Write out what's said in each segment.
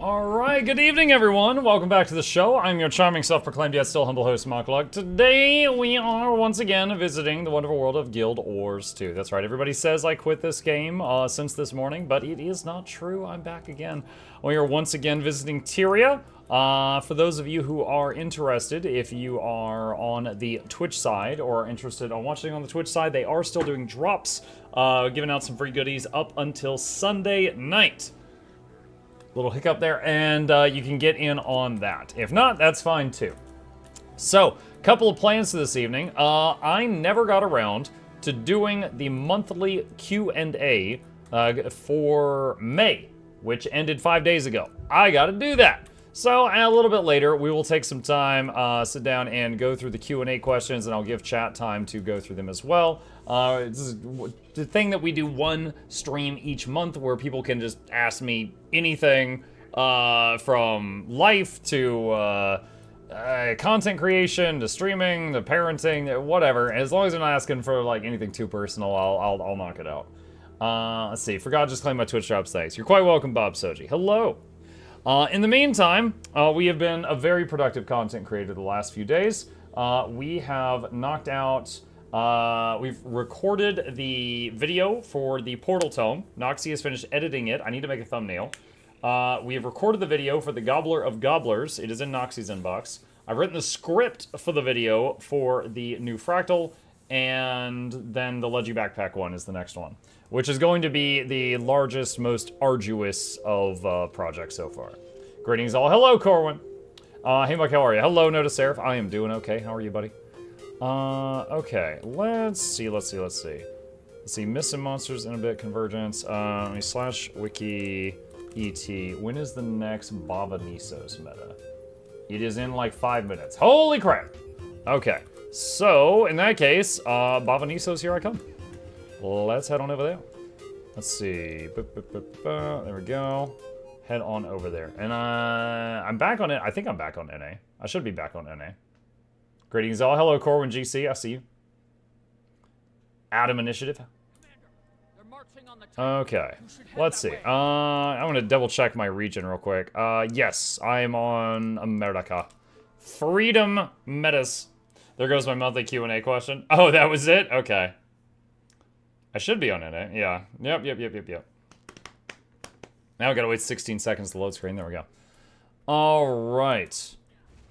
Alright, good evening everyone. Welcome back to the show. I'm your charming, self-proclaimed yet still humble host, Mukluk. Today we are once again visiting the wonderful world of Guild Wars 2. That's right, everybody says I quit this game since this morning, but it is not true. I'm back again. We are once again visiting Tyria. For those of you who are interested, if you are on the Twitch side or interested in watching on the Twitch side, they are still doing drops, giving out some free goodies up until Sunday night. Little hiccup there, and you can get in on that. If not, that's fine too. So, couple of plans for this evening. I never got around to doing the monthly Q&A for May, which ended 5 days ago. I gotta do that. So, a little bit later, we will take some time, sit down and go through the Q&A questions, and I'll give chat time to go through them as well. This is the thing that we do one stream each month where people can just ask me anything from life to content creation to streaming to parenting, whatever. As long as they're not asking for like anything too personal, I'll knock it out. Let's see. Forgot to just claim my Twitch drops. Thanks. You're quite welcome, Bob Soji. Hello. In the meantime, we have been a very productive content creator the last few days. We have knocked out. We've recorded the video for the Portal Tome. Noxxi has finished editing it. I need to make a thumbnail. We have recorded the video for the Gobbler of Gobblers. It is in Noxxi's inbox. I've written the script for the video for the new Fractal, and then the Leggy Backpack one is the next one, which is going to be the largest, most arduous of projects so far. Greetings all. Hello, Corwin. Hey, Mike, how are you? Hello, Notice Seraph. I am doing okay. How are you, buddy? Okay, let's see. Let's see, Missing Monsters in a bit, Convergence, let me /wiki et. When is the next Babanos meta? It is in like 5 minutes. Holy crap! Okay, so, in that case, Babanos, here I come. Let's head on over there. Let's see, there we go. Head on over there, and I'm back on it. I think I'm back on NA. I should be back on NA. Greetings all. Hello, Corwin GC. I see you. Adam Initiative. Okay. Let's see. I'm going to double check my region real quick. Yes, I am on America. Freedom Metas. There goes my monthly Q&A question. Oh, that was it? Okay. I should be on it, eh? Yeah. Yep. Now we gotta wait 16 seconds to load screen. There we go. Alright.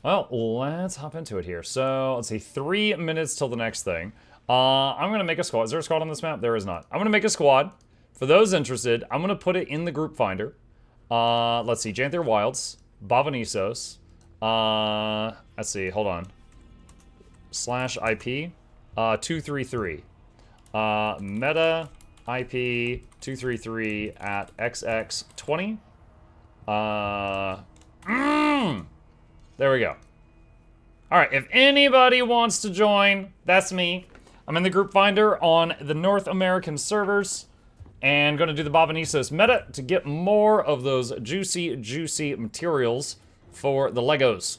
Well, let's hop into it here. So, let's see, 3 minutes till the next thing. I'm gonna make a squad. Is there a squad on this map? There is not. I'm gonna make a squad. For those interested, I'm gonna put it in the group finder. Let's see, Janther Wilds, Babanos, let's see, hold on. /IP, 233. Meta IP 233 at XX20. There we go. Alright, if anybody wants to join, that's me. I'm in the group finder on the North American servers, and going to do the Babanos meta to get more of those juicy materials for the Legos.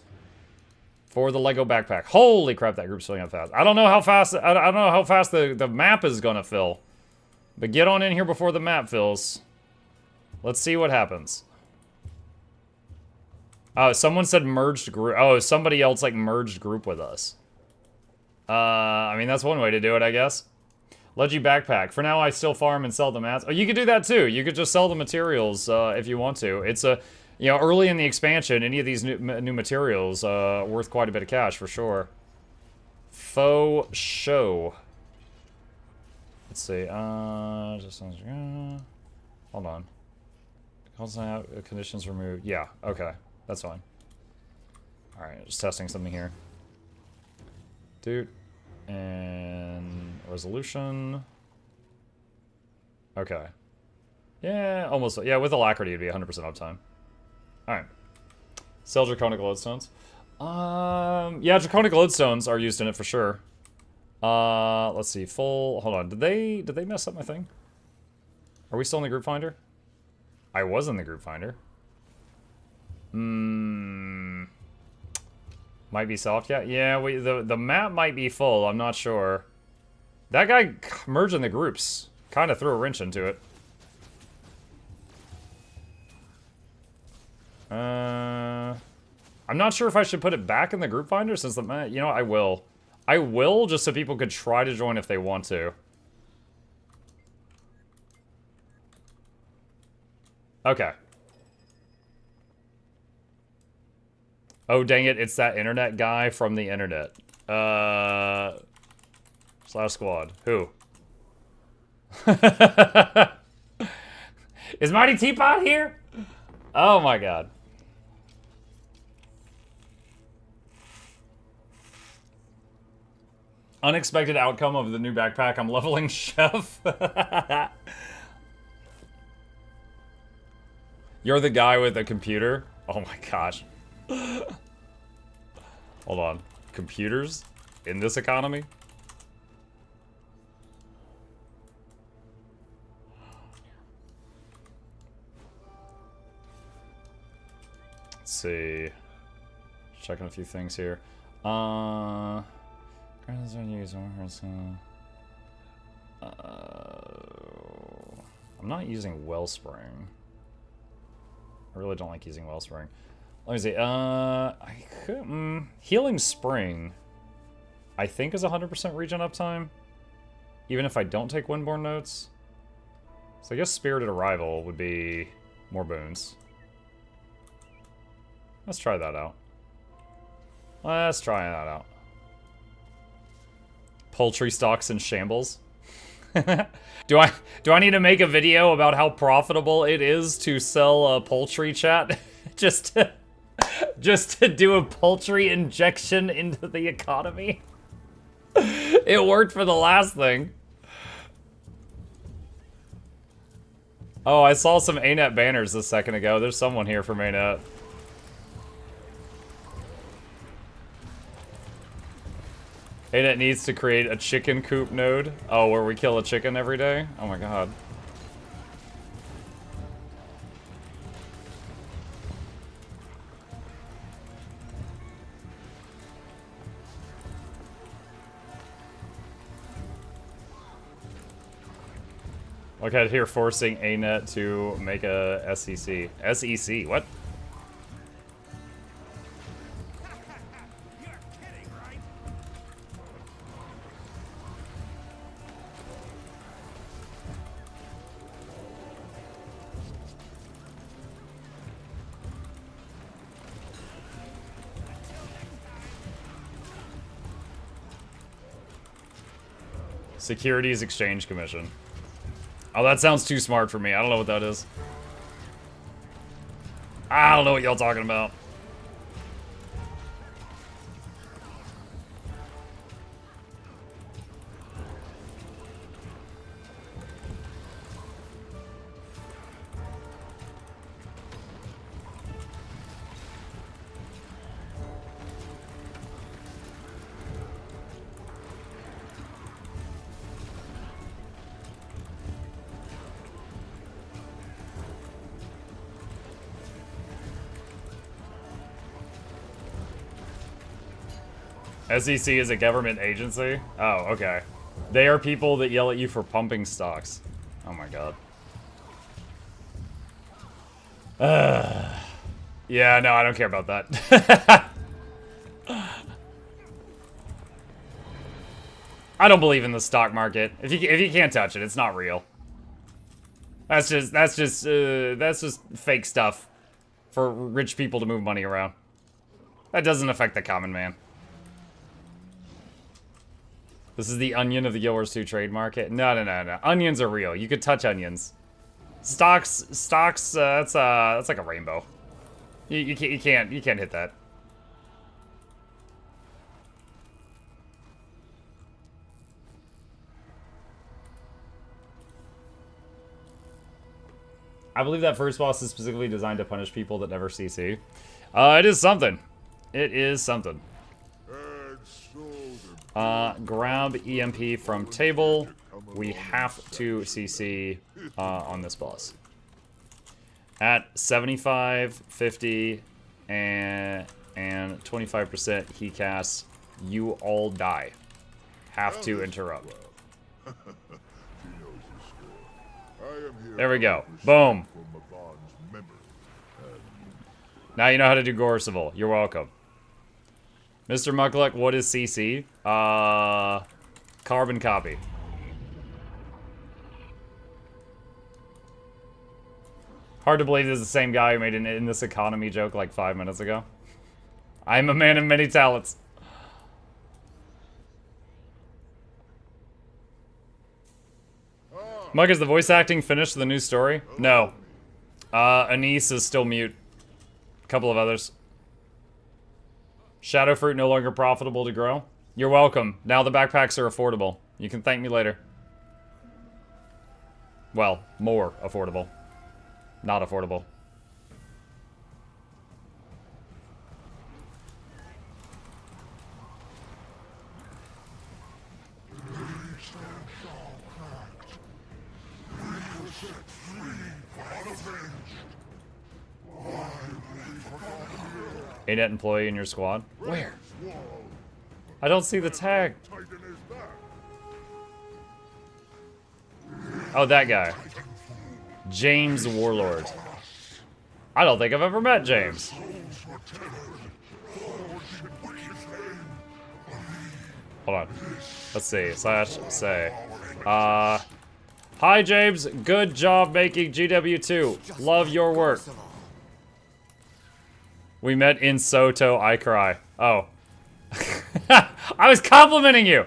For the Lego backpack. Holy crap, that group's filling up fast. I don't know how fast the map is gonna fill. But get on in here before the map fills. Let's see what happens. Oh, someone said merged group. Oh, somebody else like merged group with us. I mean, that's one way to do it, I guess. Leggy backpack. For now, I still farm and sell the mats. Oh, you could do that too. You could just sell the materials if you want to. It's a, you know, early in the expansion, any of these new materials worth quite a bit of cash for sure. Faux show. Let's see. Hold on. Conditions removed. Yeah. Okay. That's fine. All right. Just testing something here. Dude. And resolution. Okay. Yeah, almost. Yeah, with alacrity, it'd be 100% uptime. Alright. Sell Draconic Lodestones. Yeah, Draconic Lodestones are used in it for sure. Let's see. Full. Hold on. Did they mess up my thing? Are we still in the group finder? I was in the group finder. Might be soft yet? Yeah, the map might be full. I'm not sure. That guy merging the groups kind of threw a wrench into it. I'm not sure if I should put it back in the group finder since the, you know, I will. I will, just so people could try to join if they want to. Okay. Oh, dang it, it's that internet guy from the internet. Slash squad. Who? Is Mighty Teapot here? Oh my god. Unexpected outcome of the new backpack. I'm leveling Chef. You're the guy with the computer? Oh my gosh. Hold on. Computers? In this economy? Let's see. Checking a few things here. I'm not using Wellspring. I really don't like using Wellspring. Let me see. I could, Healing Spring, I think is 100% regen uptime, even if I don't take Windborne notes. So I guess Spirited Arrival would be more boons. Let's try that out. Let's try that out. Poultry stocks in shambles. Do I need to make a video about how profitable it is to sell poultry, chat? just to do a poultry injection into the economy? It worked for the last thing. Oh, I saw some ANET banners a second ago. There's someone here from ANET. ANET needs to create a chicken coop node. Oh, where we kill a chicken every day? Oh my god. Look at here forcing ANET to make a SEC. SEC, what? Securities Exchange Commission. Oh, that sounds too smart for me. I don't know what that is. I don't know what y'all talking about. SEC is a government agency? Oh, okay. They are people that yell at you for pumping stocks. Oh my god. Yeah, no, I don't care about that. I don't believe in the stock market. If you can't touch it, it's not real. That's just fake stuff for rich people to move money around. That doesn't affect the common man. This is the onion of the Guild Wars 2 trade market. No. Onions are real. You could touch onions. Stocks. That's like a rainbow. You can't hit that. I believe that first boss is specifically designed to punish people that never CC. It is something. It is something. Grab EMP from table. We have to CC on this boss. At 75, 50, and 25% he casts, you all die. Have to interrupt. I am here There we go. Boom. for Mabon's memory. Now you know how to do Gorsal. You're welcome. Mr. Mukluk, what is CC? Carbon copy. Hard to believe this is the same guy who made an in this economy joke like 5 minutes ago. I'm a man of many talents. Mug, is the voice acting finished for the new story? No. Anise is still mute. A couple of others. Shadow fruit no longer profitable to grow. You're welcome. Now the backpacks are affordable. You can thank me later. Well, more affordable. Not affordable. A net employee in your squad? Where? I don't see the tag. Oh, that guy. James Warlord. I don't think I've ever met James. Hold on. Let's see. Slash say. Hi, James. Good job making GW2. Love your work. We met in Soto. I cry. Oh. I was complimenting you.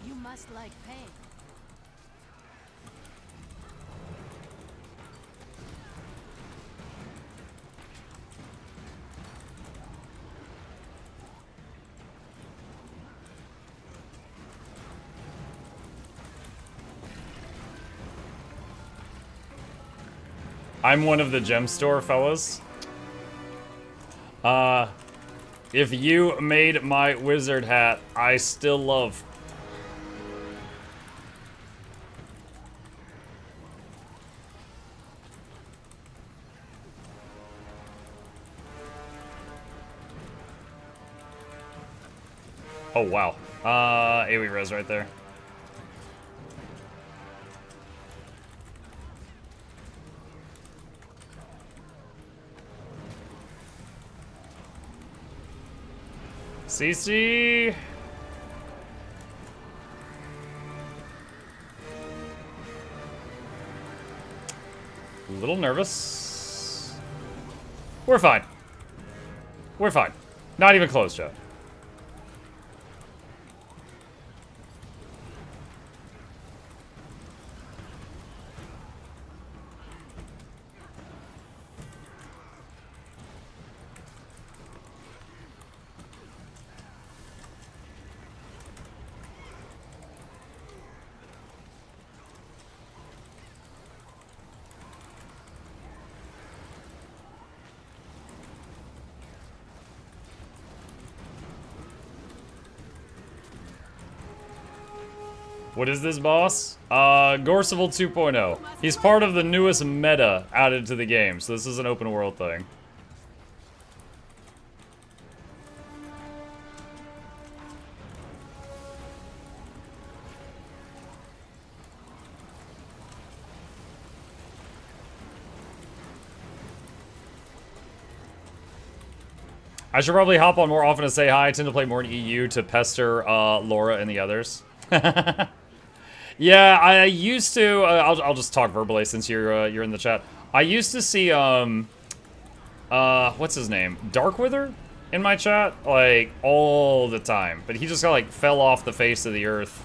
You must like pain. I'm one of the gem store fellas. If you made my wizard hat, I still love. Oh, wow. AoE res right there. CC. A little nervous. We're fine. We're fine. Not even close, Joe. What is this, boss? Gorsal 2.0. He's part of the newest meta added to the game, so this is an open world thing. I should probably hop on more often to say hi. I tend to play more in EU to pester Laura and the others. Yeah, I used to. I'll just talk verbally since you're in the chat. I used to see what's his name, Darkwither, in my chat like all the time, but he just got like fell off the face of the earth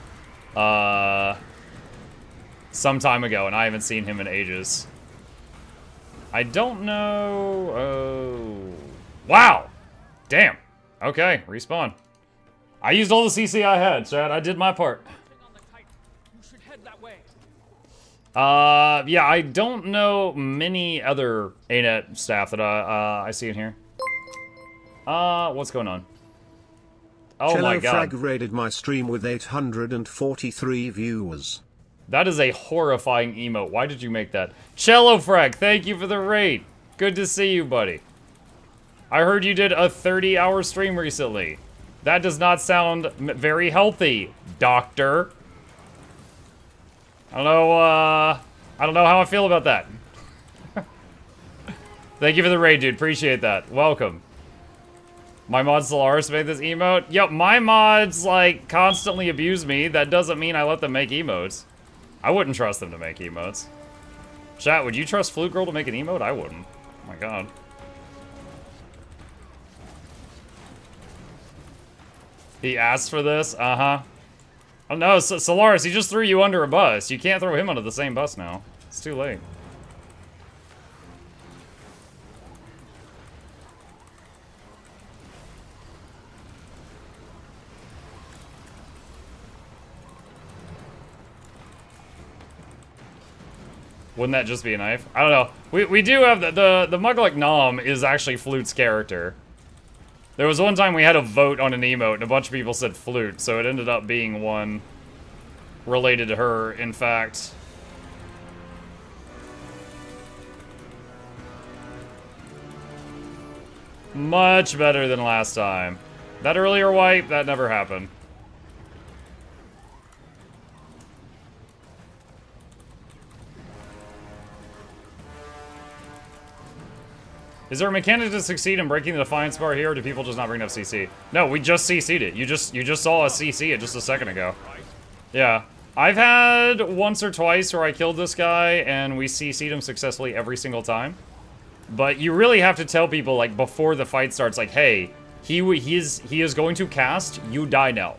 some time ago, and I haven't seen him in ages. I don't know. Oh, wow, damn. Okay, respawn. I used all the CC I had, chat. I did my part. Yeah, I don't know many other ANET staff that I see in here. What's going on? Oh Cello my god. Frag raided my stream with 843 viewers. That is a horrifying emote. Why did you make that? Cello Frag, thank you for the raid. Good to see you, buddy. I heard you did a 30-hour stream recently. That does not sound very healthy, doctor. I don't know, I don't know how I feel about that. Thank you for the raid, dude. Appreciate that. Welcome. My mod Solaris made this emote. Yep, my mods, like, constantly abuse me. That doesn't mean I let them make emotes. I wouldn't trust them to make emotes. Chat, would you trust Flute Girl to make an emote? I wouldn't. Oh my god. He asked for this? Uh-huh. Oh no, Solaris, he just threw you under a bus. You can't throw him under the same bus now. It's too late. Wouldn't that just be a knife? I don't know. We do have the Mukluk Nom is actually Flute's character. There was one time we had a vote on an emote and a bunch of people said Flute, so it ended up being one related to her, in fact. Much better than last time. That earlier wipe, that never happened. Is there a mechanic to succeed in breaking the Defiance bar here, or do people just not bring up CC? No, we just CC'd it. You just saw us CC it just a second ago. Yeah. I've had once or twice where I killed this guy and we CC'd him successfully every single time. But you really have to tell people, like, before the fight starts, like, hey, he is going to cast, you die now.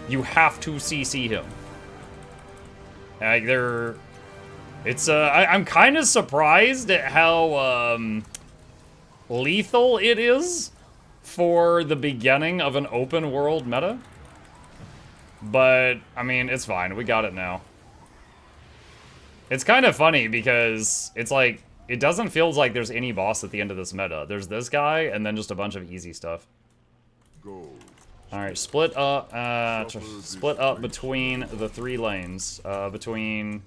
You have to CC him. Like, I'm kind of surprised at how, lethal it is for the beginning of an open world meta. But, I mean, it's fine. We got it now. It's kind of funny because it's like, it doesn't feel like there's any boss at the end of this meta. There's this guy and then just a bunch of easy stuff. Alright, split up between the 3 lanes. Between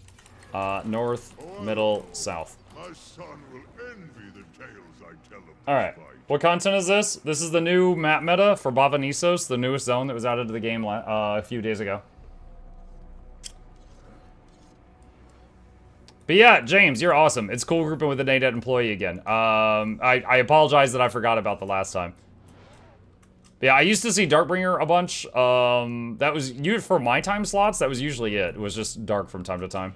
north, middle, south. My son will envy the tales I tell him. Alright, what content is this? This is the new map meta for Babanos, the newest zone that was added to the game a few days ago. But yeah, James, you're awesome. It's cool grouping with a Nadette employee again. I apologize that I forgot about the last time. But yeah, I used to see Darkbringer a bunch. That was used for my time slots. That was usually it. It was just Dark from time to time.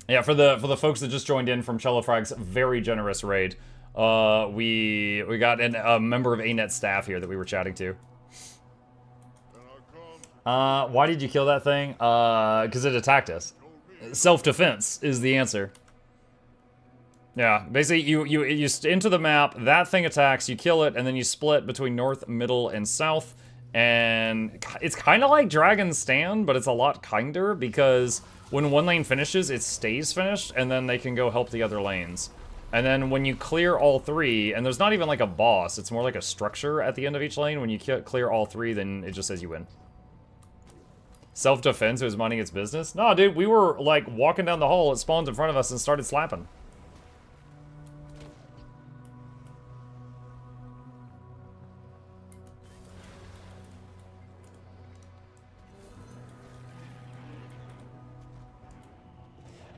Yeah, for the folks that just joined in from Cellofrag's very generous raid, we got a member of ANET staff here that we were chatting to. Why did you kill that thing? Because it attacked us. Self-defense is the answer. Yeah, basically you into the map, that thing attacks, you kill it, and then you split between north, middle, and south. And it's kind of like Dragon's Stand, but it's a lot kinder because when one lane finishes, it stays finished, and then they can go help the other lanes. And then when you clear all 3, and there's not even like a boss, it's more like a structure at the end of each lane. When you clear all 3, then it just says you win. Self-defense was minding its business? No, dude, we were like walking down the hall, it spawned in front of us and started slapping.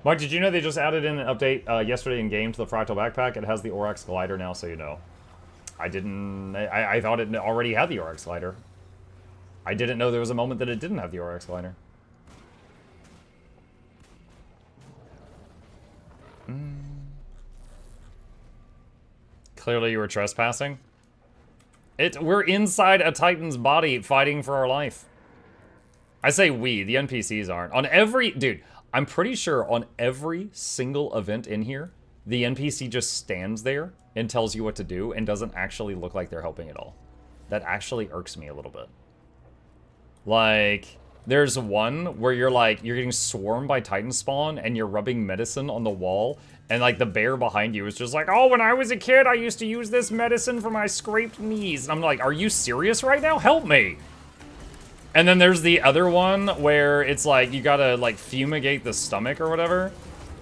Mike, did you know they just added in an update yesterday in game to the Fractal Backpack? It has the Oryx glider now, so you know. I didn't... I thought it already had the Oryx glider. I didn't know there was a moment that it didn't have the Oryx glider. Clearly you were trespassing. We're inside a Titan's body fighting for our life. I say we, the NPCs aren't. On every... Dude, I'm pretty sure on every single event in here, the NPC just stands there and tells you what to do and doesn't actually look like they're helping at all. That actually irks me a little bit. Like, there's one where you're getting swarmed by Titan spawn and you're rubbing medicine on the wall and like the bear behind you is just like, oh, when I was a kid, I used to use this medicine for my scraped knees. And I'm like, are you serious right now? Help me. And then there's the other one where it's like, you gotta like fumigate the stomach or whatever.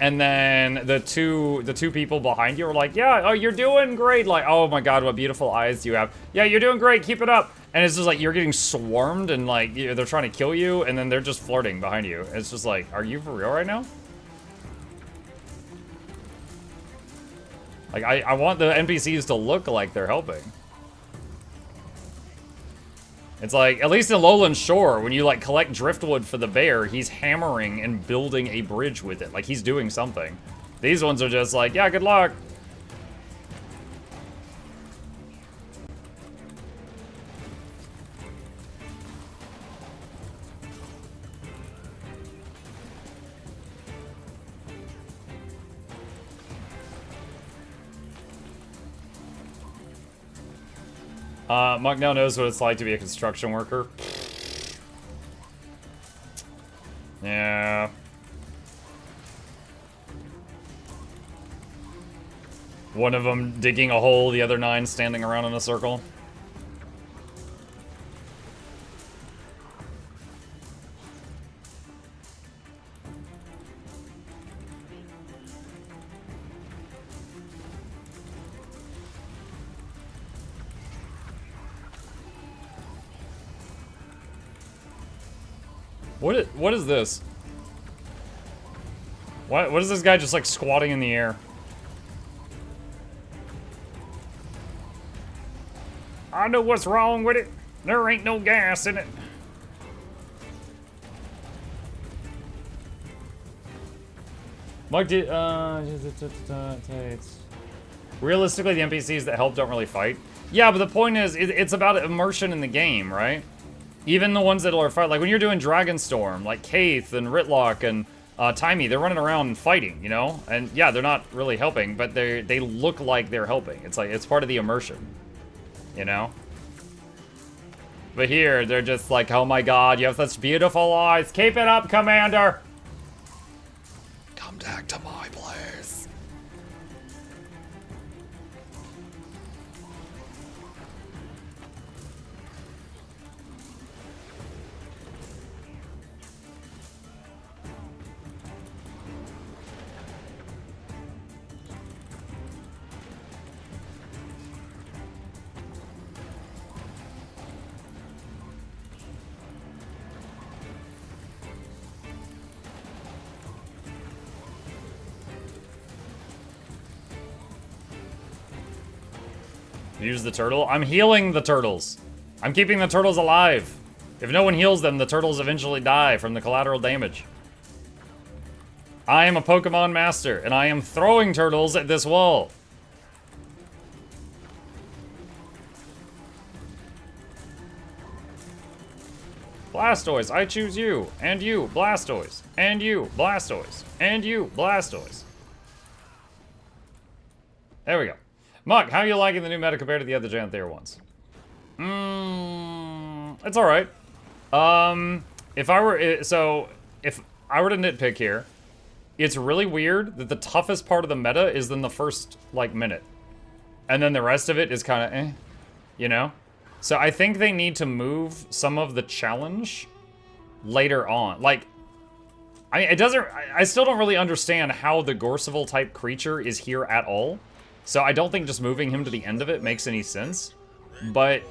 And then the two people behind you are like, yeah, oh, you're doing great. Like, oh my God, what beautiful eyes you have. Yeah, you're doing great, keep it up. And it's just like, you're getting swarmed and like, they're trying to kill you, and then they're just flirting behind you. It's just like, are you for real right now? Like, I want the NPCs to look like they're helping. It's like, at least in Lowland Shore, when you like collect driftwood for the bear, he's hammering and building a bridge with it. Like, he's doing something. These ones are just like, yeah, good luck. Muck now knows what it's like to be a construction worker. Yeah. One of them digging a hole, the other 9 standing around in a circle. What is this? What is this guy just like squatting in the air? I know what's wrong with it. There ain't no gas in it. Mike did, realistically, the NPCs that help don't really fight. Yeah, but the point is, it's about immersion in the game, right? Even the ones that are fight, like when you're doing Dragonstorm, like Kaith and Ritlock and Timey, they're running around and fighting, you know? And yeah, they're not really helping, but they look like they're helping. It's like, it's part of the immersion, you know? But here, they're just like, oh my god, you have such beautiful eyes. Keep it up, Commander! Come back to my place. Use the turtle. I'm healing the turtles. I'm keeping the turtles alive. If no one heals them, the turtles eventually die from the collateral damage. I am a Pokemon master, and I am throwing turtles at this wall. Blastoise, I choose you, and you, Blastoise, and you, Blastoise, and you, Blastoise. There we go. Muck, how are you liking the new meta compared to the other Janthir ones? It's alright. If I were to nitpick here, it's really weird that the toughest part of the meta is in the first, like, minute. And then the rest of it is kind of eh, you know? So I think they need to move some of the challenge later on. Like, I still don't really understand how the Gorsal type creature is here at all. So I don't think just moving him to the end of it makes any sense. But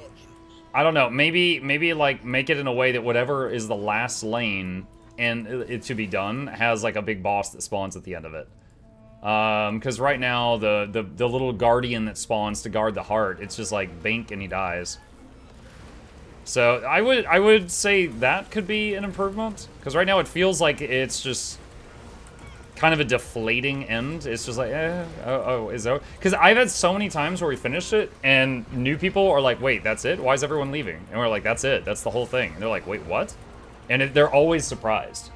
I don't know, maybe like make it in a way that whatever is the last lane and it to be done has like a big boss that spawns at the end of it. Because right now the little guardian that spawns to guard the heart, it's just like bink and he dies. So I would say that could be an improvement, because right now it feels like it's just kind of a deflating end. It's just like, is that? Because I've had so many times where we finished it, and new people are like, wait, that's it? Why is everyone leaving? And we're like, that's it. That's the whole thing. And they're like, wait, what? And they're always surprised.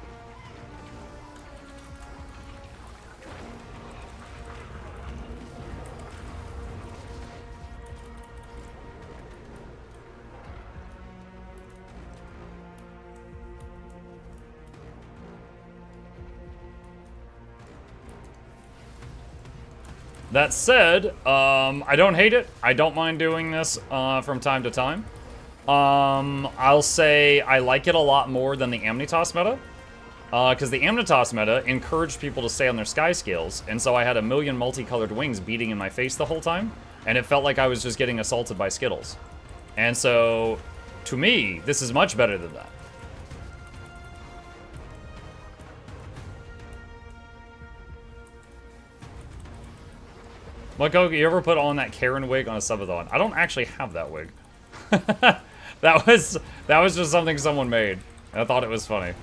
That said, I don't hate it. I don't mind doing this from time to time. I'll say I like it a lot more than the Amnitas meta. Because the Amnitas meta encouraged people to stay on their sky skills, and so I had a million multicolored wings beating in my face the whole time, and it felt like I was just getting assaulted by Skittles. And so To me, this is much better than that. Mako, you ever put on that Karen wig on a subathon? I don't actually have that wig. that was just something someone made. I thought it was funny.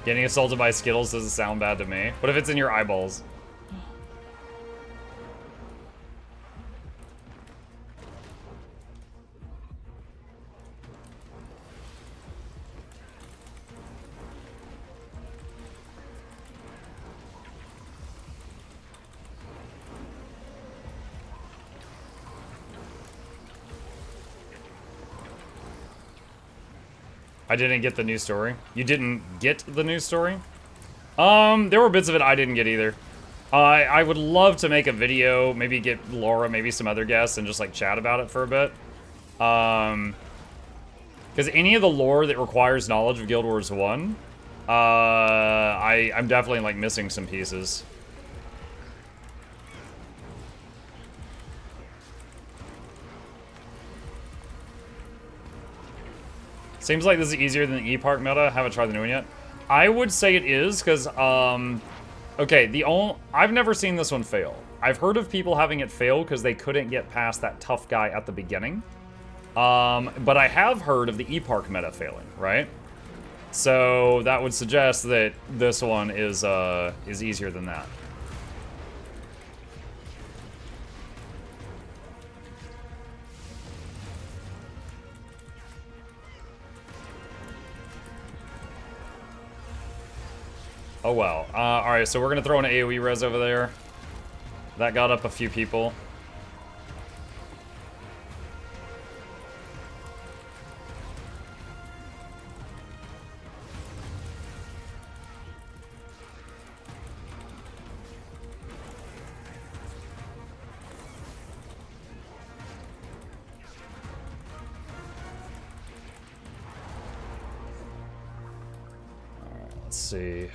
Getting assaulted by Skittles doesn't sound bad to me. What if it's in your eyeballs? I didn't get the news story. You didn't get the news story? There were bits of it I didn't get either. I would love to make a video, maybe get Laura, maybe some other guests, and just like chat about it for a bit. Because any of the lore that requires knowledge of Guild Wars 1, I'm definitely like missing some pieces. Seems like this is easier than the E-Park meta. Haven't tried the new one yet. I would say it is, because, okay, I've never seen this one fail. I've heard of people having it fail because they couldn't get past that tough guy at the beginning. But I have heard of the E-Park meta failing, right? So that would suggest that this one is easier than that. Oh well. Alright, so we're gonna throw an AoE res over there. That got up a few people. Alright, let's see.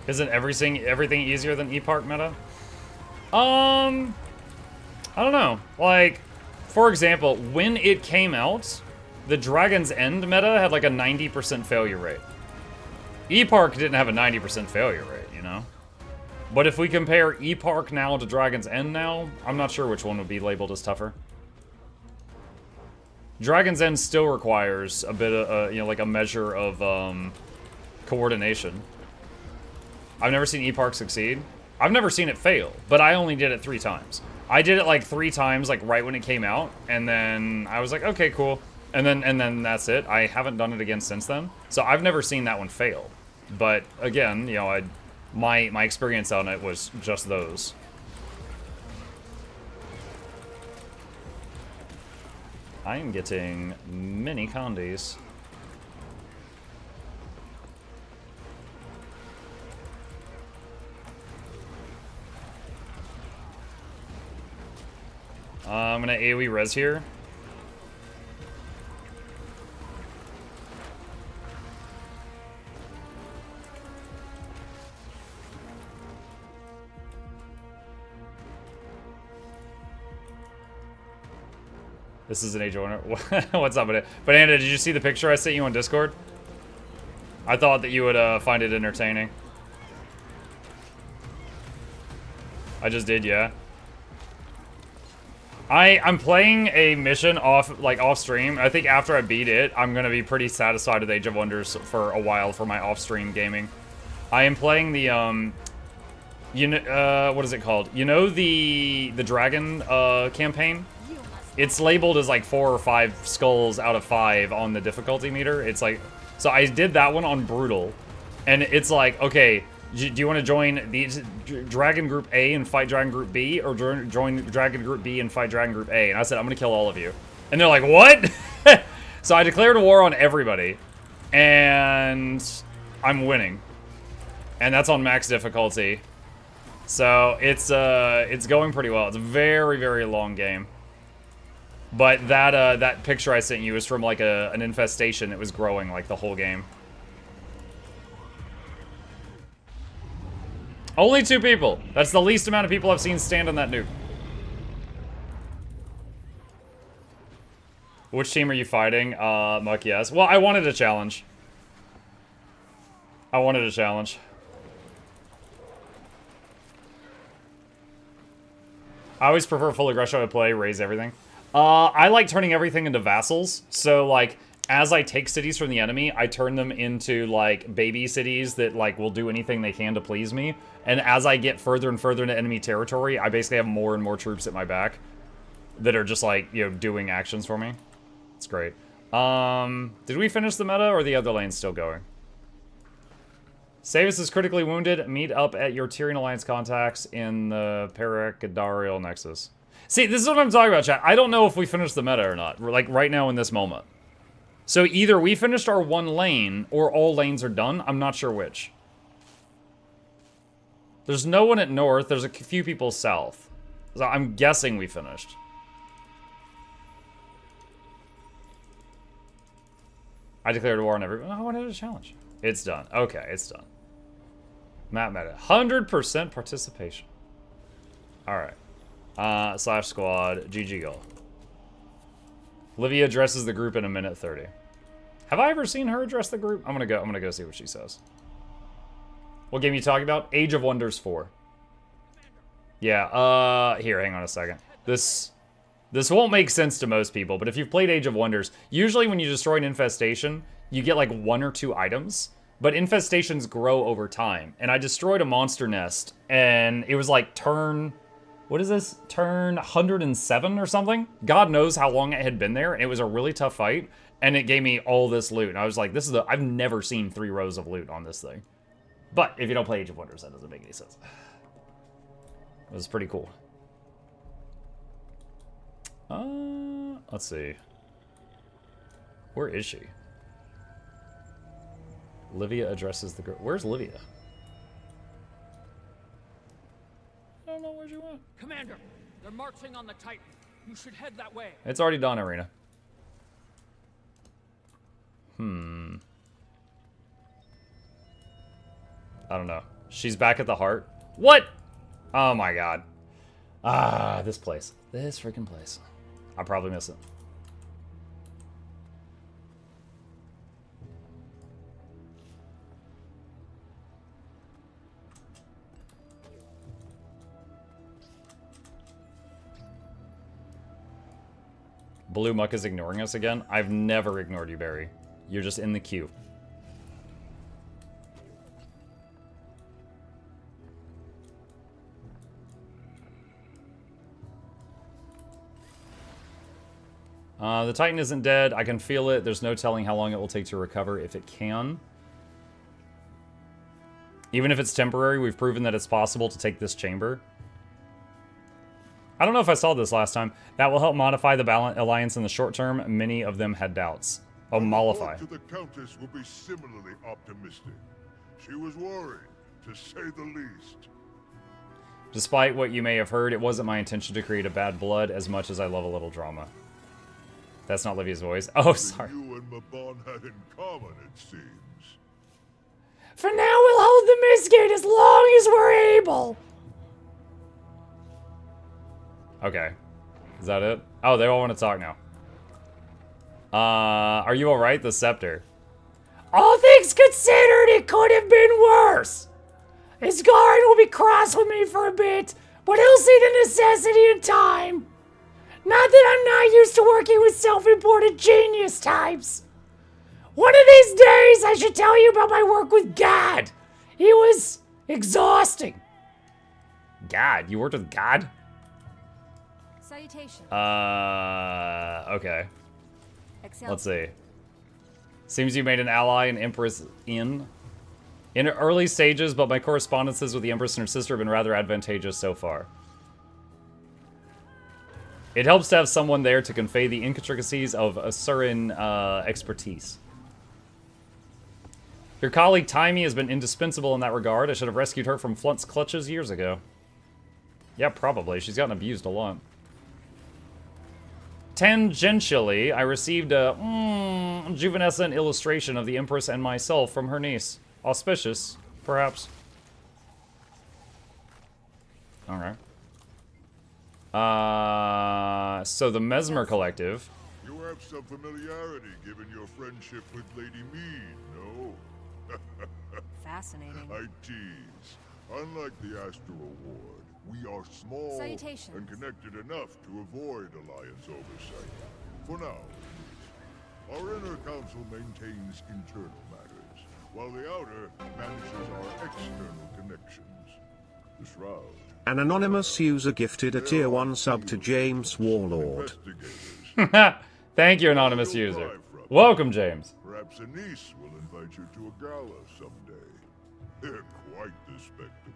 Isn't everything easier than E-Park meta? I don't know. Like, for example, when it came out, the Dragon's End meta had like a 90% failure rate. E-Park didn't have a 90% failure rate, you know? But if we compare E-Park now to Dragon's End now, I'm not sure which one would be labeled as tougher. Dragon's End still requires a bit of, you know, like a measure of coordination. I've never seen E-Park succeed. I've never seen it fail, but I only did it 3 times. I did it like 3 times, like right when it came out, and then I was like, okay, cool. And then that's it. I haven't done it again since then. So I've never seen that one fail. But again, you know, my experience on it was just those. I am getting many condies. I'm gonna AoE res here. This is an age owner. What's up with it? Banana, did you see the picture I sent you on Discord? I thought that you would find it entertaining. I just did, yeah. I'm playing a mission off stream. I think after I beat it, I'm gonna be pretty satisfied with Age of Wonders for a while for my off stream gaming. I am playing the you know, what is it called? You know the dragon campaign? It's labeled as like 4 or 5 skulls out of 5 on the difficulty meter. It's like, so I did that one on brutal, and it's like, okay, do you want to join the Dragon Group A and fight Dragon Group B, or join Dragon Group B and fight Dragon Group A? And I said, I'm gonna kill all of you. And they're like, what? So I declared a war on everybody, and I'm winning. And that's on max difficulty. So it's going pretty well. It's a very, very long game. But that picture I sent you is from like an infestation that was growing like the whole game. Only 2 people. That's the least amount of people I've seen stand on that nuke. Which team are you fighting? Muck, yes. Well, I wanted a challenge. I wanted a challenge. I always prefer full aggression to play, raise everything. I like turning everything into vassals. So, like, as I take cities from the enemy, I turn them into, like, baby cities that, like, will do anything they can to please me. And as I get further and further into enemy territory, I basically have more and more troops at my back that are just, like, you know, doing actions for me. It's great. Did we finish the meta, or are the other lanes still going? Savis is critically wounded. Meet up at your Tyrian Alliance contacts in the Paragadarial Nexus. See, this is what I'm talking about, chat. I don't know if we finished the meta or not. We're like right now in this moment. So either we finished our one lane or all lanes are done. I'm not sure which. There's no one at north. There's a few people south. So I'm guessing we finished. I declared war on everyone. I wanted a challenge. It's done. Okay, it's done. Map meta. 100% participation. Alright. Slash squad. GG goal. Livia addresses the group in a minute 30. Have I ever seen her address the group? I'm gonna go see what she says. What game are you talking about? Age of Wonders 4. Yeah, here, hang on a second. This won't make sense to most people, but if you've played Age of Wonders, usually when you destroy an infestation, you get like 1 or 2 items, but infestations grow over time. And I destroyed a monster nest, and it was like turn, what is this? Turn 107 or something? God knows how long it had been there, and it was a really tough fight, and it gave me all this loot. And I was like, this is I've never seen 3 rows of loot on this thing. But if you don't play Age of Wonders, that doesn't make any sense. It was pretty cool. Let's see. Where is she? Livia addresses the group. Where's Livia? I don't know where she went. Commander, they're marching on the Titan. You should head that way. It's already done, Arena. I don't know. She's back at the heart. What? Oh my god. Ah, this place. This freaking place. I'll probably miss it. Blue Muck is ignoring us again. I've never ignored you, Barry. You're just in the queue. The Titan isn't dead. I can feel it. There's no telling how long it will take to recover if it can. Even if it's temporary, we've proven that it's possible to take this chamber. I don't know if I saw this last time. That will help modify the alliance in the short term. Many of them had doubts. Oh, mollify. The Countess will be similarly optimistic. She was worried, to say the least. Despite what you may have heard, it wasn't my intention to create a bad blood as much as I love a little drama. That's not Livia's voice. Oh, sorry. You and Mabon had in common, it seems. For now, we'll hold the Mistgate as long as we're able. Okay. Is that it? Oh, they all want to talk now. Are you alright? The Scepter. All things considered, it could have been worse. His guard will be cross with me for a bit, but he'll see the necessity in time. Not that I'm not used to working with self-reported genius types. One of these days, I should tell you about my work with God. He was exhausting. God? You worked with God? Salutation. Okay. Excel. Let's see. Seems you made an ally and Empress in early stages, but my correspondences with the Empress and her sister have been rather advantageous so far. It helps to have someone there to convey the intricacies of Asuran expertise. Your colleague Timey has been indispensable in that regard. I should have rescued her from Flunt's clutches years ago. Yeah, probably. She's gotten abused a lot. Tangentially, I received a juvenescent illustration of the Empress and myself from her niece. Auspicious, perhaps. Alright. So the Mesmer Collective. You have some familiarity given your friendship with Lady Mead, no? Fascinating. I tease. Unlike the Astral Ward, we are small Salutations. and connected enough to avoid Alliance oversight. For now, our inner council maintains internal matters, while the outer manages our external connections. The Shroud. An anonymous user gifted a tier 1 sub to James Warlord. Investigators. Thank you, anonymous user. Welcome, James. Perhaps a niece will invite you to a gala someday. They're quite the spectacle.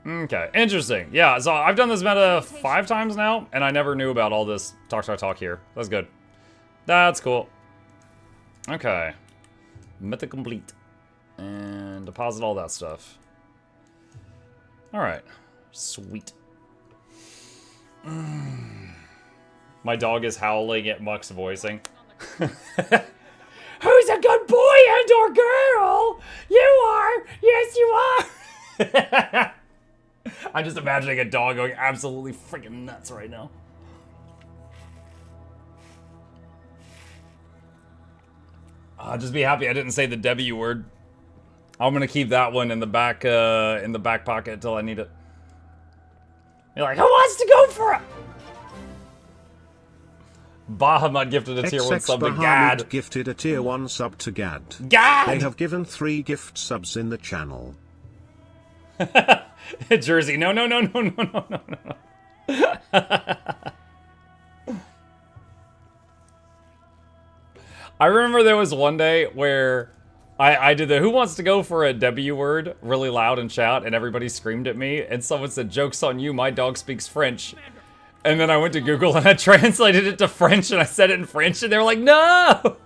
Okay, interesting. Yeah, so I've done this meta 5 times now, and I never knew about all this talk here. That's good. That's cool. Okay. Meta complete. And deposit all that stuff. Alright. Sweet. My dog is howling at Muck's voicing. Who's a good boy and or girl? You are! Yes, you are! I'm just imagining a dog going absolutely freaking nuts right now. Just be happy I didn't say the W word. I'm gonna keep that one in the back pocket until I need it. You're like, who wants to go for it? Bahamut gifted a tier 1 sub to Bahamut Gad. gifted a tier 1 sub to Gad. Gad! They have given 3 gift subs in the channel. Jersey, no. I remember there was one day where I did the who wants to go for a W word really loud in chat, and everybody screamed at me, and someone said, joke's on you, my dog speaks French. And then I went to Google and I translated it to French, and I said it in French, and they were like, no!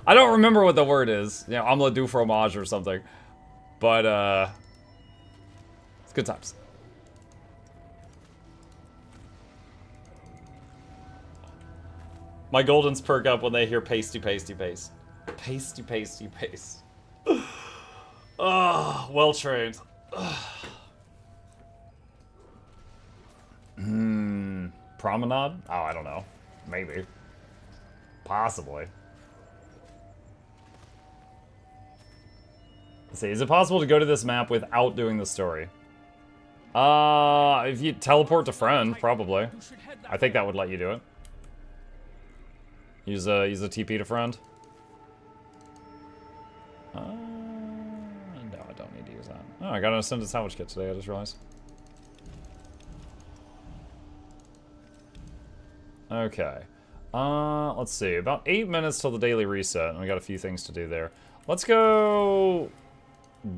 I don't remember what the word is. You know, omelette du fromage or something. But, it's good times. My Goldens perk up when they hear pasty. Pasty. Oh, well trained. Promenade? Oh, I don't know. Maybe. Possibly. Let's see, is it possible to go to this map without doing the story? If you teleport to friend, probably. I think that would let you do it. Use a TP to friend. No, I don't need to use that. Oh, I got an ascended salvage kit today, I just realized. Okay. Let's see. About 8 minutes till the daily reset, and we got a few things to do there. Let's go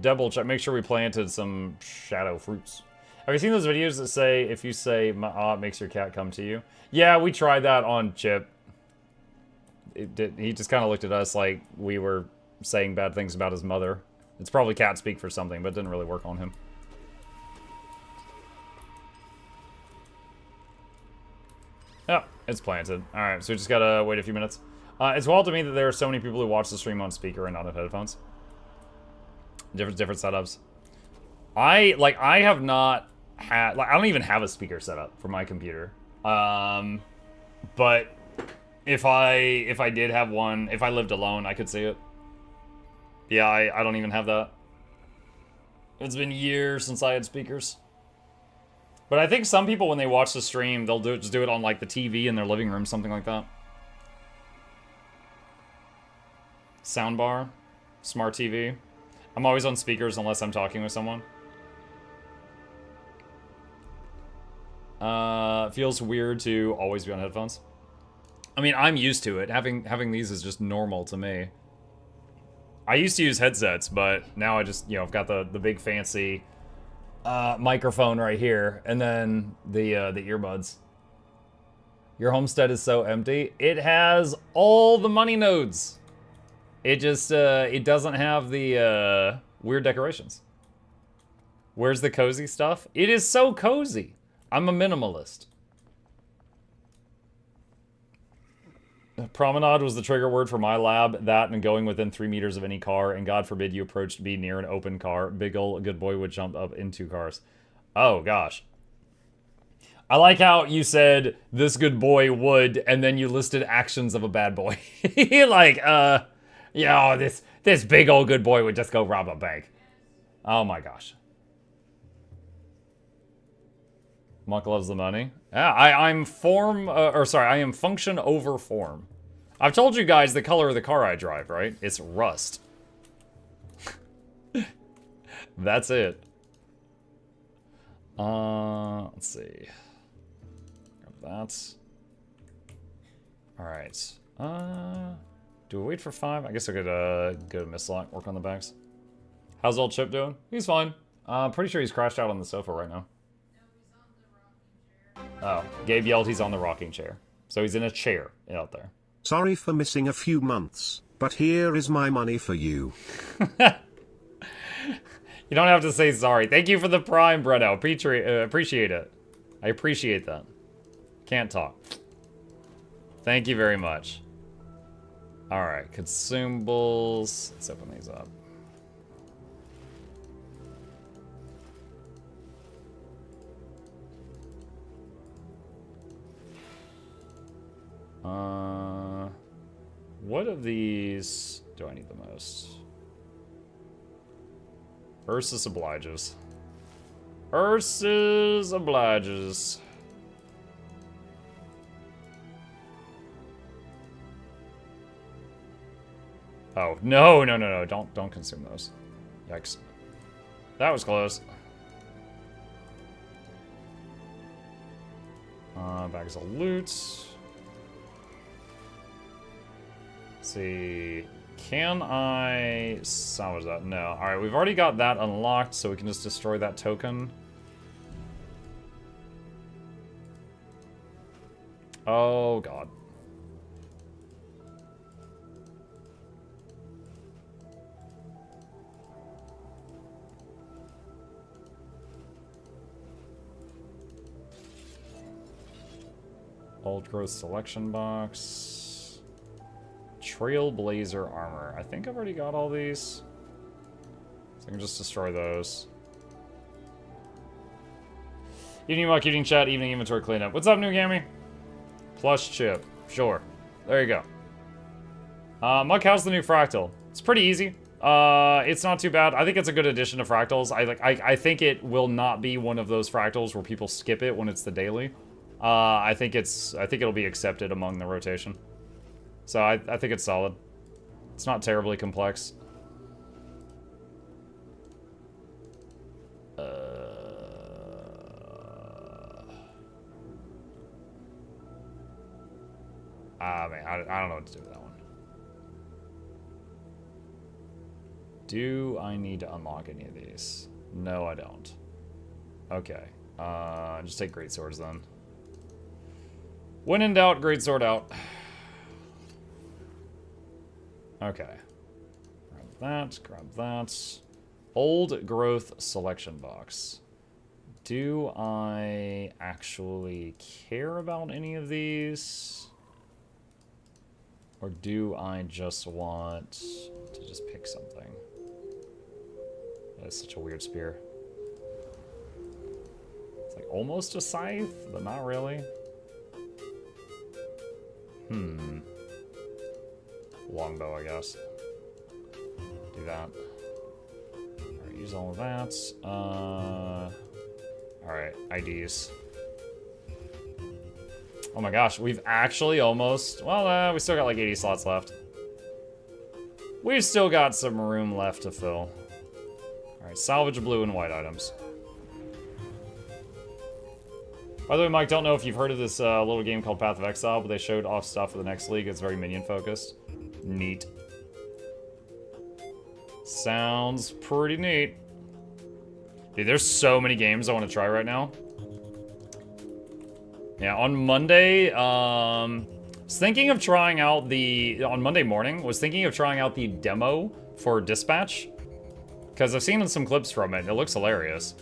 double check, make sure we planted some shadow fruits. Have you seen those videos that say, if you say, it makes your cat come to you? Yeah, we tried that on Chip. He just kind of looked at us like we were saying bad things about his mother. It's probably cat speak for something, but it didn't really work on him. Oh, it's planted. Alright, so we just gotta wait a few minutes. It's wild to me that there are so many people who watch the stream on speaker and not on headphones. Different setups. I have not had, I don't even have a speaker set up for my computer. But if I did have one, if I lived alone, I could see it. Yeah, I don't even have that. It's been years since I had speakers. But I think some people, when they watch the stream, they'll just do it on, like, the TV in their living room, something like that. Soundbar. Smart TV. I'm always on speakers unless I'm talking with someone. It feels weird to always be on headphones. I mean, I'm used to it. Having these is just normal to me. I used to use headsets, but now I just, you know, I've got the big fancy microphone right here, and then the earbuds. Your homestead is so empty. It has all the money nodes. It just, it doesn't have the weird decorations. Where's the cozy stuff? It is so cozy. I'm a minimalist. Promenade was the trigger word for my lab. That and going within 3 meters of any car, and God forbid you approach to be near an open car. Big ol' good boy would jump up into cars. Oh, gosh. I like how you said, this good boy would, and then you listed actions of a bad boy. Like, yeah, this big old good boy would just go rob a bank. Oh my gosh. Muck loves the money. Yeah, I'm form, I am function over form. I've told you guys the color of the car I drive, right? It's rust. That's it. Let's see. Grab that. Alright. Do we wait for 5? I guess I could, go to Miss Lock, work on the backs. How's old Chip doing? He's fine. Pretty sure he's crashed out on the sofa right now. Oh, Gabe yelled he's on the rocking chair. So he's in a chair out there. Sorry for missing a few months, but here is my money for you. You don't have to say sorry. Thank you for the prime, Breno. Appreciate it. I appreciate that. Can't talk. Thank you very much. Alright, consumables. Let's open these up. What of these do I need the most? Ursus obliges. Ursus obliges. Oh, no, no, no, no. Don't consume those. Yikes. That was close. Bags of loot. Let's see. Can I salvage that? No. Alright, we've already got that unlocked, so we can just destroy that token. Oh, God. Old growth selection box. Trailblazer armor. I think I've already got all these. So I can just destroy those. Evening Muck, evening chat, evening inventory cleanup. What's up, New Gammy? Plush chip. Sure. There you go. Muck, how's the new fractal? It's pretty easy. It's not too bad. I think it's a good addition to fractals. I think it will not be one of those fractals where people skip it when it's the daily. I think it'll be accepted among the rotation. So I think it's solid. It's not terribly complex. Man, I don't know what to do with that one. Do I need to unlock any of these? No, I don't. Okay. Just take great swords then. When in doubt, great sword out. Okay. Grab that. Old growth selection box. Do I actually care about any of these? Or do I just want to just pick something? That is such a weird spear. It's like almost a scythe, but not really. Longbow, I guess. Do that. Alright, use all of that. Alright, IDs. Oh my gosh, we've actually almost... Well, we still got like 80 slots left. We've still got some room left to fill. Alright, salvage blue and white items. By the way, Mike, don't know if you've heard of this little game called Path of Exile, but they showed off stuff for the next league. It's very minion-focused. Neat. Sounds pretty neat. Dude, there's so many games I want to try right now. Yeah, on Monday, was thinking of trying out the... On Monday morning, was thinking of trying out the demo for Dispatch. Because I've seen some clips from it, and it looks hilarious.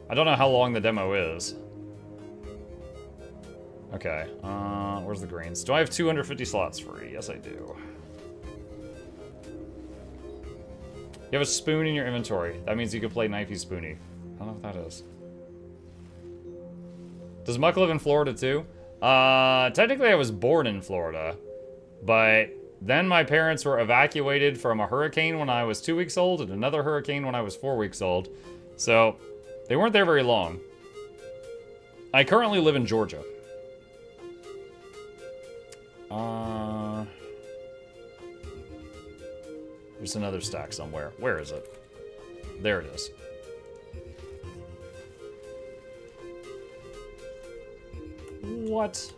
I don't know how long the demo is. Okay, where's the greens? Do I have 250 slots free? Yes, I do. You have a spoon in your inventory. That means you can play Knifey Spoony. I don't know what that is. Does Muck live in Florida too? Technically I was born in Florida, but then my parents were evacuated from a hurricane when I was 2 weeks old and another hurricane when I was 4 weeks old. So, they weren't there very long. I currently live in Georgia. There's another stack somewhere. Where is it? There it is. What?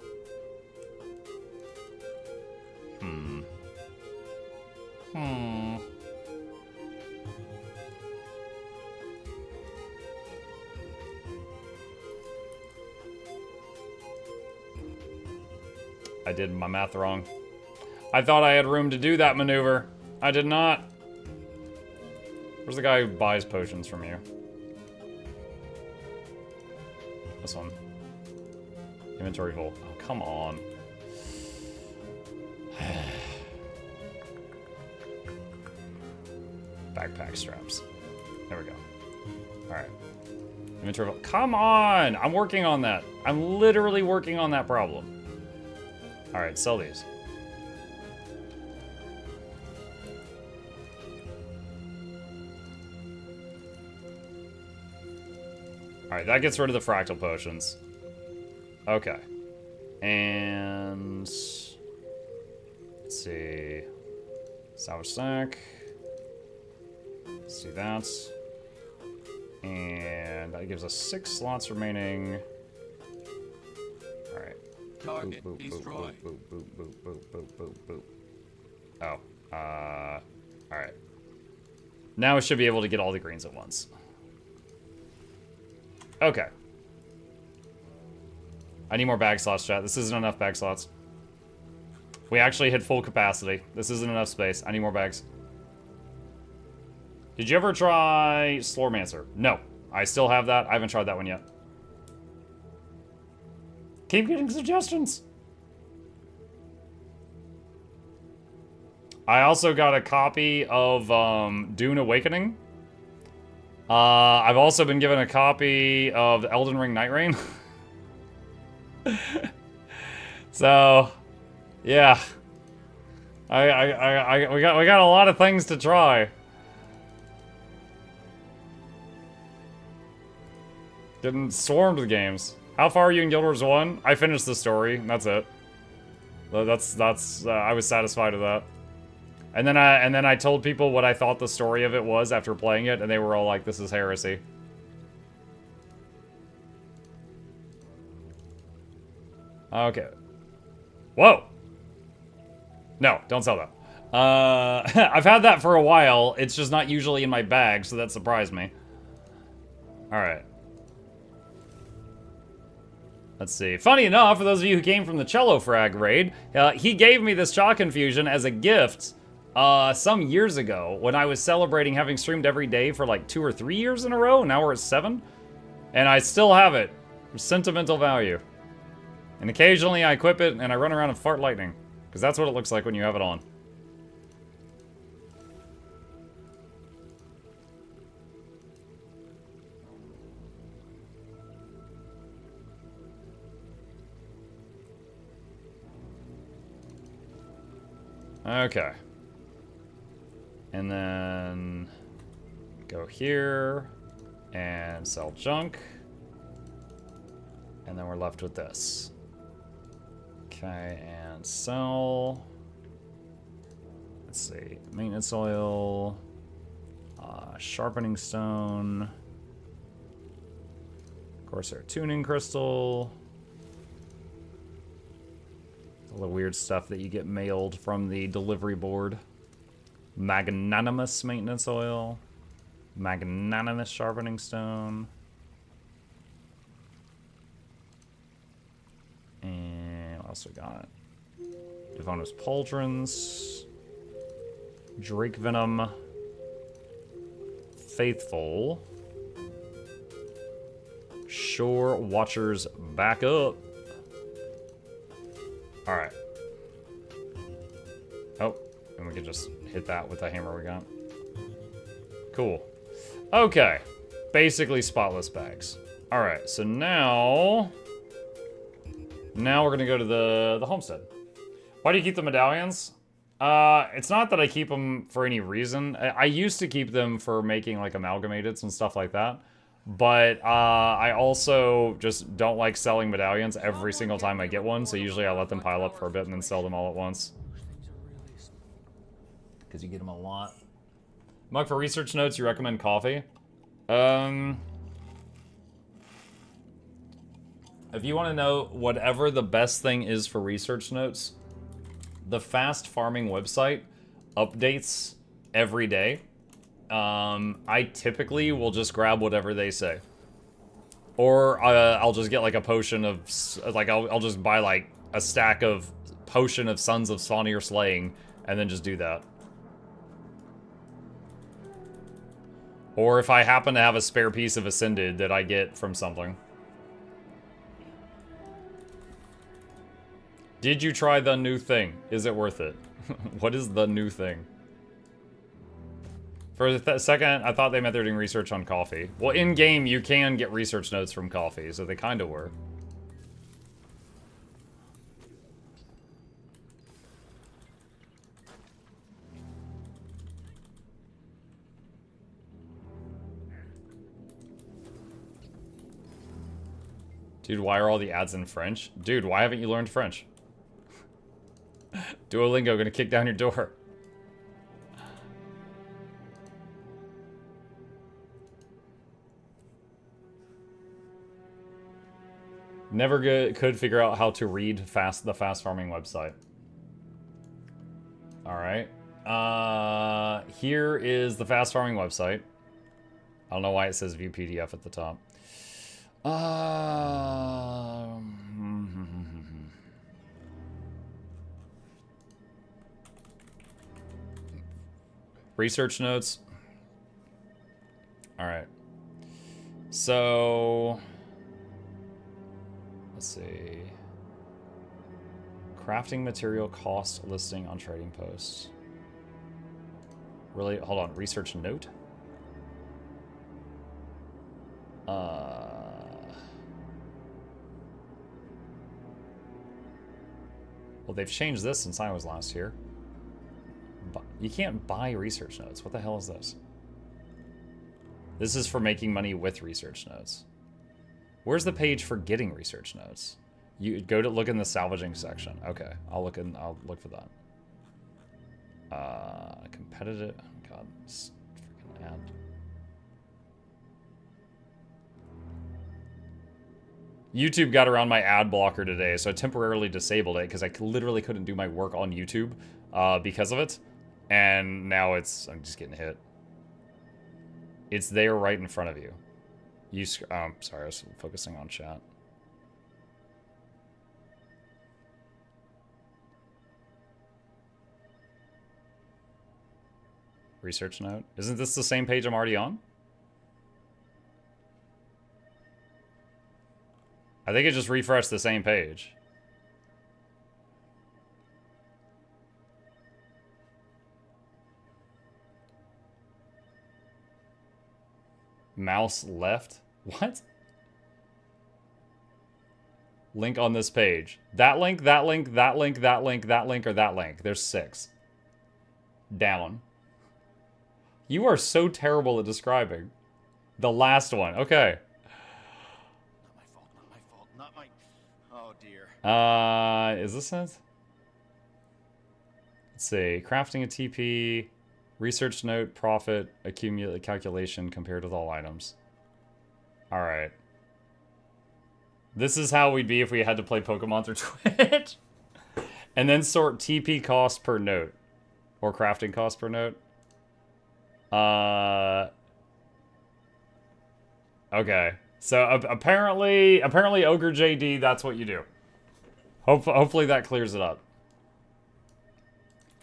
I did my math wrong. I thought I had room to do that maneuver. I did not. Where's the guy who buys potions from you? This one. Inventory full. Oh, come on. Backpack straps. There we go. Alright. Inventory full. Come on! I'm working on that. I'm literally working on that problem. Alright, sell these. Alright, that gets rid of the fractal potions. Okay. And... let's see... salvage stack. Let's do that. And that gives us 6 slots remaining. Alright. Target boop, boop, destroyed. boop, boop, boop, boop, boop, boop, boop, boop. Oh. Alright. Now we should be able to get all the greens at once. Okay. I need more bag slots, chat. This isn't enough bag slots. We actually hit full capacity. This isn't enough space. I need more bags. Did you ever try Slormancer? No. I still have that. I haven't tried that one yet. Keep getting suggestions. I also got a copy of Dune Awakening. I've also been given a copy of Elden Ring Night Rain. So, yeah. We got a lot of things to try. Getting swarmed with games. How far are you in Guild Wars 1? I finished the story, and that's it. That's I was satisfied with that. And then I told people what I thought the story of it was after playing it, and they were all like, "This is heresy." Okay. Whoa. No, don't sell that. I've had that for a while. It's just not usually in my bag, so that surprised me. All right. Let's see. Funny enough, for those of you who came from the Cello Frag raid, he gave me this Chalk Infusion as a gift some years ago when I was celebrating having streamed every day for like 2 or 3 years in a row. Now we're at 7. And I still have it. For sentimental value. And occasionally I equip it and I run around and fart lightning. Because that's what it looks like when you have it on. Okay. And then go here and sell junk. And then we're left with this. Okay, and sell. Let's see, maintenance oil, sharpening stone, Gorsal tuning crystal, all the weird stuff that you get mailed from the delivery board. Magnanimous maintenance oil, magnanimous sharpening stone, and what else we got? Babanos pauldrons, Drake venom, faithful, shore watchers back up. All right. Oh, and we can just hit that with the hammer we got. Cool. Okay. Basically spotless bags. All right, so now we're gonna go to the homestead. Why do you keep the medallions? It's not that I keep them for any reason. I used to keep them for making like amalgamateds and stuff like that. But I also just don't like selling medallions every single time I get one. So usually I let them pile up for a bit and then sell them all at once. Because you get them a lot. Mug, for research notes, you recommend coffee? If you want to know whatever the best thing is for research notes, the fast farming website updates every day. I typically will just grab whatever they say. Or I'll just get like a potion of, like I'll just buy like a stack of potion of Sons of Sawnir Slaying and then just do that. Or if I happen to have a spare piece of Ascended that I get from something. Did you try the new thing? Is it worth it? What is the new thing? For a second, I thought they meant they were doing research on coffee. Well, in-game, you can get research notes from coffee, so they kind of were. Dude, why are all the ads in French? Dude, why haven't you learned French? Duolingo gonna kick down your door. Never could figure out how to read the fast farming website. All right. Here is the fast farming website. I don't know why it says view PDF at the top. Research notes. All right. So let's see. Crafting material cost listing on trading posts. Really? Hold on. Research note? Well, they've changed this since I was last here. But you can't buy research notes. What the hell is this? This is for making money with research notes. Where's the page for getting research notes? You go to look in the salvaging section. Okay, I'll look for that. Competitive. Oh God, this freaking ad. YouTube got around my ad blocker today, so I temporarily disabled it because I literally couldn't do my work on YouTube because of it. And now I'm just getting hit. It's there right in front of you. Sorry, I was focusing on chat. Research note. Isn't this the same page I'm already on? I think it just refreshed the same page. Mouse left? What? Link on this page. That link, that link, that link, that link, that link, or that link. There's 6. Down. You are so terrible at describing. The last one. Okay. Not my fault, not my fault, not my... Oh, dear. Is this it? Let's see. Crafting a TP. Research note, profit, accumulate calculation compared with all items. Alright. This is how we'd be if we had to play Pokemon through Twitch. And then sort TP cost per note. Or crafting cost per note. Okay. So apparently Ogre JD, that's what you do. Hopefully that clears it up.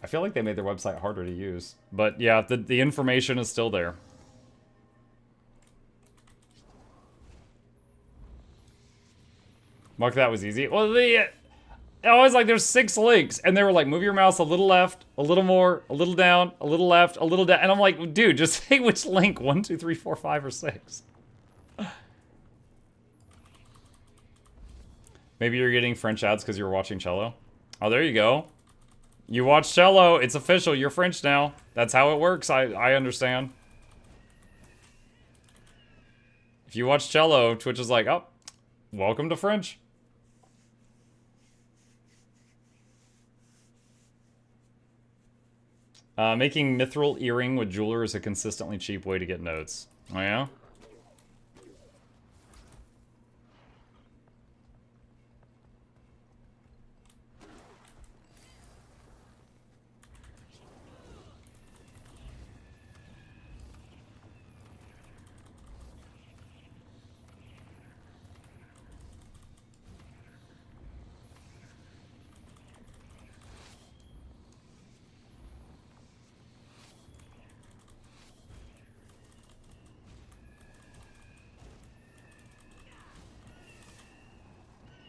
I feel like they made their website harder to use. But yeah, the information is still there. Mark, that was easy. Well, I was like, there's 6 links, and they were like, move your mouse a little left, a little more, a little down, a little left, a little down, and I'm like, dude, just say which link, 1, 2, 3, 4, 5, or 6. Maybe you're getting French ads because you were watching Cello. Oh, there you go. You watch Cello, it's official, you're French now. That's how it works, I understand. If you watch Cello, Twitch is like, oh, welcome to French. Making mithril earring with jeweler is a consistently cheap way to get notes. Oh yeah?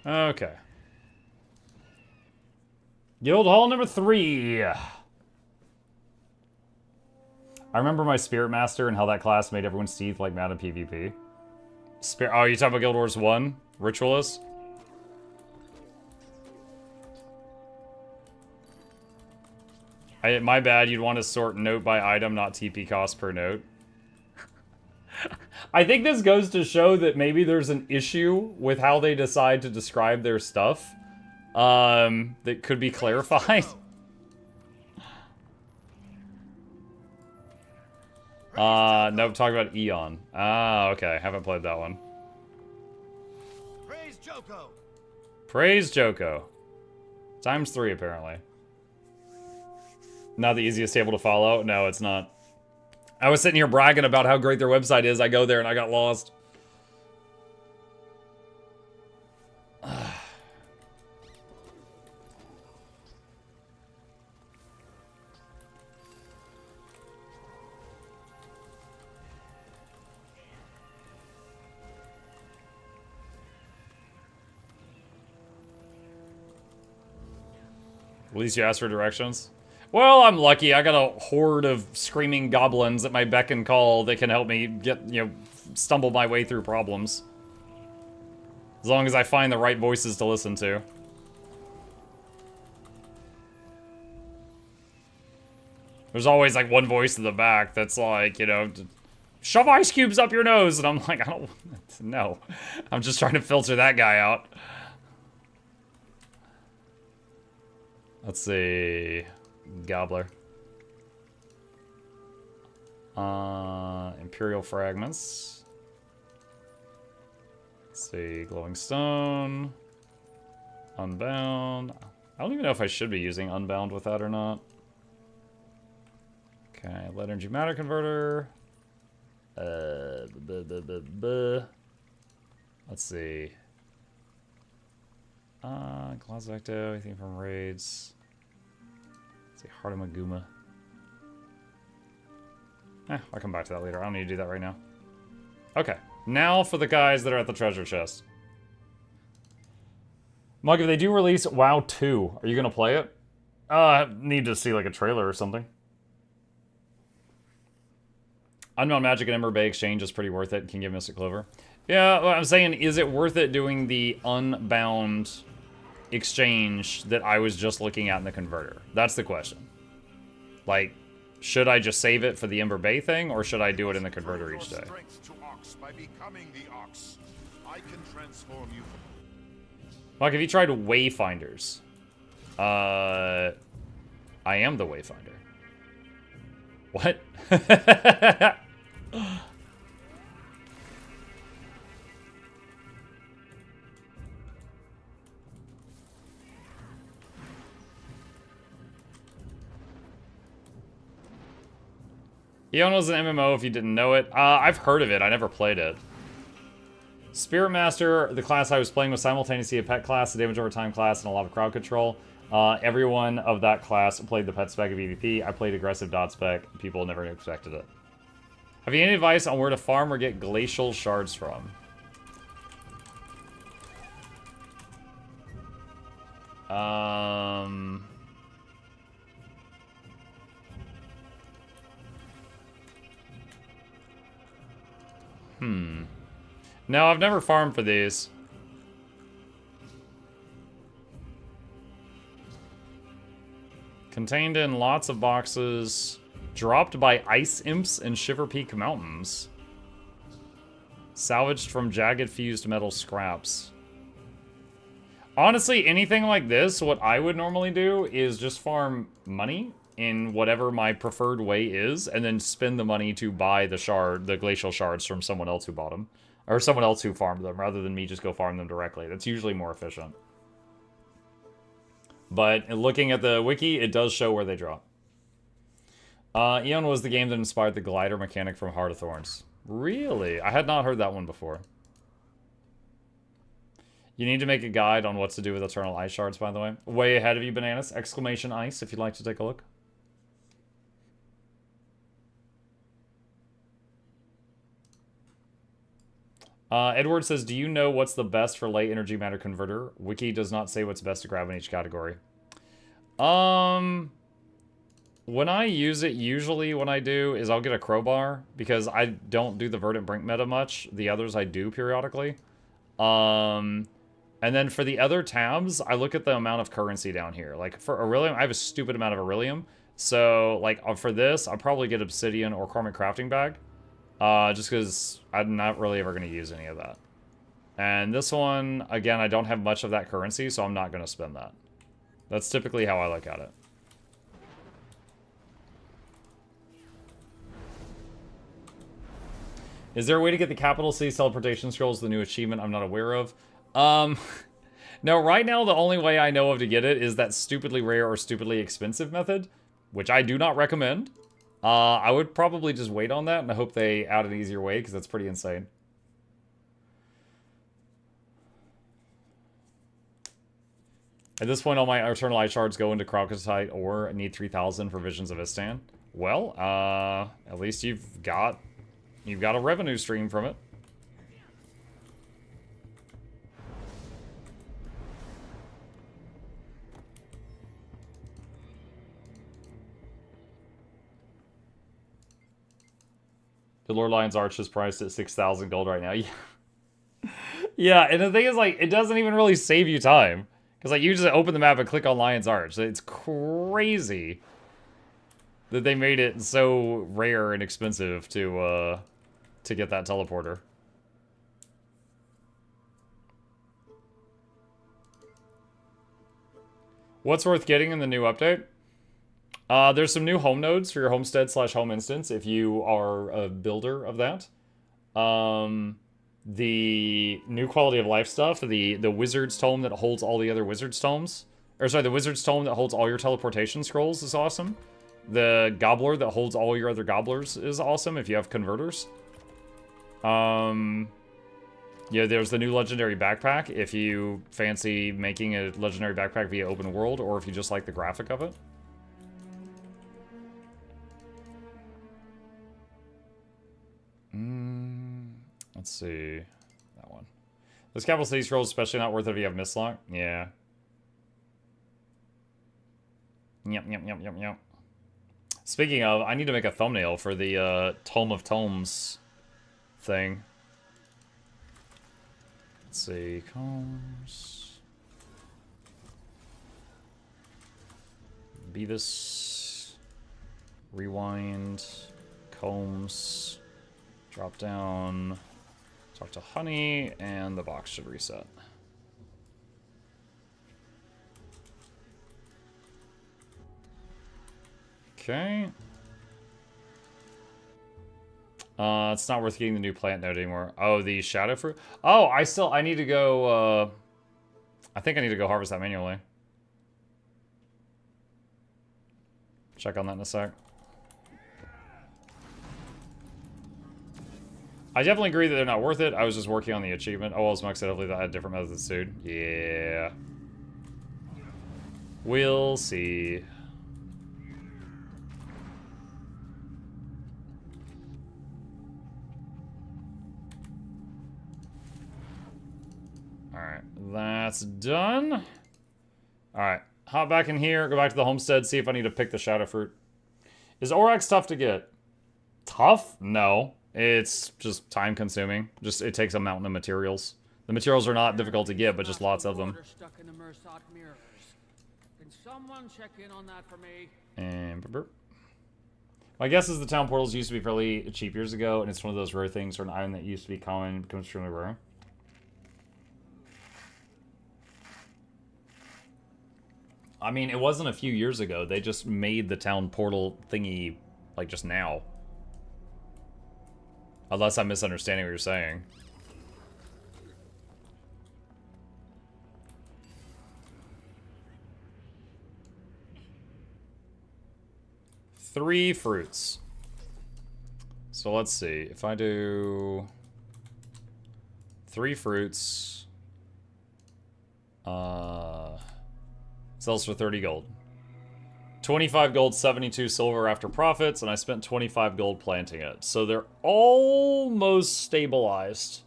Okay. Guild Hall number 3. I remember my Spirit Master and how that class made everyone's teeth like mad at PvP. Oh, you talking about Guild Wars 1? Ritualist? My bad, you'd want to sort note by item, not TP cost per note. I think this goes to show that maybe there's an issue with how they decide to describe their stuff. That could be clarified. Nope, talking about Eon. Ah, okay, haven't played that one. Praise Joko! Praise Joko. ×3, apparently. Not the easiest table to follow? No, it's not. I was sitting here bragging about how great their website is. I go there and I got lost. At least you asked for directions. Well, I'm lucky. I got a horde of screaming goblins at my beck and call that can help me get, stumble my way through problems. As long as I find the right voices to listen to. There's always, like, one voice in the back that's like, shove ice cubes up your nose. And I'm like, I don't, no. I'm just trying to filter that guy out. Let's see. Gobbler. Imperial fragments. Let's see. Glowing stone. Unbound. I don't even know if I should be using unbound with that or not. Okay, lead energy matter converter. Let's see. Glazvecto, anything from raids. Let's see, Heart of Maguma. I'll come back to that later. I don't need to do that right now. Okay, now for the guys that are at the treasure chest. Mug, if they do release WoW 2, are you gonna play it? I need to see like a trailer or something. Unbound Magic and Ember Bay exchange is pretty worth it. Can you give Mystic Clover? Yeah, well, I'm saying, is it worth it doing the Unbound exchange that I was just looking at in the converter? That's the question. Like, should I just save it for the Ember Bay thing, or should I do it in the converter each day? By becoming the ox, I can transform you. Mark, have you tried Wayfinders? I am the Wayfinder. What? Eon was an MMO if you didn't know it. I've heard of it. I never played it. Spirit Master, the class I was playing, was simultaneously a pet class, a damage over time class, and a lot of crowd control. Everyone of that class played the pet spec of EVP. I played aggressive dot spec. People never expected it. Have you any advice on where to farm or get glacial shards from? No, I've never farmed for these. Contained in lots of boxes. Dropped by ice imps in Shiver Peak Mountains. Salvaged from jagged fused metal scraps. Honestly, anything like this, what I would normally do is just farm money in whatever my preferred way is, and then spend the money to buy the glacial shards from someone else who bought them. Or someone else who farmed them, rather than me just go farm them directly. That's usually more efficient. But looking at the wiki, it does show where they drop. Eon was the game that inspired the glider mechanic from Heart of Thorns. Really? I had not heard that one before. You need to make a guide on what to do with Eternal Ice Shards, by the way. Way ahead of you, Bananas. Exclamation Ice, if you'd like to take a look. Edward says, do you know what's the best for late energy matter converter? Wiki does not say what's best to grab in each category. When I use it, usually what I do is I'll get a crowbar, because I don't do the Verdant Brink meta much. The others I do periodically. And then for the other tabs, I look at the amount of currency down here. Like for Aurelium, I have a stupid amount of Aurelium. So like for this, I'll probably get Obsidian or Karmic Crafting Bag. Just because I'm not really ever going to use any of that. And this one, again, I don't have much of that currency, so I'm not going to spend that. That's typically how I look at it. Is there a way to get the capital C teleportation scrolls, the new achievement I'm not aware of? No, right now the only way I know of to get it is that stupidly rare or stupidly expensive method, which I do not recommend. I would probably just wait on that, and I hope they add an easier way, because that's pretty insane. At this point, all my Eternal Ice Shards go into Crocosite or need 3,000 for Visions of Istan. Well, at least you've got a revenue stream from it. The Lord Lion's Arch is priced at 6,000 gold right now. Yeah. Yeah, and the thing is, like, it doesn't even really save you time. Because, like, you just open the map and click on Lion's Arch. It's crazy that they made it so rare and expensive to get that teleporter. What's worth getting in the new update? There's some new home nodes for your homestead / home instance if you are a builder of that. The new quality of life stuff, the wizard's tome that holds all the other wizard's tomes. Or sorry, the wizard's tome that holds all your teleportation scrolls is awesome. The gobbler that holds all your other gobblers is awesome if you have converters. Yeah, there's the new legendary backpack if you fancy making a legendary backpack via open world, or if you just like the graphic of it. Let's see. That one. Those capital city scrolls especially not worth it if you have Mistlock. Yeah. Yep. Speaking of, I need to make a thumbnail for the Tome of Tomes thing. Let's see. Combs. Beavis. Rewind. Combs. Drop down. Talk to Honey, and the box should reset. Okay. It's not worth getting the new plant node anymore. Oh, the shadow fruit? Oh, I need to go, I think I need to go harvest that manually. Check on that in a sec. I definitely agree that they're not worth it. I was just working on the achievement. Oh, well, as Mike said, hopefully that had different methods soon. Yeah. We'll see. Alright, that's done. Alright, hop back in here, go back to the homestead, see if I need to pick the shadow fruit. Is Orax tough to get? Tough? No. It's just time consuming. Just, it takes a mountain of materials. The materials are not difficult to get, but just lots of them. Stuck in the Mersat mirrors. Can someone check in on that for me? And my guess is the town portals used to be fairly cheap years ago, and it's one of those rare things where an item that used to be common becomes extremely rare. I mean, it wasn't a few years ago. They just made the town portal thingy, like, just now. Unless I'm misunderstanding what you're saying. Three fruits. So let's see. If I do 3 fruits, sells for 30 gold. 25 gold, 72 silver after profits, and I spent 25 gold planting it. So they're almost stabilized.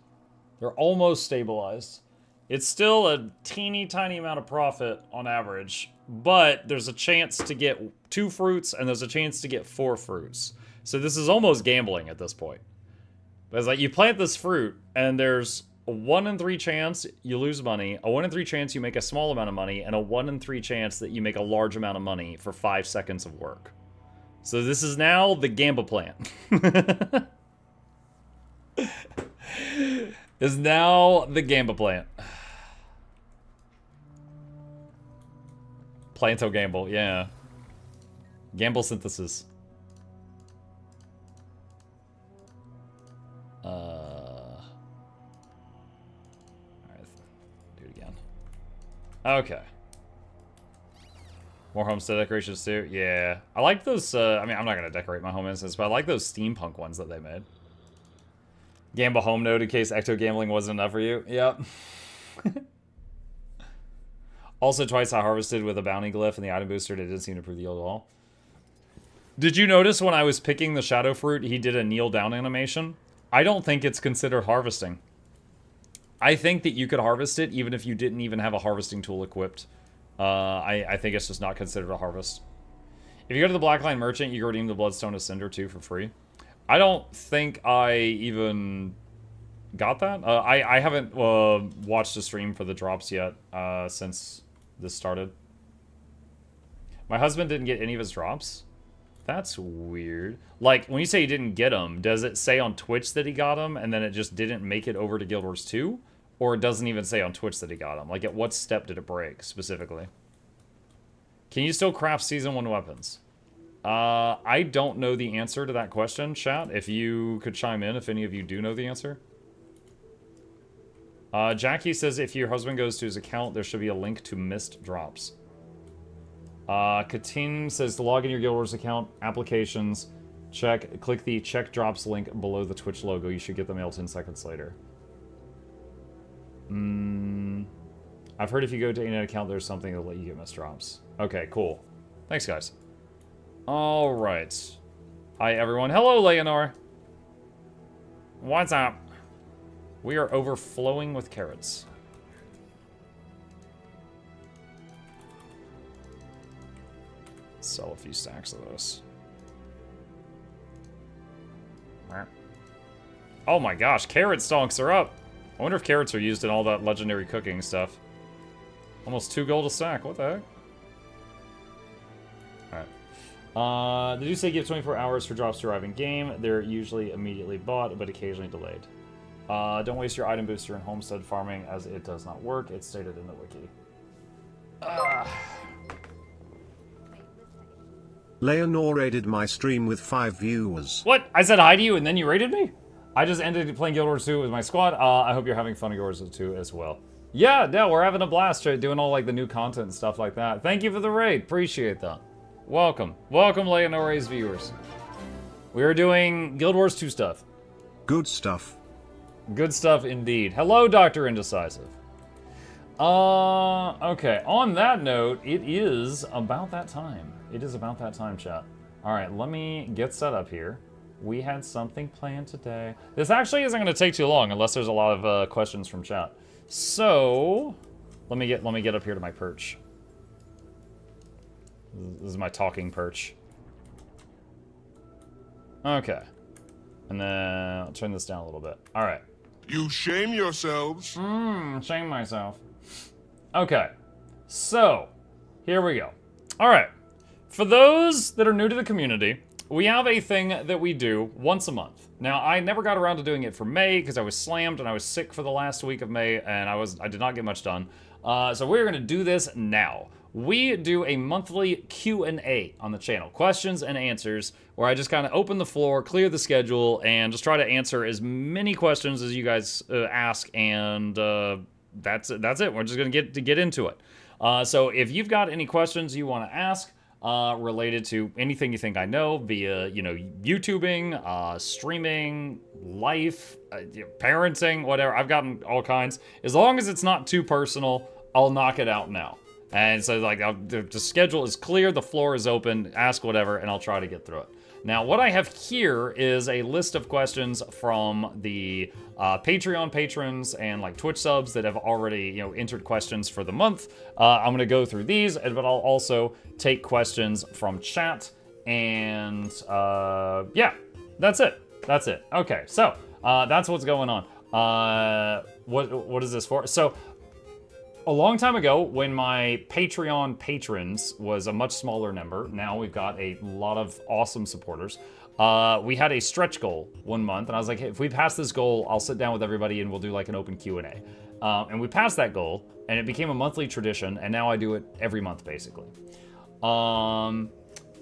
They're almost stabilized. It's still a teeny tiny amount of profit on average, but there's a chance to get 2 fruits, and there's a chance to get 4 fruits. So this is almost gambling at this point. But it's like, you plant this fruit, and there's a 1 in 3 chance you lose money, a 1 in 3 chance you make a small amount of money, and a 1 in 3 chance that you make a large amount of money for 5 seconds of work. So this is now the gamble plan. Is now the gamble plan. Planto gamble, yeah. Gamble synthesis. Okay. More homestead decorations too? Yeah. I like those, I mean, I'm not going to decorate my home instance, but I like those steampunk ones that they made. Gamble home node in case ecto gambling wasn't enough for you. Yep. Also, twice I harvested with a bounty glyph and the item booster, and it didn't seem to improve the yield at all. Did you notice when I was picking the shadow fruit, he did a kneel down animation? I don't think it's considered harvesting. I think that you could harvest it even if you didn't even have a harvesting tool equipped. I think it's just not considered a harvest. If you go to the Blackline Merchant, you can redeem the Bloodstone of Cinder too for free. I don't think I even got that. I haven't watched a stream for the drops yet since this started. My husband didn't get any of his drops. That's weird. Like, when you say he didn't get them, does it say on Twitch that he got them and then it just didn't make it over to Guild Wars 2? Or it doesn't even say on Twitch that he got them? Like, at what step did it break, specifically? Can you still craft Season 1 weapons? I don't know the answer to that question, chat. If you could chime in, if any of you do know the answer. Jackie says if your husband goes to his account, there should be a link to missed drops. Katin says to log in your Guild Wars account, applications, click the check drops link below the Twitch logo. You should get the mail 10 seconds later. I've heard if you go to any account, there's something that'll let you get missed drops. Okay, cool. Thanks, guys. All right. Hi, everyone. Hello, Leonor. What's up? We are overflowing with carrots. Sell a few stacks of those. Oh my gosh, carrot stonks are up. I wonder if carrots are used in all that legendary cooking stuff. Almost 2 gold a stack, what the heck? They do say give 24 hours for drops to arrive in game. They're usually immediately bought, but occasionally delayed. Don't waste your item booster in Homestead farming, as it does not work. It's stated in the wiki. Leonor raided my stream with 5 viewers. What? I said hi to you and then you raided me? I just ended playing Guild Wars 2 with my squad. I hope you're having fun in Guild Wars 2 as well. Yeah, we're having a blast doing all like the new content and stuff like that. Thank you for the raid. Appreciate that. Welcome. Welcome, Leonore's viewers. We are doing Guild Wars 2 stuff. Good stuff. Good stuff indeed. Hello, Dr. Indecisive. Okay. On that note, it is about that time. It is about that time, chat. Alright, let me get set up here. We had something planned today. This actually isn't going to take too long, unless there's a lot of questions from chat. So, let me get up here to my perch. This is my talking perch. Okay. And then I'll turn this down a little bit. Alright. You shame yourselves. Shame myself. Okay. So, here we go. Alright. For those that are new to the community, we have a thing that we do once a month. Now, I never got around to doing it for May because I was slammed and I was sick for the last week of May and I did not get much done. So we're going to do this now. We do a monthly Q&A on the channel, questions and answers, where I just kind of open the floor, clear the schedule, and just try to answer as many questions as you guys ask, and that's it. We're just going to get into it. So if you've got any questions you want to ask related to anything you think I know via, YouTubing, streaming, life, parenting, whatever, I've gotten all kinds. As long as it's not too personal, I'll knock it out now. And so, like, the schedule is clear, the floor is open, ask whatever, and I'll try to get through it. Now, what I have here is a list of questions from the Patreon patrons and, like, Twitch subs that have already, entered questions for the month. I'm going to go through these, but I'll also take questions from chat, and, yeah, that's it. That's it. Okay, so, that's what's going on. What is this for? So, a long time ago, when my Patreon patrons was a much smaller number, now we've got a lot of awesome supporters, we had a stretch goal one month, and I was like, hey, if we pass this goal, I'll sit down with everybody and we'll do like an open Q&A. And we passed that goal, and it became a monthly tradition, and now I do it every month, basically.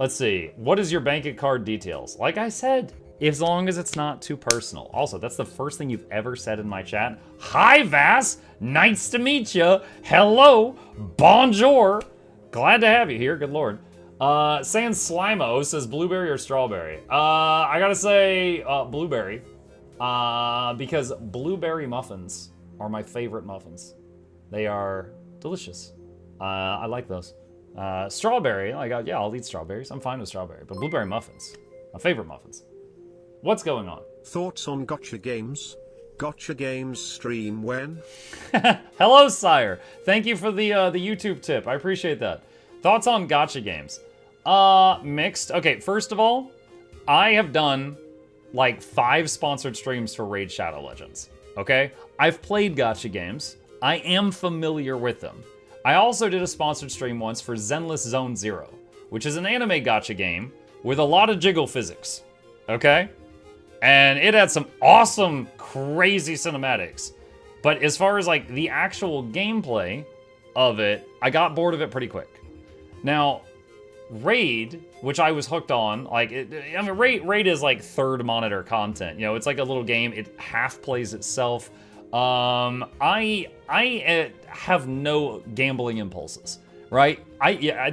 Let's see. What is your bank card details? Like I said, as long as it's not too personal. Also, that's the first thing you've ever said in my chat. Hi, Vass. Nice to meet you. Hello. Bonjour. Glad to have you here. Good lord. Saying Slimo says blueberry or strawberry. I gotta say blueberry. Because blueberry muffins are my favorite muffins. They are delicious. I like those. Strawberry, yeah, I'll eat strawberries. I'm fine with strawberry. But blueberry muffins, my favorite muffins. What's going on? Thoughts on Gacha games? Gacha games stream when? Hello, sire. Thank you for the YouTube tip. I appreciate that. Thoughts on Gacha games? Mixed. Okay, first of all, I have done like 5 sponsored streams for Raid Shadow Legends. Okay? I've played Gacha games. I am familiar with them. I also did a sponsored stream once for Zenless Zone Zero, which is an anime gacha game with a lot of jiggle physics. Okay? And it had some awesome, crazy cinematics. But as far as, like, the actual gameplay of it, I got bored of it pretty quick. Now, Raid, which I was hooked on, like, Raid is, like, third monitor content. It's like a little game. It half plays itself. I have no gambling impulses, right?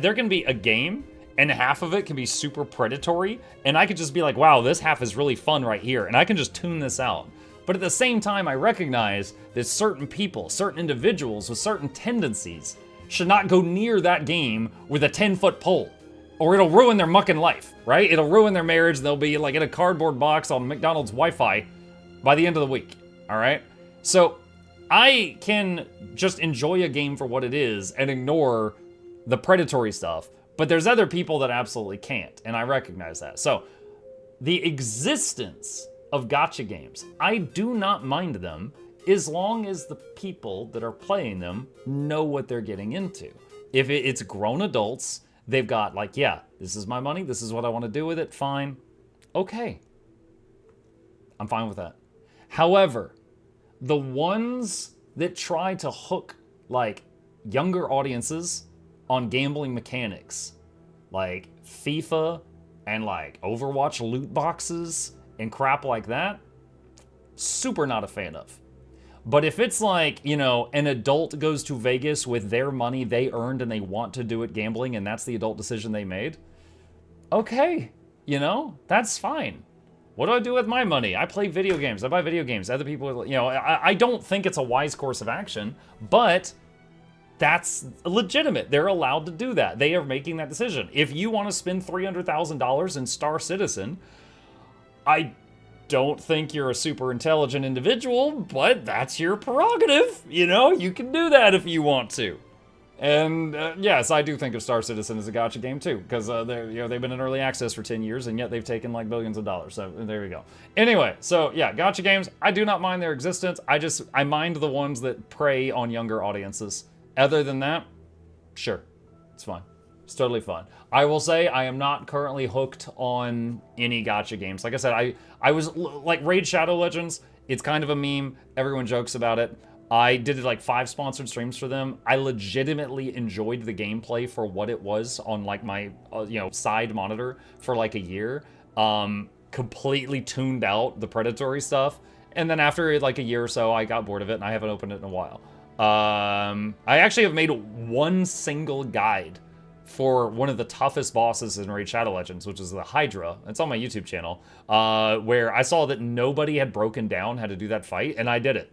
There can be a game, and half of it can be super predatory, and I could just be like, wow, this half is really fun right here, and I can just tune this out. But at the same time, I recognize that certain people, certain individuals with certain tendencies should not go near that game with a 10-foot pole, or it'll ruin their mucking life, right? It'll ruin their marriage, and they'll be like in a cardboard box on McDonald's Wi-Fi by the end of the week, all right? So I can just enjoy a game for what it is and ignore the predatory stuff. But there's other people that absolutely can't, and I recognize that. So, the existence of gacha games, I do not mind them as long as the people that are playing them know what they're getting into. If it's grown adults They've got like, yeah, this is my money. This is what I want to do with it. Fine. Okay. I'm fine with that. However, the ones that try to hook like younger audiences on gambling mechanics, like FIFA and like Overwatch loot boxes and crap like that, super not a fan of. But if it's like, you know, an adult goes to Vegas with their money they earned and they want to do it gambling and that's the adult decision they made, okay, you know, that's fine. What do I do with my money? I play video games. I buy video games. Other people, you know, I don't think it's a wise course of action, but that's legitimate. They're allowed to do that. They are making that decision. If you want to spend $300,000 in Star Citizen, I don't think you're a super intelligent individual, but that's your prerogative. You know, you can do that if you want to. And yes, I do think of Star Citizen as a gacha game too, because they've been in early access for 10 years, and yet they've taken like billions of dollars. So there you go. Anyway, so yeah, gacha games. I do not mind their existence. I mind the ones that prey on younger audiences. Other than that, sure, it's fine. It's totally fine. I will say I am not currently hooked on any gacha games. Like I said, I was like Raid Shadow Legends. It's kind of a meme. Everyone jokes about it. I did like 5 sponsored streams for them. I legitimately enjoyed the gameplay for what it was on like my side monitor for like a year. Completely tuned out the predatory stuff, and then after like a year or so, I got bored of it, and I haven't opened it in a while. I actually have made one single guide for one of the toughest bosses in Raid Shadow Legends, which is the Hydra. It's on my YouTube channel, where I saw that nobody had broken down how to do that fight, and I did it.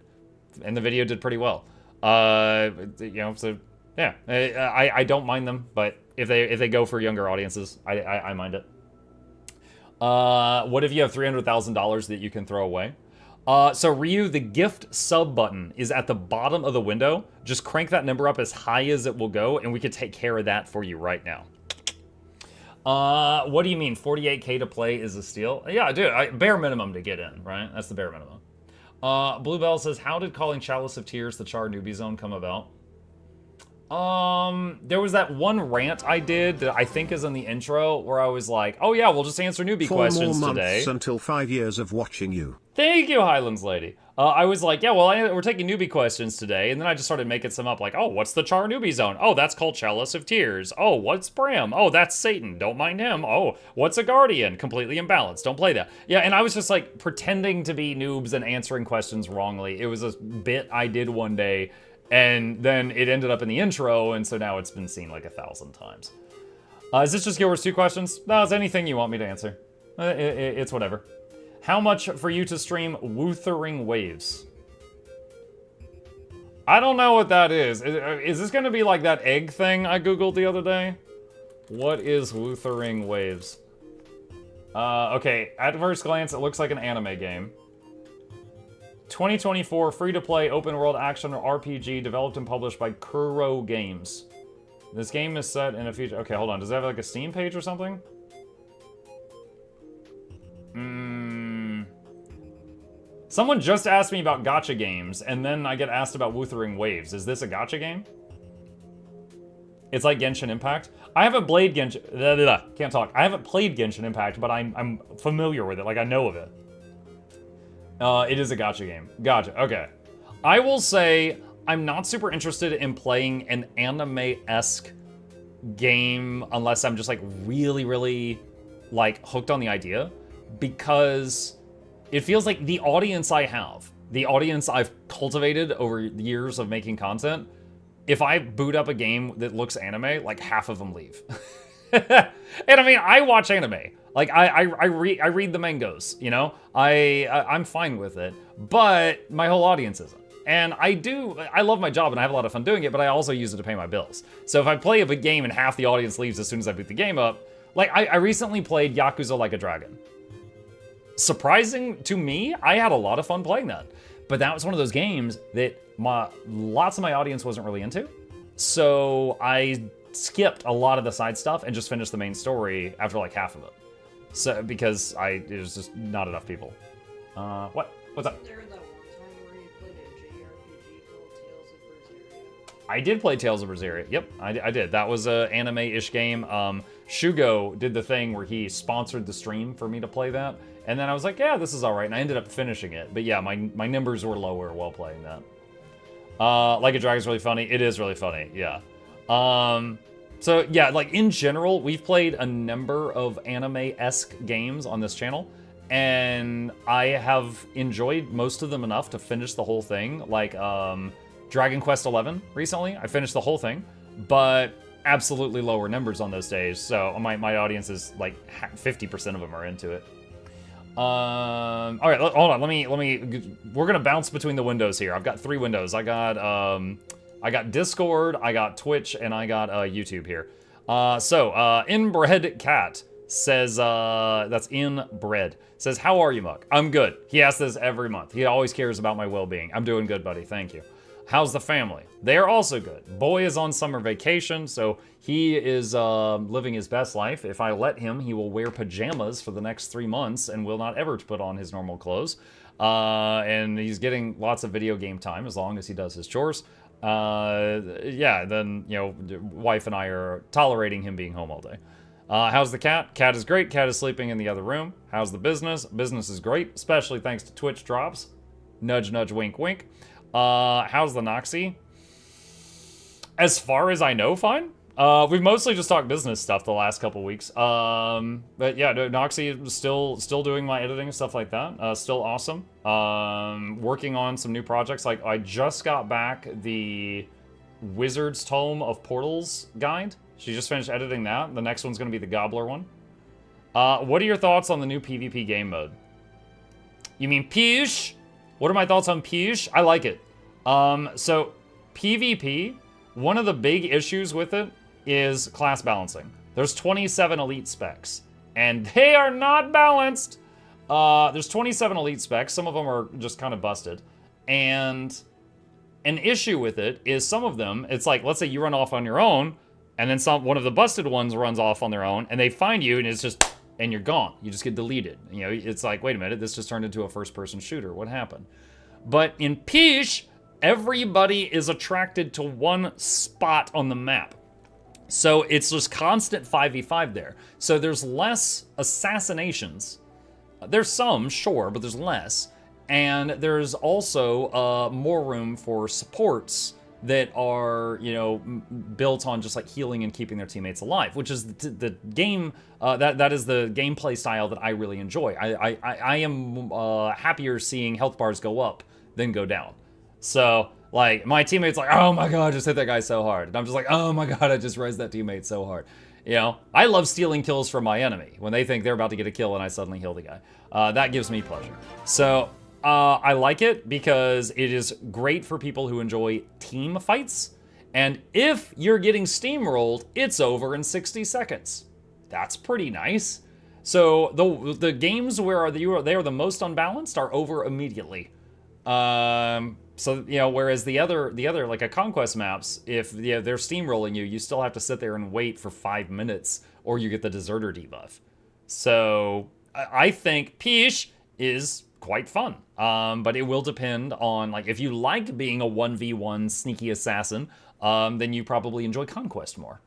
And the video did pretty well. So yeah, I don't mind them, but if they go for younger audiences, I mind it. What if you have $300,000 that you can throw away? So Ryu, the gift sub button is at the bottom of the window. Just crank that number up as high as it will go, and we could take care of that for you right now. What do you mean 48K to play is a steal? Yeah, dude, bare minimum to get in, right? That's the bare minimum. Bluebell says, how did calling Chalice of Tears the Char Newbie Zone come about? There was that one rant I did that I think is in the intro where I was like, oh yeah, we'll just answer newbie questions 4 more today. months until 5 years of watching you. Thank you, Highlands Lady. I was like, yeah, well, we're taking newbie questions today, and then I just started making some up, like, oh, what's the Char Newbie Zone? Oh, that's called Chalice of Tears. Oh, what's Bram? Oh, that's Satan. Don't mind him. Oh, what's a Guardian? Completely imbalanced. Don't play that. Yeah, and I was just, like, pretending to be noobs and answering questions wrongly. It was a bit I did one day, and then it ended up in the intro, and so now it's been seen, like, 1,000 times. Is this just Guild Wars 2 questions? No, it's anything you want me to answer. It's whatever. How much for you to stream Wuthering Waves? I don't know what that is. Is this gonna be like that egg thing I googled the other day? What is Wuthering Waves? Okay, at first glance, it looks like an anime game. 2024, free-to-play, open-world action RPG, developed and published by Kuro Games. This game is set in a future... Okay, hold on. Does it have like a Steam page or something? Someone just asked me about gacha games, and then I get asked about Wuthering Waves. Is this a gacha game? It's like Genshin Impact. I haven't played Genshin... Can't talk. I haven't played Genshin Impact, but I'm familiar with it. Like, I know of it. It is a gacha game. Gotcha. Okay. I will say I'm not super interested in playing an anime-esque game unless I'm just, like, really, really, like, hooked on the idea. Because... it feels like the audience I have, the audience I've cultivated over years of making content, if I boot up a game that looks anime, like half of them leave. And I mean, I watch anime. Like, I read the mangas, you know? I'm fine with it, but my whole audience isn't. And I love my job and I have a lot of fun doing it, but I also use it to pay my bills. So if I play a big game and half the audience leaves as soon as I boot the game up, like, I recently played Yakuza Like a Dragon. Surprising to me, I had a lot of fun playing that. But that was one of those games that lots of my audience wasn't really into. So I skipped a lot of the side stuff and just finished the main story after like half of it. So because it was just not enough people. What's up? There that one time where you played a JRPG called Tales of Berseria. I did play Tales of Berseria. Yep, I did. That was a anime-ish game. Shugo did the thing where he sponsored the stream for me to play that. And then I was like, yeah, this is all right. And I ended up finishing it. But yeah, my numbers were lower while playing that. Like a Dragon's really funny. It is really funny, yeah. So yeah, like in general, we've played a number of anime-esque games on this channel. And I have enjoyed most of them enough to finish the whole thing. Like, Dragon Quest XI recently. I finished the whole thing, but absolutely lower numbers on those days. So my audience is like 50% of them are into it. All right, hold on. Let me. We're gonna bounce between the windows here. I've got 3 windows. I got Discord, I got Twitch, and I got YouTube here. Inbred Cat says, that's Inbred, says, how are you, Muck? I'm good. He asks this every month. He always cares about my well-being. I'm doing good, buddy. Thank you. How's the family? They are also good. Boy is on summer vacation, so he is living his best life. If I let him, he will wear pajamas for the next 3 months and will not ever put on his normal clothes. And he's getting lots of video game time as long as he does his chores. Yeah, then, you know, wife and I are tolerating him being home all day. How's the cat? Cat is great. Cat is sleeping in the other room. How's the business? Business is great, especially thanks to Twitch drops. Nudge, nudge, wink, wink. How's the Noxxi? As far as I know, fine. We've mostly just talked business stuff the last couple weeks. But yeah, Noxxi is still doing my editing and stuff like that. Still awesome. Working on some new projects. Like, I just got back the Wizard's Tome of Portals guide. She just finished editing that. The next one's going to be the Gobbler one. What are your thoughts on the new PvP game mode? You mean Push? What are my thoughts on Push? I like it. So PvP, one of the big issues with it is class balancing. There's 27 elite specs, and they are not balanced. There's 27 elite specs. Some of them are just kind of busted. And an issue with it is some of them, it's like, let's say you run off on your own, and then one of the busted ones runs off on their own, and they find you, and it's just, and you're gone. You just get deleted. You know, it's like, wait a minute, this just turned into a first-person shooter. What happened? But in Pish, everybody is attracted to one spot on the map. So it's just constant 5v5 there. So there's less assassinations. There's some, sure, but there's less. And there's also more room for supports that are, you know, built on just like healing and keeping their teammates alive, which is the game, that is the gameplay style that I really enjoy. I am happier seeing health bars go up than go down. So, like, my teammate's like, oh my god, I just hit that guy so hard. And I'm just like, oh my god, I just rezzed that teammate so hard. You know, I love stealing kills from my enemy when they think they're about to get a kill and I suddenly heal the guy. That gives me pleasure. So, I like it because it is great for people who enjoy team fights. And if you're getting steamrolled, it's over in 60 seconds. That's pretty nice. So the games where they are the most unbalanced are over immediately. So, you know, whereas the other like a conquest maps, if they're steamrolling you, you still have to sit there and wait for 5 minutes or you get the deserter debuff. So I think Pish is quite fun. But it will depend on, like, if you like being a 1v1 sneaky assassin, then you probably enjoy Conquest more.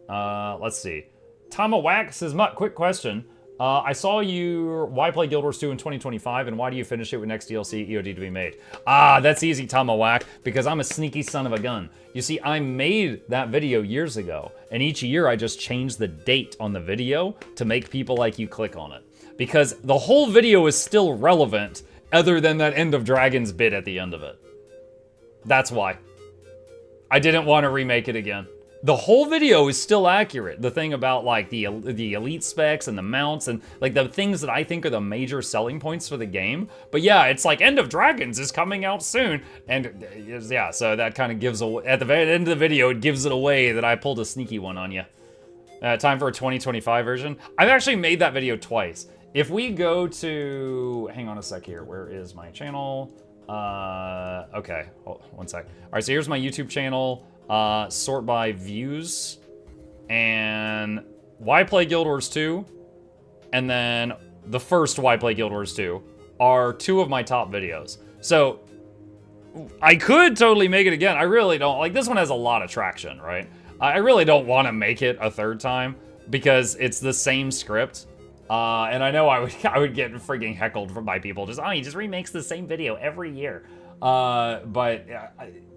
Let's see. Tomawak says, Mutt, quick question. I saw you, why play Guild Wars 2 in 2025, and why do you finish it with next DLC EOD to be made? Ah, that's easy, Tomawak, because I'm a sneaky son of a gun. You see, I made that video years ago, and each year I just change the date on the video to make people like you click on it. Because the whole video is still relevant, other than that End of Dragons bit at the end of it. That's why. I didn't want to remake it again. The whole video is still accurate. The thing about, like, the elite specs and the mounts and, like, the things that I think are the major selling points for the game. But yeah, it's like End of Dragons is coming out soon. And yeah, so that kind of gives away, at the very end of the video, it gives it away that I pulled a sneaky one on you. Time for a 2025 version. I've actually made that video twice. If we go to, hang on a sec here, where is my channel? Okay, hold, one sec. All right, so here's my YouTube channel. Sort by views, and why play Guild Wars 2, and then the first why play Guild Wars 2 are two of my top videos. So I could totally make it again. I really don't. Like, this one has a lot of traction, right? I really don't want to make it a third time because it's the same script. And I know I would get freaking heckled by people. Just, oh, he just remakes the same video every year. But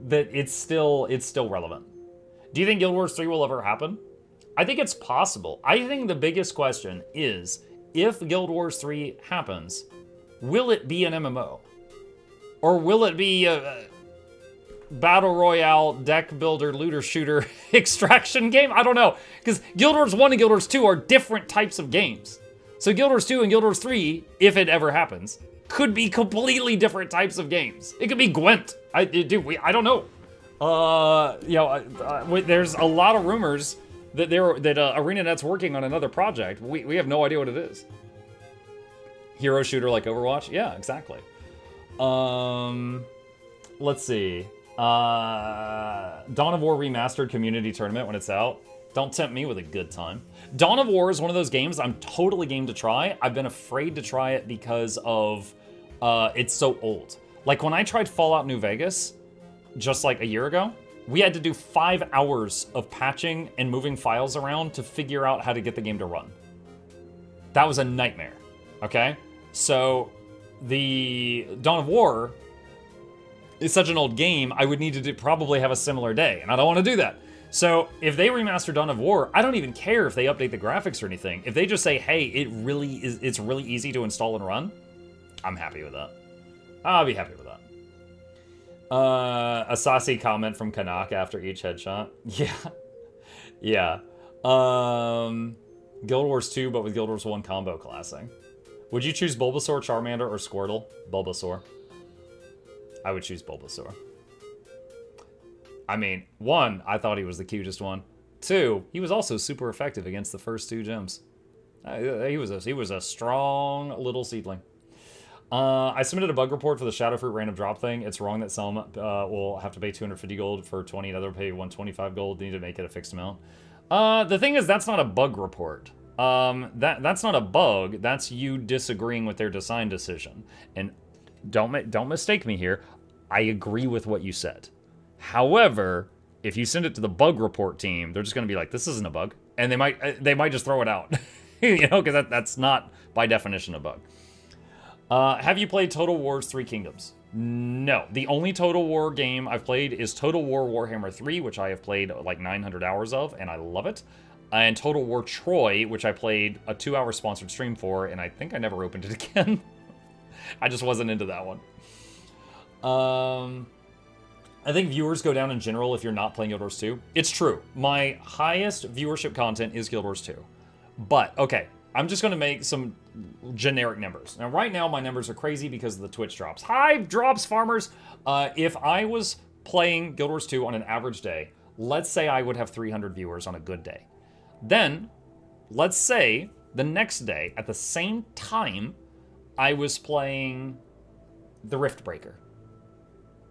that it's still relevant. Do you think Guild Wars 3 will ever happen? I think it's possible. I think the biggest question is, if Guild Wars 3 happens, will it be an MMO? Or will it be a battle royale, deck builder, looter shooter extraction game? I don't know. Because Guild Wars 1 and Guild Wars 2 are different types of games. So Guild Wars 2 and Guild Wars 3, if it ever happens, could be completely different types of games. It could be Gwent. I don't know. There's a lot of rumors that ArenaNet's working on another project. We have no idea what it is. Hero shooter like Overwatch? Yeah, exactly. Let's see. Dawn of War Remastered Community Tournament when it's out. Don't tempt me with a good time. Dawn of War is one of those games I'm totally game to try. I've been afraid to try it because of it's so old. Like when I tried Fallout New Vegas just like a year ago, we had to do 5 hours of patching and moving files around to figure out how to get the game to run. That was a nightmare, okay? So the Dawn of War is such an old game, I would need to probably have a similar day, and I don't want to do that. So if they remaster Dawn of War, I don't even care if they update the graphics or anything. If they just say, hey, it's really easy to install and run, I'm happy with that. I'll be happy with that. A saucy comment from Kanak after each headshot. Yeah. Guild Wars 2, but with Guild Wars 1 combo classing. Would you choose Bulbasaur, Charmander, or Squirtle? Bulbasaur. I would choose Bulbasaur. I mean, 1, I thought he was the cutest one. 2, he was also super effective against the first 2 gyms. He was a strong little seedling. I submitted a bug report for the Shadowfruit random drop thing. It's wrong that some will have to pay 250 gold for 20, and other pay 125 gold. They need to make it a fixed amount. The thing is, that's not a bug report. That's not a bug. That's you disagreeing with their design decision. And don't mistake me here. I agree with what you said. However, if you send it to the bug report team, they're just going to be like, "This isn't a bug," and they might just throw it out, because that's not by definition a bug. Have you played Total War's Three Kingdoms? No. The only Total War game I've played is Total War Warhammer 3, which I have played like 900 hours of, and I love it. And Total War Troy, which I played a 2-hour sponsored stream for, and I think I never opened it again. I just wasn't into that one. I think viewers go down in general if you're not playing Guild Wars 2. It's true. My highest viewership content is Guild Wars 2. But, okay, I'm just going to make some generic numbers. Now, right now, my numbers are crazy because of the Twitch drops. Hive drops, farmers! If I was playing Guild Wars 2 on an average day, let's say I would have 300 viewers on a good day. Then, let's say the next day, at the same time, I was playing the Riftbreaker.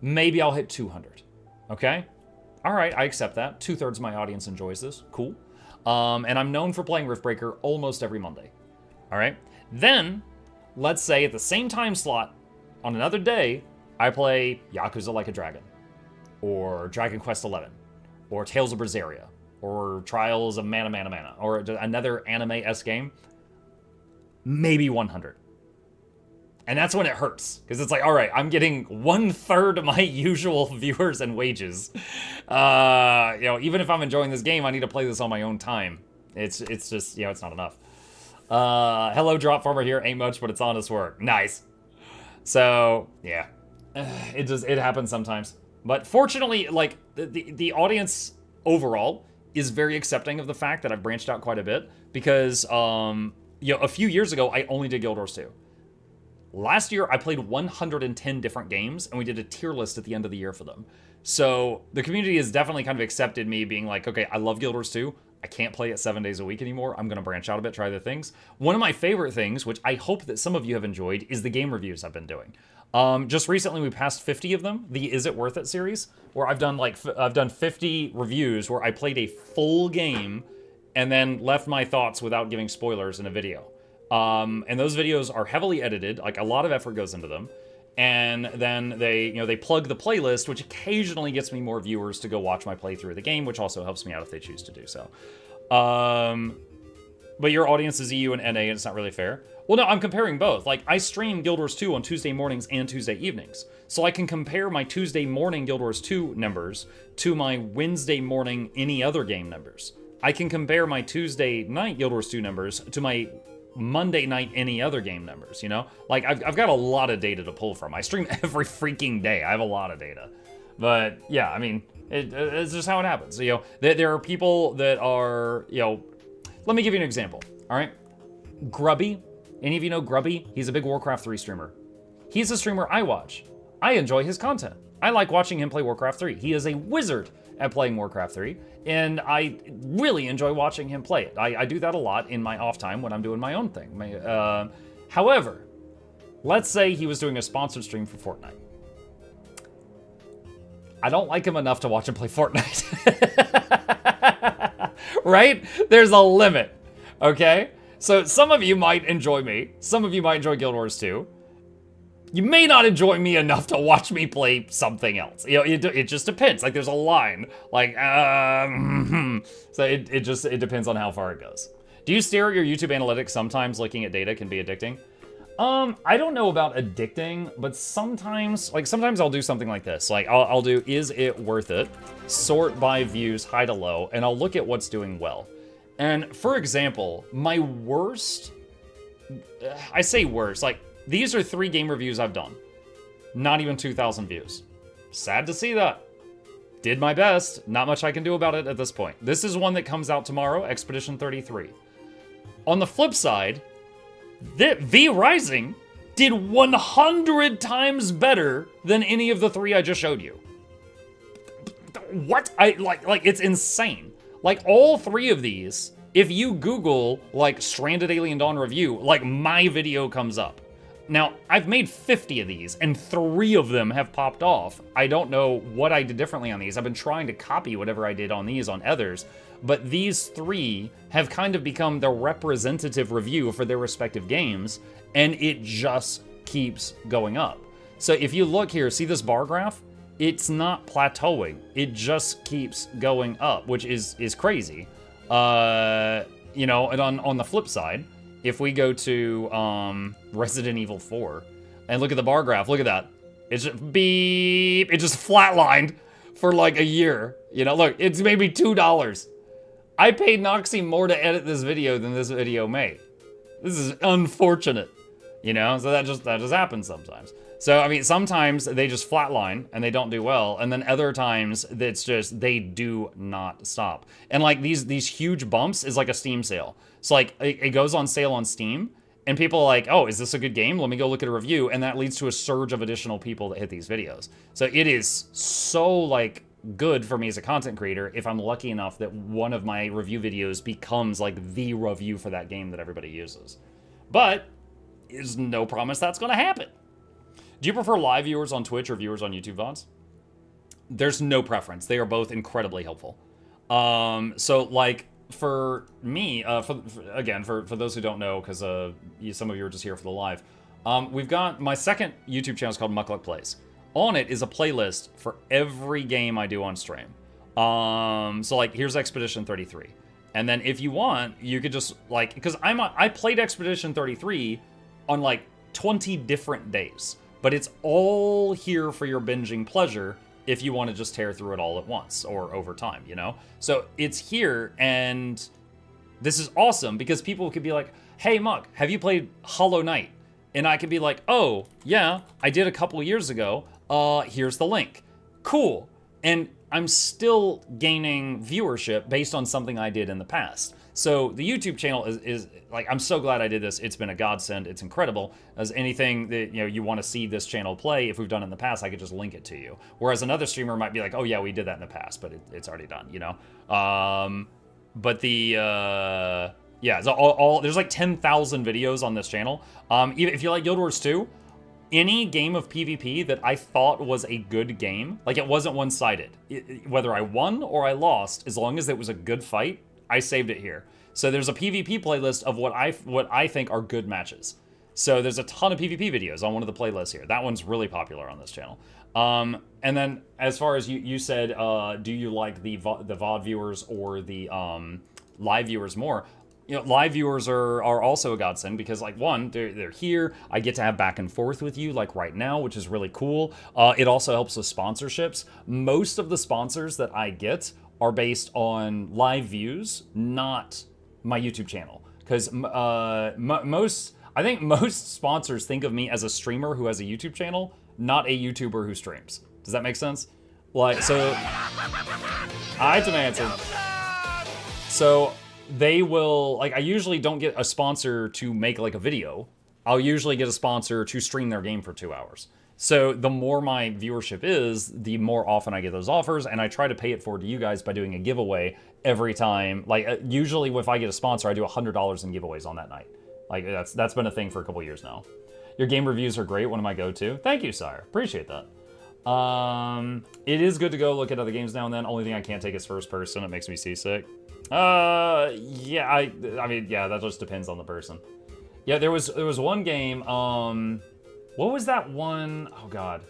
Maybe I'll hit 200, okay? All right, I accept that. 2/3 of my audience enjoys this. Cool. And I'm known for playing Riftbreaker almost every Monday. All right? Then, let's say at the same time slot, on another day, I play Yakuza Like a Dragon, or Dragon Quest XI, or Tales of Berseria, or Trials of Mana, or another anime-esque game. Maybe 100. And that's when it hurts, because it's like, all right, I'm getting 1/3 of my usual viewers and wages. Even if I'm enjoying this game, I need to play this on my own time. It's just, it's not enough. Hello, Drop Farmer here. Ain't much, but it's honest work. Nice. So, yeah. It happens sometimes. But fortunately, like, the audience overall is very accepting of the fact that I've branched out quite a bit, because, a few years ago, I only did Guild Wars 2. Last year, I played 110 different games, and we did a tier list at the end of the year for them. So the community has definitely kind of accepted me being like, okay, I love Guild Wars 2. I can't play it 7 days a week anymore. I'm going to branch out a bit, try other things. One of my favorite things, which I hope that some of you have enjoyed, is the game reviews I've been doing. Just recently, we passed 50 of them, the Is It Worth It series, where I've done 50 reviews where I played a full game and then left my thoughts without giving spoilers in a video. And those videos are heavily edited, like a lot of effort goes into them. and then they plug the playlist, which occasionally gets me more viewers to go watch my playthrough of the game, which also helps me out if they choose to do so. But your audience is EU and NA, and it's not really fair. Well, no, I'm comparing both. Like, I stream Guild Wars 2 on Tuesday mornings and Tuesday evenings. So I can compare my Tuesday morning Guild Wars 2 numbers to my Wednesday morning any other game numbers. I can compare my Tuesday night Guild Wars 2 numbers to my Monday night any other game numbers, you know? Like, I've got a lot of data to pull from. I stream every freaking day. I have a lot of data. But, yeah, I mean, it's just how it happens. You know, there are people that are, you know... Let me give you an example, all right? Grubby. Any of you know Grubby? He's a big Warcraft 3 streamer. He's a streamer I watch. I enjoy his content. I like watching him play Warcraft 3. He is a wizard at playing Warcraft 3, and I really enjoy watching him play it. I do that a lot in my off time when I'm doing my own thing. However, let's say he was doing a sponsored stream for Fortnite. I don't like him enough to watch him play Fortnite. Right? There's a limit, okay? So some of you might enjoy me. Some of you might enjoy Guild Wars 2. You may not enjoy me enough to watch me play something else. You know, it just depends. Like, there's a line. Like, so it depends on how far it goes. Do you stare at your YouTube analytics sometimes? Looking at data can be addicting. I don't know about addicting, but sometimes I'll do something like this. Like, I'll do, is it worth it? Sort by views, high to low, and I'll look at what's doing well. And for example, my worst, I say worst, like, these are 3 game reviews I've done. Not even 2,000 views. Sad to see that. Did my best. Not much I can do about it at this point. This is one that comes out tomorrow, Expedition 33. On the flip side, V Rising did 100 times better than any of the 3 I just showed you. What? Like it's insane. Like, all 3 of these, if you Google, like, Stranded Alien Dawn review, like, my video comes up. Now, I've made 50 of these, and 3 of them have popped off. I don't know what I did differently on these. I've been trying to copy whatever I did on these on others, but these 3 have kind of become the representative review for their respective games, and it just keeps going up. So if you look here, see this bar graph? It's not plateauing. It just keeps going up, which is crazy. You know, and on the flip side, if we go to Resident Evil 4 and look at the bar graph, look at that. It's just beep. It just flatlined for like a year. You know, look, it's maybe $2. I paid Noxxi more to edit this video than this video made. This is unfortunate, you know? So that just happens sometimes. So, I mean, sometimes they just flatline and they don't do well, and then other times it's just they do not stop. And like these huge bumps is like a Steam sale. So like it goes on sale on Steam, and people are like, oh, is this a good game? Let me go look at a review, and that leads to a surge of additional people that hit these videos. So it is so like good for me as a content creator if I'm lucky enough that one of my review videos becomes like the review for that game that everybody uses. But there's no promise that's gonna happen. Do you prefer live viewers on Twitch or viewers on YouTube VODs? There's no preference. They are both incredibly helpful. So like for me, for those who don't know, because some of you are just here for the live, we've got my second YouTube channel is called MuklukPlays. On it is a playlist for every game I do on stream. So like here's Expedition 33. And then if you want, you could just like, because I played Expedition 33 on like 20 different days. But it's all here for your binging pleasure if you want to just tear through it all at once or over time, you know? So it's here, and this is awesome because people could be like, hey, Muk, have you played Hollow Knight? And I could be like, oh, yeah, I did a couple years ago. Here's the link. Cool. And I'm still gaining viewership based on something I did in the past. So the YouTube channel is like, I'm so glad I did this. It's been a godsend. It's incredible. As anything that, you know, you want to see this channel play, if we've done it in the past, I could just link it to you. Whereas another streamer might be like, oh yeah, we did that in the past, but it's already done, you know? But the, yeah, so there's like 10,000 videos on this channel. Even if you like Guild Wars 2, any game of PvP that I thought was a good game, like it wasn't one-sided. Whether I won or I lost, as long as it was a good fight, I saved it here. So there's a PvP playlist of what I think are good matches. So there's a ton of PvP videos on one of the playlists here. That one's really popular on this channel. And then as far as you said, do you like the VOD viewers or the live viewers more? You know, live viewers are also a godsend because, like, one, they're here. I get to have back and forth with you, like right now, which is really cool. It also helps with sponsorships. Most of the sponsors that I get are based on live views, not my YouTube channel. Because I think most sponsors think of me as a streamer who has a YouTube channel, not a YouTuber who streams. Does that make sense? Like, so I to answer. So they will, like, I usually don't get a sponsor to make like a video. I'll usually get a sponsor to stream their game for 2 hours. So the more my viewership is, the more often I get those offers, and I try to pay it forward to you guys by doing a giveaway every time. Like, usually if I get a sponsor, I do $100 in giveaways on that night. Like, that's been a thing for a couple years now. Your game reviews are great, one of my go-to. Thank you, sire. Appreciate that. It is good to go look at other games now and then. Only thing I can't take is first person. It makes me seasick. Yeah, I mean, yeah, that just depends on the person. Yeah, there was one game, what was that one? Oh, God.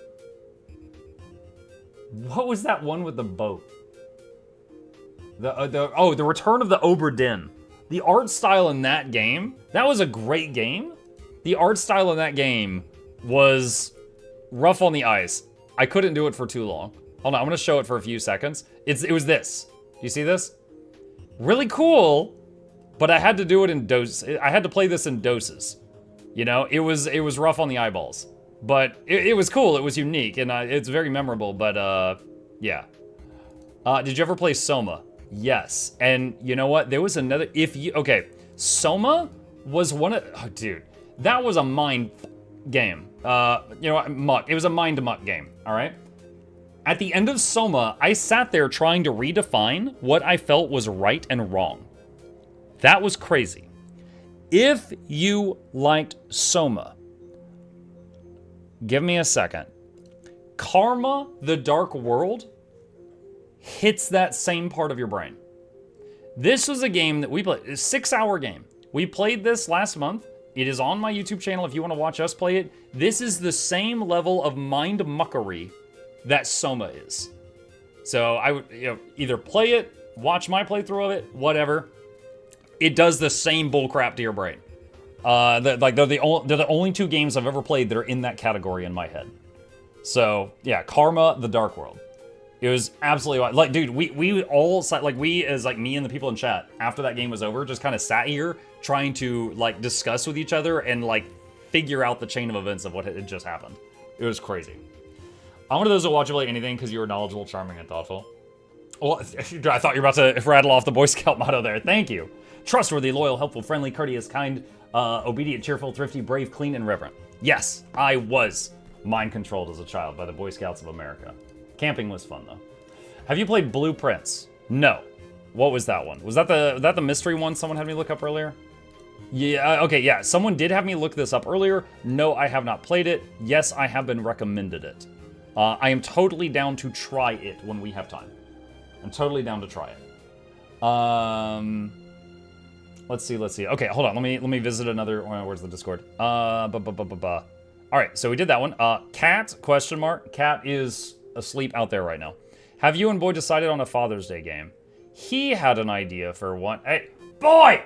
What was that one with the boat? The Return of the Obra Dinn. The art style in that game, that was a great game. The art style in that game was rough on the ice. I couldn't do it for too long. Hold on, I'm gonna show it for a few seconds. It was this. Do you see this? Really cool, but I had to do it in doses. I had to play this in doses. You know, it was rough on the eyeballs, but it was cool. It was unique, and it's very memorable. But yeah. Did you ever play Soma? Yes. And you know what? There was another. Okay, Soma was one of. Oh, dude, that was a mind game. You know what? Muck. It was a mind muck game. All right. At the end of Soma, I sat there trying to redefine what I felt was right and wrong. That was crazy. If you liked Soma, give me a second. Karma, the Dark World, hits that same part of your brain. This was a game that we played, a 6-hour game. We played this last month. It is on my YouTube channel if you want to watch us play it. This is the same level of mind muckery that Soma is. So I would either play it, watch my playthrough of it, whatever. It does the same bullcrap to your brain. They're the only two games I've ever played that are in that category in my head. So yeah, Karma, the Dark World. It was absolutely wild. Like, dude, we all sat, like, we as like me and the people in chat after that game was over just kind of sat here trying to like discuss with each other and like figure out the chain of events of what had just happened. It was crazy. I'm one of those that watch play anything because you were knowledgeable, charming, and thoughtful. Well, I thought you were about to rattle off the Boy Scout motto there. Thank you. Trustworthy, loyal, helpful, friendly, courteous, kind, obedient, cheerful, thrifty, brave, clean, and reverent. Yes, I was mind-controlled as a child by the Boy Scouts of America. Camping was fun, though. Have you played Blueprints? No. What was that one? Was that the mystery one someone had me look up earlier? Yeah, okay, yeah. Someone did have me look this up earlier. No, I have not played it. Yes, I have been recommended it. I am totally down to try it when we have time. I'm totally down to try it. Let's see. Okay, hold on. Let me visit another. Where's the Discord? All right, so we did that one. Cat, question mark. Cat is asleep out there right now. Have you and Boy decided on a Father's Day game? He had an idea for one. Hey, Boy!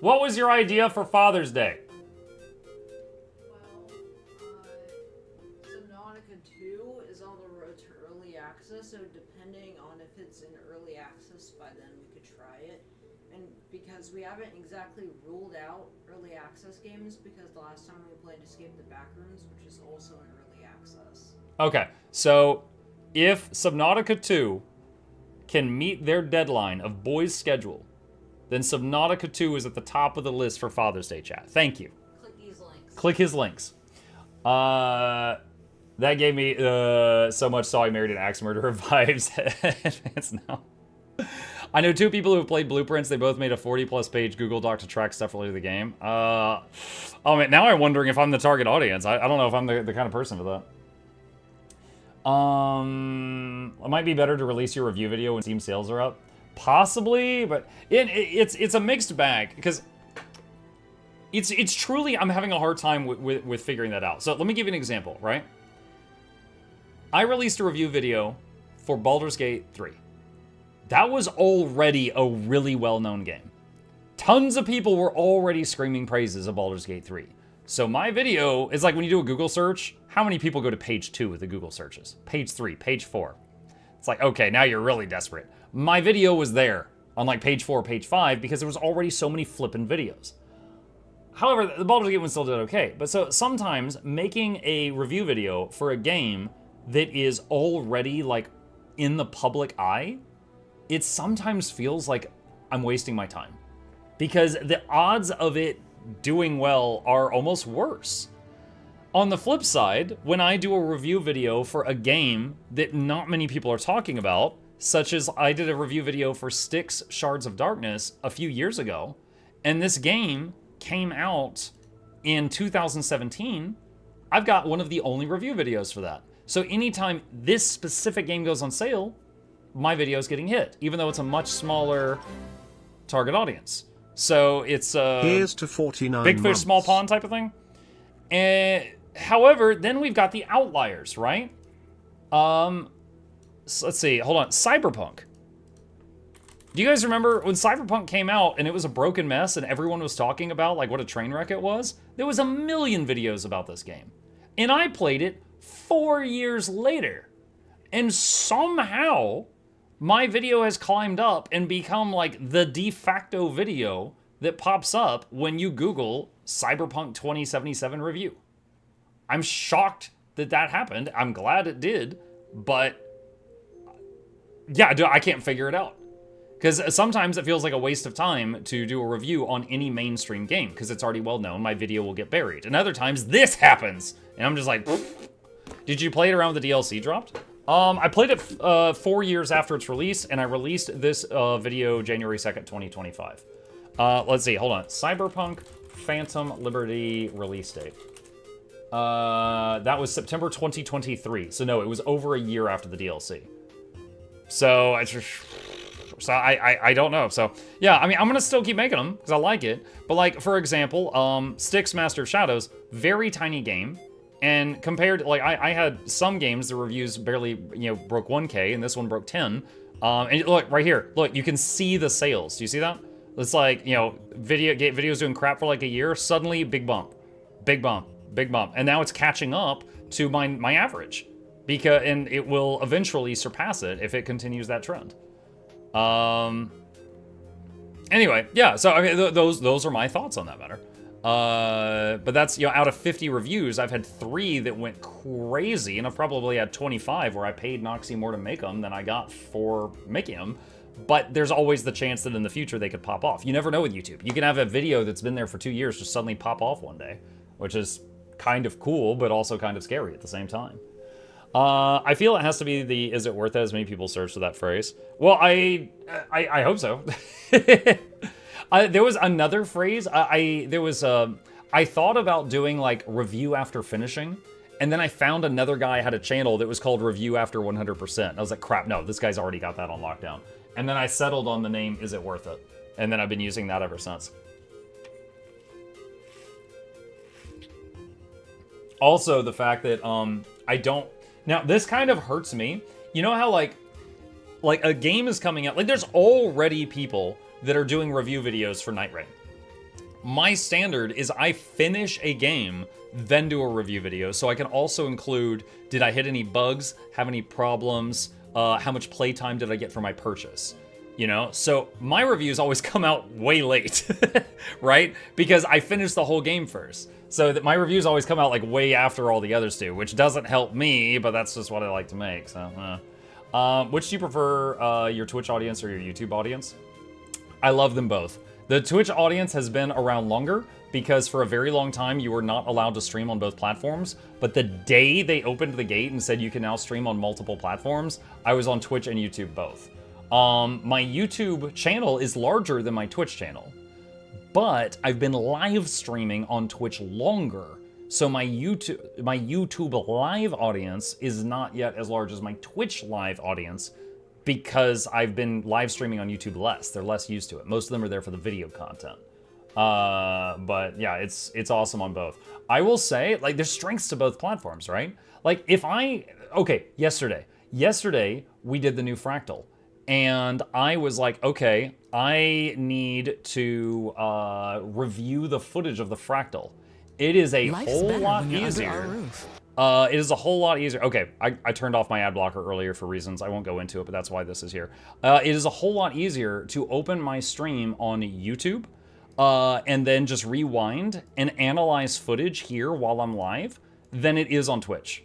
What was your idea for Father's Day? Subnautica 2 is on the road to early access, so depending on if it's in early access by then, we could try it. And because we haven't exactly ruled out early access games, because the last time we played Escape the Backrooms, which is also in early access. Okay, so if Subnautica 2 can meet their deadline of Boy's schedule, then Subnautica 2 is at the top of the list for Father's Day chat. Thank you. Click these links. Click his links. That gave me so much Saw I Married an Axe Murderer vibes. Advance now. I know two people who have played Blueprints. They both made a 40-plus page Google Doc to track stuff related to the game. Oh man, now I'm wondering if I'm the target audience. I don't know if I'm the kind of person for that. It might be better to release your review video when Steam sales are up. Possibly, but it's a mixed bag because It's truly, I'm having a hard time with figuring that out. So let me give you an example, right? I released a review video for Baldur's Gate 3. That was already a really well-known game. Tons of people were already screaming praises of Baldur's Gate 3. So my video is like when you do a Google search, how many people go to page 2 with the Google searches? Page 3, page 4. It's like, okay, now you're really desperate. My video was there on like page 4, page 5 because there was already so many flippin' videos. However, the Baldur's Gate one still did okay. But so sometimes making a review video for a game that is already like in the public eye, it sometimes feels like I'm wasting my time. Because the odds of it doing well are almost worse. On the flip side, when I do a review video for a game that not many people are talking about, such as I did a review video for Styx Shards of Darkness a few years ago, and this game came out in 2017, I've got one of the only review videos for that. So anytime this specific game goes on sale, my video is getting hit, even though it's a much smaller target audience. So it's a Here's to 49 big fish, months. small pond type of thing. And however, then we've got the outliers, right? So let's see, hold on, Cyberpunk. Do you guys remember when Cyberpunk came out and it was a broken mess and everyone was talking about like what a train wreck it was? There was a million videos about this game. And I played it 4 years later. And somehow my video has climbed up and become like the de facto video that pops up when you Google Cyberpunk 2077 review. I'm shocked that that happened. I'm glad it did, but yeah, I can't figure it out. Because sometimes it feels like a waste of time to do a review on any mainstream game because it's already well known. My video will get buried. And other times this happens. And I'm just like, did you play it around when the DLC dropped? I played it 4 years after its release, and I released this video January 2nd, 2025. Let's see, hold on. Cyberpunk Phantom Liberty release date. That was September 2023. So no, it was over a year after the DLC. So I don't know. So yeah, I mean, I'm gonna still keep making them because I like it. But like, for example, Styx Master of Shadows, very tiny game. And compared, like, I had some games, the reviews barely, broke 1K, and this one broke 10. And look, right here, look, you can see the sales. Do you see that? It's like, videos doing crap for like a year, suddenly big bump, big bump, big bump. And now it's catching up to my average. And it will eventually surpass it if it continues that trend. Anyway, yeah, so I mean, those are my thoughts on that matter. But that's, out of 50 reviews, I've had 3 that went crazy, and I've probably had 25 where I paid Noxxi more to make them than I got for making them. But there's always the chance that in the future they could pop off. You never know with YouTube. You can have a video that's been there for 2 years just suddenly pop off one day, which is kind of cool, but also kind of scary at the same time. I feel it has to be the "is it worth it?" as many people search for that phrase. Well, I hope so. There was another phrase. I thought about doing like review after finishing, and then I found another guy had a channel that was called review after 100%. I was like, crap, no, this guy's already got that on lockdown. And then I settled on the name "Is it worth it?" And then I've been using that ever since. Also, the fact that I don't. Now, this kind of hurts me. You know how like a game is coming out, like there's already people that are doing review videos for Night Rain. My standard is I finish a game, then do a review video, so I can also include, did I hit any bugs, have any problems, how much playtime did I get for my purchase? So my reviews always come out way late, right? Because I finished the whole game first. So that my reviews always come out like way after all the others do, which doesn't help me, but that's just what I like to make, so. Which do you prefer, your Twitch audience or your YouTube audience? I love them both. The Twitch audience has been around longer because for a very long time you were not allowed to stream on both platforms, but the day they opened the gate and said you can now stream on multiple platforms, I was on Twitch and YouTube both. My YouTube channel is larger than my Twitch channel, but I've been live streaming on Twitch longer, so my YouTube live audience is not yet as large as my Twitch live audience because I've been live streaming on YouTube less. They're less used to it. Most of them are there for the video content. But yeah, it's awesome on both. I will say, like, there's strengths to both platforms, right? Like, okay, yesterday we did the new Fractal, and I was like, okay, I need to review the footage of the Fractal. It is a whole lot easier. It is a whole lot easier. Okay, I turned off my ad blocker earlier for reasons. I won't go into it, but that's why this is here. It is a whole lot easier to open my stream on YouTube and then just rewind and analyze footage here while I'm live than it is on Twitch,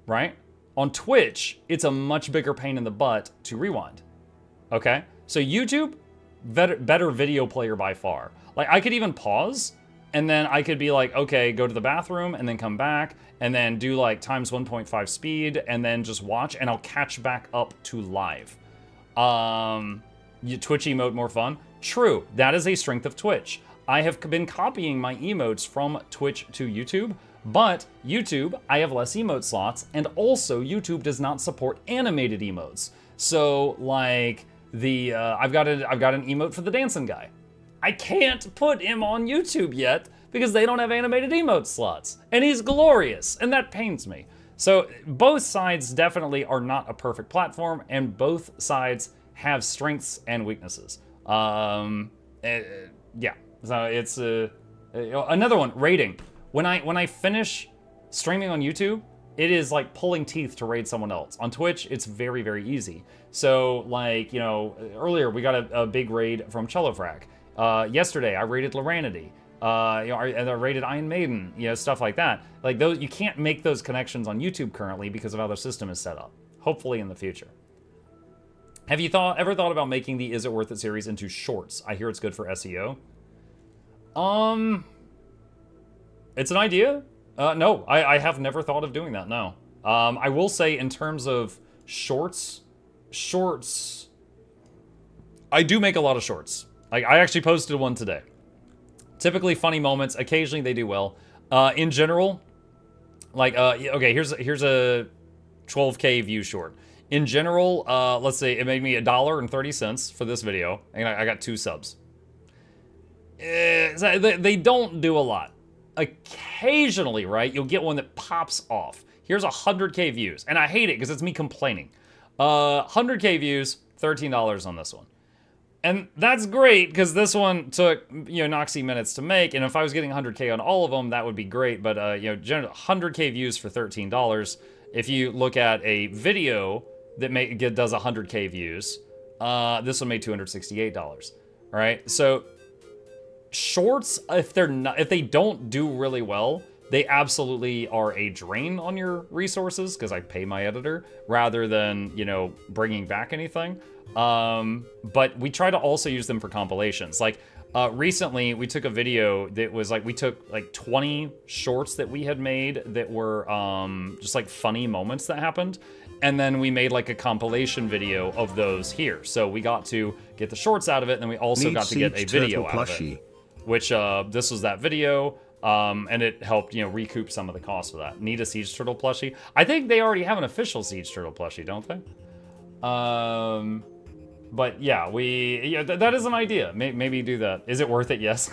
right? On Twitch, it's a much bigger pain in the butt to rewind, okay? So YouTube, better video player by far. Like, I could even pause, and then I could be like, okay, go to the bathroom, and then come back, and then do like times 1.5 speed, and then just watch, and I'll catch back up to live. Twitch emote more fun? True, that is a strength of Twitch. I have been copying my emotes from Twitch to YouTube, but YouTube, I have less emote slots, and also YouTube does not support animated emotes. So, like, I've got an emote for the dancing guy. I can't put him on YouTube yet because they don't have animated emote slots, and he's glorious, and that pains me. So both sides definitely are not a perfect platform, and both sides have strengths and weaknesses. Yeah, so it's another one. Raiding. When I finish streaming on YouTube, it is like pulling teeth to raid someone else. On Twitch, it's very, very easy. So, like, you know, earlier we got a big raid from Cellofrac. Yesterday I raided Loranity. I raided Iron Maiden, you know, stuff like that. Like, those, you can't make those connections on YouTube currently because of how the system is set up. Hopefully in the future. Have you ever thought about making the Is It Worth It series into shorts? I hear it's good for SEO. It's an idea. No, I have never thought of doing that, no. I will say in terms of shorts, I do make a lot of shorts. Like, I actually posted one today. Typically funny moments, occasionally they do well. In general, like, okay, here's a 12K view short. In general, let's say it made me $1.30 for this video, and I got 2 subs. They don't do a lot. Occasionally, right, you'll get one that pops off. Here's 100K views, and I hate it because it's me complaining. 100K views, $13 on this one. And that's great, because this one took, you know, Noxxi minutes to make, and if I was getting 100K on all of them, that would be great, but, you know, 100K views for $13. If you look at a video that does 100K views, this one made $268, all right? So, shorts, if they don't do really well, they absolutely are a drain on your resources, because I pay my editor, rather than, you know, bringing back anything. But we try to also use them for compilations. Like, recently we took a video that was like, we took like 20 shorts that we had made that were just like funny moments that happened. And then we made like a compilation video of those here. So we got to get the shorts out of it, and then we also got to get a video out of it. Which, this was that video, and it helped, you know, recoup some of the cost of that. Need a Siege Turtle plushie? I think they already have an official Siege Turtle plushie, don't they? But yeah, that is an idea. Maybe do that. Is it worth it? Yes.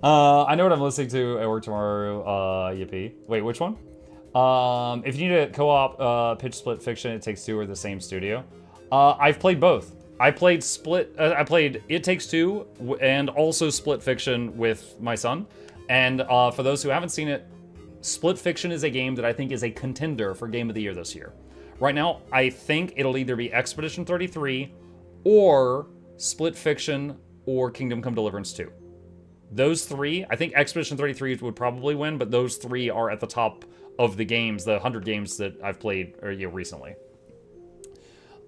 I know what I'm listening to at work tomorrow, yippee. Wait, which one? If you need a co-op pitch Split Fiction, It Takes Two, or the same studio. I've played both. I played It Takes Two and also Split Fiction with my son. And for those who haven't seen it, Split Fiction is a game that I think is a contender for Game of the Year this year. Right now, I think it'll either be Expedition 33 or Split Fiction or Kingdom Come Deliverance 2. Those three, I think Expedition 33 would probably win, but those three are at the top of the games, the 100 games that I've played recently.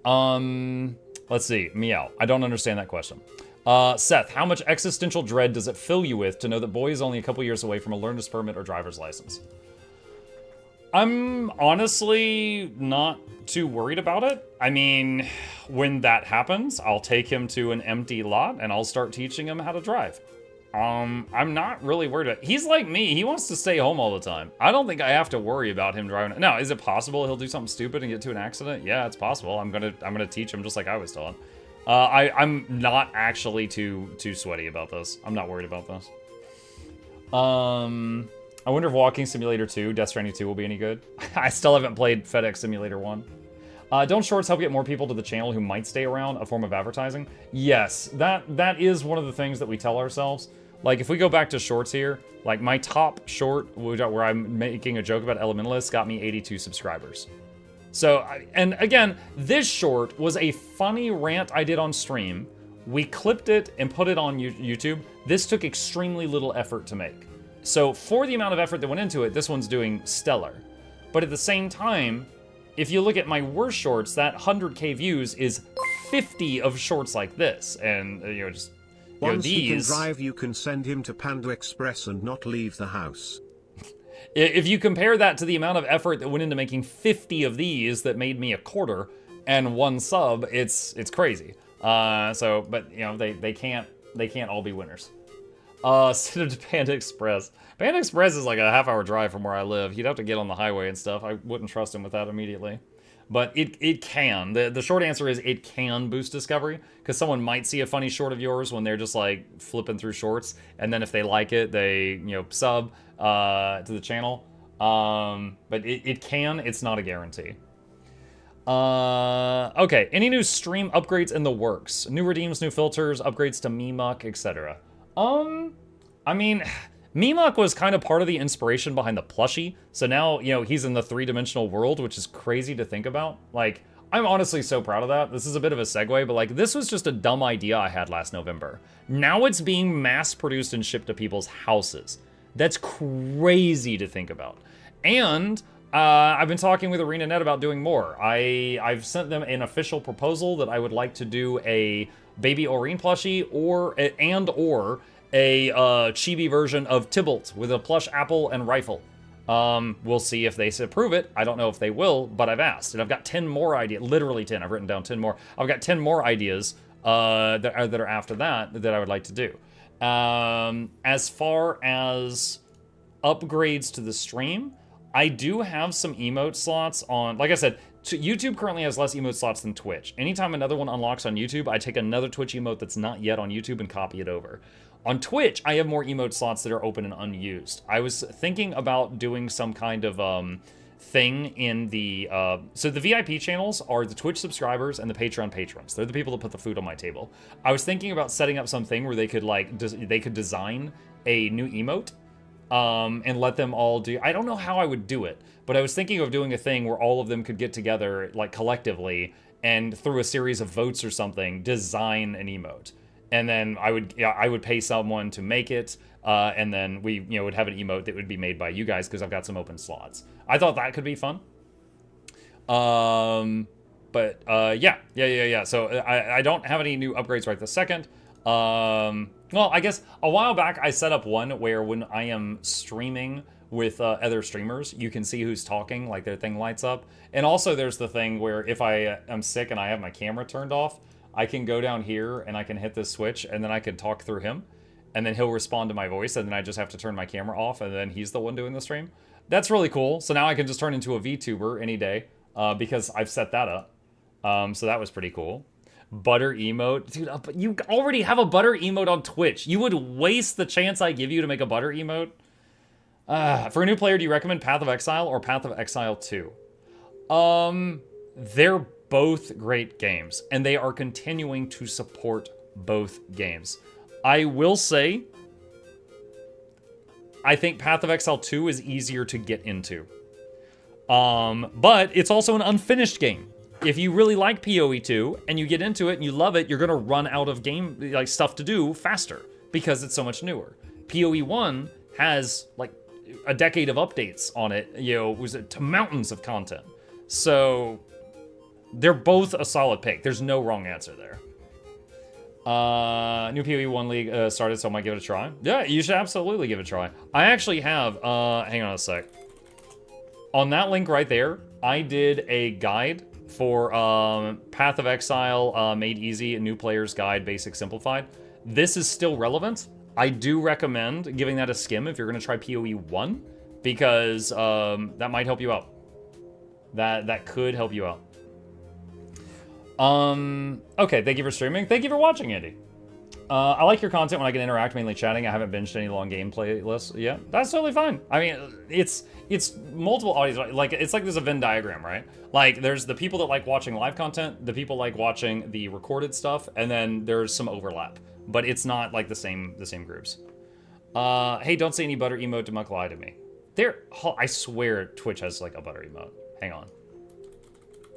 Let's see, Meow. I don't understand that question. Seth, how much existential dread does it fill you with to know that boy is only a couple years away from a learner's permit or driver's license? I'm honestly not too worried about it. I mean, when that happens, I'll take him to an empty lot and I'll start teaching him how to drive. I'm not really worried about it. He's like me. He wants to stay home all the time. I don't think I have to worry about him driving. Now, is it possible he'll do something stupid and get to an accident? Yeah, it's possible. I'm gonna teach him just like I was taught. I'm not actually too sweaty about this. I'm not worried about this. I wonder if Walking Simulator 2, Death Stranding 2 will be any good. I still haven't played FedEx Simulator 1. Don't shorts help get more people to the channel who might stay around, a form of advertising? Yes, that is one of the things that we tell ourselves. Like, if we go back to shorts here, like, my top short, where I'm making a joke about Elementalists, got me 82 subscribers. So, and again, this short was a funny rant I did on stream. We clipped it and put it on YouTube. This took extremely little effort to make. So, for the amount of effort that went into it, this one's doing stellar. But at the same time, if you look at my worst shorts, that 100k views is 50 of shorts like this. And, you know, just... Once he can drive, you can send him to Panda Express and not leave the house. If you compare that to the amount of effort that went into making 50 of these that made me a quarter and 1 sub, it's crazy. So, but you know, they can't all be winners. Send him to Panda Express. Panda Express is like a half-hour drive from where I live. He'd have to get on the highway and stuff. I wouldn't trust him with that immediately. But it can. The short answer is it can boost discovery, because someone might see a funny short of yours when they're just like flipping through shorts, and then if they like it, they, you know, sub to the channel. But it can. It's not a guarantee. Okay. Any new stream upgrades in the works? New redeems, new filters, upgrades to MeMuck, etc. I mean, MeMuck was kind of part of the inspiration behind the plushie, so now, you know, he's in the 3-dimensional world, which is crazy to think about. Like, I'm honestly so proud of that. This is a bit of a segue, but like, this was just a dumb idea I had last November. Now it's being mass-produced and shipped to people's houses. That's crazy to think about. And I've been talking with ArenaNet about doing more. I've sent them an official proposal that I would like to do a Baby Aurene plushie or a chibi version of Tybalt with a plush apple and rifle. We'll see if they approve it. I don't know if they will, but I've asked. And I've got 10 more ideas, literally 10. I've written down 10 more. I've got 10 more ideas that are after that I would like to do. As far as upgrades to the stream, I do have some emote slots on, like I said, YouTube currently has less emote slots than Twitch. Anytime another one unlocks on YouTube, I take another Twitch emote that's not yet on YouTube and copy it over. On Twitch, I have more emote slots that are open and unused. I was thinking about doing some kind of thing in the... so the VIP channels are the Twitch subscribers and the Patreon patrons. They're the people that put the food on my table. I was thinking about setting up something where they could like they could design a new emote and let them all do... I don't know how I would do it, but I was thinking of doing a thing where all of them could get together like collectively and through a series of votes or something, design an emote. And then I would pay someone to make it, and then we would have an emote that would be made by you guys because I've got some open slots. I thought that could be fun. But yeah. So I don't have any new upgrades right this second. Well, I guess a while back I set up one where when I am streaming with other streamers, you can see who's talking, like their thing lights up. And also there's the thing where if I am sick and I have my camera turned off, I can go down here and I can hit this switch and then I can talk through him and then he'll respond to my voice and then I just have to turn my camera off and then he's the one doing the stream. That's really cool. So now I can just turn into a VTuber any day because I've set that up. So that was pretty cool. Butter emote. Dude, but you already have a butter emote on Twitch. You would waste the chance I give you to make a butter emote? For a new player, do you recommend Path of Exile or Path of Exile 2? They're both great games, and they are continuing to support both games. I will say, I think Path of Exile 2 is easier to get into. But it's also an unfinished game. If you really like PoE 2 and you get into it and you love it, you're gonna run out of game stuff to do faster because it's so much newer. PoE 1 has like a decade of updates on it, was to mountains of content. So they're both a solid pick. There's no wrong answer there. New PoE 1 League started, so I might give it a try. Yeah, you should absolutely give it a try. I actually have, hang on a sec. On that link right there, I did a guide for Path of Exile Made Easy, a New Player's Guide, Basic Simplified. This is still relevant. I do recommend giving that a skim if you're going to try PoE 1, because that might help you out. That could help you out. Okay, thank you for streaming. Thank you for watching, Andy. I like your content when I can interact, mainly chatting. I haven't binged any long gameplay lists yet. That's totally fine. I mean, it's multiple audience. Like, it's like there's a Venn diagram, right? Like, there's the people that like watching live content, the people like watching the recorded stuff, and then there's some overlap. But it's not like the same groups. Hey, don't say any butter emote to muck lie to me. I swear Twitch has like a butter emote. Hang on.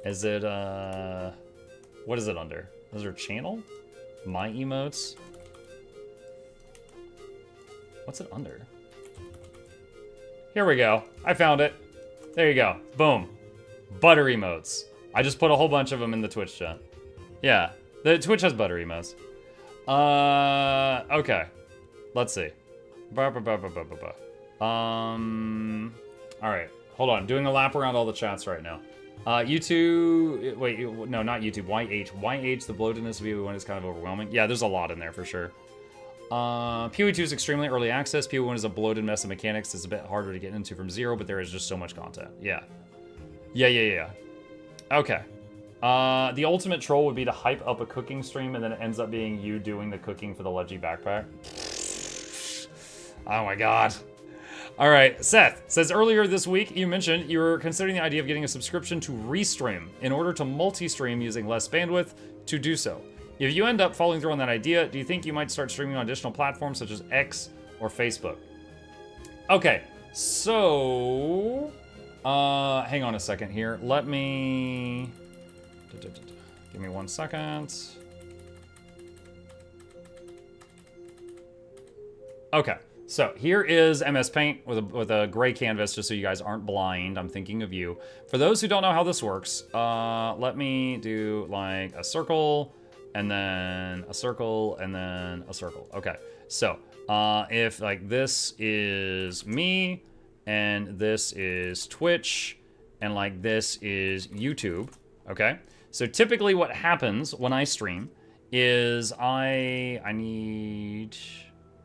Is it, what is it under? Is there a channel? My emotes? What's it under? Here we go. I found it. There you go. Boom. Butter emotes. I just put a whole bunch of them in the Twitch chat. Yeah. The Twitch has butter emotes. Okay. Let's see. Alright. Hold on. Doing a lap around all the chats right now. YouTube, wait, no, not YouTube, YH, the bloatedness of PoE1 is kind of overwhelming. Yeah, there's a lot in there for sure. PoE2 is extremely early access. PoE1 is a bloated mess of mechanics. It's a bit harder to get into from zero, but there is just so much content. Yeah. Okay. The ultimate troll would be to hype up a cooking stream and then it ends up being you doing the cooking for the Leggy backpack. Oh my god. All right, Seth says earlier this week you mentioned you were considering the idea of getting a subscription to Restream in order to multi-stream using less bandwidth to do so. If you end up following through on that idea, do you think you might start streaming on additional platforms such as X or Facebook? Okay, so hang on a second here. Let me give me 1 second. Okay. So here is MS Paint with a gray canvas, just so you guys aren't blind. I'm thinking of you. For those who don't know how this works, let me do like a circle, and then a circle, and then a circle. Okay, so if like this is me, and this is Twitch, and like this is YouTube, okay? So typically what happens when I stream is I need...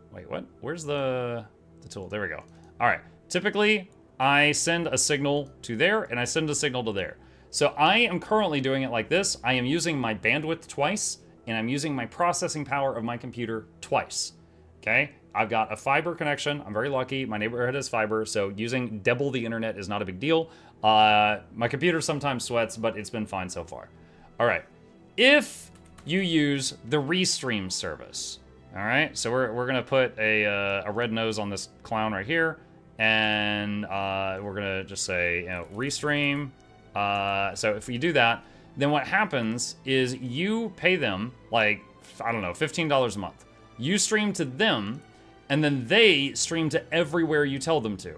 Wait, what? Where's the tool? There we go. All right. Typically, I send a signal to there, and I send a signal to there. So I am currently doing it like this. I am using my bandwidth twice, and I'm using my processing power of my computer twice. Okay? I've got a fiber connection. I'm very lucky. My neighborhood has fiber, so using double the internet is not a big deal. My computer sometimes sweats, but it's been fine so far. All right. If you use the Restream service... All right, so we're gonna put a red nose on this clown right here, and we're gonna just say, you know, Restream. So if you do that, then what happens is you pay them like, I don't know, $15 a month. You stream to them, and then they stream to everywhere you tell them to.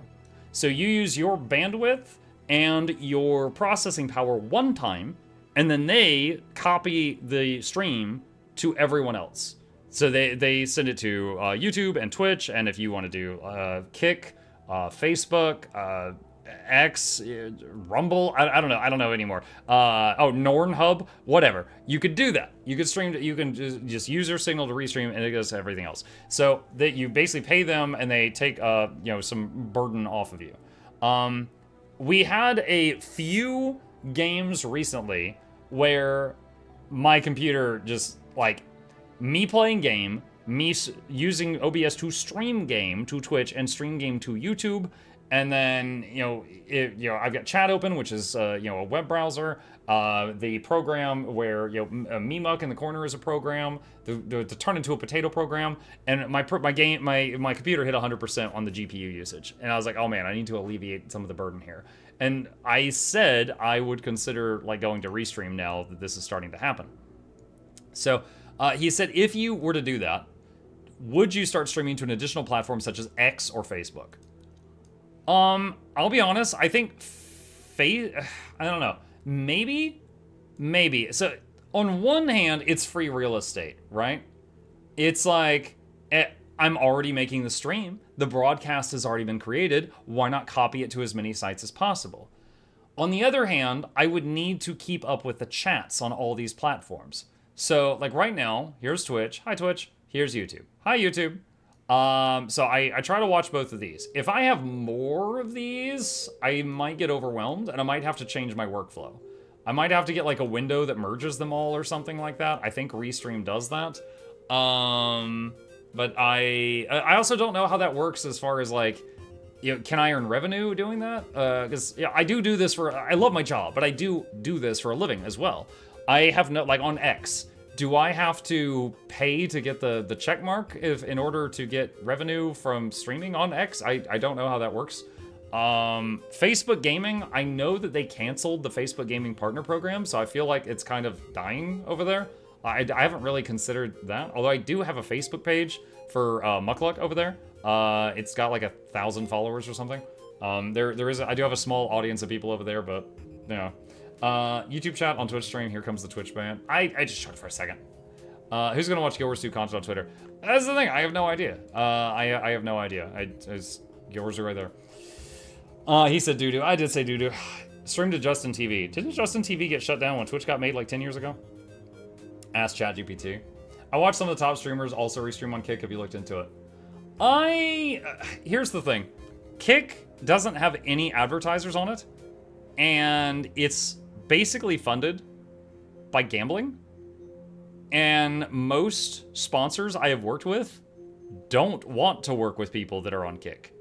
So you use your bandwidth and your processing power one time, and then they copy the stream to everyone else. So they send it to YouTube and Twitch, and if you want to do Kick, Facebook, X, Rumble, I don't know anymore. Nornhub, whatever. You could do that. You could stream. You can just use your signal to restream, and it goes to everything else. So that you basically pay them, and they take some burden off of you. We had a few games recently where my computer just like. Me playing game, me using OBS to stream game to Twitch and stream game to YouTube, and then I've got chat open, which is a web browser. The program where Memuck in the corner is a program to turn into a potato program, and my computer hit 100% on the GPU usage, and I was like, oh man, I need to alleviate some of the burden here. And I said I would consider like going to Restream now that this is starting to happen. So. He said, if you were to do that, would you start streaming to an additional platform such as X or Facebook? I'll be honest, I think I don't know. Maybe. So, on one hand, it's free real estate, right? It's like, I'm already making the stream. The broadcast has already been created. Why not copy it to as many sites as possible? On the other hand, I would need to keep up with the chats on all these platforms. So, like right now, here's Twitch. Hi, Twitch. Here's YouTube. Hi, YouTube. So I try to watch both of these. If I have more of these, I might get overwhelmed, and I might have to change my workflow. I might have to get like a window that merges them all or something like that. I think Restream does that. But I also don't know how that works as far as like, you know, can I earn revenue doing that? Because yeah, I do this for, I love my job, but I do this for a living as well. I have no, like on X, do I have to pay to get the check mark in order to get revenue from streaming on X? I don't know how that works. Facebook Gaming, I know that they canceled the Facebook Gaming Partner Program, so I feel like it's kind of dying over there. I haven't really considered that, although I do have a Facebook page for MuklukYoutube over there. It's got like 1,000 followers or something. I do have a small audience of people over there, but yeah. YouTube chat on Twitch stream. Here comes the Twitch ban. I just checked for a second. Who's gonna watch Guild Wars 2 content on Twitter? That's the thing. I have no idea. I have no idea. Guild Wars are right there. He said doo-doo. I did say doo-doo. Stream to Justin TV. Didn't Justin TV get shut down when Twitch got made like 10 years ago? Ask ChatGPT. I watched some of the top streamers also restream on Kick. Have you looked into it? Here's the thing. Kick doesn't have any advertisers on it, and it's basically funded by gambling. And most sponsors I have worked with don't want to work with people that are on Kick.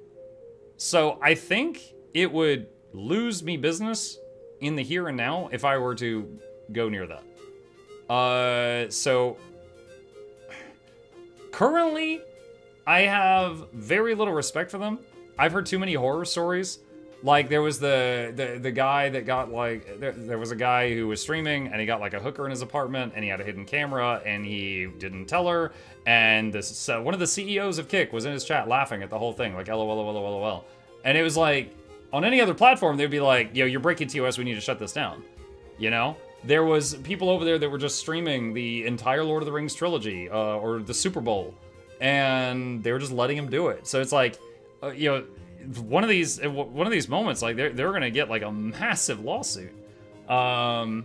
So I think it would lose me business in the here and now if I were to go near that. So currently I have very little respect for them. I've heard too many horror stories. Like there was the guy that got like, there was a guy who was streaming and he got like a hooker in his apartment and he had a hidden camera and he didn't tell her. And this one of the CEOs of Kick was in his chat laughing at the whole thing, like LOL. And it was like, on any other platform, they'd be like, yo, you're breaking TOS, we need to shut this down. You know? There was people over there that were just streaming the entire Lord of the Rings trilogy, or the Super Bowl. And they were just letting him do it. So it's like, you know, one of these moments, like they're gonna get like a massive lawsuit. So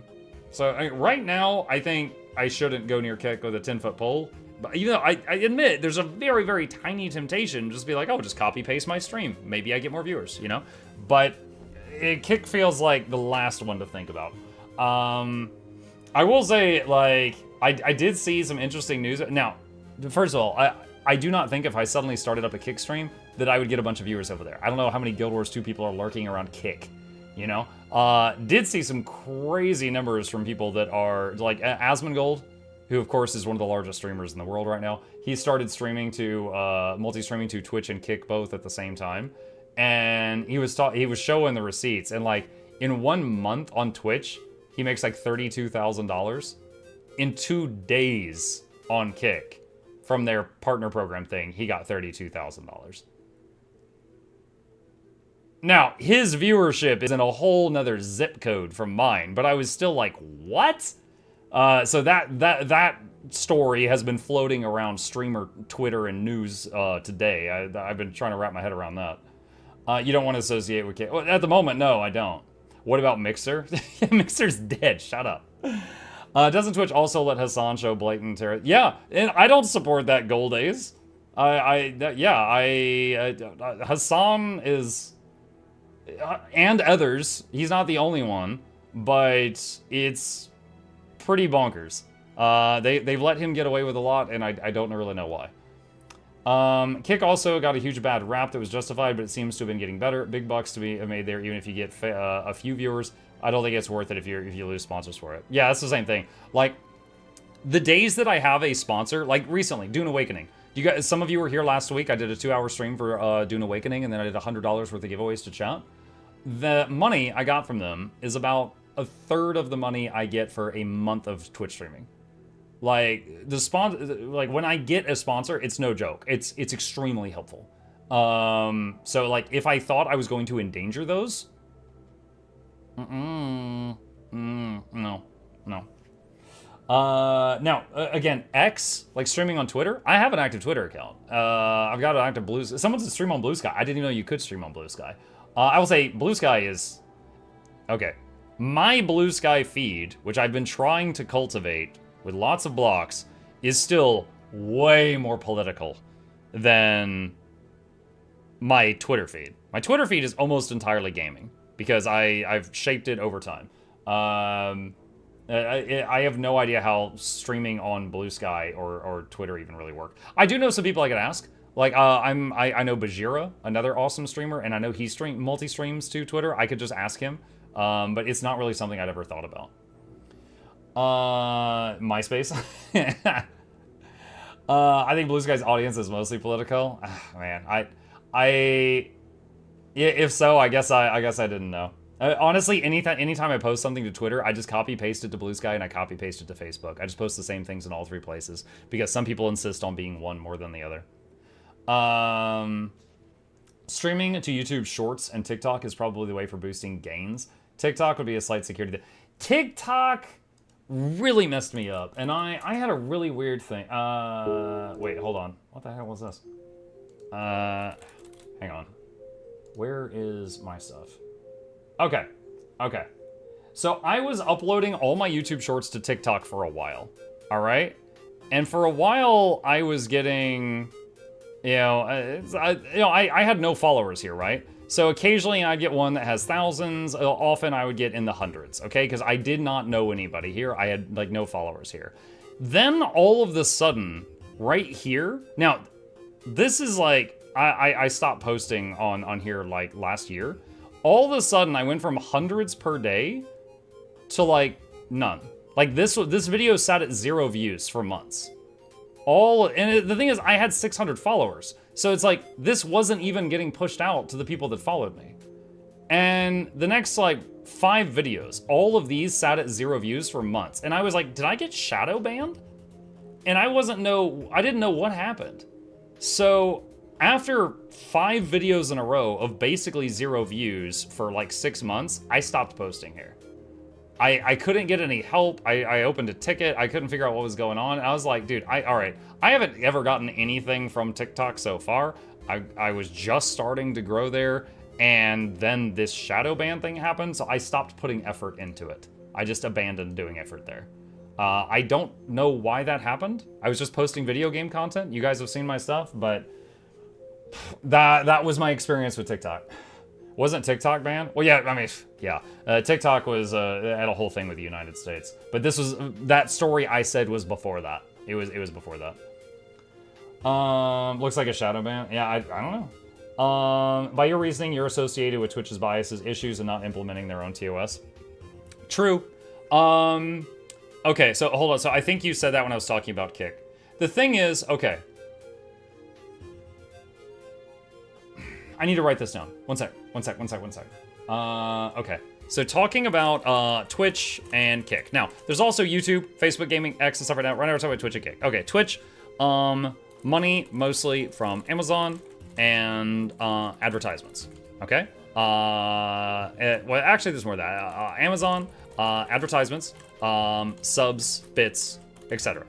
right now, I think I shouldn't go near Kick with a 10-foot pole. But even though I admit there's a very, very tiny temptation to just be like, oh, just copy paste my stream. Maybe I get more viewers, you know? But Kick feels like the last one to think about. I will say, like, I did see some interesting news. Now, first of all, I do not think if I suddenly started up a Kick stream that I would get a bunch of viewers over there. I don't know how many Guild Wars 2 people are lurking around Kick, you know? Did see some crazy numbers from people that are, like, Asmongold, who of course is one of the largest streamers in the world right now. He started streaming to, multi-streaming to Twitch and Kick both at the same time. And he was showing the receipts, and like, in 1 month on Twitch, he makes like $32,000. In 2 days on Kick, from their partner program thing, he got $32,000. Now, his viewership is in a whole nother zip code from mine, but I was still like, what? So that story has been floating around streamer Twitter and news today. I've been trying to wrap my head around that. You don't want to associate with Kick. Well, at the moment, no, I don't. What about Mixer? Mixer's dead. Shut up. Doesn't Twitch also let Hassan show blatant terror? Yeah, and I don't support that goal days. Hassan is, and others. He's not the only one, but it's pretty bonkers. They've let him get away with a lot, and I don't really know why. Kick also got a huge bad rap that was justified, but it seems to have been getting better. Big bucks to be made there, even if you get a few viewers. I don't think it's worth it if you lose sponsors for it. Yeah, that's the same thing. Like, the days that I have a sponsor, like recently, Dune Awakening. Some of you were here last week. I did a 2-hour stream for Dune Awakening, and then I did $100 worth of giveaways to chat. The money I got from them is about a third of the money I get for a month of Twitch streaming. Like, like when I get a sponsor, it's no joke. It's extremely helpful. So like if I thought I was going to endanger those, no. Now, again, X, like streaming on Twitter, I have an active Twitter account. I've got an active Blue Sky. Someone's stream on Blue Sky. I didn't even know you could stream on Blue Sky. I will say Blue Sky is, okay. My Blue Sky feed, which I've been trying to cultivate with lots of blocks, is still way more political than my Twitter feed. My Twitter feed is almost entirely gaming because I've shaped it over time. I have no idea how streaming on Blue Sky or Twitter even really work. I do know some people I could ask. Like, I know Bajira, another awesome streamer, and I know he multi-streams to Twitter. I could just ask him, but it's not really something I'd ever thought about. MySpace. I think Blue Sky's audience is mostly political. Man, yeah, if so, I guess I didn't know. Honestly, anytime I post something to Twitter, I just copy paste it to Blue Sky and I copy paste it to Facebook. I just post the same things in all three places because some people insist on being one more than the other. Streaming to YouTube Shorts and TikTok is probably the way for boosting gains. TikTok would be a slight security. TikTok really messed me up, and I had a really weird thing. Wait, hold on. What the hell was this? Hang on. Where is my stuff? Okay. So I was uploading all my YouTube Shorts to TikTok for a while. All right, and for a while I was getting, I had no followers here, right? So occasionally I'd get one that has thousands. Often I would get in the hundreds, okay? Because I did not know anybody here. I had like no followers here. Then all of the sudden, right here. Now, this is like I stopped posting on here like last year. All of a sudden I went from hundreds per day to like none. Like this video sat at 0 views for months. The thing is, I had 600 followers. So it's like, this wasn't even getting pushed out to the people that followed me. And the next like 5 videos, all of these sat at 0 views for months. And I was like, did I get shadow banned? And I didn't know what happened. So after 5 videos in a row of basically 0 views for like 6 months, I stopped posting here. I couldn't get any help. I opened a ticket. I couldn't figure out what was going on. I was like, dude, all right. I haven't ever gotten anything from TikTok so far. I was just starting to grow there, and then this shadow ban thing happened, so I stopped putting effort into it. I just abandoned doing effort there. I don't know why that happened. I was just posting video game content. You guys have seen my stuff, but that was my experience with TikTok. Wasn't TikTok banned? Well, yeah, I mean, yeah. TikTok was had a whole thing with the United States, but that story I said was before that. It was before that. Looks like a shadow ban. Yeah, I don't know. By your reasoning, you're associated with Twitch's biases, issues, and not implementing their own TOS. True. Okay, so hold on. So I think you said that when I was talking about Kick. The thing is, okay. I need to write this down. One sec. Okay. So talking about Twitch and Kick. Now, there's also YouTube, Facebook Gaming, X, and stuff like that. Right now we're talking about Twitch and Kick. Okay, Twitch, money mostly from Amazon and advertisements. Okay? Well, actually, there's more of that. Amazon, advertisements, subs, bits, etc.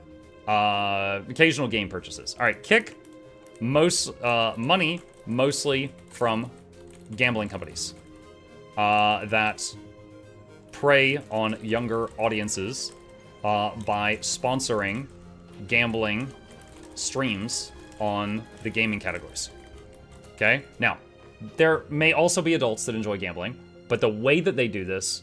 Occasional game purchases. All right, Kick, money mostly from gambling companies that prey on younger audiences by sponsoring gambling streams on the gaming categories. Okay? Now, there may also be adults that enjoy gambling, but the way that they do this,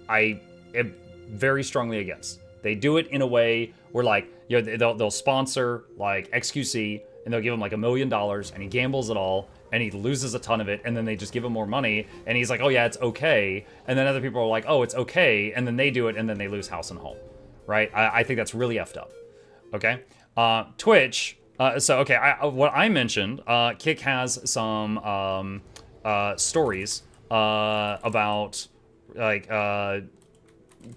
I am very strongly against. They do it in a way where, like, they'll sponsor, like, XQC, and they'll give him, like, $1 million, and he gambles it all, and he loses a ton of it, and then they just give him more money, and he's like, oh yeah, it's okay, and then other people are like, oh, it's okay, and then they do it, and then they lose house and home, right? I think that's really effed up, okay? Twitch, what I mentioned, Kick has some stories about, like,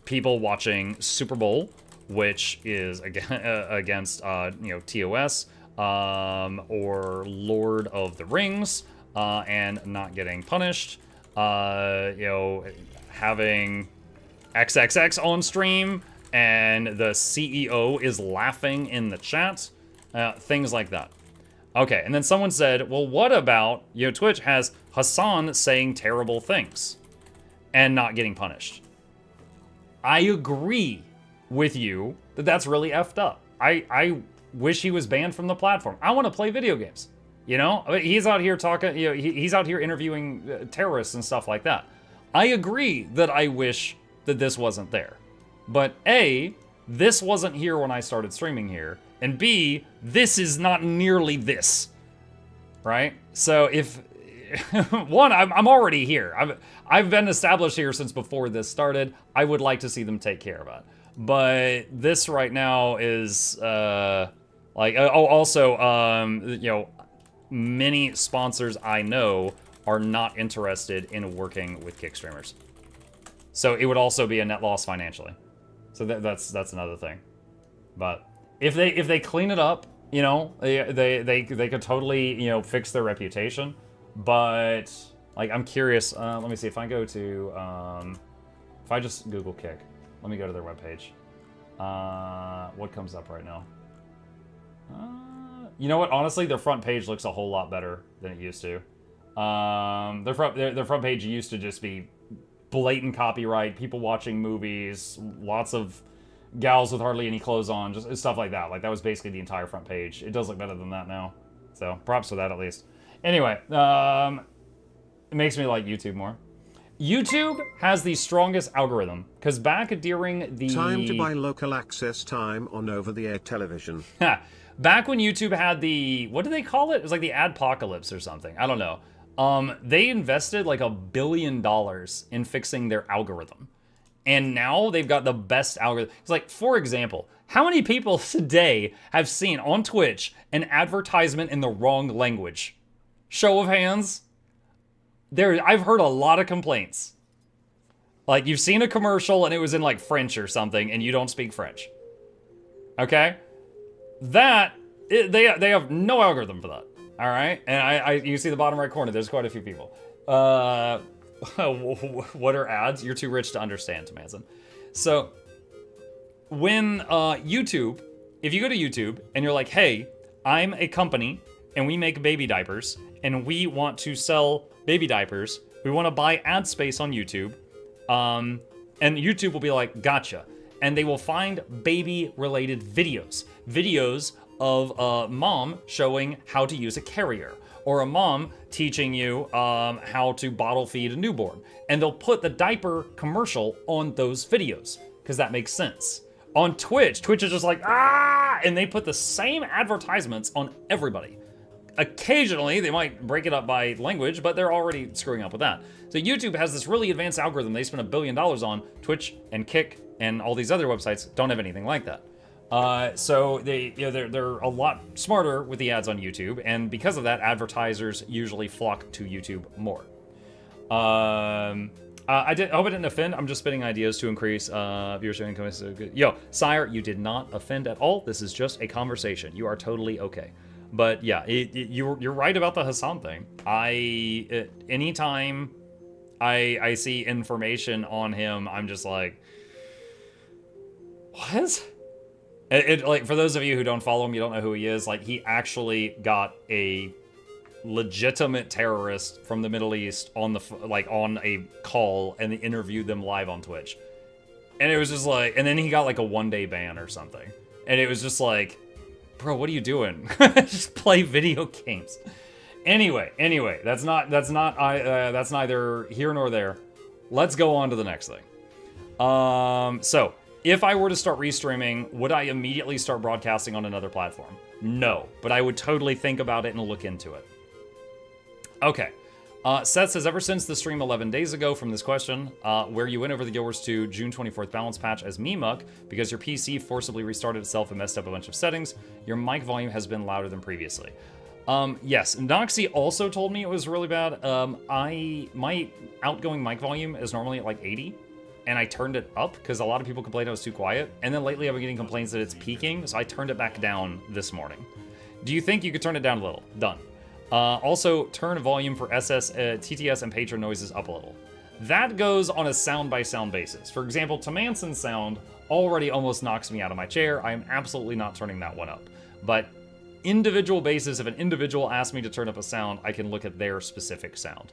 people watching Super Bowl, which is against, TOS, or Lord of the Rings, and not getting punished, having XXX on stream, and the CEO is laughing in the chat, things like that. Okay, and then someone said, well, what about, Twitch has Hassan saying terrible things and not getting punished? I agree with you that that's really effed up. I wish he was banned from the platform. I want to play video games. He's out here talking, he's out here interviewing terrorists and stuff like that. I agree that I wish that this wasn't there. But A, this wasn't here when I started streaming here, and B, this is not nearly this, right? So if, one, I'm already here. I've been established here since before this started. I would like to see them take care of it. But this right now is, you know, many sponsors I know are not interested in working with kick streamers. So it would also be a net loss financially. So that's another thing. But if they clean it up, you know, they could totally, you know, fix their reputation. But like, I'm curious. Let me see if I go to if I just Google Kick. Let me go to their webpage. What comes up right now? You know what? Honestly, their front page looks a whole lot better than it used to. Their front page used to just be blatant copyright, people watching movies, lots of gals with hardly any clothes on, just stuff like that. Like, that was basically the entire front page. It does look better than that now. So, props for that at least. Anyway, it makes me like YouTube more. YouTube has the strongest algorithm, because back during the... Time to buy local access time on over-the-air television. Back when YouTube had the... What do they call it? It was like the adpocalypse or something. I don't know. They invested like $1 billion in fixing their algorithm. And now they've got the best algorithm. It's like, for example, how many people today have seen on Twitch an advertisement in the wrong language? Show of hands. I've heard a lot of complaints. Like, you've seen a commercial and it was in like French or something and you don't speak French. Okay? They have no algorithm for that. All right? And you see the bottom right corner, there's quite a few people. What are ads? You're too rich to understand, Manson. So, when YouTube, if you go to YouTube and you're like, hey, I'm a company and we make baby diapers and we want to sell baby diapers, we want to buy ad space on YouTube, and YouTube will be like, gotcha. And they will find baby-related videos of a mom showing how to use a carrier, or a mom teaching you how to bottle feed a newborn. And they'll put the diaper commercial on those videos, because that makes sense. On Twitch is just like, and they put the same advertisements on everybody. Occasionally, they might break it up by language, but they're already screwing up with that. So YouTube has this really advanced algorithm they spent $1 billion on. Twitch and Kick and all these other websites don't have anything like that. So they're a lot smarter with the ads on YouTube, and because of that, advertisers usually flock to YouTube more. I hope I didn't offend. I'm just spitting ideas to increase viewership income. So good. Yo, Sire, you did not offend at all. This is just a conversation. You are totally okay. But yeah, you're right about the Hassan thing. Anytime I see information on him, I'm just like, what? Like, for those of you who don't follow him, you don't know who he is. Like, he actually got a legitimate terrorist from the Middle East on a call, and they interviewed them live on Twitch. And it was just like, and then he got like a 1-day ban or something. And it was just like, bro, what are you doing? Just play video games. Anyway, that's neither here nor there. Let's go on to the next thing. So if I were to start restreaming, would I immediately start broadcasting on another platform? No, but I would totally think about it and look into it. Okay. Seth says, ever since the stream 11 days ago from this question, where you went over the Guild Wars 2 June 24th balance patch as Muck because your PC forcibly restarted itself and messed up a bunch of settings, your mic volume has been louder than previously. Yes, Noxxi also told me it was really bad. My outgoing mic volume is normally at like 80, and I turned it up because a lot of people complained I was too quiet, and then lately I've been getting complaints that it's peaking, so I turned it back down this morning. Do you think you could turn it down a little? Done. Also, turn volume for TTS and patron noises up a little. That goes on a sound-by-sound basis. For example, Tamanson's sound already almost knocks me out of my chair. I am absolutely not turning that one up. But individual basis, if an individual asks me to turn up a sound, I can look at their specific sound.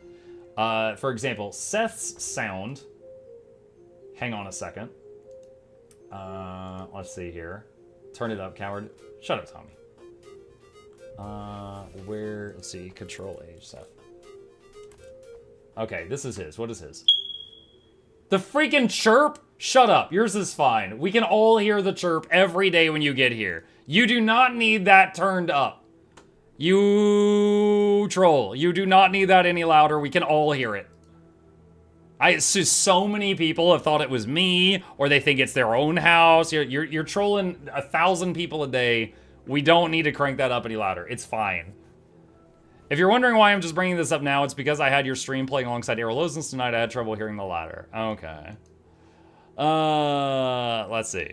For example, Seth's sound... Hang on a second. Let's see here. Turn it up, coward. Shut up, Tommy. Let's see, control age stuff. Okay, this is his. What is his? The freaking chirp? Shut up. Yours is fine. We can all hear the chirp every day when you get here. You do not need that turned up. You troll. You do not need that any louder. We can all hear it. So many people have thought it was me, or they think it's their own house. You're trolling 1,000 people a day. We don't need to crank that up any louder. It's fine. If you're wondering why I'm just bringing this up now, it's because I had your stream playing alongside Arolosens tonight. I had trouble hearing the ladder. Okay. Let's see.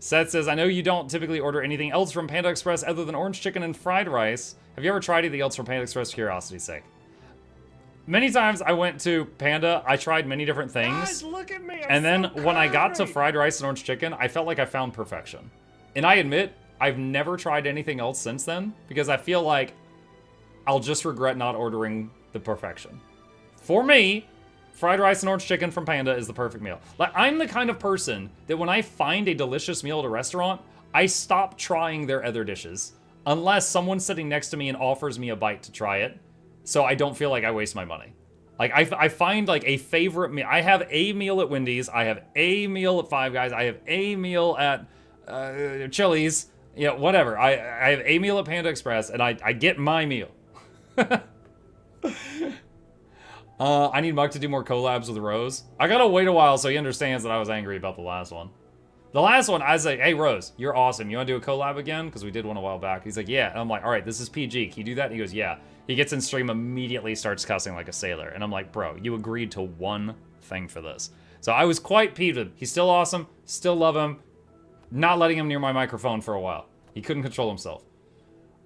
Seth says, I know you don't typically order anything else from Panda Express other than orange chicken and fried rice. Have you ever tried anything else from Panda Express for curiosity's sake? Many times I went to Panda, I tried many different things. Guys, look at me. And then when I got to fried rice and orange chicken, I felt like I found perfection. And I admit, I've never tried anything else since then because I feel like I'll just regret not ordering the perfection. For me, fried rice and orange chicken from Panda is the perfect meal. Like, I'm the kind of person that when I find a delicious meal at a restaurant, I stop trying their other dishes. Unless someone's sitting next to me and offers me a bite to try it. So I don't feel like I waste my money. Like, I find, like, a favorite meal. I have a meal at Wendy's. I have a meal at Five Guys. I have a meal at Chili's. You know, whatever. I have a meal at Panda Express, and I get my meal. I need Muck to do more collabs with Rose. I gotta wait a while so he understands that I was angry about the last one. The last one, I was like, hey, Rose, you're awesome. You want to do a collab again? Because we did one a while back. He's like, yeah. And I'm like, all right, this is PG. Can you do that? And he goes, yeah. He gets in stream, immediately starts cussing like a sailor. And I'm like, bro, you agreed to one thing for this. So I was quite peeved with him. He's still awesome. Still love him. Not letting him near my microphone for a while. He couldn't control himself.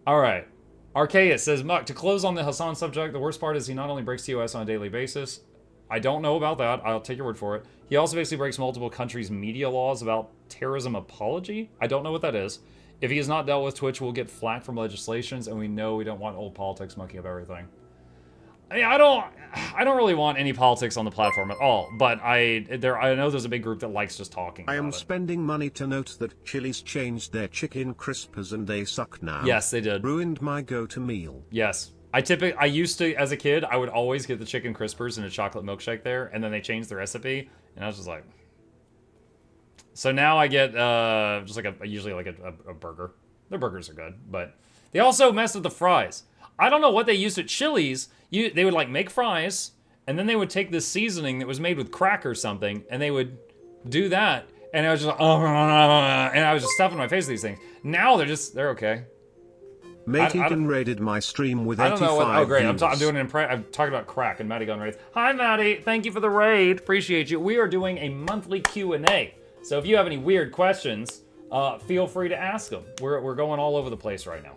All right. Archaeus says, Muck, to close on the Hassan subject, the worst part is he not only breaks TOS on a daily basis. I don't know about that. I'll take your word for it. He also basically breaks multiple countries' media laws about terrorism apology. I don't know what that is. If he has not dealt with Twitch, we'll get flack from legislations, and we know we don't want old politics mucking up everything. I don't really want any politics on the platform at all, but I know there's a big group that likes just talking about I am it. spending money to note that Chili's changed their chicken crispers and they suck now. Yes, they did. Ruined my go-to meal. Yes. I used to, as a kid, I would always get the chicken crispers and a chocolate milkshake there, and then they changed the recipe, and I was just like... So now I get, just like usually like a burger. Their burgers are good, but... They also messed with the fries. I don't know what they used at Chili's. They would, like, make fries, and then they would take this seasoning that was made with crack or something, and they would do that, and I was just like, and I was just stuffing my face with these things. Now they're okay. Matey Gun raided my stream with 85 I don't know what, oh great, I'm views. doing I'm talking about crack and Matty Gun raids. Hi Matty, thank you for the raid, appreciate you. We are doing a monthly Q&A, so if you have any weird questions, feel free to ask them. We're going all over the place right now.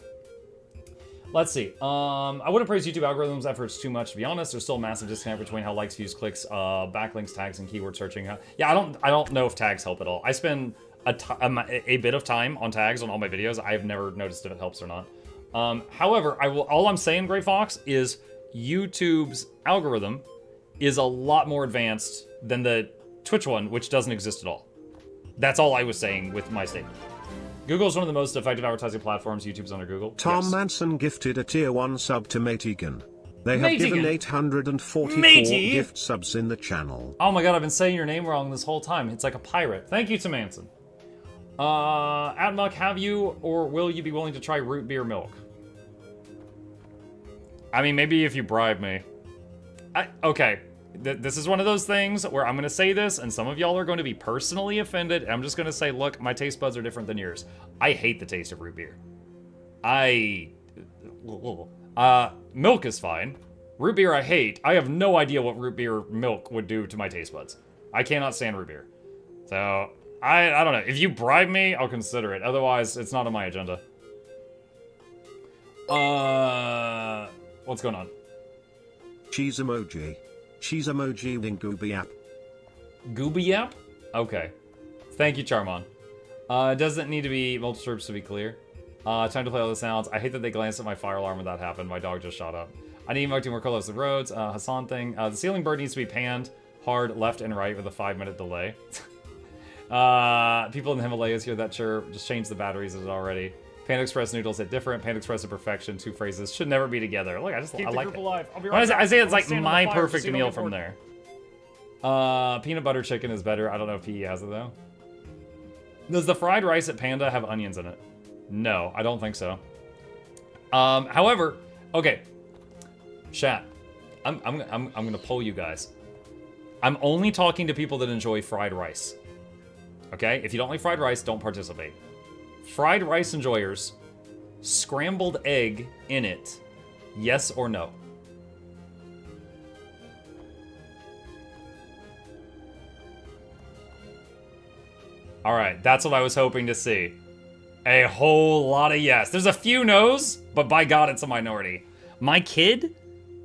Let's see. I wouldn't praise YouTube algorithms' efforts too much, to be honest. There's still a massive disconnect between how likes, views, clicks, backlinks, tags, and keyword searching. Yeah, I don't know if tags help at all. I spend a bit of time on tags on all my videos. I've never noticed if it helps or not. However, all I'm saying, Gray Fox, is YouTube's algorithm is a lot more advanced than the Twitch one, which doesn't exist at all. That's all I was saying with my statement. Google's one of the most effective advertising platforms. YouTube's under Google. Tom Yes. Manson gifted a tier 1 sub to Mategan. They have Mategan. given 844 Matey. gift subs in the channel. Oh my god, I've been saying your name wrong this whole time. It's like a pirate. Thank you to Manson. Admuck, have you or will you be willing to try root beer milk? I mean, maybe if you bribe me. Okay. This is one of those things where I'm going to say this, and some of y'all are going to be personally offended, and I'm just going to say, look, my taste buds are different than yours. I hate the taste of root beer. Milk is fine. Root beer I hate. I have no idea what root beer milk would do to my taste buds. I cannot stand root beer. So, I don't know. If you bribe me, I'll consider it. Otherwise, it's not on my agenda. What's going on? Cheese emoji. Cheese emoji in Gooby app. Gooby app? Okay. Thank you, Charmon. Doesn't need to be multi-troops to be clear. Time to play all the sounds. I hate that they glanced at my fire alarm when that happened. My dog just shot up. I need to more colors of roads. Hassan thing. The ceiling bird needs to be panned hard left and right with a 5-minute delay. People in the Himalayas hear that chirp. Just change the batteries in it already. Panda Express noodles hit different. Panda Express and perfection. Two phrases should never be together. Look, I like it. Alive. I'll be When right I say it's like stand on my the fire, perfect see you meal on from board. there. Peanut butter chicken is better. I don't know if PE has it, though. Does the fried rice at Panda have onions in it? No, I don't think so. However, okay. Chat. I'm gonna poll you guys. I'm only talking to people that enjoy fried rice. Okay? If you don't like fried rice, don't participate. Fried rice enjoyers, scrambled egg in it, yes or no? Alright, that's what I was hoping to see. A whole lot of yes. There's a few no's, but by God, it's a minority. My kid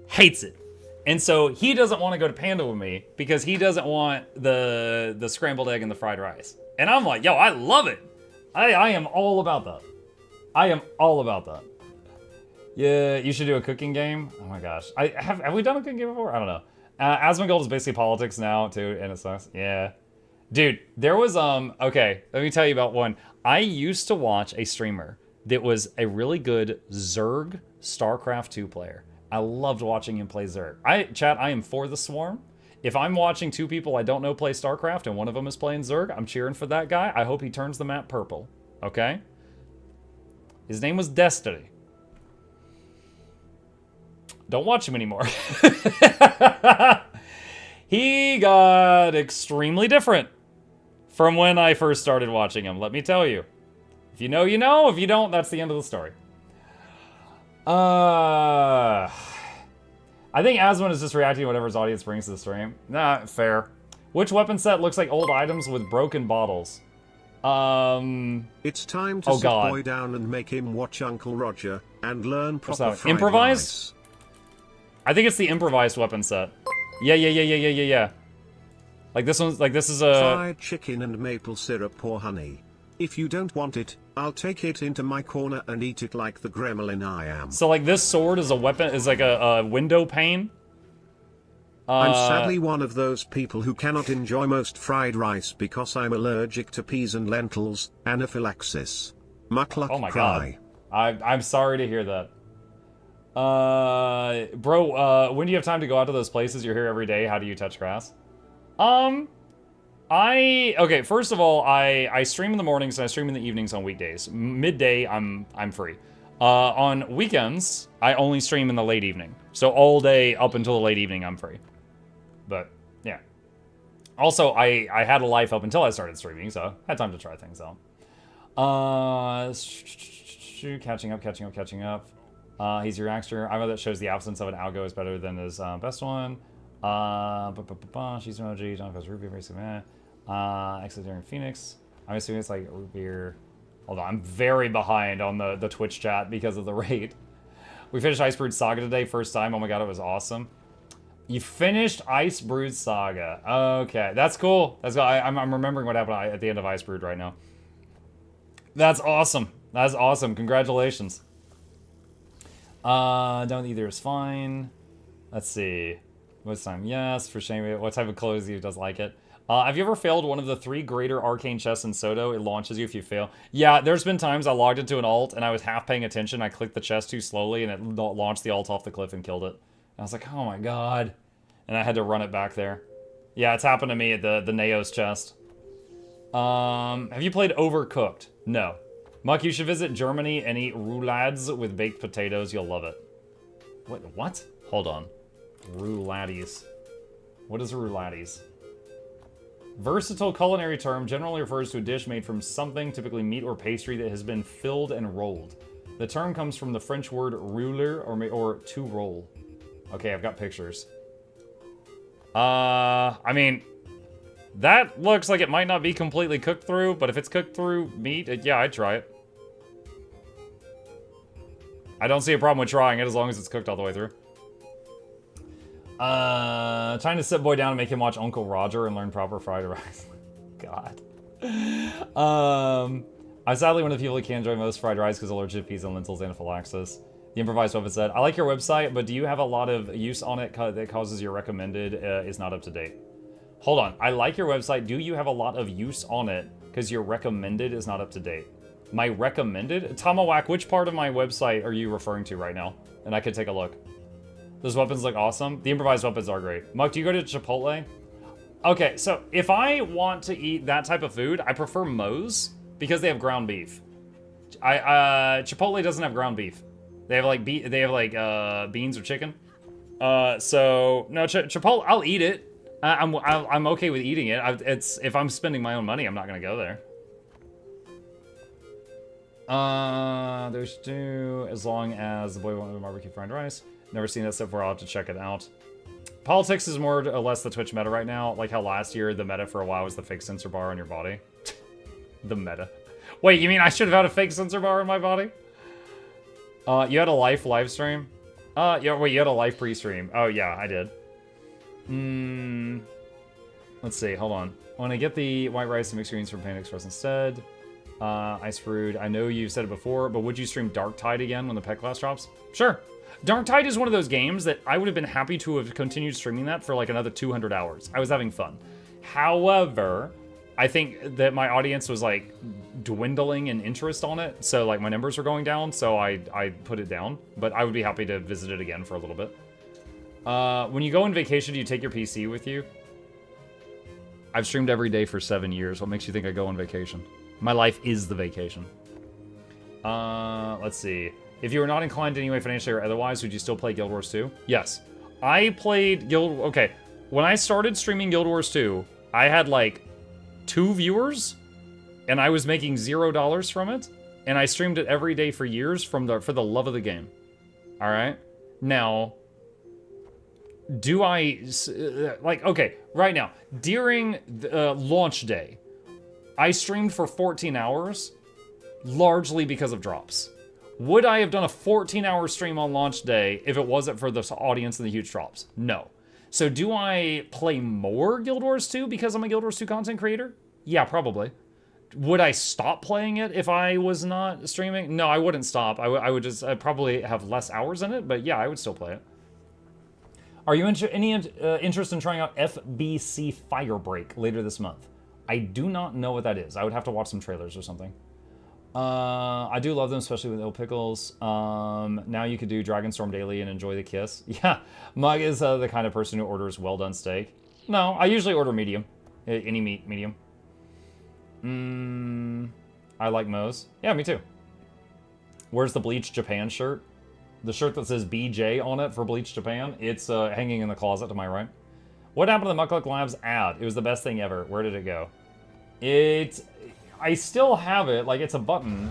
hates it. And so he doesn't want to go to Panda with me because he doesn't want the scrambled egg and the fried rice. And I'm like, yo, I love it. I am all about that. I am all about that. Yeah, you should do a cooking game. Oh my gosh. Have we done a cooking game before? I don't know. Asmongold is basically politics now, too, and it sucks. Yeah. Dude, there was, okay, let me tell you about one. I used to watch a streamer that was a really good Zerg StarCraft 2 player. I loved watching him play Zerg. Chat, I am for the Swarm. If I'm watching two people I don't know play StarCraft and one of them is playing Zerg, I'm cheering for that guy. I hope he turns the map purple, okay? His name was Destiny. Don't watch him anymore. He got extremely different from when I first started watching him, let me tell you. If you know, you know. If you don't, that's the end of the story. I think Asmon is just reacting to whatever his audience brings to the stream. Nah, fair. Which weapon set looks like old items with broken bottles? It's time to sit boy down and make him watch Uncle Roger and learn proper fried improvise? rice. I think it's the improvised weapon set. Yeah. Like this one's, like this is a... Fried chicken and maple syrup or honey. If you don't want it, I'll take it into my corner and eat it like the gremlin I am. So like this sword is a weapon, is like a window pane. I'm sadly one of those people who cannot enjoy most fried rice because I'm allergic to peas and lentils, anaphylaxis. Mukluk oh my cry. God. I'm sorry to hear that. Bro, when do you have time to go out to those places? You're here every day. How do you touch grass? Okay, first of all, I stream in the mornings and I stream in the evenings on weekdays. Midday, I'm free. On weekends, I only stream in the late evening. So all day up until the late evening, I'm free. But, yeah. Also, I had a life up until I started streaming, so I had time to try things out. Catching up. He's your actor. I know that shows the absence of an algo is better than his best one. She's an OG. John goes Root Beer, basically, Exit during Phoenix. I'm assuming it's like Root Beer. Hold on, I'm very behind on the Twitch chat because of the rate. We finished Ice Brood Saga today, first time. Oh my god, it was awesome. You finished Ice Brood Saga. Okay, that's cool. That's cool. I'm remembering what happened at the end of Ice Brood right now. That's awesome. That's awesome. Congratulations. Don't either is fine. Let's see. What's time? Yes, for shame. What type of clothes you does like it? Have you ever failed one of the 3 greater arcane chests in Soto? It launches you if you fail. Yeah, there's been times I logged into an alt and I was half paying attention. I clicked the chest too slowly and it launched the alt off the cliff and killed it. And I was like, oh my god. And I had to run it back there. Yeah, it's happened to me at the Neos chest. Have you played Overcooked? No. Muck, you should visit Germany and eat roulades with baked potatoes. You'll love it. Wait, what? Hold on. Roulades. What is roulades? Versatile culinary term generally refers to a dish made from something, typically meat or pastry, that has been filled and rolled. The term comes from the French word rouler or to roll. Okay, I've got pictures. I mean, that looks like it might not be completely cooked through, but if it's cooked through meat, yeah, I'd try it. I don't see a problem with trying it as long as it's cooked all the way through. Trying to sit boy down and make him watch Uncle Roger and learn proper fried rice. God. I'm sadly one of the people who can't enjoy most fried rice because allergic to peas and lentils anaphylaxis. The improvised weapon said, I like your website, but do you have a lot of use on it that causes your recommended is not up to date? Hold on. I like your website. Do you have a lot of use on it because your recommended is not up to date? My recommended? Tomahawk, which part of my website are you referring to right now? And I could take a look. Those weapons look awesome. The improvised weapons are great. Muck, do you go to Chipotle? Okay, so if I want to eat that type of food, I prefer Moe's because they have ground beef. Chipotle doesn't have ground beef. They have like beans or chicken. So no, Chipotle, I'll eat it. I'm okay with eating it. It's if I'm spending my own money, I'm not gonna go there. There's two, as long as the boy won't barbecue fried rice. Never seen that so far. I'll have to check it out. Politics is more or less the Twitch meta right now. Like how last year the meta for a while was the fake sensor bar on your body. The meta. Wait, you mean I should have had a fake sensor bar in my body? You had a live stream? Yeah, wait, you had a live pre-stream. Oh, yeah, I did. Let's see, hold on. When I get the white rice and mixed greens from Panda Express instead, Ice Fruit, I know you've said it before, but would you stream Dark Tide again when the pet class drops? Sure. Dark Tide is one of those games that I would have been happy to have continued streaming that for like another 200 hours. I was having fun. However, I think that my audience was like dwindling in interest on it, so like my numbers were going down, so I put it down. But I would be happy to visit it again for a little bit. When you go on vacation, do you take your PC with you? I've streamed every day for 7 years. What makes you think I go on vacation? My life is the vacation. Let's see. If you were not inclined anyway financially or otherwise, would you still play Guild Wars 2? Yes. I played okay. When I started streaming Guild Wars 2, I had like 2 viewers, and I was making $0 from it, and I streamed it every day for years for the love of the game. All right? Now, do I, like, okay, right now, during the, launch day, I streamed for 14 hours, largely because of drops. Would I have done a 14-hour stream on launch day if it wasn't for the audience and the huge drops? No. So do I play more Guild Wars 2 because I'm a Guild Wars 2 content creator? Yeah, probably. Would I stop playing it if I was not streaming? No, I wouldn't stop. I would just I'd probably have less hours in it, but yeah, I would still play it. Are you any interest in trying out FBC Firebreak later this month? I do not know what that is. I would have to watch some trailers or something. I do love them, especially with ill pickles. Now you could do Dragonstorm daily and enjoy the kiss. Yeah, Mug is the kind of person who orders well done steak. No, I usually order medium. Any meat, medium. I like Moe's. Yeah, me too. Where's the Bleach Japan shirt? The shirt that says BJ on it for Bleach Japan. It's hanging in the closet to my right. What happened to the Mukluk Labs ad? It was the best thing ever. Where did it go? I still have it, like it's a button,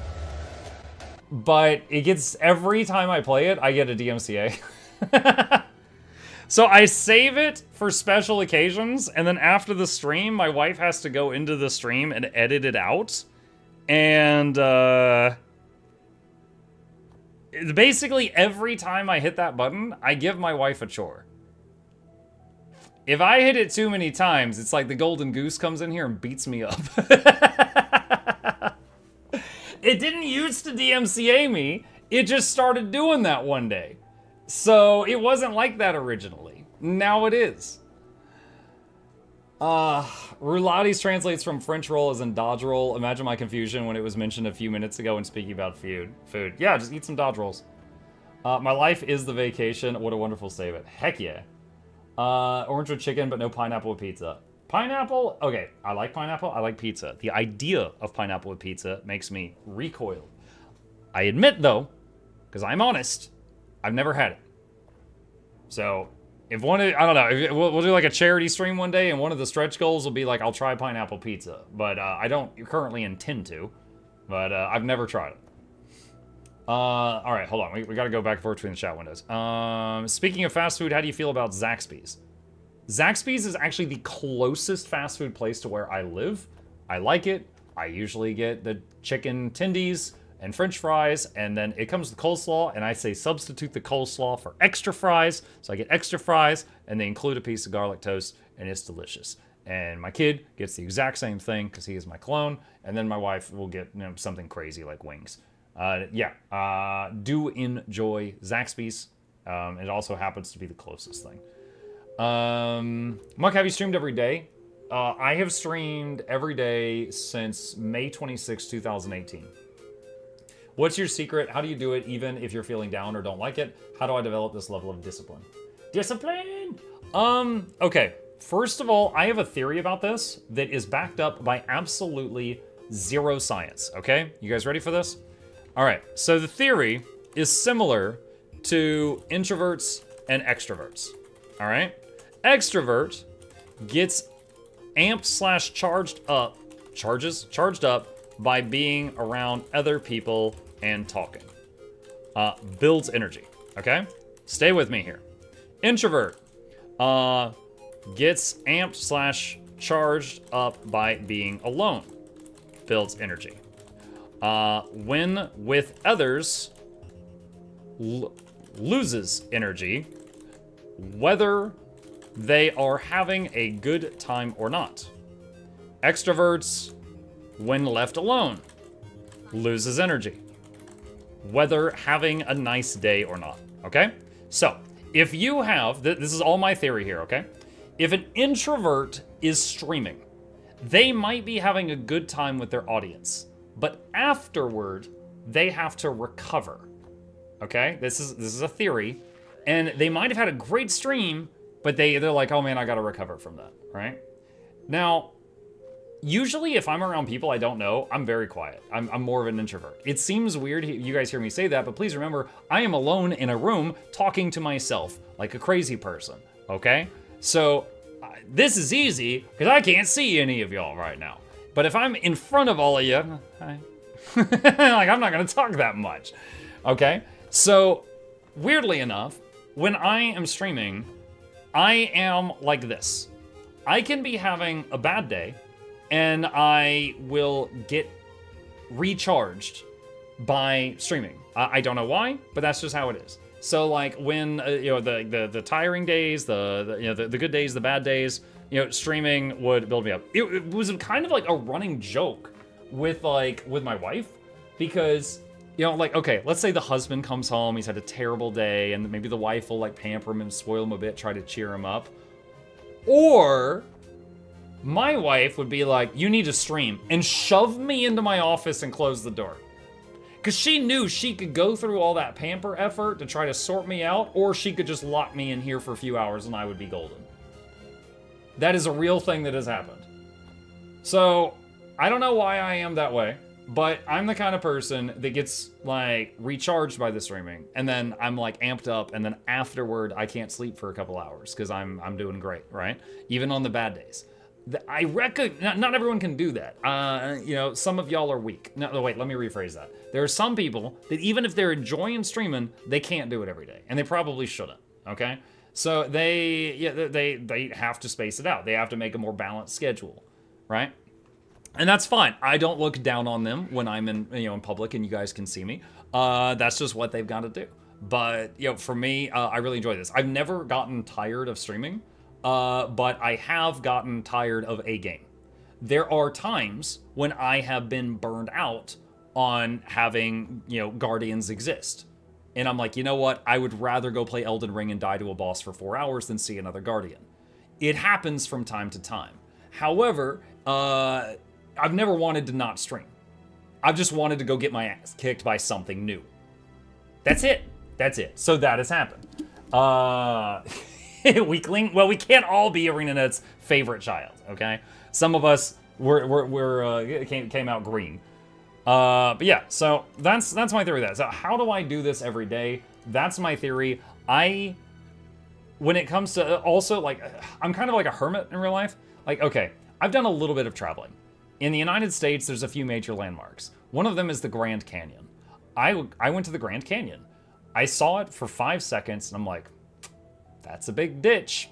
but it gets, every time I play it, I get a DMCA. So I save it for special occasions, and then after the stream, my wife has to go into the stream and edit it out. And basically every time I hit that button, I give my wife a chore. If I hit it too many times, it's like the golden goose comes in here and beats me up. It didn't used to DMCA me, it just started doing that one day. So it wasn't like that originally. Now it is. Roulades translates from French roll as in Dodge roll. Imagine my confusion when it was mentioned a few minutes ago when speaking about food. Yeah, just eat some Dodge rolls. My life is the vacation. What a wonderful statement. Heck yeah. Orange with chicken, but no pineapple with pizza. Pineapple? Okay, I like pineapple. I like pizza. The idea of pineapple with pizza makes me recoil. I admit, though, because I'm honest, I've never had it. So, if one of, I don't know, we'll do like a charity stream one day, and one of the stretch goals will be like, I'll try pineapple pizza. But I don't currently intend to. But I've never tried it. All right, hold on. We got to go back and forth between the chat windows. Speaking of fast food, how do you feel about Zaxby's? Zaxby's is actually the closest fast food place to where I live. I like it. I usually get the chicken tendies and french fries, and then it comes with coleslaw, and I say substitute the coleslaw for extra fries. So I get extra fries, and they include a piece of garlic toast, and it's delicious. And my kid gets the exact same thing because he is my clone, and then my wife will get something crazy like wings. Do enjoy Zaxby's. It also happens to be the closest thing. Muck, have you streamed every day? I have streamed every day since May 26, 2018. What's your secret? How do you do it even if you're feeling down or don't like it? How do I develop this level of discipline? Discipline! Okay. First of all, I have a theory about this that is backed up by absolutely zero science, okay? You guys ready for this? All right, so the theory is similar to introverts and extroverts, all right? Extrovert gets amped / charged up by being around other people and talking. Builds energy, okay? Stay with me here. Introvert gets amped / charged up by being alone. Builds energy. When with others, loses energy, whether they are having a good time or not. Extroverts, when left alone, loses energy, whether having a nice day or not, okay? So, if you have, this is all my theory here, okay? If an introvert is streaming, they might be having a good time with their audience, but afterward, they have to recover, okay? This is a theory, and they might have had a great stream, but they're like, oh man, I gotta recover from that, right? Now, usually if I'm around people I don't know, I'm very quiet. I'm more of an introvert. It seems weird, you guys hear me say that, but please remember, I am alone in a room talking to myself like a crazy person, okay? So, this is easy, because I can't see any of y'all right now. But if I'm in front of all of you, hi. Like, I'm not gonna talk that much, okay? So, weirdly enough, when I am streaming, I am like this. I can be having a bad day, and I will get recharged by streaming. I don't know why, but that's just how it is. So like when the tiring days, the good days, the bad days, streaming would build me up. It was kind of like a running joke with my wife, because okay, let's say the husband comes home, he's had a terrible day, and maybe the wife will like pamper him and spoil him a bit, try to cheer him up. Or my wife would be like, you need to stream, and shove me into my office and close the door. Because she knew she could go through all that pamper effort to try to sort me out, or she could just lock me in here for a few hours and I would be golden. That is a real thing that has happened. So, I don't know why I am that way, but I'm the kind of person that gets, like, recharged by the streaming, and then I'm, like, amped up, and then afterward, I can't sleep for a couple hours, because I'm doing great, right? Even on the bad days. I reckon, not everyone can do that. Some of y'all are weak. No, wait, let me rephrase that. There are some people that even if they're enjoying streaming, they can't do it every day, and they probably shouldn't, okay? So they have to space it out. They have to make a more balanced schedule, right? And that's fine. I don't look down on them when I'm in public and you guys can see me. That's just what they've got to do. But for me, I really enjoy this. I've never gotten tired of streaming. But I have gotten tired of a game. There are times when I have been burned out on having, Guardians exist. And I'm like, you know what? I would rather go play Elden Ring and die to a boss for 4 hours than see another Guardian. It happens from time to time. However, I've never wanted to not stream. I've just wanted to go get my ass kicked by something new. That's it. So that has happened. Weakling. Well, we can't all be ArenaNet's favorite child, okay? Some of us came out green. But yeah, so that's my theory of that. So how do I do this every day? That's my theory. When it comes to also, like, I'm kind of like a hermit in real life. Like, okay, I've done a little bit of traveling. In the United States, there's a few major landmarks. One of them is the Grand Canyon. I went to the Grand Canyon. I saw it for 5 seconds, and I'm like, that's a big ditch.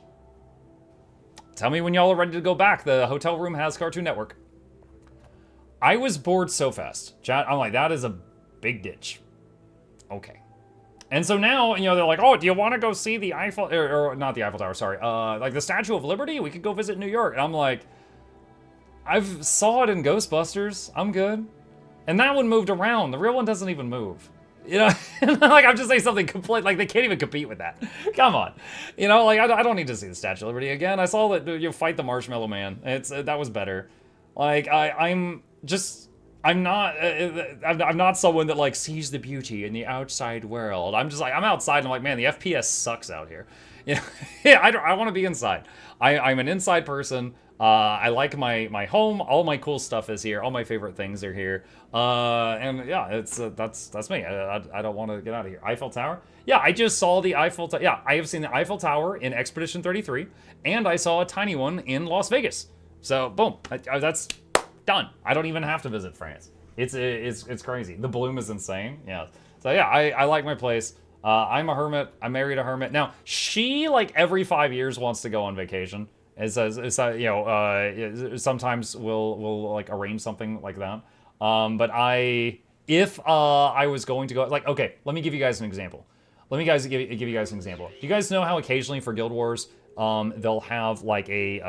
Tell me when y'all are ready to go back. The hotel room has Cartoon Network. I was bored so fast. I'm like, that is a big ditch. Okay. And so now, they're like, oh, do you want to go see the Eiffel, or not the Eiffel Tower, sorry. Like the Statue of Liberty? We could go visit New York. And I'm like, I've saw it in Ghostbusters. I'm good. And that one moved around. The real one doesn't even move. Like, I'm just saying something complete, like, they can't even compete with that. Come on. Like, I don't need to see the Statue of Liberty again. I saw that you fight the Marshmallow Man. That was better. Like, I'm not someone that, like, sees the beauty in the outside world. I'm just like, I'm outside and I'm like, man, the FPS sucks out here. You know, yeah, I want to be inside. I'm an inside person. I like my home. All my cool stuff is here. All my favorite things are here. And yeah, it's that's me. I don't want to get out of here. Eiffel Tower. Yeah, I just saw the Eiffel Tower. Yeah, I have seen the Eiffel Tower in Expedition 33, and I saw a tiny one in Las Vegas. So boom, that's done. I don't even have to visit France. It's crazy. The bloom is insane. Yeah. So yeah, I like my place. I'm a hermit. I married a hermit. Now she like every 5 years wants to go on vacation. Sometimes we'll like arrange something like that. But if I was going to go, like, okay, let me give you guys an example. Let me give you guys an example. Do you guys know how occasionally for Guild Wars, they'll have like a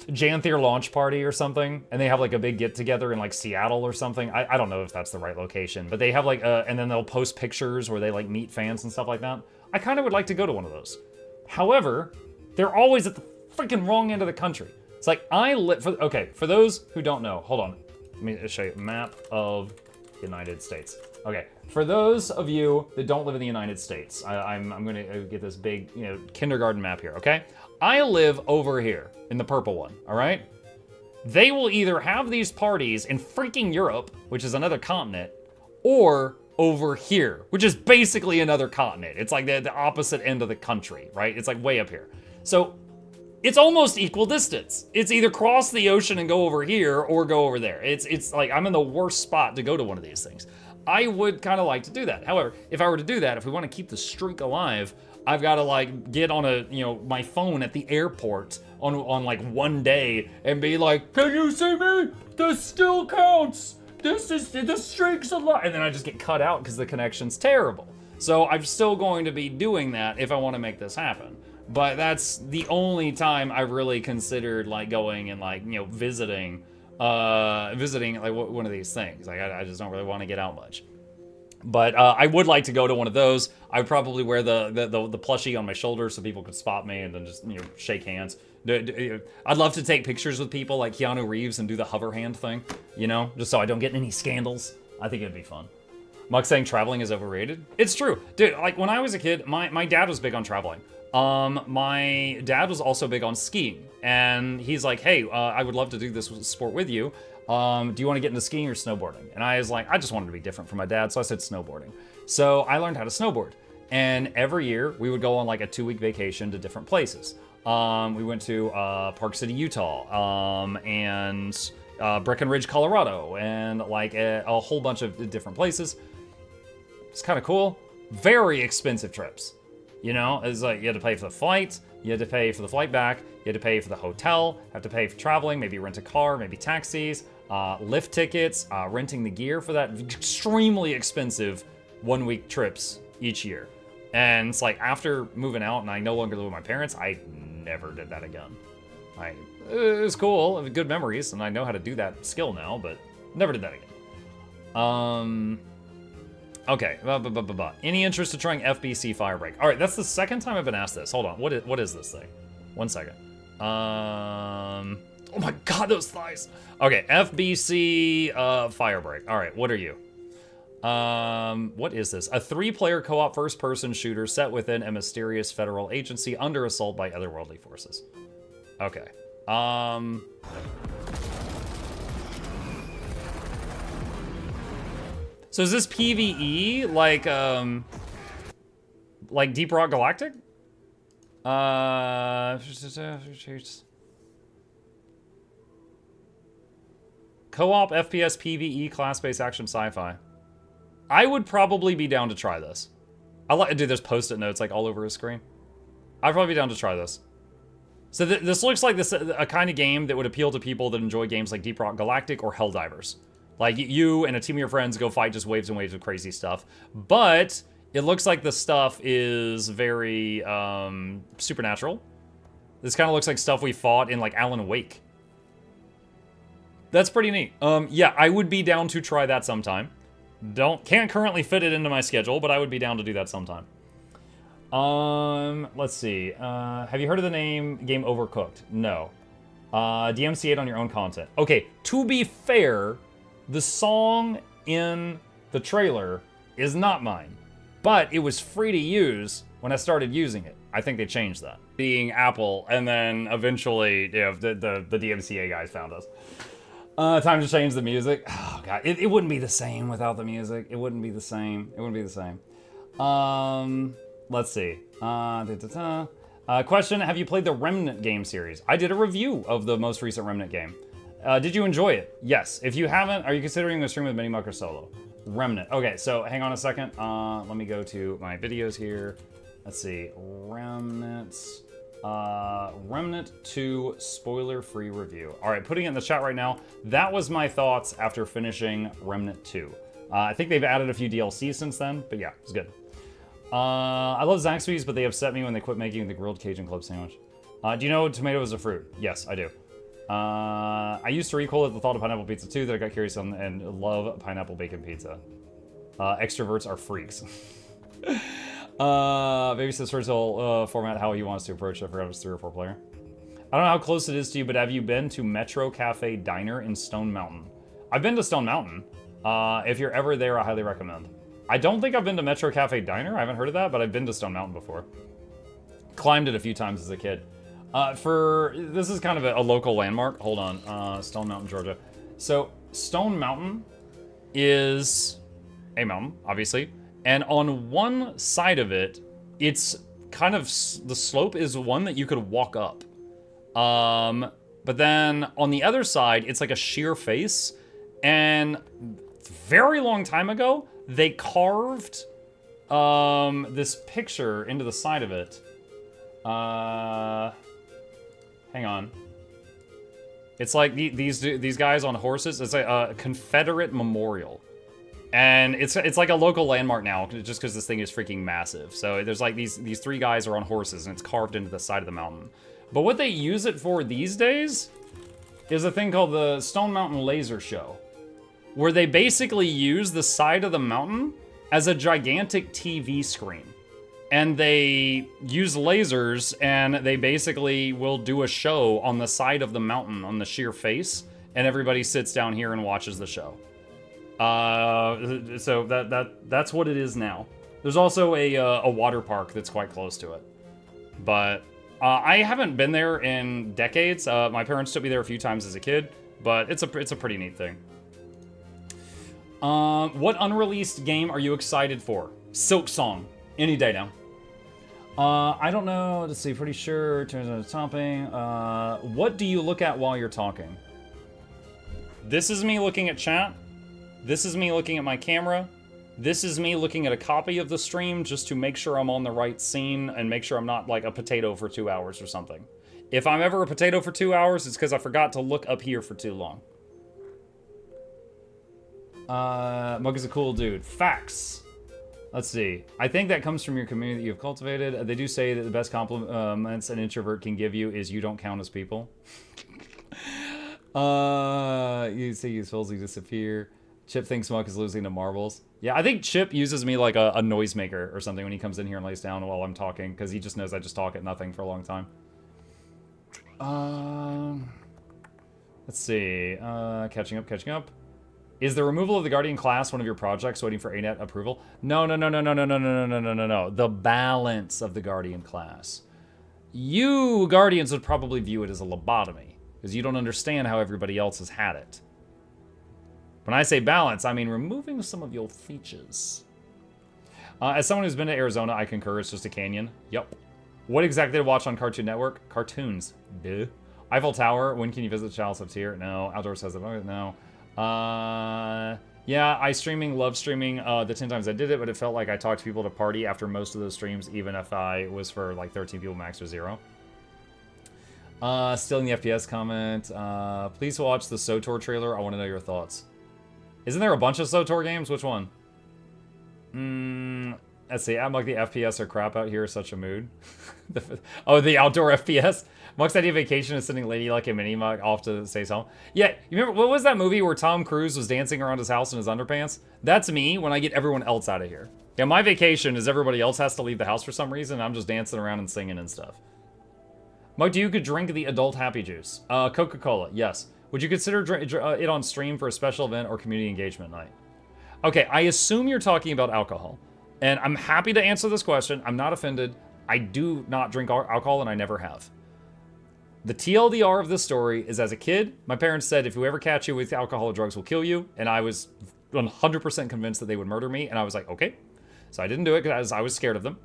Janthier launch party or something, and they have like a big get together in like Seattle or something. I don't know if that's the right location, but they have like and then they'll post pictures where they like meet fans and stuff like that. I kind of would like to go to one of those. However, they're always at the freaking wrong end of the country. It's like for those who don't know, hold on. Let me show you a map of the United States. Okay, for those of you that don't live in the United States, I'm gonna get this big, kindergarten map here, okay? I live over here in the purple one, all right? They will either have these parties in freaking Europe, which is another continent, or over here, which is basically another continent. It's like the opposite end of the country, right? It's like way up here. So it's almost equal distance. It's either cross the ocean and go over here or go over there. It's like I'm in the worst spot to go to one of these things. I would kind of like to do that. However, if I were to do that, if we want to keep the streak alive, I've got to like get on my phone at the airport on like one day and be like, can you see me? This still counts. The streak's alive. And then I just get cut out because the connection's terrible. So I'm still going to be doing that if I want to make this happen. But that's the only time I really considered like going and like, visiting like one of these things. Like I just don't really want to get out much. But I would like to go to one of those. I would probably wear the plushie on my shoulder so people could spot me and then just shake hands. I'd love to take pictures with people like Keanu Reeves and do the hover hand thing, just so I don't get in any scandals. I think it'd be fun. Muck saying traveling is overrated. It's true, dude. Like when I was a kid, my dad was big on traveling. My dad was also big on skiing, and he's like, hey, I would love to do this sport with you. Do you want to get into skiing or snowboarding? And I was like, I just wanted to be different from my dad, so I said snowboarding. So I learned how to snowboard. And every year we would go on like a 2-week vacation to different places. We went to Park City, Utah, and Breckenridge, Colorado, and like a whole bunch of different places. It's kind of cool. Very expensive trips. It's like you had to pay for the flight, you had to pay for the flight back, you had to pay for the hotel, have to pay for traveling, maybe rent a car, maybe taxis, lift tickets, renting the gear for that. Extremely expensive 1-week trips each year. And it's like after moving out and I no longer live with my parents, I never did that again. It was cool, good memories, and I know how to do that skill now, but never did that again. Okay, any interest in trying FBC Firebreak? All right, that's the second time I've been asked this. Hold on, what is this thing? 1 second. Oh my God, those thighs. Okay, FBC Firebreak. All right, what are you? What is this? A 3-player co-op first-person shooter set within a mysterious federal agency under assault by otherworldly forces. Okay. So is this PvE like Deep Rock Galactic? Co-op FPS PvE class-based action sci-fi. I would probably be down to try this. I like to do this post-it notes like all over his screen. I'd probably be down to try this. So this looks like a kind of game that would appeal to people that enjoy games like Deep Rock Galactic or Helldivers. Like you and a team of your friends go fight just waves and waves of crazy stuff. But it looks like the stuff is very supernatural. This kind of looks like stuff we fought in like Alan Wake. That's pretty neat. Yeah, I would be down to try that sometime. Can't currently fit it into my schedule, but I would be down to do that sometime. Let's see. Have you heard of the name Game Overcooked? No. DMCA'd on your own content. Okay, to be fair, the song in the trailer is not mine, but it was free to use when I started using it. I think they changed that. Being Apple, and then eventually, you know, the DMCA guys found us. Time to change the music. Oh god, it wouldn't be the same without the music. It wouldn't be the same. It wouldn't be the same. Let's see. Question, have you played the Remnant game series? I did a review of the most recent Remnant game. Did you enjoy it? Yes. If you haven't, are you considering a stream with Minimuck or solo? Remnant. Okay, so hang on a second. Let me go to my videos here. Let's see. Remnant 2 spoiler-free review. All right, putting it in the chat right now. That was my thoughts after finishing Remnant 2. I think they've added a few DLCs since then, but yeah, it's good. I love Zaxby's, but they upset me when they quit making the grilled Cajun club sandwich. Do you know tomato is a fruit? Yes, I do. I used to recoil at the thought of pineapple pizza too, that I got curious on and love pineapple bacon pizza. Extroverts are freaks. Maybe says first will format how he wants to approach it. I forgot it was 3 or 4 player. I don't know how close it is to you, but have you been to Metro Cafe Diner in Stone Mountain? I've been to Stone Mountain. If you're ever there, I highly recommend. I don't think I've been to Metro Cafe Diner. I haven't heard of that, but I've been to Stone Mountain before. Climbed it a few times as a kid. This is kind of a local landmark. Hold on, Stone Mountain, Georgia. So Stone Mountain is a mountain, obviously. And on one side of it, it's kind of, the slope is one that you could walk up. But then on the other side, it's like a sheer face. And very long time ago, they carved this picture into the side of it. Hang on. It's like these guys on horses. It's like a Confederate memorial. And it's like a local landmark now, just because this thing is freaking massive. So there's like these 3 guys are on horses, and it's carved into the side of the mountain. But what they use it for these days is a thing called the Stone Mountain Laser Show, where they basically use the side of the mountain as a gigantic TV screen. And they use lasers, and they basically will do a show on the side of the mountain, on the sheer face, and everybody sits down here and watches the show. So that's what it is now. There's also a water park that's quite close to it. But I haven't been there in decades. My parents took me there a few times as a kid, but it's a pretty neat thing. What unreleased game are you excited for? Silk Song. Any day now. I don't know. Let's see. Pretty sure. Turns out it's topping. What do you look at while you're talking? This is me looking at chat. This is me looking at my camera. This is me looking at a copy of the stream just to make sure I'm on the right scene and make sure I'm not like a potato for 2 hours or something. If I'm ever a potato for 2 hours, it's because I forgot to look up here for too long. Mug is a cool dude. Facts. Let's see. I think that comes from your community that you've cultivated. They do say that the best compliments an introvert can give you is you don't count as people. You say you supposedly disappear. Chip thinks Muck is losing to marbles. Yeah, I think Chip uses me like a noisemaker or something when he comes in here and lays down while I'm talking, because he just knows I just talk at nothing for a long time. Let's see. Catching up. Is the removal of the Guardian class one of your projects waiting for ANET approval? No. The balance of the Guardian class. You Guardians would probably view it as a lobotomy, because you don't understand how everybody else has had it. When I say balance, I mean removing some of your features. As someone who's been to Arizona, I concur, it's just a canyon. Yup. What exactly to watch on Cartoon Network? Cartoons. Duh. Eiffel Tower, when can you visit Chalice of Tier? No. Outdoor says it. No. Yeah, I love streaming the 10 times I did it, but it felt like I talked to people at a party after most of those streams, even if I was for like 13 people max or 0. Still in the FPS comment. Please watch the SOTOR trailer. I want to know your thoughts. Isn't there a bunch of SOTOR games? Which one? Let's see. I'm like the FPS are crap out here. Such a mood. Oh, the outdoor FPS. Muck's idea of vacation is sending Lady like a mini Muck off to stay home. Yeah, you remember what was that movie where Tom Cruise was dancing around his house in his underpants? That's me when I get everyone else out of here. Yeah, my vacation is everybody else has to leave the house for some reason. I'm just dancing around and singing and stuff. Muck, do you could drink the adult happy juice? Coca-Cola, yes. Would you consider it on stream for a special event or community engagement night? Okay, I assume you're talking about alcohol. And I'm happy to answer this question. I'm not offended. I do not drink alcohol, and I never have. The TLDR of this story is, as a kid, my parents said, if we ever catch you with alcohol or drugs, we'll kill you. And I was 100% convinced that they would murder me. And I was like, okay. So I didn't do it because I was scared of them.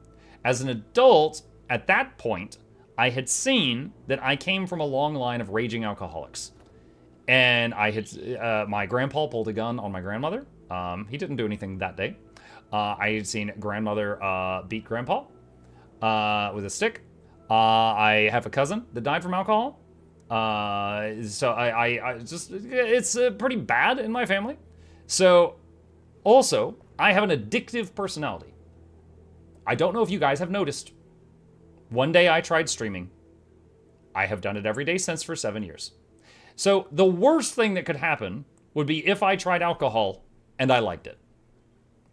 As an adult, at that point, I had seen that I came from a long line of raging alcoholics. And I had, my grandpa pulled a gun on my grandmother. He didn't do anything that day. I had seen grandmother beat grandpa with a stick. I have a cousin that died from alcohol. So I just, it's pretty bad in my family. So also, I have an addictive personality. I don't know if you guys have noticed. One day I tried streaming. I have done it every day since for 7 years. So the worst thing that could happen would be if I tried alcohol and I liked it.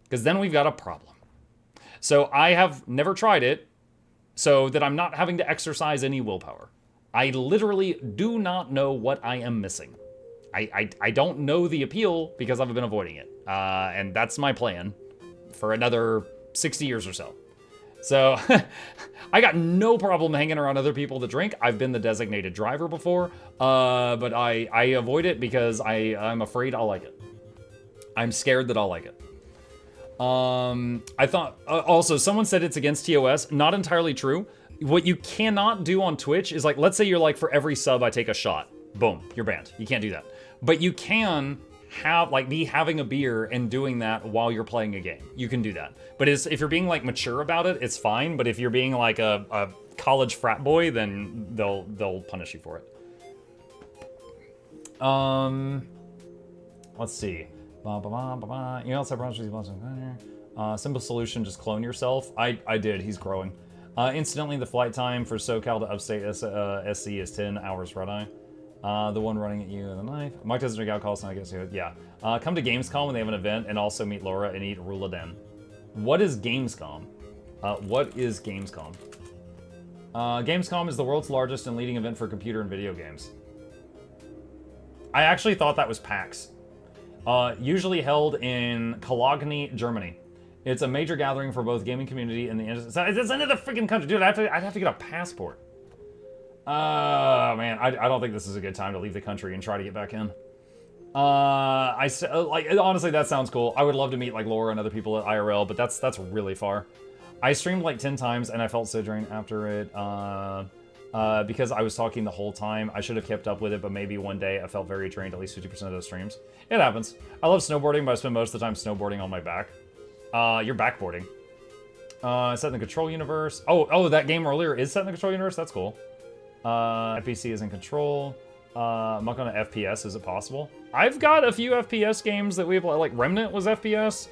Because then we've got a problem. So I have never tried it so that I'm not having to exercise any willpower. I literally do not know what I am missing. I don't know the appeal because I've been avoiding it. And that's my plan for another 60 years or so. So I got no problem hanging around other people that drink. I've been the designated driver before, but I avoid it because I'm afraid I'll like it. I'm scared that I'll like it. I thought, also, someone said it's against TOS. Not entirely true. What you cannot do on Twitch is, like, let's say you're like, for every sub I take a shot. Boom, you're banned. You can't do that. But you can have, like, be having a beer and doing that while you're playing a game. You can do that. But if you're being, like, mature about it, it's fine. But if you're being, like, a college frat boy, then they'll punish you for it. Let's see. You also have simple solution, just clone yourself. I did. He's growing. Incidentally, the flight time for SoCal to upstate SC is 10 hours red-eye. The one running at you in the knife. Mike doesn't drink alcohol, so I guess yeah. Come to Gamescom when they have an event, and also meet Laura and eat Ruladen. What is Gamescom? What is Gamescom? Gamescom is the world's largest and leading event for computer and video games. I actually thought that was PAX. Usually held in Cologne, Germany. It's a major gathering for both gaming community and the industry. It's another freaking country, dude. I'd have to get a passport. Man, I don't think this is a good time to leave the country and try to get back in. Honestly, that sounds cool. I would love to meet like Laura and other people at IRL, but that's really far. I streamed like 10 times and I felt so drained after it. Because I was talking the whole time. I should have kept up with it, but maybe one day I felt very drained, at least 50% of those streams. It happens. I love snowboarding, but I spend most of the time snowboarding on my back. You're backboarding. Set in the control universe. Oh, that game earlier is set in the control universe? That's cool. FPC is in control. Muck on an FPS, is it possible? I've got a few FPS games that we've, like Remnant was FPS.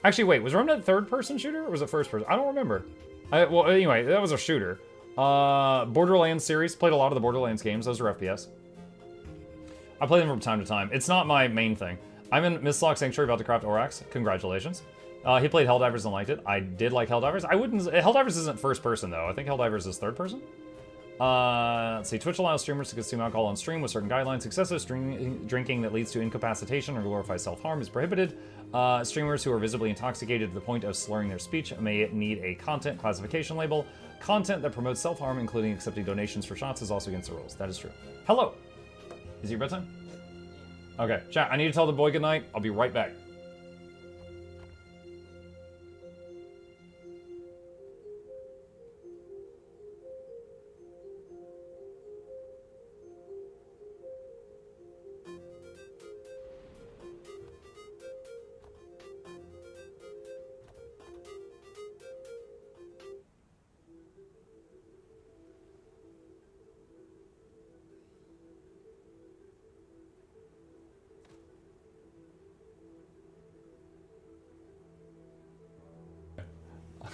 Actually, wait, was Remnant third-person shooter, or was it first-person? I don't remember. Well, anyway, that was a shooter. Borderlands series, played a lot of the Borderlands games, those are FPS. I play them from time to time. It's not my main thing. I'm in Mistlock Sanctuary about to craft Orax. Congratulations. He played Helldivers and liked it. I did like Helldivers. Helldivers isn't first person though. I think Helldivers is third person. Let's see. Twitch allows streamers to consume alcohol on stream with certain guidelines. Excessive drinking that leads to incapacitation or glorifies self-harm is prohibited. Streamers who are visibly intoxicated to the point of slurring their speech may need a content classification label. Content that promotes self-harm, including accepting donations for shots, is also against the rules. That is true. Hello! Is it your bedtime? Okay, chat, I need to tell the boy goodnight. I'll be right back.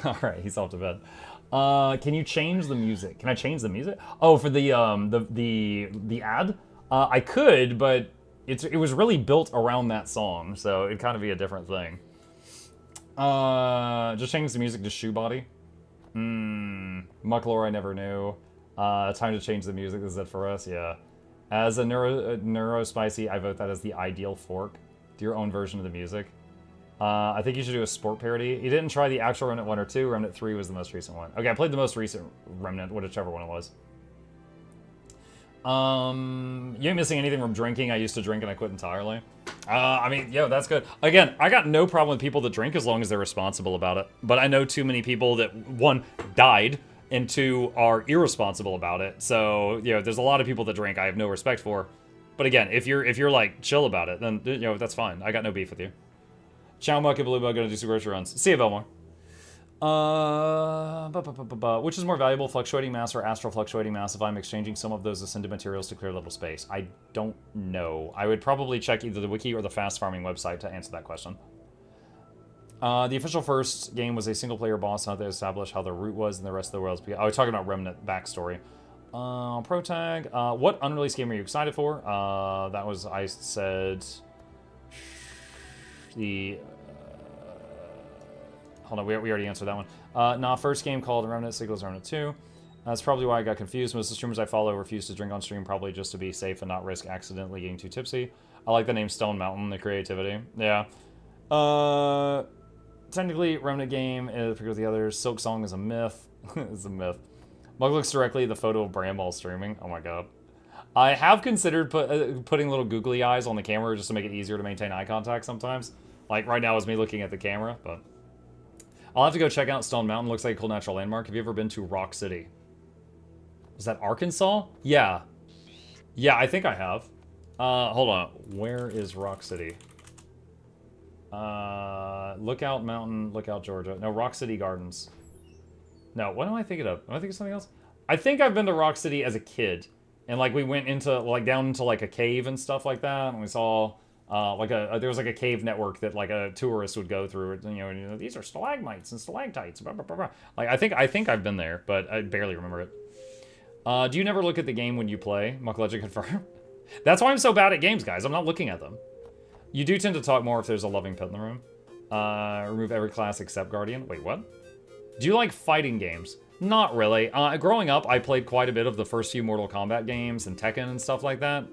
All right, he's off to bed. Can you change the music? Can I change the music? Oh, for the ad? I could, but it was really built around that song, so it'd kind of be a different thing. Just change the music to Shoe Body. Mucklore I never knew. Time to change the music. Is that for us? Yeah. As a neurospicy, I vote that as the ideal fork. Do your own version of the music. I think you should do a sport parody. You didn't try the actual Remnant 1 or 2. Remnant 3 was the most recent one. Okay, I played the most recent Remnant, whichever one it was. You ain't missing anything from drinking. I used to drink and I quit entirely. I mean, yo, that's good. Again, I got no problem with people that drink as long as they're responsible about it. But I know too many people that, one, died, and two, are irresponsible about it. So, you know, there's a lot of people that drink I have no respect for. But again, if you're like chill about it, then, you know, that's fine. I got no beef with you. Chow Muck and Blue Bug gonna do some grocery runs. See you, Belmore. Which is more valuable, fluctuating mass or astral fluctuating mass, if I'm exchanging some of those ascended materials to clear level space? I don't know. I would probably check either the wiki or the fast farming website to answer that question. The official first game was a single-player boss hunt that established how the route was in the rest of the world. I was talking about Remnant backstory. Pro tag. What unreleased game are you excited for? That was, I said, the... Hold on, we already answered that one. Nah, first game called Remnant, sequels Remnant 2. That's probably why I got confused. Most of the streamers I follow refuse to drink on stream, probably just to be safe and not risk accidentally getting too tipsy. I like the name Stone Mountain, the creativity. Yeah. Technically, Remnant game, forget with the others. Silk Song is a myth. It's a myth. Mug looks directly at the photo of Bramble streaming. Oh my god. I have considered putting little googly eyes on the camera just to make it easier to maintain eye contact sometimes. Like right now is me looking at the camera, but... I'll have to go check out Stone Mountain. Looks like a cool natural landmark. Have you ever been to Rock City? Is that Arkansas? Yeah. Yeah, I think I have. Hold on. Where is Rock City? Lookout Mountain, Lookout, Georgia. No, Rock City Gardens. No, what am I thinking of? Am I thinking of something else? I think I've been to Rock City as a kid. And, like, we went into, like, down into, like, a cave and stuff like that. And we saw... there was like a cave network that like a tourist would go through. You know, these are stalagmites and stalactites. Blah, blah, blah, blah. Like I think I've been there, but I barely remember it. Do you never look at the game when you play? MuklukYoutube confirm. That's why I'm so bad at games, guys. I'm not looking at them. You do tend to talk more if there's a loving pet in the room. Remove every class except Guardian. Wait, what? Do you like fighting games? Not really. Growing up, I played quite a bit of the first few Mortal Kombat games and Tekken and stuff like that.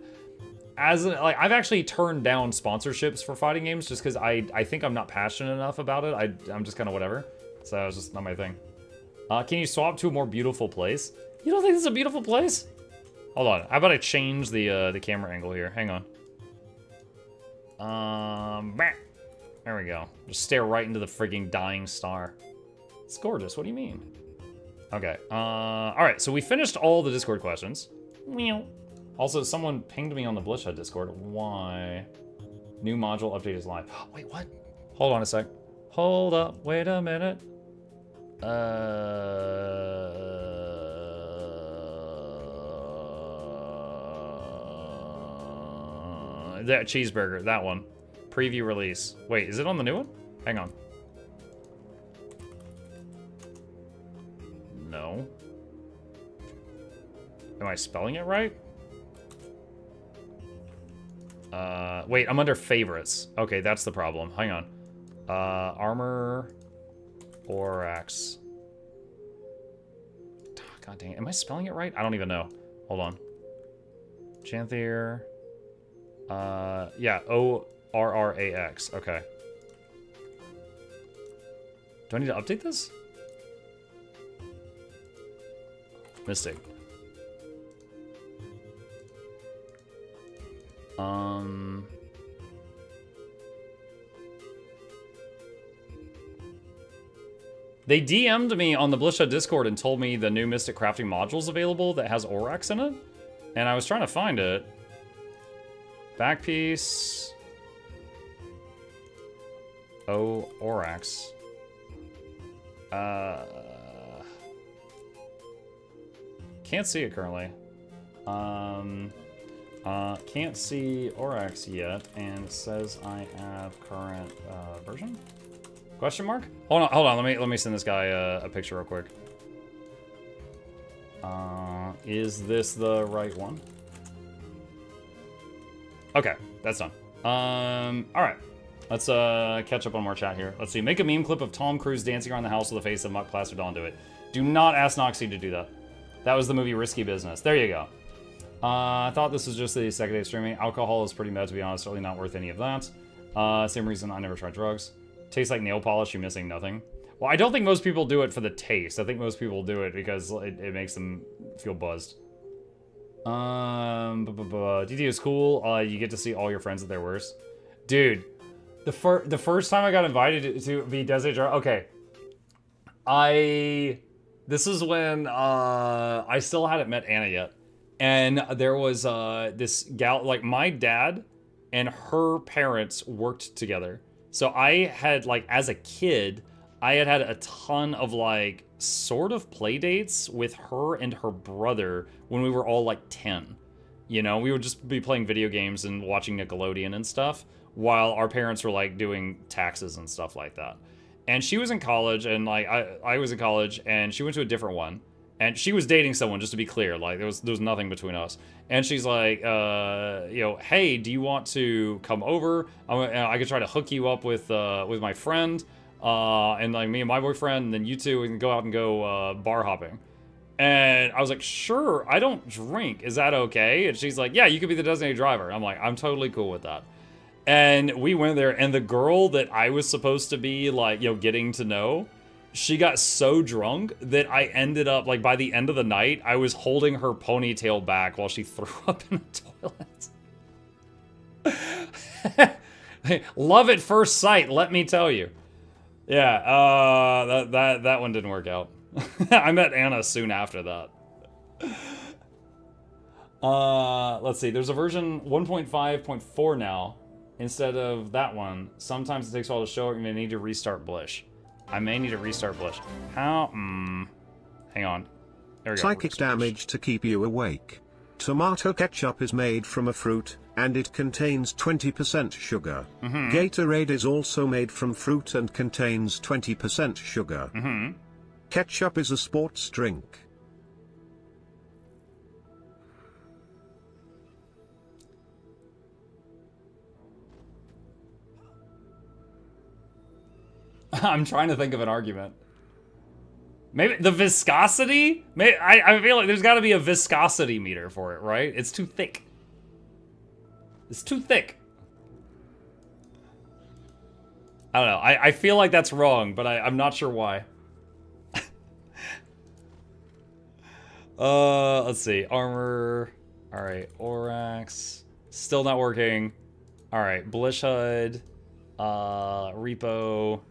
I've actually turned down sponsorships for fighting games just because I think I'm not passionate enough about it. I'm just kind of whatever. So it's just not my thing. Can you swap to a more beautiful place? You don't think this is a beautiful place? Hold on. How about I change the camera angle here? Hang on. There we go. Just stare right into the freaking dying star. It's gorgeous. What do you mean? Okay. All right. So we finished all the Discord questions. Meow. Also, someone pinged me on the Bloodshed Discord. Why? New module update is live. Wait, what? Hold on a sec. Hold up. Wait a minute. That cheeseburger. That one. Preview release. Wait, is it on the new one? Hang on. No. Am I spelling it right? Wait, I'm under favorites. Okay, that's the problem. Hang on. Armor... Orax. God dang it. Am I spelling it right? I don't even know. Hold on. Chanthier. Yeah, O-R-R-A-X. Okay. Do I need to update this? Mystic. They DM'd me on the Bloodshed Discord and told me the new Mystic crafting module's available that has Orax in it. And I was trying to find it. Back piece. Oh, Orax. Can't see it currently. Can't see Orax yet, and it says I have current version? Question mark? Hold on. Let me send this guy a picture real quick. Is this the right one? Okay, that's done. All right. Let's catch up on more chat here. Let's see. Make a meme clip of Tom Cruise dancing around the house with the face of Muck Plaster Dawn. Do it. Do not ask Noxxi to do that. That was the movie Risky Business. There you go. I thought this was just the second day of streaming. Alcohol is pretty bad, to be honest. Really not worth any of that. Same reason I never tried drugs. Tastes like nail polish, you're missing nothing. Well, I don't think most people do it for the taste. I think most people do it because it makes them feel buzzed. DT is cool. You get to see all your friends at their worst. Dude, the first time I got invited to be Designated Driver, okay. This is when I still hadn't met Anna yet. And there was this gal, like my dad and her parents worked together. So I had, like, as a kid, I had a ton of, like, sort of play dates with her and her brother when we were all, like, 10. You know, we would just be playing video games and watching Nickelodeon and stuff while our parents were, like, doing taxes and stuff like that. And she was in college, and, like, I was in college, and she went to a different one. And she was dating someone, just to be clear. Like, there was nothing between us. And she's like, you know, hey, do you want to come over? I could try to hook you up with my friend, and like me and my boyfriend, and then you two, we can go out and go bar hopping. And I was like, sure, I don't drink. Is that okay? And she's like, yeah, you could be the designated driver. I'm like, I'm totally cool with that. And we went there, and the girl that I was supposed to be, like, you know, getting to know, she got so drunk that I ended up, like, by the end of the night, I was holding her ponytail back while she threw up in the toilet. Love at first sight, let me tell you. Yeah, that one didn't work out. I met Anna soon after that. Let's see, there's a version 1.5.4 now instead of that one. Sometimes it takes a while to show it, and you need to restart Blish. I may need to restart Blish. How? Hang on. There we go. Psychic damage to keep you awake. Tomato ketchup is made from a fruit, and it contains 20% sugar. Gatorade is also made from fruit and contains 20% sugar. Ketchup is a sports drink. I'm trying to think of an argument. Maybe the viscosity? I feel like there's got to be a viscosity meter for it, right? It's too thick. It's too thick. I don't know. I feel like that's wrong, but I'm not sure why. Let's see. Armor. All right. Orax. Still not working. All right. Blish HUD. Repo.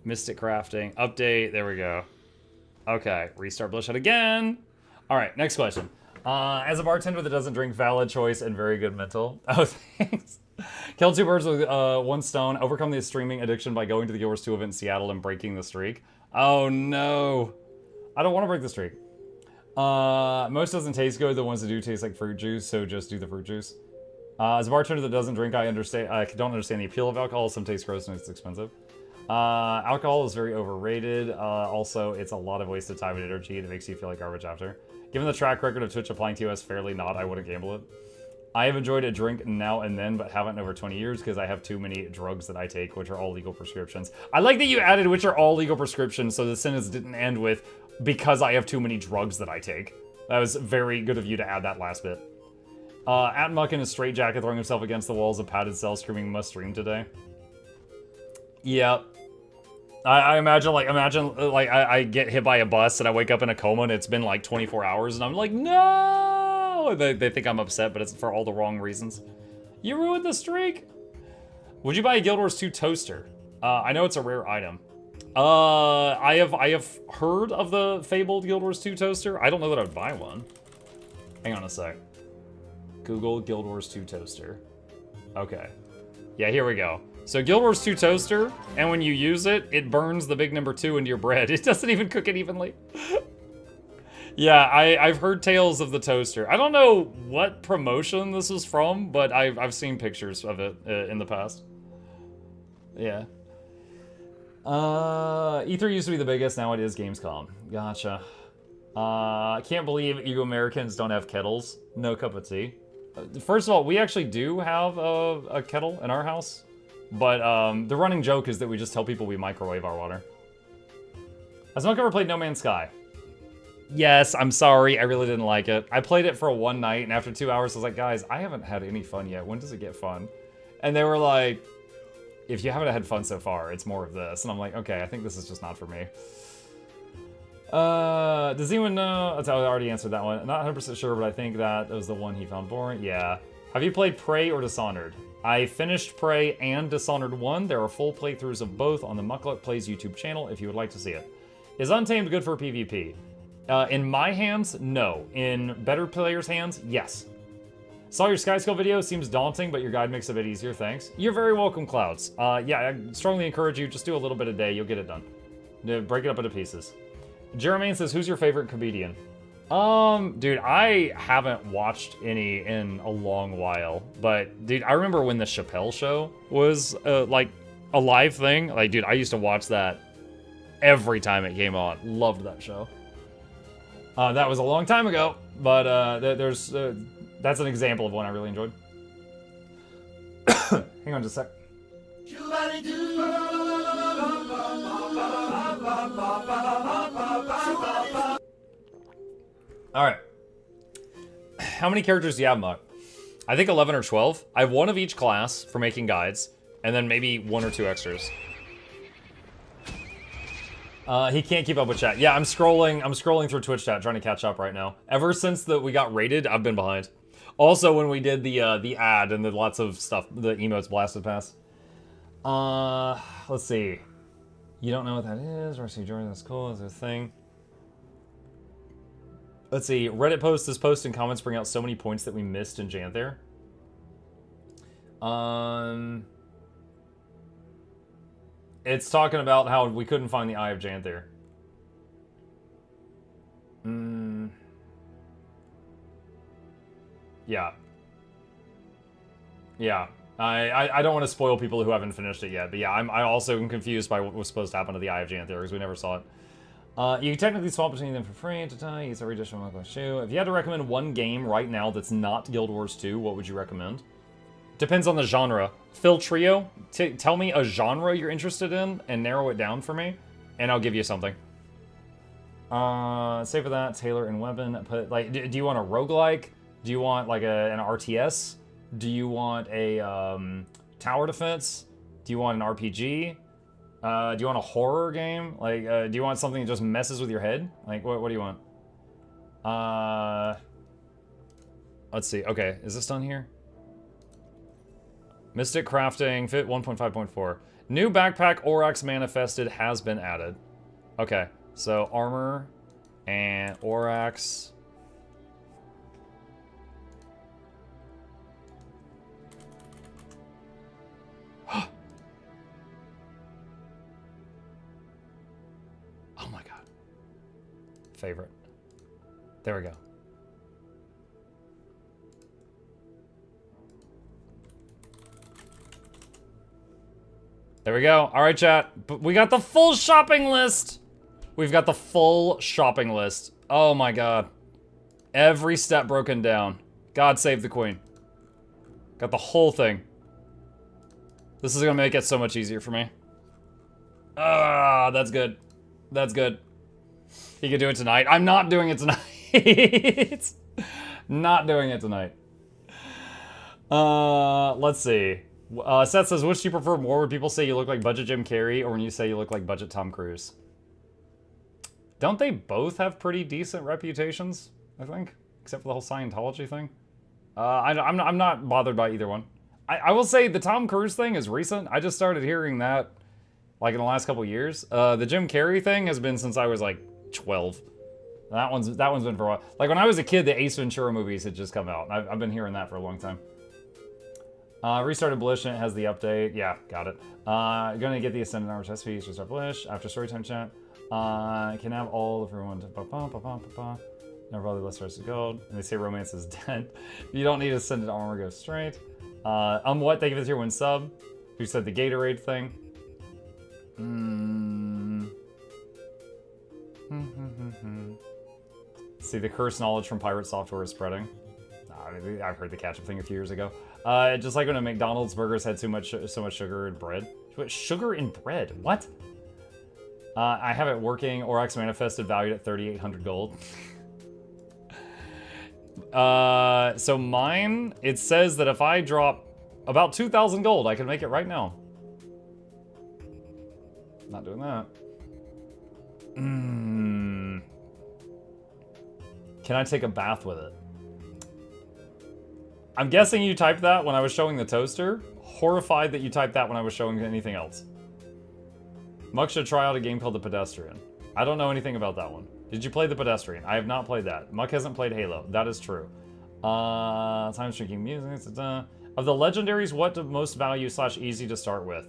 Mystic crafting. Update. There we go. Okay. Restart Blish HUD again. All right. Next question. As a bartender that doesn't drink, valid choice and very good mental. Oh, thanks. Kill two birds with one stone. Overcome the streaming addiction by going to the Guild Wars 2 event in Seattle and breaking the streak. Oh, no. I don't want to break the streak. Most doesn't taste good. The ones that do taste like fruit juice, so just do the fruit juice. As a bartender that doesn't drink, I don't understand the appeal of alcohol. Some taste gross and it's expensive. Alcohol is very overrated. Also, it's a lot of wasted time and energy, and it makes you feel like garbage after. Given the track record of Twitch applying TOS fairly not, I wouldn't gamble it. I have enjoyed a drink now and then, but haven't in over 20 years because I have too many drugs that I take, which are all legal prescriptions. I like that you added which are all legal prescriptions, so the sentence didn't end with because I have too many drugs that I take. That was very good of you to add that last bit. Atmuck in a straitjacket throwing himself against the walls of padded cell screaming must stream today. Yep. I imagine I get hit by a bus and I wake up in a coma and it's been like 24 hours and I'm like, no! They think I'm upset, but it's for all the wrong reasons. You ruined the streak! Would you buy a Guild Wars 2 toaster? I know it's a rare item. I have heard of the fabled Guild Wars 2 toaster. I don't know that I would buy one. Hang on a sec. Google Guild Wars 2 toaster. Okay. Yeah, here we go. So Guild Wars 2 toaster, and when you use it, it burns the big number 2 into your bread. It doesn't even cook it evenly. Yeah, I've heard tales of the toaster. I don't know what promotion this is from, but I've seen pictures of it in the past. Yeah. E3 used to be the biggest, now it is Gamescom. Gotcha. Can't believe you Americans don't have kettles. No cup of tea. First of all, we actually do have a kettle in our house. But the running joke is that we just tell people we microwave our water. Has Monk ever played No Man's Sky? Yes, I'm sorry, I really didn't like it. I played it for one night, and after 2 hours, I was like, guys, I haven't had any fun yet. When does it get fun? And they were like, if you haven't had fun so far, it's more of this. And I'm like, okay, I think this is just not for me. Does anyone know? I already answered that one. Not 100% sure, but I think that was the one he found boring. Yeah. Have you played Prey or Dishonored? I finished Prey and Dishonored 1. There are full playthroughs of both on the Mukluk Plays YouTube channel if you would like to see it. Is Untamed good for PvP? In my hands, no. In better players' hands, yes. Saw your Skyscale video, seems daunting, but your guide makes it a bit easier, thanks. You're very welcome, Clouds. Yeah, I strongly encourage you, just do a little bit a day, you'll get it done. Break it up into pieces. Jermaine says, who's your favorite comedian? Dude, I haven't watched any in a long while, but dude, I remember when the Chappelle Show was, like, a live thing. Like, dude, I used to watch that every time it came on. Loved that show. That was a long time ago, but, that's an example of one I really enjoyed. Hang on just a sec. Alright. How many characters do you have, Muck? I think 11 or 12. I have one of each class for making guides, and then maybe 1 or 2 extras. He can't keep up with chat. Yeah, I'm scrolling through Twitch chat, trying to catch up right now. Ever since we got raided, I've been behind. Also, when we did the ad and the lots of stuff, the emotes blasted past. Let's see. You don't know what that is? Rusty Jordan, that's cool. Is there a thing? Let's see. Reddit post, this post and comments bring out so many points that we missed in Janther. It's talking about how we couldn't find the Eye of Janther. Yeah. Yeah. I don't want to spoil people who haven't finished it yet, but yeah, I also am confused by what was supposed to happen to the Eye of Janther because we never saw it. You can technically swap between them for free to tie. Use every edition of Shoe. If you had to recommend one game right now that's not Guild Wars 2, what would you recommend? Depends on the genre. Phil Trio, tell me a genre you're interested in and narrow it down for me, and I'll give you something. Save for that, Tailor and Weapon. Put like, do you want a roguelike? Do you want like an RTS? Do you want a tower defense? Do you want an RPG? Do you want a horror game? Like, do you want something that just messes with your head? Like, what do you want? Let's see. Okay, is this done here? Mystic Crafting, Fit 1.5.4. New backpack Aurochs Manifested has been added. Okay, so armor and Aurochs. Oh my god. Favorite. There we go. There we go. All right, chat. But we got the full shopping list. We've got the full shopping list. Oh my god. Every step broken down. God save the queen. Got the whole thing. This is gonna make it so much easier for me. Ah, that's good. That's good. He can do it tonight. I'm not doing it tonight. Not doing it tonight. Let's see. Seth says, which do you prefer more when people say you look like budget Jim Carrey or when you say you look like budget Tom Cruise? Don't they both have pretty decent reputations, I think? Except for the whole Scientology thing. I'm not bothered by either one. I will say the Tom Cruise thing is recent. I just started hearing that like in the last couple years. The Jim Carrey thing has been since I was like 12. That one's been for a while. Like when I was a kid, the Ace Ventura movies had just come out. I've been hearing that for a long time. Restarted Blish and it has the update. Yeah, got it. Gonna get the Ascendant Armor test fees. Restart Blish after Storytime chat. Can have all of everyone to never bother less rest of gold. And they say romance is dead. You don't need Ascendant Armor, go straight. What? Thank you for the tier 1 sub. Who said the Gatorade thing? See, the cursed knowledge from pirate software is spreading. I've heard the ketchup thing a few years ago. Just like when a McDonald's burgers had so much sugar in bread. Sugar in bread? What? I have it working. Aurochs Manifested valued at 3,800 gold. So mine, it says that if I drop about 2,000 gold, I can make it right now. Not doing that. Can I take a bath with it? I'm guessing you typed that when I was showing the toaster. Horrified that you typed that when I was showing anything else. Muck should try out a game called The Pedestrian. I don't know anything about that one. Did you play The Pedestrian? I have not played that. Muck hasn't played Halo. That is true. Time drinking music. Of the legendaries, what do most value / easy to start with?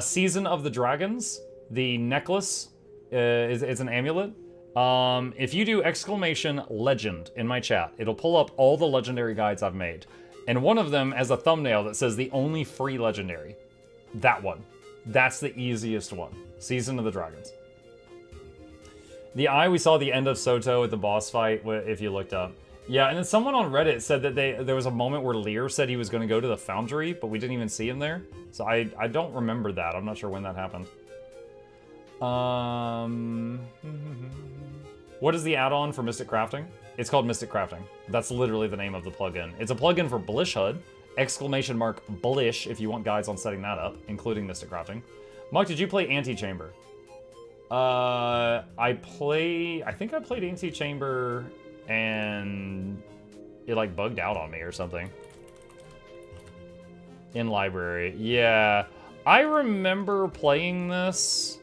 Season of the Dragons. The necklace is an amulet. If you do exclamation legend in my chat, it'll pull up all the legendary guides I've made. And one of them has a thumbnail that says the only free legendary. That one. That's the easiest one. Season of the Dragons. The Eye, we saw the end of Soto at the boss fight, if you looked up. Yeah, and then someone on Reddit said that there was a moment where Lear said he was going to go to the Foundry, but we didn't even see him there. So I don't remember that. I'm not sure when that happened. What is the add-on for Mystic Crafting? It's called Mystic Crafting. That's literally the name of the plugin. It's a plugin for Blish HUD. Exclamation mark Blish if you want guides on setting that up, including Mystic Crafting. Muck, did you play Antechamber? I think I played Antechamber and it like bugged out on me or something. In library. Yeah. I remember playing this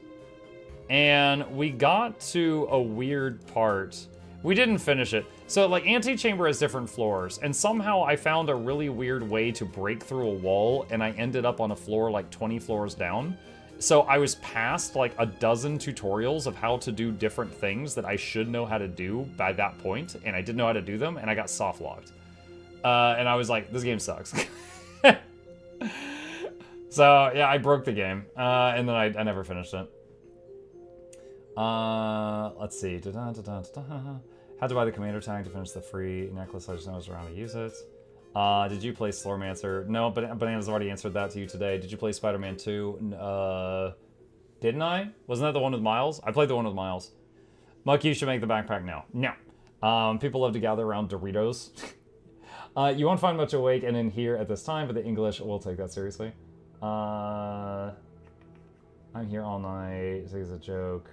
and we got to a weird part. We didn't finish it. So like Antechamber has different floors and somehow I found a really weird way to break through a wall and I ended up on a floor like 20 floors down. So I was past like a dozen tutorials of how to do different things that I should know how to do by that point, and I didn't know how to do them, and I got soft locked. And I was like, this game sucks. So yeah, I broke the game, and then I never finished it. Let's see. Had to buy the commander tag to finish the free necklace. I just know I was around to use it. Did you play Slormancer? No, but Bananas already answered that to you today. Did you play Spider-Man 2? Didn't I? Wasn't that the one with Miles? I played the one with Miles. Muck, you should make the backpack now. No. People love to gather around Doritos. You won't find much awake and in here at this time, but the English will take that seriously. I'm here all night. It's a joke.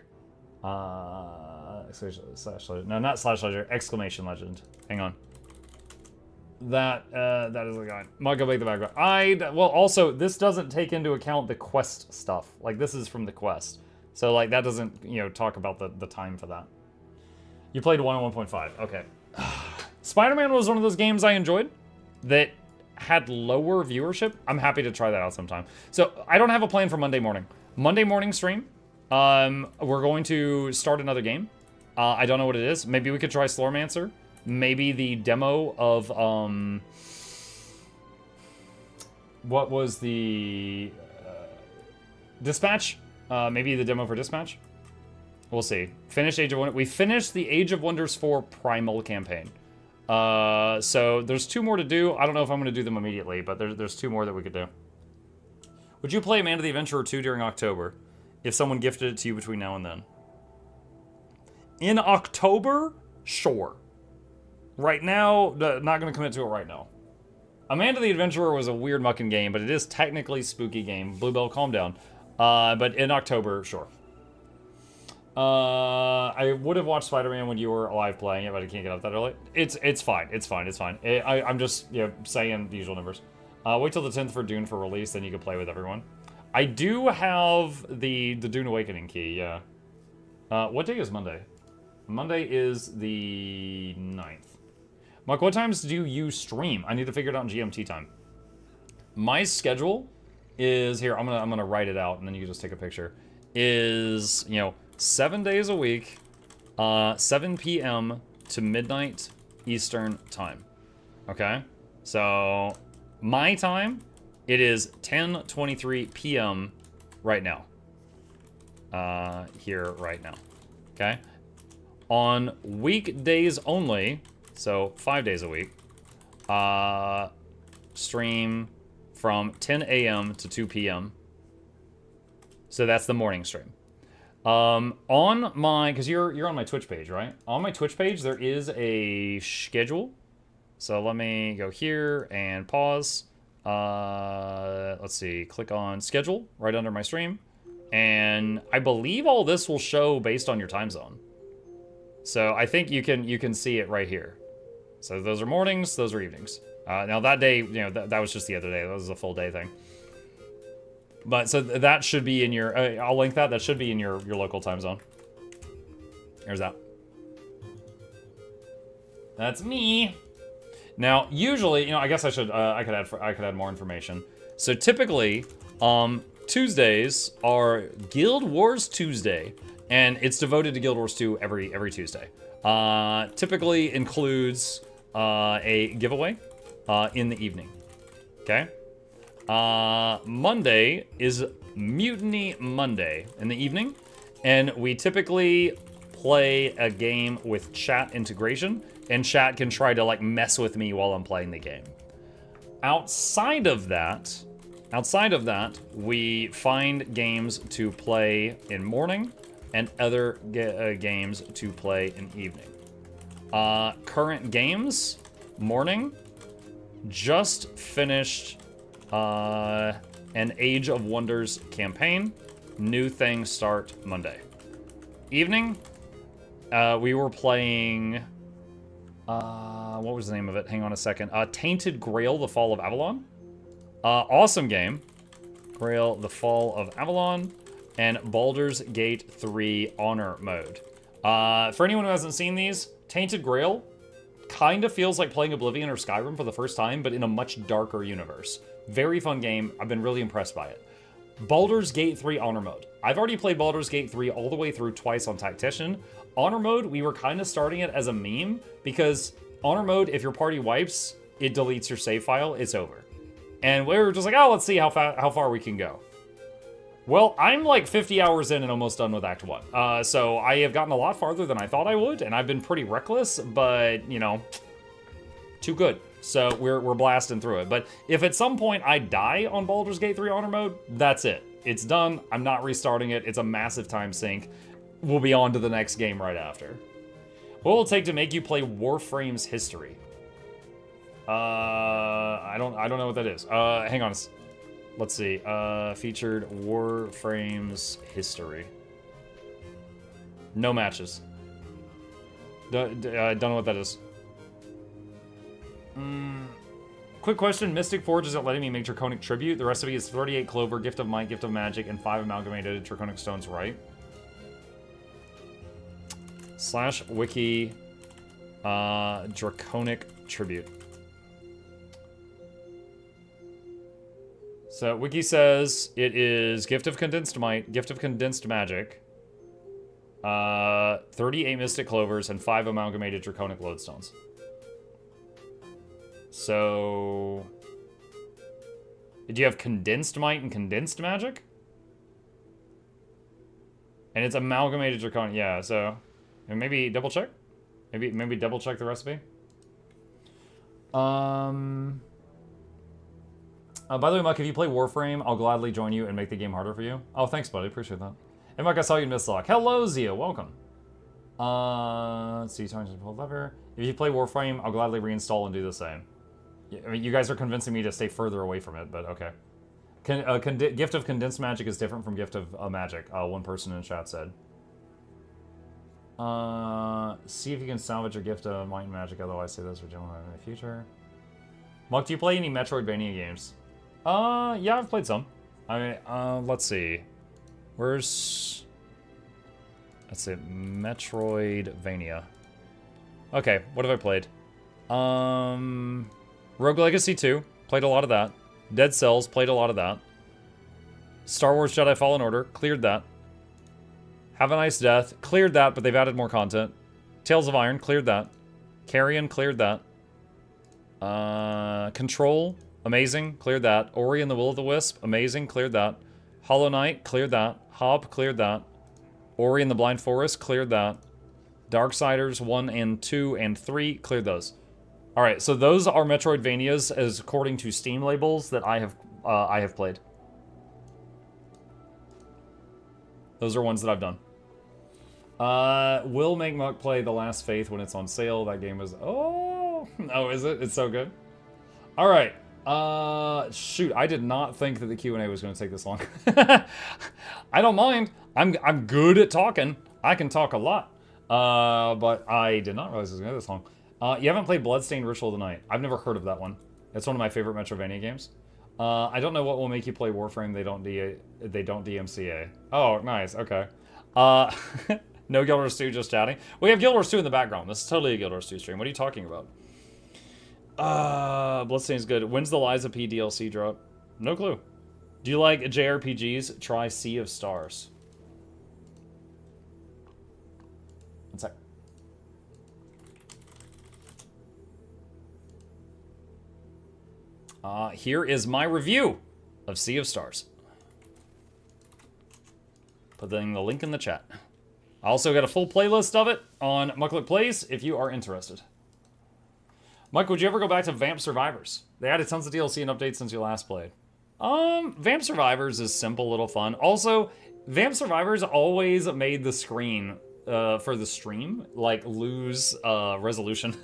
Slash legend. No, not slash legend. Exclamation legend. Hang on. That is the guy. Muck, go make the backpack. Well, also, this doesn't take into account the quest stuff. Like, this is from the quest. So, like, that doesn't, you know, talk about the time for that. You played 1 and 1.5. Okay. Spider-Man was one of those games I enjoyed that had lower viewership. I'm happy to try that out sometime. So, I don't have a plan for Monday morning. Monday morning stream, we're going to start another game. I don't know what it is. Maybe we could try Slormancer. Maybe the demo of, what was the, Dispatch? Maybe the demo for Dispatch? We'll see. Finish Age of Wonders. We finished the Age of Wonders 4 Primal campaign. So there's 2 more to do. I don't know if I'm going to do them immediately, but there's 2 more that we could do. Would you play Man of the Adventurer 2 during October if someone gifted it to you between now and then? In October? Sure. Right now, not going to commit to it right now. Amanda the Adventurer was a weird mucking game, but it is technically a spooky game. Bluebell, calm down. But in October, sure. I would have watched Spider-Man when you were alive playing it, but I can't get up that early. It's fine. It's fine. It's fine. I'm just, you know, saying the usual numbers. Wait till the 10th for Dune for release, then you can play with everyone. I do have the Dune Awakening key, yeah. What day is Monday? Monday is the 9th. Mike, what times do you stream? I need to figure it out in GMT time. My schedule is here. I'm gonna write it out, and then you can just take a picture. Is, you know, 7 days a week, 7 p.m. to midnight Eastern time. Okay, so my time, it is 10:23 p.m. right now. Here right now. Okay, on weekdays only. So 5 days a week, stream from 10 a.m. to 2 p.m. So that's the morning stream. On my, because you're on my Twitch page, right? On my Twitch page, there is a schedule. So let me go here and pause. Let's see, click on schedule right under my stream. And I believe all this will show based on your time zone. So I think you can see it right here. So those are mornings, those are evenings. Now that day, you know, that was just the other day. That was a full day thing. But so that should be in your, I'll link that. That should be in your local time zone. There's that. That's me. Now, usually, you know, I guess I should, I could add more information. So typically, Tuesdays are Guild Wars Tuesday, and it's devoted to Guild Wars 2 every Tuesday. Typically includes a giveaway in the evening. Okay. Monday is Mutiny Monday in the evening, and we typically play a game with chat integration, and chat can try to like mess with me while I'm playing the game. Outside of that, we find games to play in morning and other games to play in evening. Current games, morning, just finished an Age of Wonders campaign. New things start Monday. Evening, we were playing, what was the name of it? Hang on a second. Tainted Grail, The Fall of Avalon. Awesome game. Grail, The Fall of Avalon. And Baldur's Gate 3 Honor Mode. For anyone who hasn't seen these, Tainted Grail kind of feels like playing Oblivion or Skyrim for the first time, but in a much darker universe. Very fun game. I've been really impressed by it. Baldur's Gate 3 Honor Mode. I've already played Baldur's Gate 3 all the way through twice on Tactician. Honor Mode, we were kind of starting it as a meme, because Honor Mode, if your party wipes, it deletes your save file, it's over. And we were just like, oh, let's see how far we can go. Well, I'm like 50 hours in and almost done with Act 1. So I have gotten a lot farther than I thought I would, and I've been pretty reckless, but, you know, too good. So we're blasting through it. But if at some point I die on Baldur's Gate 3 Honor Mode, that's it. It's done. I'm not restarting it. It's a massive time sink. We'll be on to the next game right after. What will it take to make you play Warframe's history? I don't know what that is. Hang on. Let's see. Featured Warframe's history. No matches. Don't know what that is. Quick question. Mystic Forge isn't letting me make Draconic Tribute. The recipe is 38 Clover, Gift of Might, Gift of Magic, and 5 amalgamated Draconic Stones, right? /wiki Draconic Tribute. So wiki says it is Gift of Condensed Might, Gift of Condensed Magic, 38 Mystic Clovers, and 5 amalgamated Draconic Lodestones. So, do you have Condensed Might and Condensed Magic? And it's amalgamated Draconic, yeah, so maybe double check? Maybe double check the recipe? By the way, Muck, if you play Warframe, I'll gladly join you and make the game harder for you. Oh, thanks, buddy. Appreciate that. And Muck, I saw you in Mistlock. Hello, Zia. Welcome. Let's see. Time to pull lever. If you play Warframe, I'll gladly reinstall and do the same. I mean, you guys are convincing me to stay further away from it, but okay. Gift of Condensed Magic is different from Gift of Magic, one person in chat said. See if you can salvage your Gift of Might and Magic, otherwise say those for general in the future. Muck, do you play any Metroidvania games? Yeah, I've played some. I mean, let's see. Let's see, Metroidvania. Okay, what have I played? Rogue Legacy 2, played a lot of that. Dead Cells, played a lot of that. Star Wars Jedi Fallen Order, cleared that. Have a Nice Death, cleared that, but they've added more content. Tales of Iron, cleared that. Carrion, cleared that. Control, amazing, cleared that. Ori and the Will of the Wisp, amazing, cleared that. Hollow Knight, cleared that. Hob, cleared that. Ori and the Blind Forest, cleared that. Darksiders 1 and 2 and 3, cleared those. Alright, so those are Metroidvanias as according to Steam labels that I have played. Those are ones that I've done. Will make Muck play The Last Faith when it's on sale. That game is... Oh, is it? It's so good. Alright. Shoot, I did not think that the Q&A was going to take this long. I don't mind. I'm good at talking. I can talk a lot. But I did not realize it was going to take this long. You haven't played Bloodstained Ritual of the Night. I've never heard of that one. It's one of my favorite Metroidvania games. I don't know what will make you play Warframe. They don't DMCA. Oh, nice. Okay. No Guild Wars 2, just chatting. We have Guild Wars 2 in the background. This is totally a Guild Wars 2 stream. What are you talking about? Bloodstained's good. When's the Liza P DLC drop? No clue. Do you like JRPGs? Try Sea of Stars. One sec. Here is my review of Sea of Stars. Putting the link in the chat. I also got a full playlist of it on Mukluk Plays if you are interested. Mike, would you ever go back to Vamp Survivors? They added tons of DLC and updates since you last played. Vamp Survivors is simple, little fun. Also, Vamp Survivors always made the screen for the stream like lose resolution.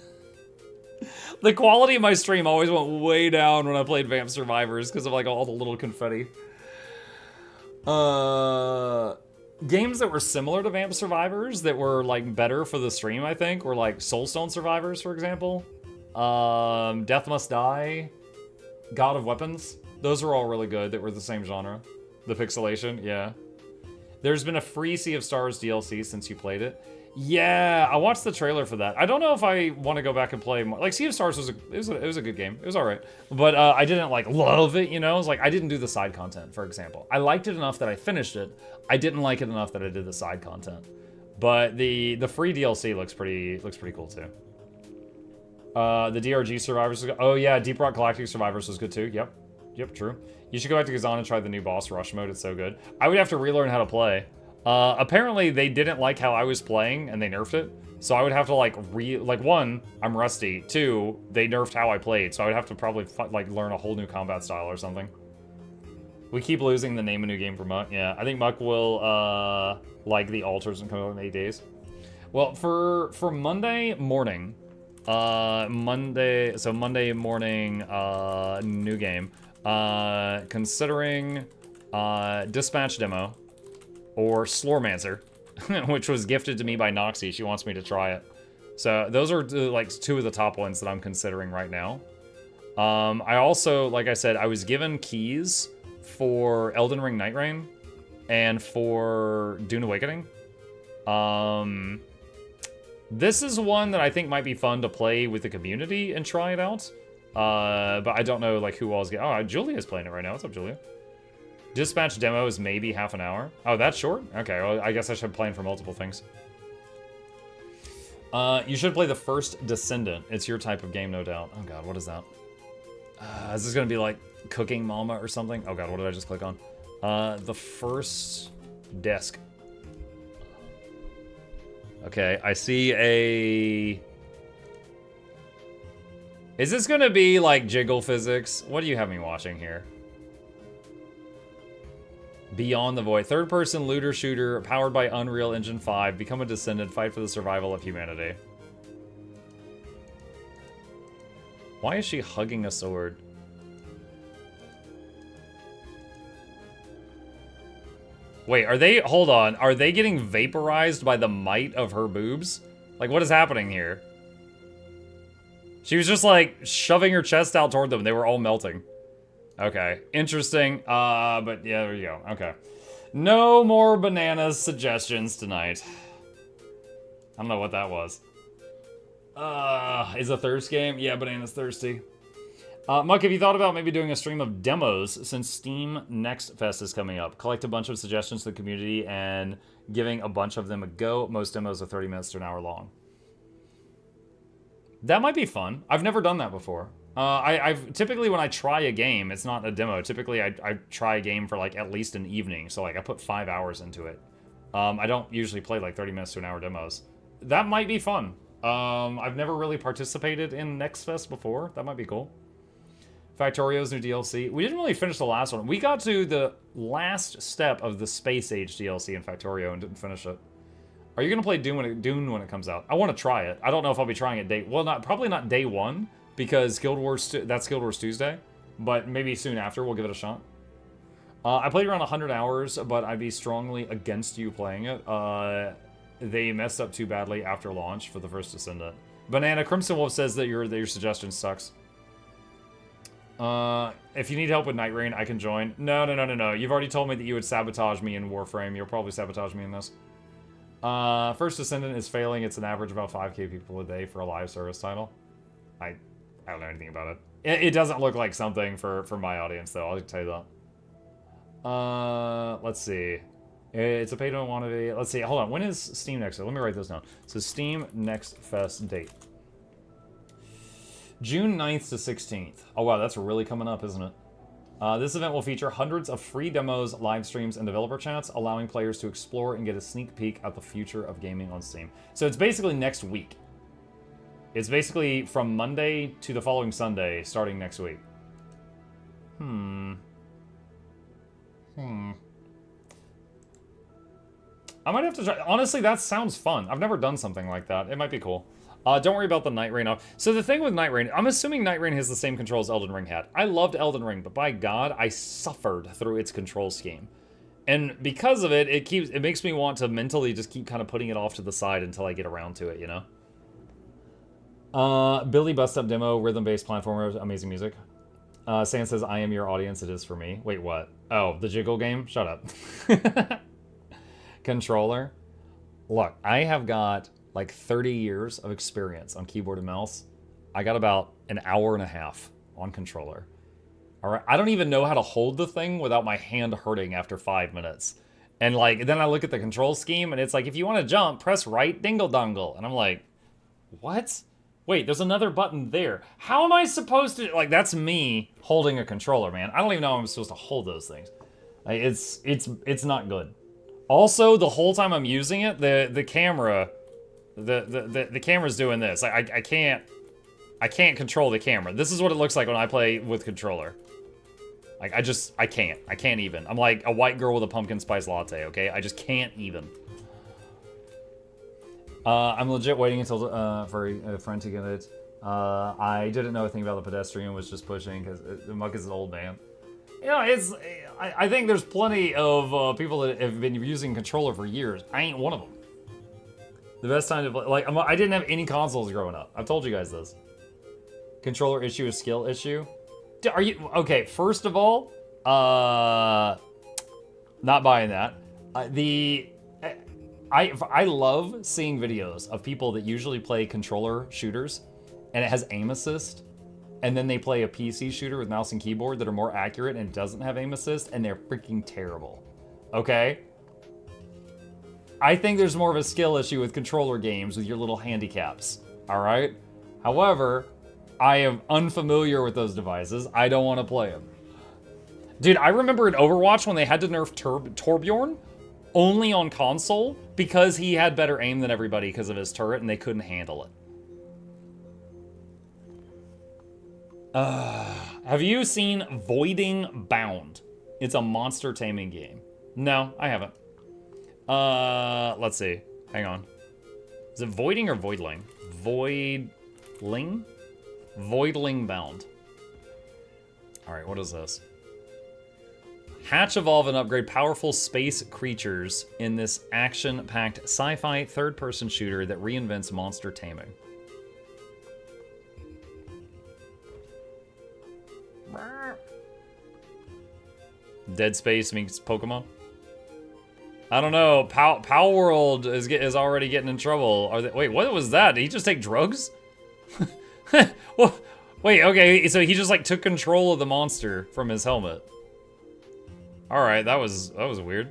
The quality of my stream always went way down when I played Vamp Survivors because of like all the little confetti. Games that were similar to Vamp Survivors that were like better for the stream, I think, were like Soulstone Survivors, for example. Death Must Die, God of Weapons. Those are all really good that were the same genre. The pixelation, yeah. There's been a free Sea of Stars DLC since you played it. Yeah, I watched the trailer for that. I don't know if I want to go back and play more. Like, Sea of Stars was a good game. It was alright. But I didn't, like, love it, you know? It was like, I didn't do the side content, for example. I liked it enough that I finished it. I didn't like it enough that I did the side content. But the free DLC looks pretty cool, too. The DRG Survivors was good. Oh, yeah, Deep Rock Galactic Survivors was good, too. Yep, true. You should go back to Kazan and try the new boss rush mode. It's so good. I would have to relearn how to play. Apparently they didn't like how I was playing and they nerfed it. So I would have to like one, I'm rusty. Two, they nerfed how I played. So I would have to probably like learn a whole new combat style or something. We keep losing the name a new game for Muck. Yeah, I think Muck will like the altars and come out in 8 days. Well, for Monday morning, Monday morning, new game. Considering Dispatch Demo or Slormancer, which was gifted to me by Noxxi. She wants me to try it. So those are like two of the top ones that I'm considering right now. I also, like I said, I was given keys for Elden Ring Night Rain and for Dune Awakening. This is one that I think might be fun to play with the community and try it out. But I don't know like who all's getting. Oh, Julia's playing it right now. What's up, Julia? Dispatch demo is maybe half an hour. Oh, that's short? Okay, well, I guess I should plan for multiple things. You should play the first Descendant. It's your type of game, no doubt. Oh god, what is that? Is this gonna be like Cooking Mama or something? Oh god, what did I just click on? The first desk. Okay, I see a... Is this gonna be like Jiggle Physics? What do you have me watching here? Beyond the Void. Third-person looter shooter powered by Unreal Engine 5. Become a descendant. Fight for the survival of humanity. Why is she hugging a sword? Wait, are they... Hold on. Are they getting vaporized by the might of her boobs? Like, what is happening here? She was just, like, shoving her chest out toward them. They were all melting. Okay, interesting. But yeah, there you go. Okay. No more bananas suggestions tonight. I don't know what that was. Is a thirst game? Yeah, Banana's thirsty. Muck, have you thought about maybe doing a stream of demos since Steam Next Fest is coming up? Collect a bunch of suggestions to the community and giving a bunch of them a go. Most demos are 30 minutes to an hour long. That might be fun. I've never done that before. I've typically when I try a game, it's not a demo. Typically, I try a game for like at least an evening. So like I put 5 hours into it. I don't usually play like 30 minutes to an hour demos. That might be fun. I've never really participated in Next Fest before. That might be cool. Factorio's new DLC. We didn't really finish the last one. We got to the last step of the Space Age DLC in Factorio and didn't finish it. Are you gonna play Dune when it comes out? I want to try it. I don't know if I'll be trying it probably not day one. Because Guild Wars, that's Guild Wars Tuesday. but maybe soon after we'll give it a shot. I played around 100 hours, but I'd be strongly against you playing it. They messed up too badly after launch for the first Descendant. Banana Crimson Wolf says that your suggestion sucks. If you need help with Night Rain, I can join. No. You've already told me that you would sabotage me in Warframe. You'll probably sabotage me in this. First Descendant is failing. It's an average about 5k people a day for a live service title. I don't know anything about it. It doesn't look like something for my audience, though. I'll tell you that. Let's see. It's a pay-to-win wannabe. Let's see. Hold on. When is Steam Next Fest? Let me write this down. So Steam Next Fest date. June 9th to 16th. Oh, wow. That's really coming up, isn't it? This event will feature hundreds of free demos, live streams, and developer chats, allowing players to explore and get a sneak peek at the future of gaming on Steam. So it's basically next week. It's basically from Monday to the following Sunday, starting next week. I might have to try. Honestly, that sounds fun. I've never done something like that. It might be cool. Don't worry about the Night Rain. So the thing with Night Rain, I'm assuming Night Rain has the same controls Elden Ring had. I loved Elden Ring, but by God, I suffered through its control scheme. And because of it, it makes me want to mentally just keep kind of putting it off to the side until I get around to it, you know? Billy Bust Up Demo, rhythm-based platformer, amazing music. Sand says, I am your audience, it is for me. Wait, what? Oh, the Jiggle game? Shut up. Controller. Look, I have got like 30 years of experience on keyboard and mouse. I got about an hour and a half on controller. All right, I don't even know how to hold the thing without my hand hurting after 5 minutes. And like, then I look at the control scheme and it's like, if you want to jump, press right dingle dongle. And I'm like, what? Wait, there's another button there. How am I supposed to, like, that's me holding a controller, man. I don't even know how I'm supposed to hold those things. Like, it's not good. Also, the whole time I'm using it, the camera, the camera's doing this. Like, I can't control the camera. This is what it looks like when I play with controller. Like, I can't even. I'm like a white girl with a pumpkin spice latte, okay? I just can't even. I'm legit waiting until for a friend to get it. I didn't know a thing about the pedestrian, was just pushing because Muck is an old man. You know, I think there's plenty of people that have been using controller for years. I ain't one of them. The best time to play, like, I didn't have any consoles growing up. I've told you guys this. Controller issue is skill issue. Are you okay? First of all, not buying that. I love seeing videos of people that usually play controller shooters, and it has aim assist, and then they play a PC shooter with mouse and keyboard that are more accurate and doesn't have aim assist, and they're freaking terrible. Okay? I think there's more of a skill issue with controller games with your little handicaps. All right? However, I am unfamiliar with those devices. I don't want to play them. Dude, I remember in Overwatch when they had to nerf Torbjorn only on console because he had better aim than everybody because of his turret and they couldn't handle it. Have you seen Voiding Bound? It's a monster taming game. No, I haven't. Let's see. Hang on. Is it Voiding or Voidling? Voidling? Voidling Bound. Alright, what is this? Hatch, evolve, and upgrade powerful space creatures in this action-packed sci-fi third-person shooter that reinvents monster taming. Dead Space means Pokemon? I don't know. Pow World is already getting in trouble. Wait, what was that? Did he just take drugs? Well, wait, okay, so he just like took control of the monster from his helmet. All right, that was weird.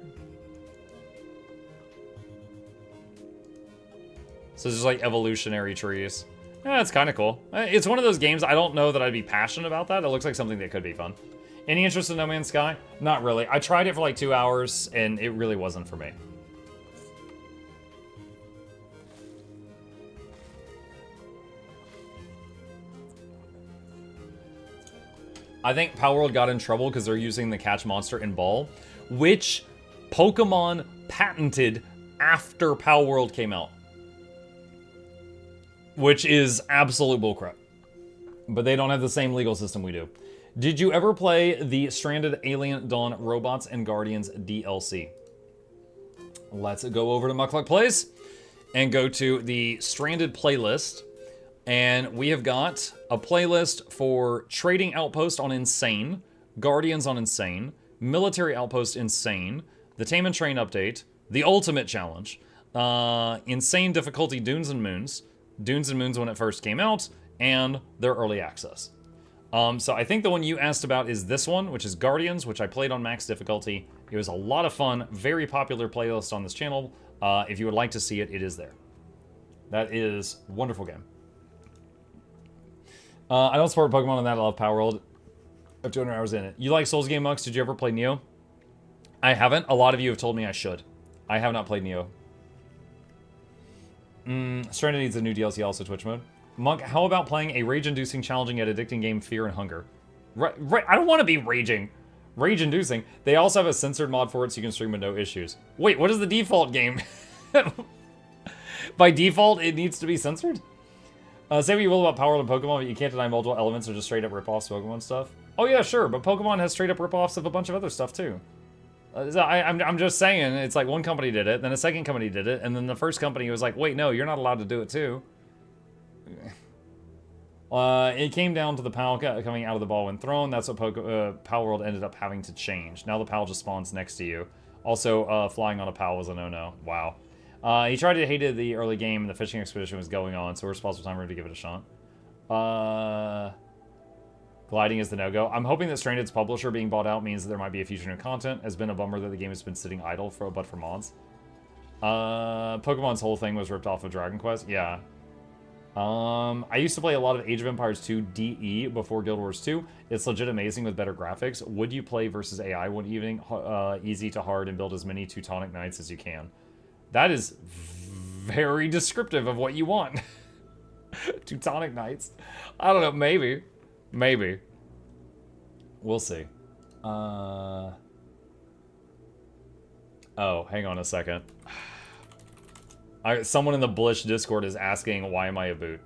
So it's just like evolutionary trees. Yeah, it's kind of cool. It's one of those games, I don't know that I'd be passionate about that. It looks like something that could be fun. Any interest in No Man's Sky? Not really. I tried it for like 2 hours, and it really wasn't for me. I think Power World got in trouble because they're using the catch monster in Ball, which Pokemon patented after Power World came out. Which is absolute bullcrap. but they don't have the same legal system we do. Did you ever play the Stranded Alien Dawn Robots and Guardians DLC? Let's go over to Mukluk Plays and go to the Stranded playlist. And we have got a playlist for Trading Outpost on Insane, Guardians on Insane, Military Outpost Insane, the Tame and Train update, the Ultimate Challenge, Insane Difficulty Dunes and Moons when it first came out, and their early access. So I think the one you asked about is this one, which is Guardians, which I played on max difficulty. It was a lot of fun, very popular playlist on this channel. If you would like to see it, it is there. That is a wonderful game. I don't support Pokemon on that. I love Power World. I have 200 hours in it. You like Souls game, Mux? Did you ever play Neo? I haven't. A lot of you have told me I should. I have not played Neo. Stranded needs a new DLC, also Twitch mode. Monk, how about playing a rage-inducing, challenging, yet addicting game, Fear and Hunger? Right, I don't want to be raging. Rage-inducing. They also have a censored mod for it, so you can stream with no issues. Wait, what is the default game? By default, it needs to be censored? Say what you will about Power World and Pokemon, but you can't deny multiple elements or just straight-up rip-offs of Pokemon stuff. Oh yeah, sure, but Pokemon has straight-up rip-offs of a bunch of other stuff, too. I'm just saying, it's like one company did it, then a second company did it, and then the first company was like, wait, no, you're not allowed to do it, too. It came down to the PAL coming out of the ball when thrown. That's what PAL World ended up having to change. Now the PAL just spawns next to you. Also, flying on a PAL was a no-no. Wow. He tried to hate the early game, and the fishing expedition was going on, so we're responsible time for him to give it a shot. Gliding is the no-go. I'm hoping that Stranded's publisher being bought out means that there might be a future new content. It's been a bummer that the game has been sitting idle but for mods. Pokemon's whole thing was ripped off of Dragon Quest. Yeah. I used to play a lot of Age of Empires 2 DE before Guild Wars 2. It's legit amazing with better graphics. Would you play versus AI one evening? Easy to hard and build as many Teutonic Knights as you can. That is very descriptive of what you want. Teutonic Knights. I don't know, maybe. Maybe. We'll see. Oh, hang on a second. Someone in the Blish Discord is asking, why am I a boot?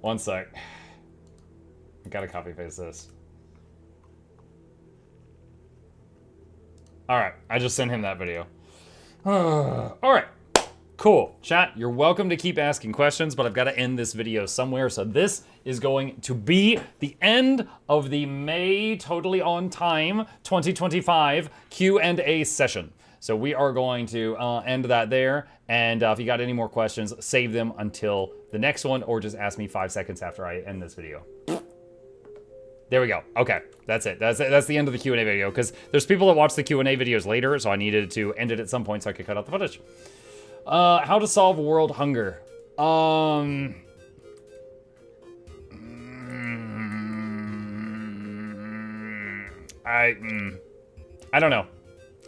One sec. I gotta copy paste this. Alright, I just sent him that video. Alright. Cool. Chat, you're welcome to keep asking questions, but I've got to end this video somewhere. So this is going to be the end of the May Totally On Time 2025 Q&A session. So we are going to end that there. And if you got any more questions, save them until the next one, or just ask me 5 seconds after I end this video. There we go. Okay, that's it. That's the end of the Q&A video, because there's people that watch the Q&A videos later, so I needed to end it at some point so I could cut out the footage. How to solve world hunger. I don't know.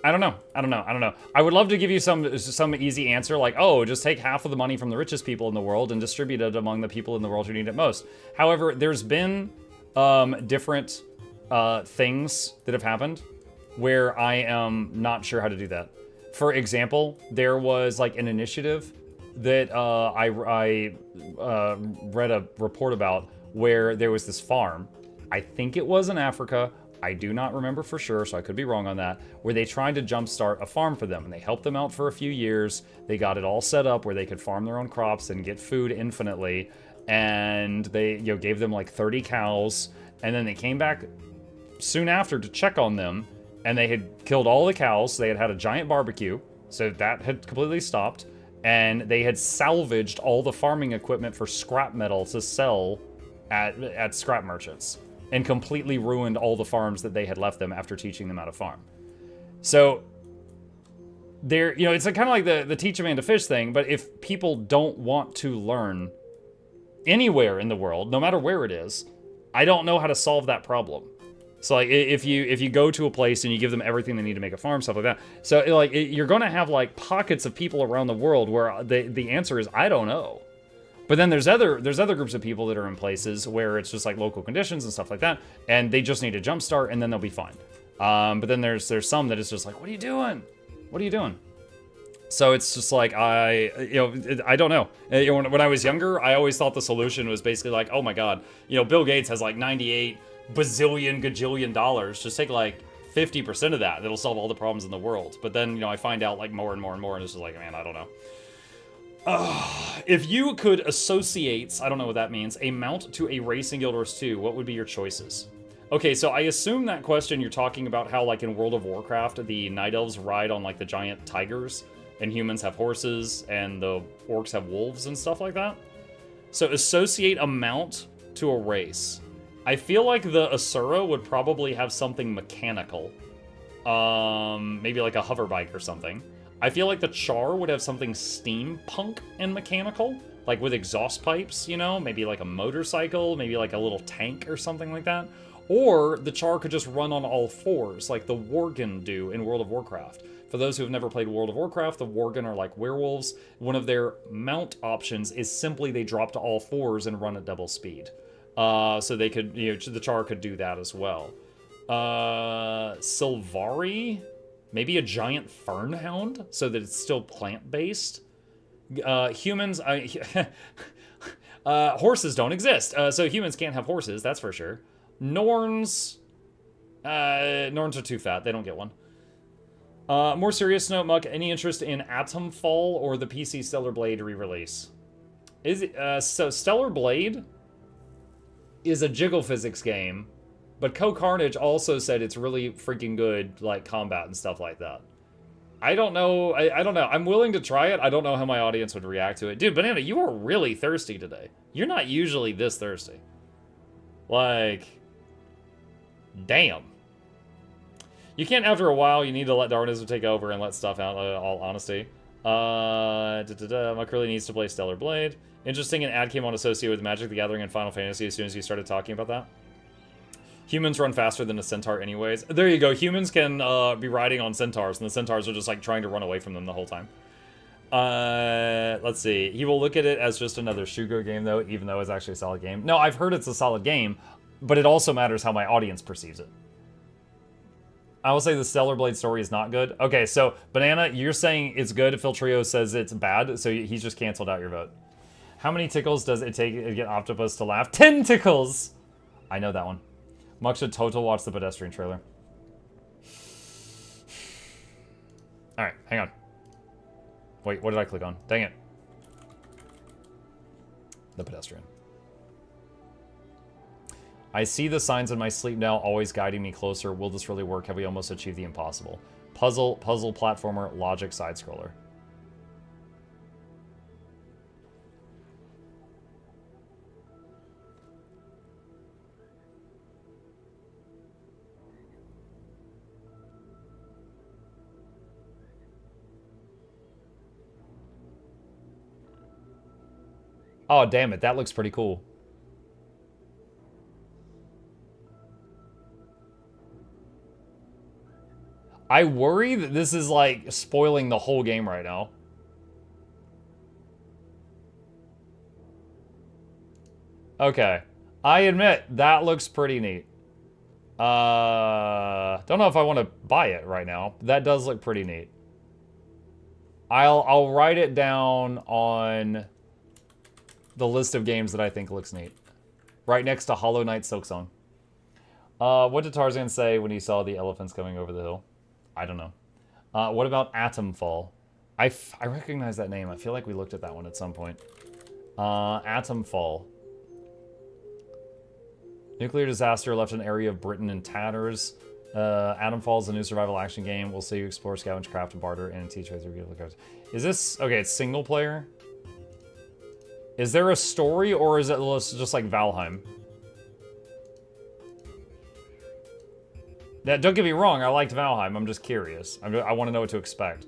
I don't know. I would love to give you some easy answer, like, oh, just take half of the money from the richest people in the world and distribute it among the people in the world who need it most. However, there's been different things that have happened where I am not sure how to do that. For example, there was like an initiative that I read a report about where there was this farm. I think it was in Africa. I do not remember for sure, so I could be wrong on that, where they tried to jumpstart a farm for them, and they helped them out for a few years. They got it all set up where they could farm their own crops and get food infinitely, and they gave them like 30 cows, and then they came back soon after to check on them, and they had killed all the cows. They had had a giant barbecue, so that had completely stopped, and they had salvaged all the farming equipment for scrap metal to sell at scrap merchants, and completely ruined all the farms that they had left them after teaching them how to farm. So there, it's kind of like the teach a man to fish thing, but if people don't want to learn anywhere in the world, no matter where it is, I don't know how to solve that problem. So like if you go to a place and you give them everything they need to make a farm, stuff like that. So like you're going to have like pockets of people around the world where the answer is I don't know. But then there's other groups of people that are in places where it's just like local conditions and stuff like that, and they just need a jump start and then they'll be fine. But then there's some that is just like, what are you doing? What are you doing? So it's just like, I don't know. When I was younger, I always thought the solution was basically like, oh my god, Bill Gates has like 98 bazillion gajillion dollars. Just take like 50% of that. It'll solve all the problems in the world. But then, I find out like more and more and more, and it's just like, man, I don't know. If you could associate, I don't know what that means, a mount to a race in Guild Wars 2, what would be your choices? Okay, so I assume that question you're talking about how, like, in World of Warcraft, the Night Elves ride on, like, the giant tigers, and humans have horses, and the orcs have wolves and stuff like that. So associate a mount to a race. I feel like the Asura would probably have something mechanical. Maybe like a hover bike or something. I feel like the Char would have something steampunk and mechanical, like with exhaust pipes, maybe like a motorcycle, maybe like a little tank or something like that. Or the Char could just run on all fours, like the Worgen do in World of Warcraft. For those who have never played World of Warcraft, the Worgen are like werewolves. One of their mount options is simply they drop to all fours and run at double speed. So they could, the Char could do that as well. Sylvari? Maybe a giant fern hound, so that it's still plant-based. Humans, horses don't exist, so humans can't have horses, that's for sure. Norns, Norns are too fat, they don't get one. More serious note, Muck, any interest in Atomfall or the PC Stellar Blade re-release? So Stellar Blade is a jiggle physics game, but Co-Carnage also said it's really freaking good, like, combat and stuff like that. I don't know. I don't know. I'm willing to try it. I don't know how my audience would react to it. Dude, Banana, you are really thirsty today. You're not usually this thirsty. Like, damn. You can't, after a while, you need to let Darwinism take over and let stuff out, all honesty. Muck really needs to play Stellar Blade. Interesting, an ad came on associated with Magic the Gathering and Final Fantasy as soon as you started talking about that. Humans run faster than a centaur anyways. There you go. Humans can be riding on centaurs, and the centaurs are just like trying to run away from them the whole time. Let's see. He will look at it as just another Shugo game, though, even though it's actually a solid game. No, I've heard it's a solid game, but it also matters how my audience perceives it. I will say the Stellar Blade story is not good. Okay, so, Banana, you're saying it's good. Phil Trio says it's bad, so he's just canceled out your vote. How many tickles does it take to get Octopus to laugh? 10 tickles! I know that one. Muck should total watch the pedestrian trailer. Alright, hang on. Wait, what did I click on? Dang it. The pedestrian. I see the signs in my sleep now, always guiding me closer. Will this really work? Have we almost achieved the impossible? Puzzle, platformer, logic, side-scroller. Oh, damn it. That looks pretty cool. I worry that this is, like, spoiling the whole game right now. Okay. I admit, that looks pretty neat. Don't know if I want to buy it right now. That does look pretty neat. I'll write it down on the list of games that I think looks neat. Right next to Hollow Knight Silksong. What did Tarzan say when he saw the elephants coming over the hill? I don't know. What about Atomfall? I recognize that name. I feel like we looked at that one at some point. Atomfall. Nuclear disaster left an area of Britain in tatters. Atomfall is a new survival action game. We'll see you explore, scavenge, craft, barter, and teach you beautiful cards. Is this... Okay, it's single player. Is there a story, or is it just like Valheim? Now, don't get me wrong, I liked Valheim. I'm just curious. I want to know what to expect.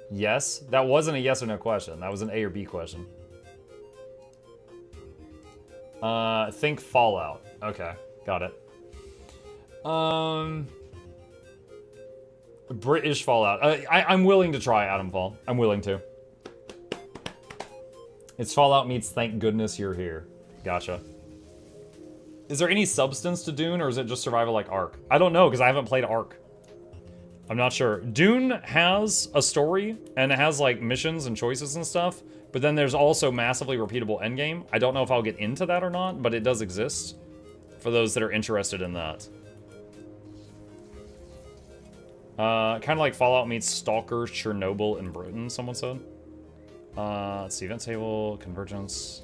Yes? That wasn't a yes or no question. That was an A or B question. Think Fallout. Okay, got it. British Fallout. I'm willing to try Atomfall. I'm willing to. It's Fallout meets Thank Goodness You're Here. Gotcha. Is there any substance to Dune, or is it just survival like Ark? I don't know, because I haven't played Ark. I'm not sure. Dune has a story, and it has, like, missions and choices and stuff, but then there's also massively repeatable endgame. I don't know if I'll get into that or not, but it does exist for those that are interested in that. Kind of like Fallout meets Stalker, Chernobyl, and Britain, someone said. Let's see, event table, convergence.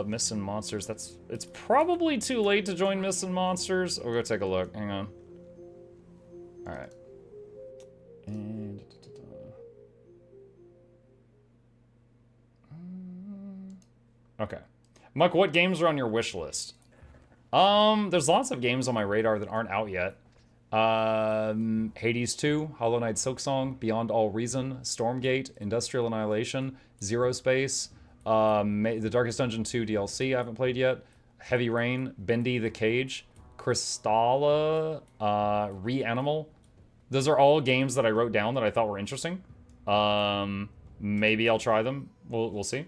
Myths and Monsters. It's probably too late to join Myths and Monsters. We'll go take a look. Hang on. All right. And okay. Muck, what games are on your wish list? There's lots of games on my radar that aren't out yet. Hades 2, Hollow Knight Silksong, Beyond All Reason, Stormgate, Industrial Annihilation, Zero Space, the Darkest Dungeon 2 DLC I haven't played yet, Heavy Rain, Bendy the Cage, Crystalla, Reanimal. Those are all games that I wrote down that I thought were interesting. Maybe I'll try them. We'll see.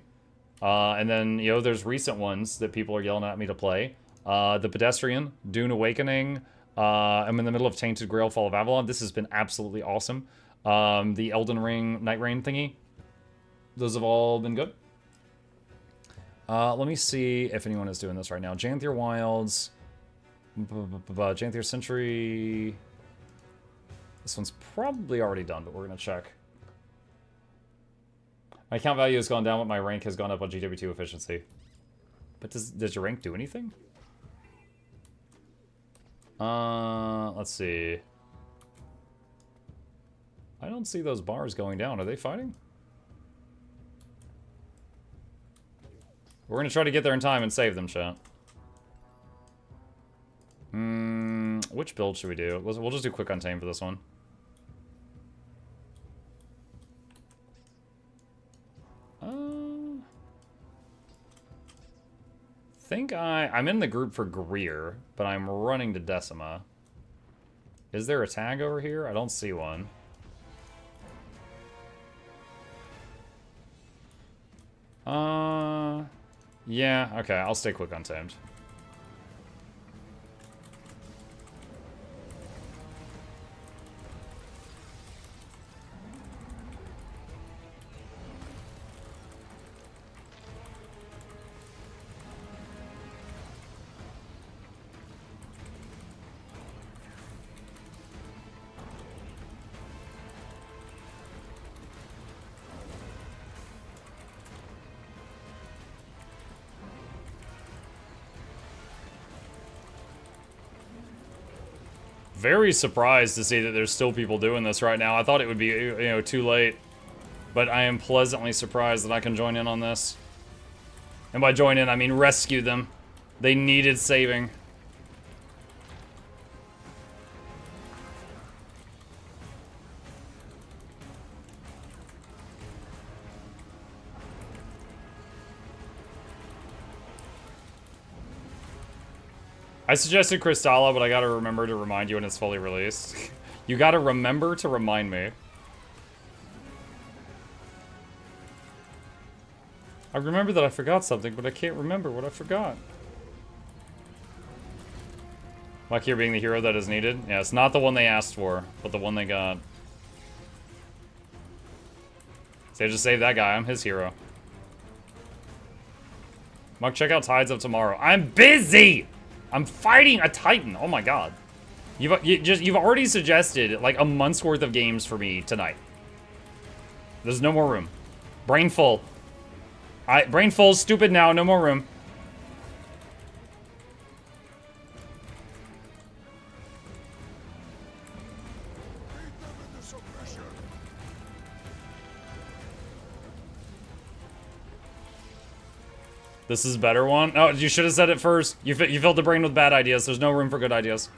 And then, you know, there's recent ones that people are yelling at me to play. The Pedestrian, Dune Awakening. I'm in the middle of Tainted Grail, Fall of Avalon. This has been absolutely awesome. The Elden Ring, Night Rain thingy. Those have all been good. Let me see if anyone is doing this right now. Janthier Wilds. Janthier Century. This one's probably already done, but we're going to check. My account value has gone down, but my rank has gone up on GW2 efficiency. But does your rank do anything? Let's see. I don't see those bars going down. Are they fighting? We're gonna try to get there in time and save them, chat. Which build should we do? We'll just do quick untamed for this one. I'm in the group for Greer, but I'm running to Decima. Is there a tag over here? I don't see one. Yeah, okay, I'll stay quick untamed. Very surprised to see that there's still people doing this right now. I thought it would be, you know, too late. But I am pleasantly surprised that I can join in on this. And by join in, I mean rescue them. They needed saving. I suggested Crystalla, but I gotta remember to remind you when it's fully released. You gotta remember to remind me. I remember that I forgot something, but I can't remember what I forgot. Like here being the hero that is needed? Yeah, it's not the one they asked for, but the one they got. So just save that guy, I'm his hero. Muck, check out Tides of Tomorrow. I'm busy! I'm fighting a Titan. Oh my god. You've already suggested like a month's worth of games for me tonight. There's no more room. Brain full. Brain full, stupid now, no more room. This is a better one? Oh, you should have said it first. You filled the brain with bad ideas. There's no room for good ideas.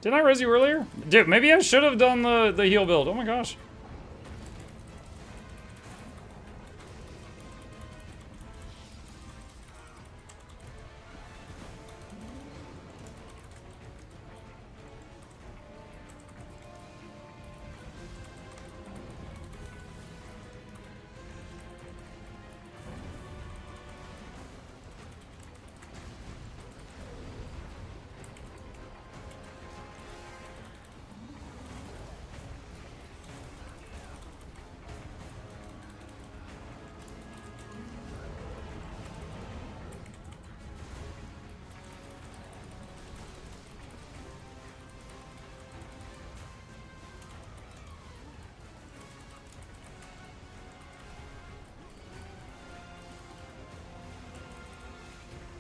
Didn't I res you earlier? Dude, maybe I should have done the heal build. Oh my gosh.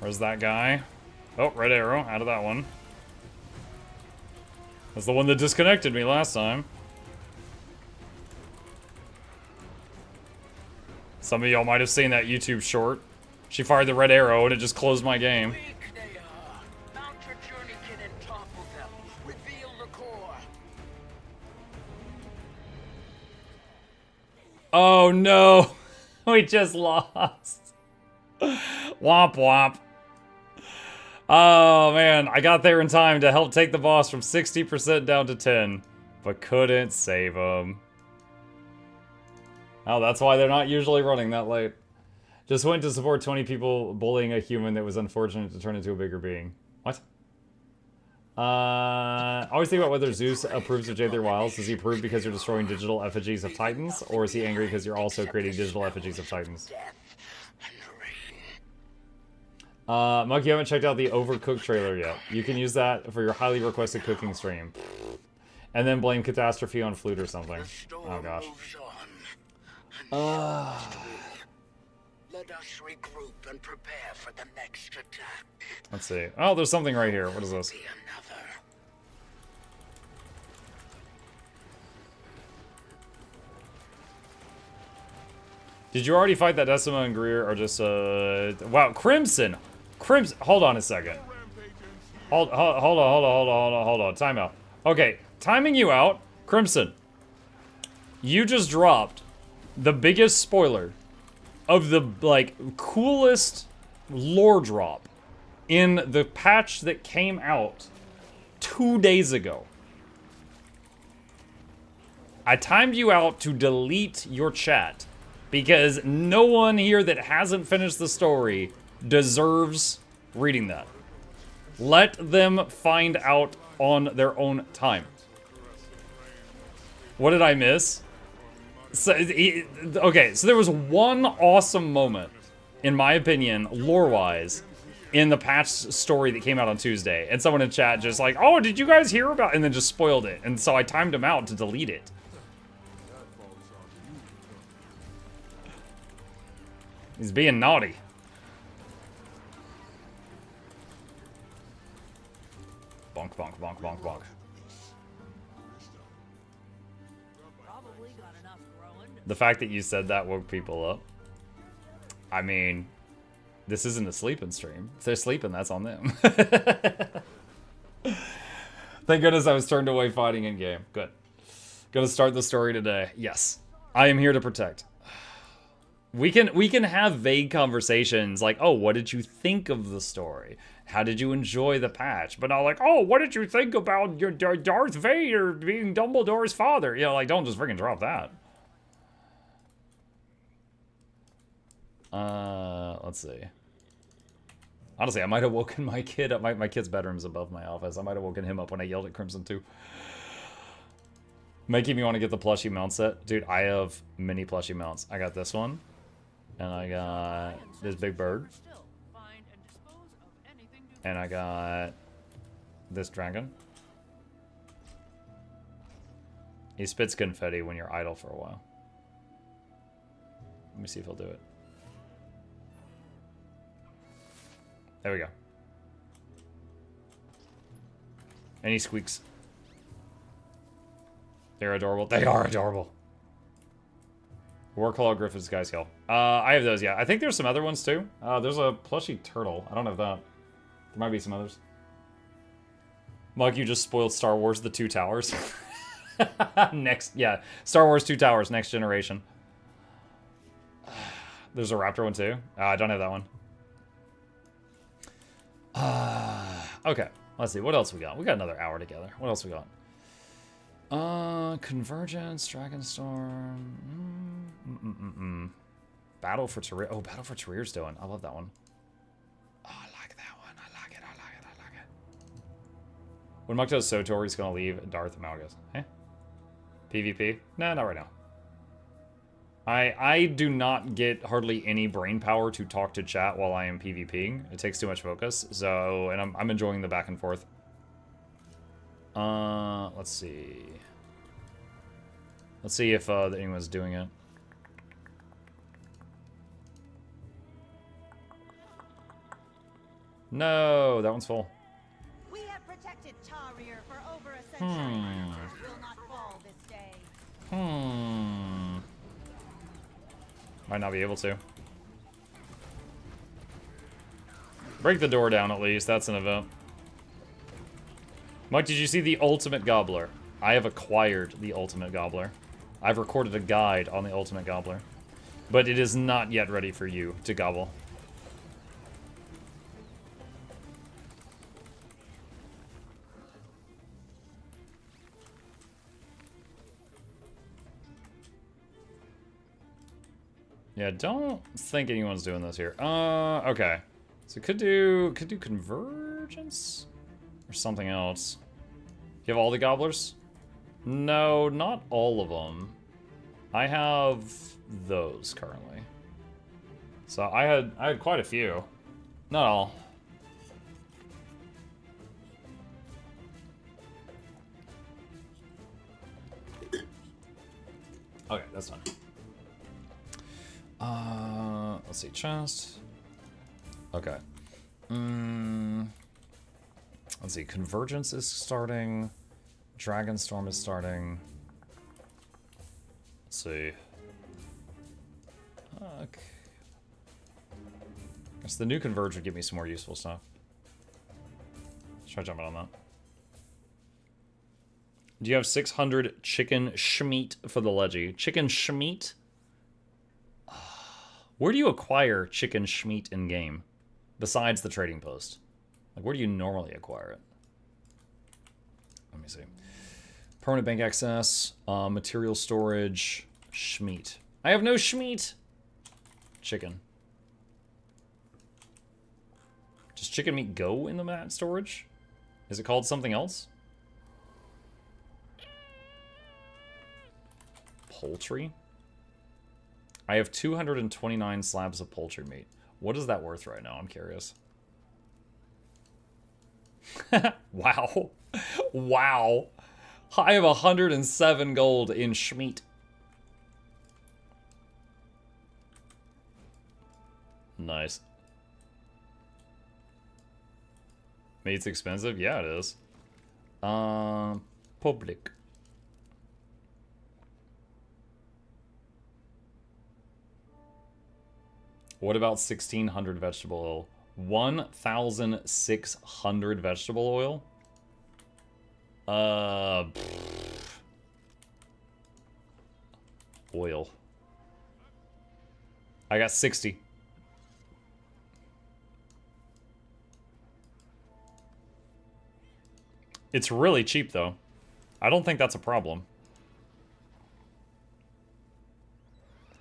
Where's that guy? Oh, red arrow. Out of that one. That's the one that disconnected me last time. Some of y'all might have seen that YouTube short. She fired the red arrow and it just closed my game. Weak they are. Mount your journeykin and topple them. Reveal the core. Oh no! We just lost. Womp womp. Oh man, I got there in time to help take the boss from 60% down to 10, but couldn't save him. Oh, that's why they're not usually running that late. Just went to support 20 people bullying a human that was unfortunate to turn into a bigger being. What? Always think about whether Zeus approves of J3 Wilds. Does he approve because you're destroying digital effigies of Titans? Or is he angry because you're also creating digital effigies of Titans? Mug, you haven't checked out the Overcooked trailer yet. You can use that for your highly requested cooking stream. And then blame Catastrophe on Flute or something. Oh gosh. Let us regroup and prepare for the next attack. Let's see. Oh, there's something right here. What is this? Did you already fight that Decima and Greer, or just, wow, Crimson! Crimson, hold on a second. Hold on, time out. Okay, timing you out, Crimson. You just dropped the biggest spoiler of the, like, coolest lore drop in the patch that came out 2 days ago. I timed you out to delete your chat because no one here that hasn't finished the story deserves reading that. Let them find out on their own time. What did I miss? So, okay, so there was one awesome moment, in my opinion, lore-wise, in the patch story that came out on Tuesday. And someone in chat just like, oh, did you guys hear about... And then just spoiled it. And so I timed him out to delete it. He's being naughty. Bonk, bonk, bonk, bonk, bonk. The fact that you said that woke people up. I mean, this isn't a sleeping stream. If they're sleeping, that's on them. Thank goodness I was turned away fighting in game. Good. Gonna start the story today. Yes. I am here to protect. We can have vague conversations like, oh, what did you think of the story? How did you enjoy the patch? But not like, oh, what did you think about your Darth Vader being Dumbledore's father? You know, like, don't just freaking drop that. Let's see. Honestly, I might have woken my kid up. My kid's bedroom's above my office. I might have woken him up when I yelled at Crimson 2. Making me want to get the plushie mount set. Dude, I have many plushie mounts. I got this one. And I got this big bird. And I got this dragon. He spits confetti when you're idle for a while. Let me see if he'll do it. There we go. And he squeaks. They're adorable. They are adorable. Warclaw Griffith's Sky Skull. I have those, yeah. I think there's some other ones too. There's a plushie turtle. I don't have that. There might be some others. Mug, you just spoiled Star Wars The Two Towers. Yeah. Star Wars Two Towers, Next Generation. There's a Raptor one too. I don't have that one. Okay. Let's see. What else we got? We got another hour together. What else we got? Convergence, Dragonstorm. Battle for Tyr. Oh, Battle for Tyr's doing. I love that one. Oh, I like that one. I like it. I like it. I like it. When Mukto's Sotor, he's gonna leave Darth Malgus. Eh? PvP? Nah, not right now. I do not get hardly any brain power to talk to chat while I am PvPing. It takes too much focus. So, and I'm enjoying the back and forth. Let's see. Let's see if anyone's doing it. No, that one's full. We have protected Tarir for over a century. Will not fall this day. Might not be able to. Break the door down at least. That's an event. Mike, did you see the Ultimate Gobbler? I have acquired the Ultimate Gobbler. I've recorded a guide on the Ultimate Gobbler. But it is not yet ready for you to gobble. Yeah, don't think anyone's doing this here. Okay. So could do convergence or something else. You have all the gobblers? No, not all of them. I have those currently. So I had quite a few. Not all. Okay, that's fine. Let's see, chest. Okay. Let's see, Convergence is starting. Dragonstorm is starting. Let's see. Okay. Guess the new Converge would give me some more useful stuff. Let's try jumping on that. Do you have 600 chicken schmeat for the Leggy? Chicken schmeat? Where do you acquire chicken schmeat in game? Besides the trading post? Like, where do you normally acquire it? Let me see. Permanent bank access, material storage, schmeat. I have no schmeat! Chicken. Does chicken meat go in the mat storage? Is it called something else? Poultry? I have 229 slabs of poultry meat. What is that worth right now? I'm curious. Wow. Wow. I have 107 gold in schmeat. Nice. Meat's expensive? Yeah, it is. Public. What about 1,600 vegetable oil? 1,600 vegetable oil? Oil. I got 60. It's really cheap, though. I don't think that's a problem.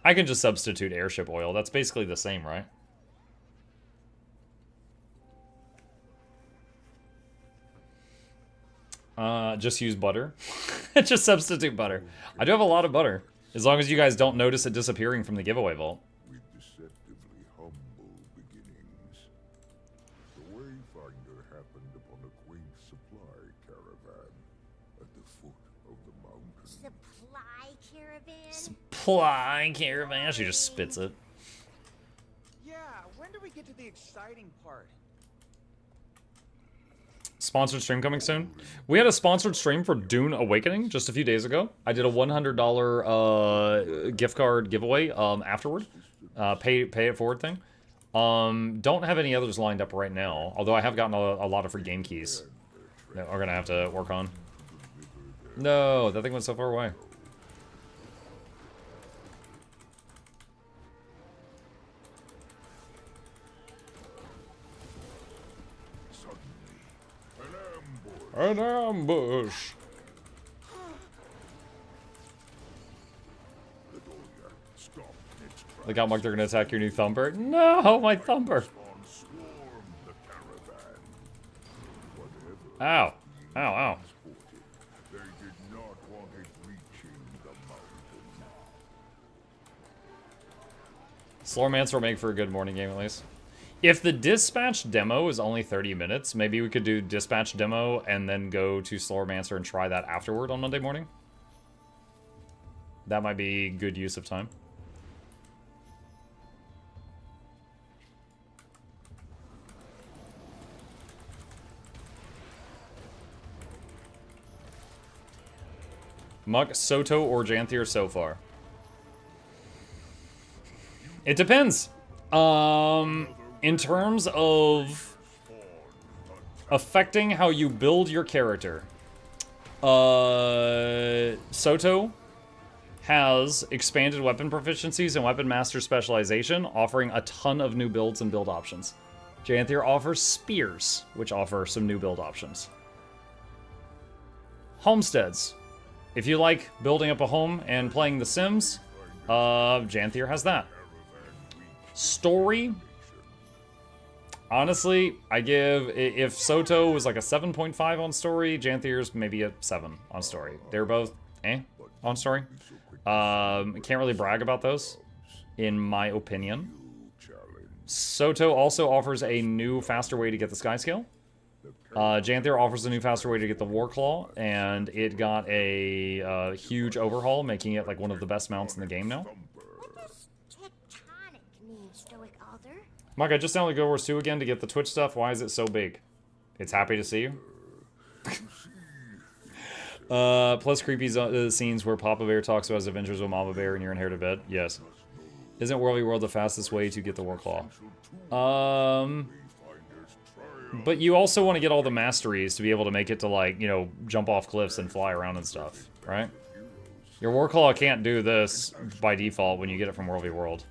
I can just substitute airship oil. That's basically the same, right? Just use butter. Just substitute butter. I do have a lot of butter. As long as you guys don't notice it disappearing from the giveaway vault. With deceptively humble beginnings, the Wayfinder happened upon a quaint supply caravan at the foot of the mountain. Supply caravan? Supply caravan. She just spits it. Yeah, when do we get to the exciting part? Sponsored stream coming soon. We had a sponsored stream for Dune Awakening just a few days ago. I did a $100 gift card giveaway afterward. Pay it forward thing. Don't have any others lined up right now. Although I have gotten a lot of free game keys that we're gonna have to work on. No, that thing went so far away. An ambush! Look how much they're gonna attack your new Thumper. No, my Thumper! Ow. Ow, ow. They did not want it reaching the mountain. Slormancer will make for a good morning game at least. If the dispatch demo is only 30 minutes, maybe we could do dispatch demo and then go to Slormancer and try that afterward on Monday morning. That might be good use of time. Muck, Soto, or Janthier so far? It depends. In terms of affecting how you build your character, Soto has expanded weapon proficiencies and weapon master specialization, offering a ton of new builds and build options. Janthier offers spears, which offer some new build options. Homesteads. If you like building up a home and playing The Sims, Janthier has that. Story. Honestly, I give, if Soto was like a 7.5 on story, Janthier's maybe a 7 on story. They're both on story. Can't really brag about those, in my opinion. Soto also offers a new, faster way to get the Sky Scale. Janthier offers a new, faster way to get the War Claw, and it got a huge overhaul, making it like one of the best mounts in the game now. Mike, I just downloaded Guild Wars 2 again to get the Twitch stuff. Why is it so big? It's happy to see you. Plus creepy scenes where Papa Bear talks about his adventures with Mama Bear in your inherited bed. Yes. Isn't World v. World the fastest way to get the War Claw? But you also want to get all the masteries to be able to make it to, like, you know, jump off cliffs and fly around and stuff, right? Your War Claw can't do this by default when you get it from World v. World.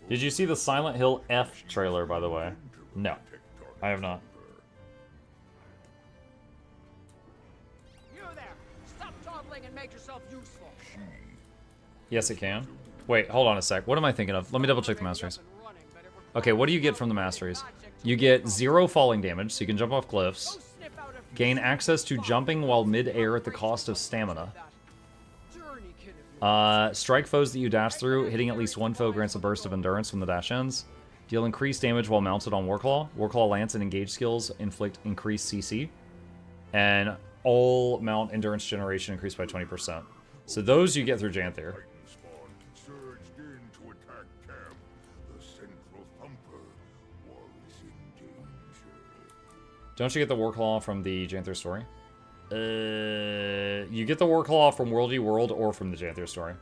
Did you see the Silent Hill F trailer, by the way? No, I have not. You there! Stop toddling and make yourself useful. Yes, it can. Wait, hold on a sec. What am I thinking of? Let me double check the masteries. Okay, what do you get from the masteries? You get 0 falling damage, so you can jump off cliffs. Gain access to jumping while mid-air at the cost of stamina. Strike foes that you dash through. Hitting at least one foe grants a burst of endurance when the dash ends. Deal increased damage while mounted on Warclaw. Warclaw Lance and engage skills inflict increased CC. And all mount endurance generation increased by 20%. So those you get through Janthier. Don't you get the Warclaw from the Janthier story? You get the Warclaw from World v. World or from the Janthier story.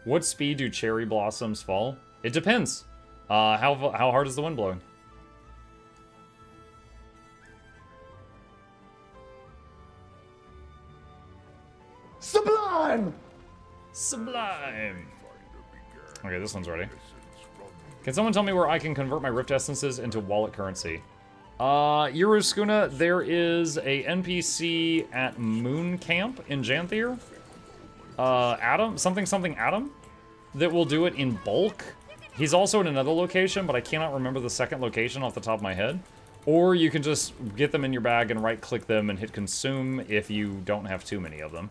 What speed do cherry blossoms fall? It depends. How hard is the wind blowing? Sublime! Sublime! Okay, this one's ready. Can someone tell me where I can convert my Rift Essences into wallet currency? Yuruskuna, there is a NPC at Moon Camp in Janthier. Adam, something Adam, that will do it in bulk. He's also in another location, but I cannot remember the second location off the top of my head. Or you can just get them in your bag and right-click them and hit consume if you don't have too many of them.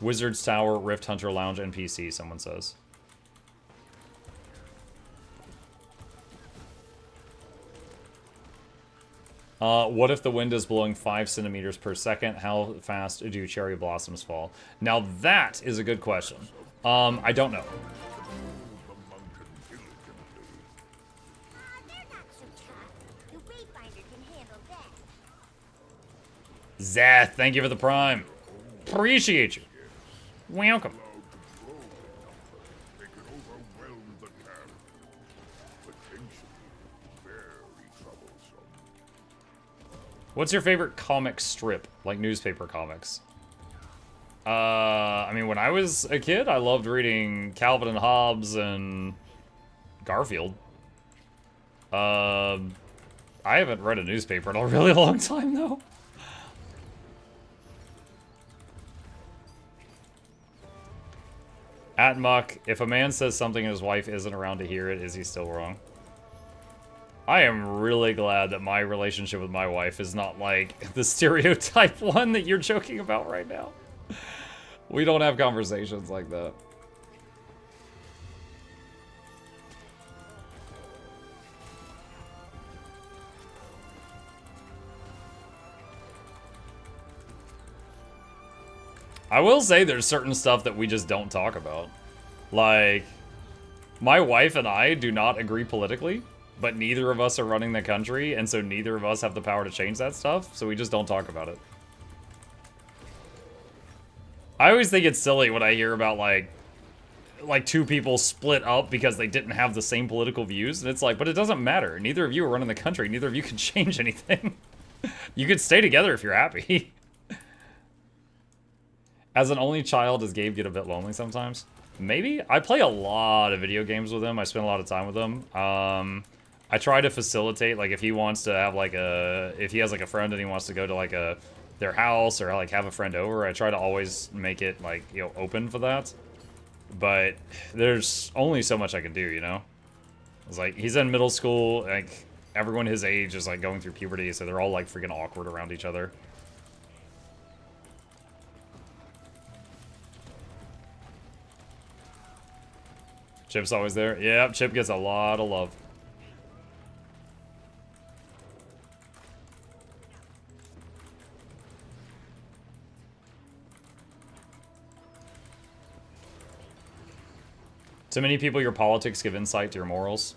Wizard's Tower, Rift Hunter Lounge, NPC, someone says. What if the wind is blowing 5 centimeters per second? How fast do cherry blossoms fall? Now that is a good question. I don't know. Zath, thank you for the prime. Appreciate you. Welcome. What's your favorite comic strip, like newspaper comics? I mean, when I was a kid, I loved reading Calvin and Hobbes and Garfield. I haven't read a newspaper in a really long time, though. At Muck, if a man says something and his wife isn't around to hear it, is he still wrong? I am really glad that my relationship with my wife is not like the stereotype one that you're joking about right now. We don't have conversations like that. I will say there's certain stuff that we just don't talk about. Like, my wife and I do not agree politically, but neither of us are running the country, and so neither of us have the power to change that stuff, so we just don't talk about it. I always think it's silly when I hear about, like two people split up because they didn't have the same political views, and it's like, but it doesn't matter. Neither of you are running the country. Neither of you can change anything. You could stay together if you're happy. As an only child, does Gabe get a bit lonely sometimes? Maybe. I play a lot of video games with him. I spend a lot of time with him. I try to facilitate, like, if he wants to have, like, if he has, like, a friend and he wants to go to, like, their house or, like, have a friend over, I try to always make it, like, you know, open for that. But there's only so much I can do, you know? It's like, he's in middle school, like, everyone his age is, like, going through puberty, so they're all, like, freaking awkward around each other. Chip's always there. Yeah, Chip gets a lot of love. To many people, your politics give insight to your morals.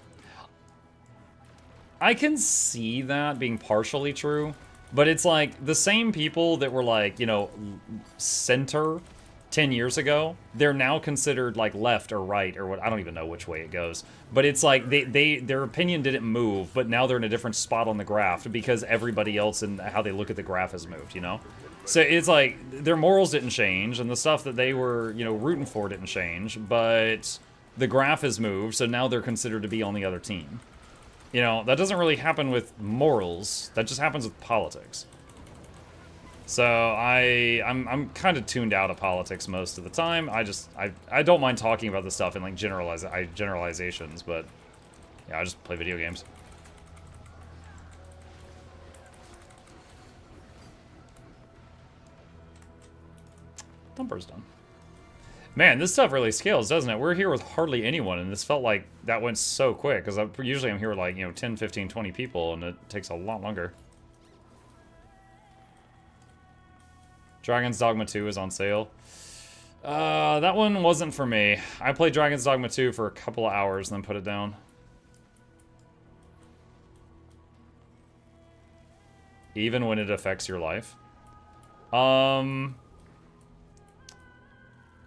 I can see that being partially true, but it's like the same people that were like, you know, center 10 years ago, they're now considered like left or right or what, I don't even know which way it goes. But it's like their opinion didn't move, but now they're in a different spot on the graph because everybody else and how they look at the graph has moved, you know? So it's like their morals didn't change and the stuff that they were, you know, rooting for didn't change, but the graph has moved, so now they're considered to be on the other team. You know, that doesn't really happen with morals, that just happens with politics. So I'm kind of tuned out of politics most of the time. I don't mind talking about this stuff in like generalizations, but yeah, I just play video games. Dumper's done. Man, this stuff really scales, doesn't it? We're here with hardly anyone, and this felt like that went so quick, because usually I'm here with like, you know, 10, 15, 20 people, and it takes a lot longer. Dragon's Dogma 2 is on sale. That one wasn't for me. I played Dragon's Dogma 2 for a couple of hours and then put it down. Even when it affects your life.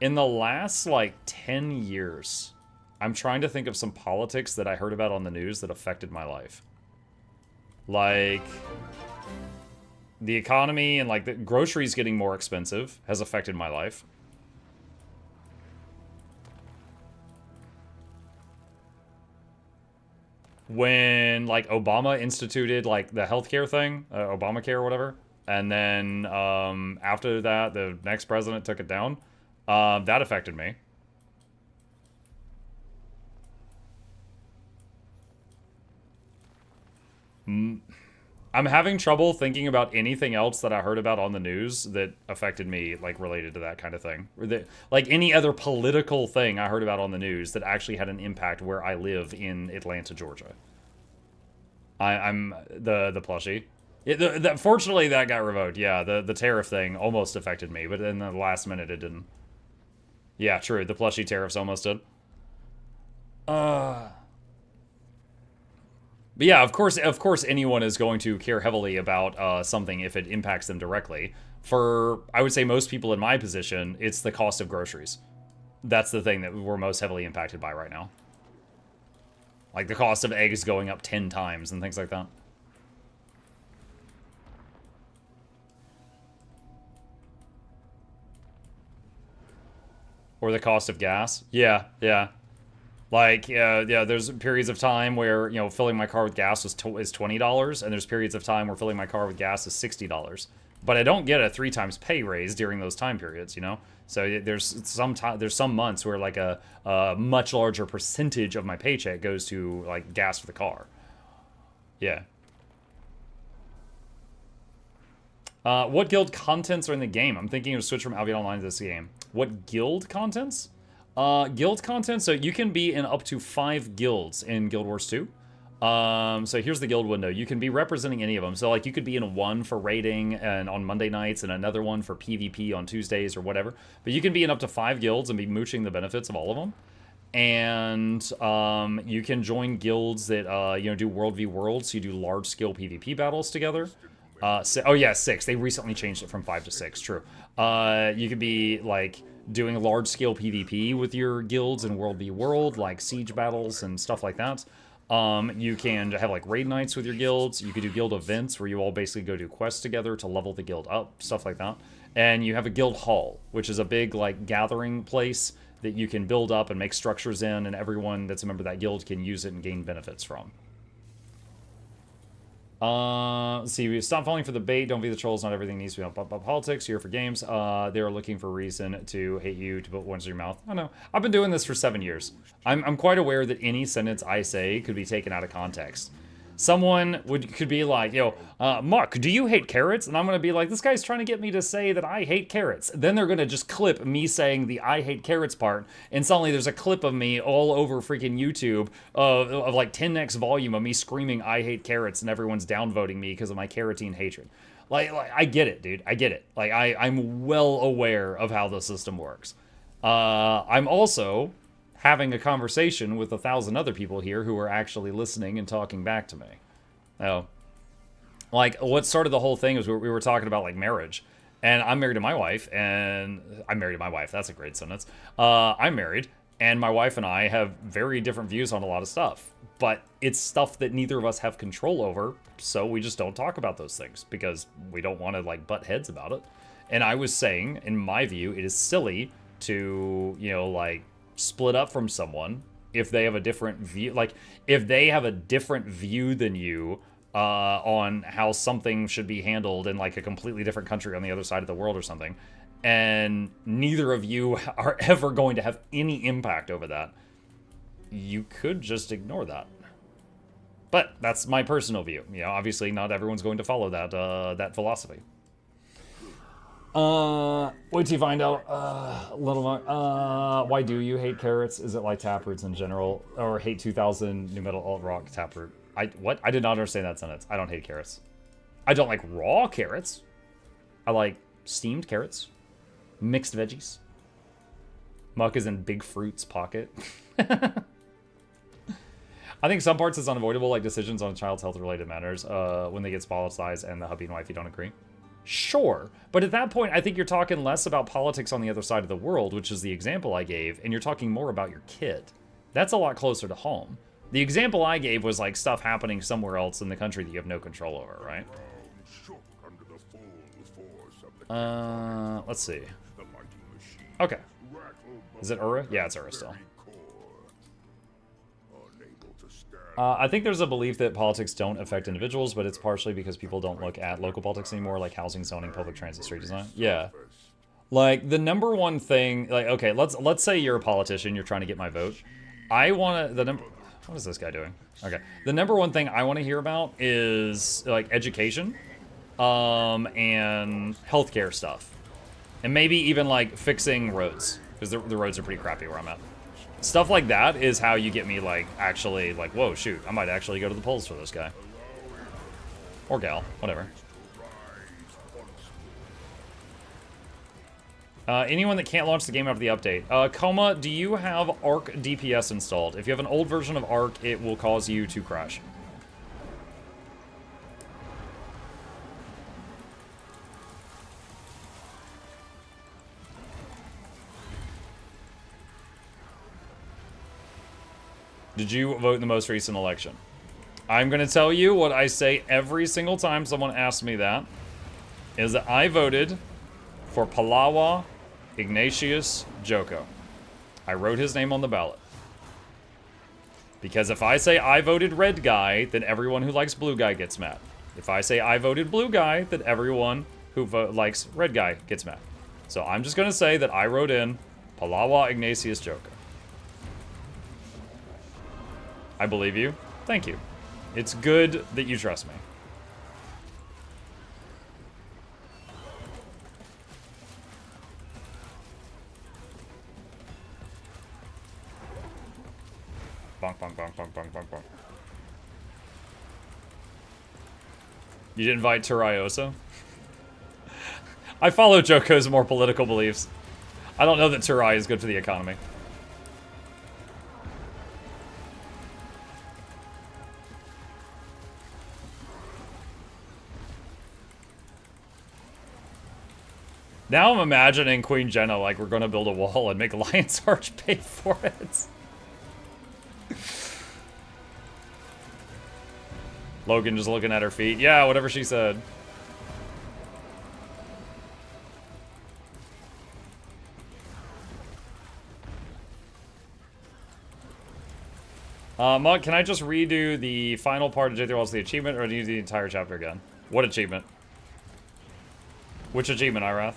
In the last, like, 10 years, I'm trying to think of some politics that I heard about on the news that affected my life. Like, the economy and, like, the groceries getting more expensive has affected my life. When, like, Obama instituted, like, the healthcare thing, Obamacare or whatever, and then after that, the next president took it down. That affected me. I'm having trouble thinking about anything else that I heard about on the news that affected me, like, related to that kind of thing. Or that, like, any other political thing I heard about on the news that actually had an impact where I live in Atlanta, Georgia. I'm the plushie. Fortunately, that got revoked. Yeah, the tariff thing almost affected me, but in the last minute, it didn't. Yeah, true. The plushie tariffs almost did. But yeah, of course, anyone is going to care heavily about something if it impacts them directly. For, I would say, most people in my position, it's the cost of groceries. That's the thing that we're most heavily impacted by right now. Like the cost of eggs going up 10 times and things like that. Or the cost of gas. Yeah, yeah. Like, yeah, there's periods of time where, you know, filling my car with gas is $20, and there's periods of time where filling my car with gas is $60. But I don't get a 3 times pay raise during those time periods, you know? So there's some months where, like, a much larger percentage of my paycheck goes to, like, gas for the car. Yeah. What guild contents are in the game? I'm thinking of switch from Albion Online to this game. What guild contents? Guild content, so you can be in up to 5 guilds in Guild Wars 2. So here's the guild window. You can be representing any of them. So like you could be in one for raiding and on Monday nights and another one for PvP on Tuesdays or whatever. But you can be in up to 5 guilds and be mooching the benefits of all of them. And you can join guilds that you know, do World v World, so you do large scale PvP battles together. Oh yeah, 6. They recently changed it from 5 to 6. True. You could be like doing large scale PvP with your guilds in World v World, like siege battles and stuff like that. You can have like raid nights with your guilds. You could do guild events where you all basically go do quests together to level the guild up, stuff like that. And you have a guild hall, which is a big like gathering place that you can build up and make structures in, and everyone that's a member of that guild can use it and gain benefits from. Let's see, stop falling for the bait, don't be the trolls, not everything needs to be about politics, you're here for games. They're looking for a reason to hate you, to put words in your mouth. I know, I've been doing this for 7 years. I'm quite aware that any sentence I say could be taken out of context. Someone could be like, yo, Mark, do you hate carrots? And I'm going to be like, this guy's trying to get me to say that I hate carrots. Then they're going to just clip me saying the I hate carrots part. And suddenly there's a clip of me all over freaking YouTube of like 10x volume of me screaming I hate carrots, and everyone's downvoting me because of my carotene hatred. Like, I get it, dude. I get it. Like, I'm well aware of how the system works. I'm also having a conversation with 1,000 other people here who are actually listening and talking back to me. Oh, like what started the whole thing was we were talking about like marriage, and I'm married to my wife, and I'm married to my wife. That's a great sentence. I'm married, and my wife and I have very different views on a lot of stuff, but it's stuff that neither of us have control over. So we just don't talk about those things because we don't want to like butt heads about it. And I was saying, in my view, it is silly to, you know, like, split up from someone if they have a different view. Like, if they have a different view than you on how something should be handled in like a completely different country on the other side of the world or something, and neither of you are ever going to have any impact over that, you could just ignore that. But that's my personal view. You know, obviously not everyone's going to follow that that philosophy. Wait till you find out, little why do you hate carrots? Is it like taproots in general, or hate 2000 new metal alt rock taproot? What? I did not understand that sentence. I don't hate carrots. I don't like raw carrots. I like steamed carrots, mixed veggies. Muck is in big fruit's pocket. I think some parts is unavoidable, like decisions on a child's health-related matters, when they get politicized and the hubby and wifey don't agree. Sure, but at that point, I think you're talking less about politics on the other side of the world, which is the example I gave, and you're talking more about your kid. That's a lot closer to home. The example I gave was like stuff happening somewhere else in the country that you have no control over, right? Let's see. Okay. Is it Ura? Yeah, it's Ura still. I think there's a belief that politics don't affect individuals, but it's partially because people don't look at local politics anymore, like housing, zoning, public transit, street design. Yeah. Like, the number one thing, like, okay, let's say you're a politician, you're trying to get my vote. I want to, what is this guy doing? Okay. The number one thing I want to hear about is, like, education, and healthcare stuff. And maybe even, like, fixing roads, because the roads are pretty crappy where I'm at. Stuff like that is how you get me, like, actually, like, whoa, shoot, I might actually go to the polls for this guy. Or gal, whatever. Anyone that can't launch the game after the update. Coma, do you have Arc DPS installed? If you have an old version of Arc, it will cause you to crash. Did you vote in the most recent election? I'm going to tell you what I say every single time someone asks me that, is that I voted for Palawa Ignatius Joko. I wrote his name on the ballot. Because if I say I voted red guy, then everyone who likes blue guy gets mad. If I say I voted blue guy, then everyone who likes red guy gets mad. So I'm just going to say that I wrote in Palawa Ignatius Joko. I believe you. Thank you. It's good that you trust me. Bonk, bonk, bonk, bonk, bonk, bonk, bonk. You didn't invite Turiosa? I follow Joko's more political beliefs. I don't know that Turai is good for the economy. Now I'm imagining Queen Jenna like we're gonna build a wall and make Lion's Arch pay for it. Logan just looking at her feet. Yeah, whatever she said. Mug, can I just redo the final part of J3 Walls, the achievement, or do you do the entire chapter again? What achievement? Which achievement, Irath?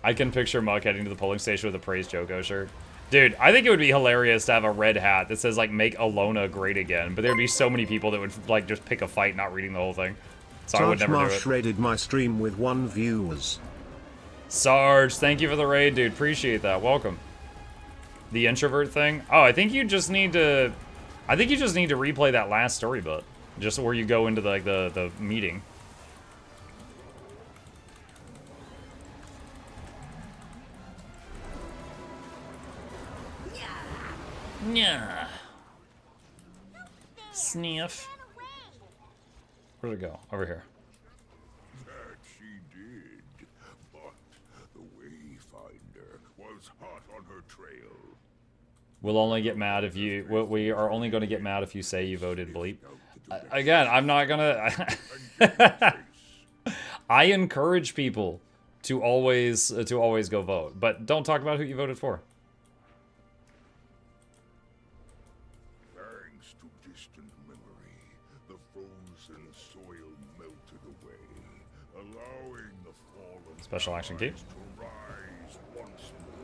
I can picture Mug heading to the polling station with a Praise Joko shirt. Dude, I think it would be hilarious to have a red hat that says, like, make Alona great again. But there'd be so many people that would, like, just pick a fight not reading the whole thing. So I would never do it. Sarge raided my stream with 1 viewers. Sarge, thank you for the raid, dude. Appreciate that. Welcome. The introvert thing? Oh, I think you just need to... I think you just need to replay that last story bit. Just where you go into, like, the meeting. Yeah. Sniff. Where'd it go? Over here. That she did, but the Wayfinder was hot on her trail. We'll only get mad if you... We are only going to get mad if you say you voted bleep. Again, I'm not gonna... I encourage people to always go vote, but don't talk about who you voted for. Thanks to distant memory, the frozen soil melted away, allowing the fallen Special action key. to rise once more.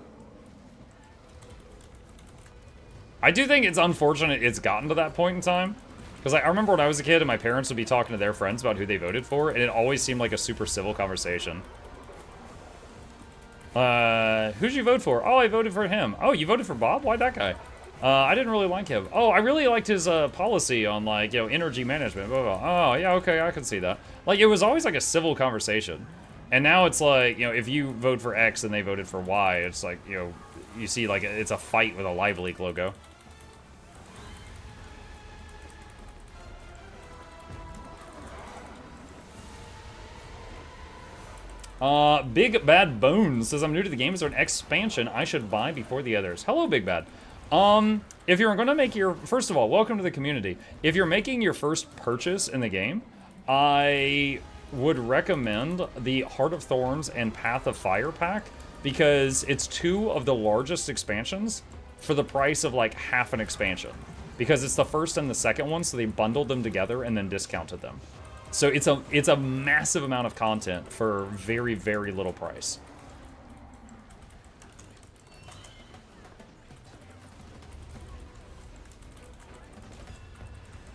I do think it's unfortunate it's gotten to that point in time. Because I remember when I was a kid and my parents would be talking to their friends about who they voted for, and it always seemed like a super civil conversation. Who'd you vote for? Oh, I voted for him. Oh, you voted for Bob? Why'd that guy? I didn't really like him. Oh, I really liked his policy on, like, you know, energy management. Blah, blah, blah. Oh, yeah, okay, I can see that. Like, it was always like a civil conversation. And now it's like, you know, if you vote for X and they voted for Y, it's like, you know, you see, like, it's a fight with a Live Leak logo. Big Bad Bones says, I'm new to the game. Is there an expansion I should buy before the others? Hello, Big Bad. If you're going to make your... First of all, welcome to the community. If you're making your first purchase in the game, I would recommend the Heart of Thorns and Path of Fire pack, because it's 2 of the largest expansions for the price of, like, half an expansion. Because it's the first and the second one, so they bundled them together and then discounted them. So it's a massive amount of content for very, very little price.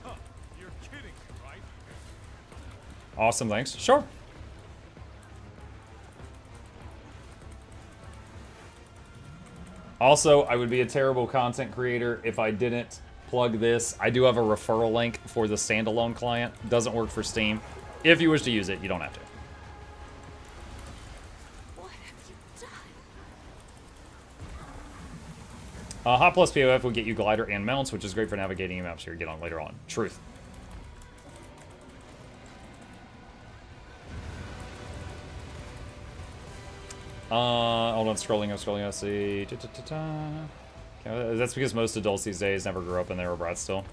Huh, you're kidding, right? Awesome, thanks. Sure. Also, I would be a terrible content creator if I didn't plug this. I do have a referral link for the standalone client. Doesn't work for Steam. If you wish to use it, you don't have to. What have you done? Hot Plus POF will get you glider and mounts, which is great for navigating maps you get on later on. Truth. Hold on, scrolling up, let's see. Okay, that's because most adults these days never grew up and they were brats still.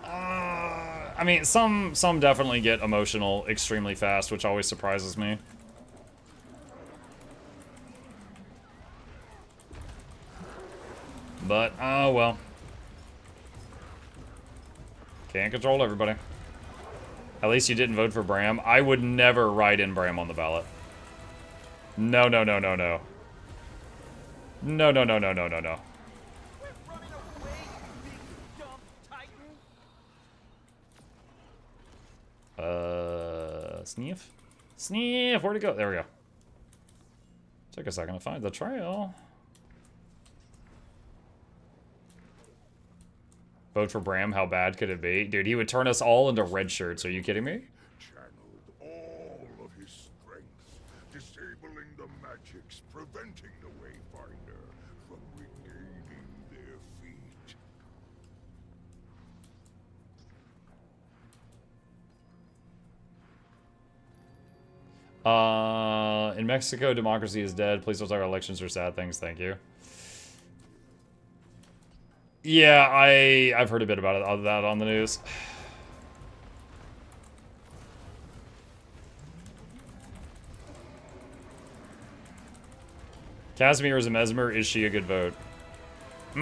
I mean, some definitely get emotional extremely fast, which always surprises me. But, oh well. Can't control everybody. At least you didn't vote for Bram. I would never write in Bram on the ballot. No, no, no, no, no. No, no, no, no, no, no, no. Sniff? Sniff! Where'd it go? There we go. Took a second to find the trail. Vote for Bram, how bad could it be? Dude, he would turn us all into red shirts, are you kidding me? Channeled all of his strength, disabling the magics, preventing the Wayfinder from regaining their feet. In Mexico, democracy is dead. Please don't talk about elections or sad things, thank you. Yeah, I've heard a bit about that on the news. Casimir is a Mesmer. Is she a good vote? I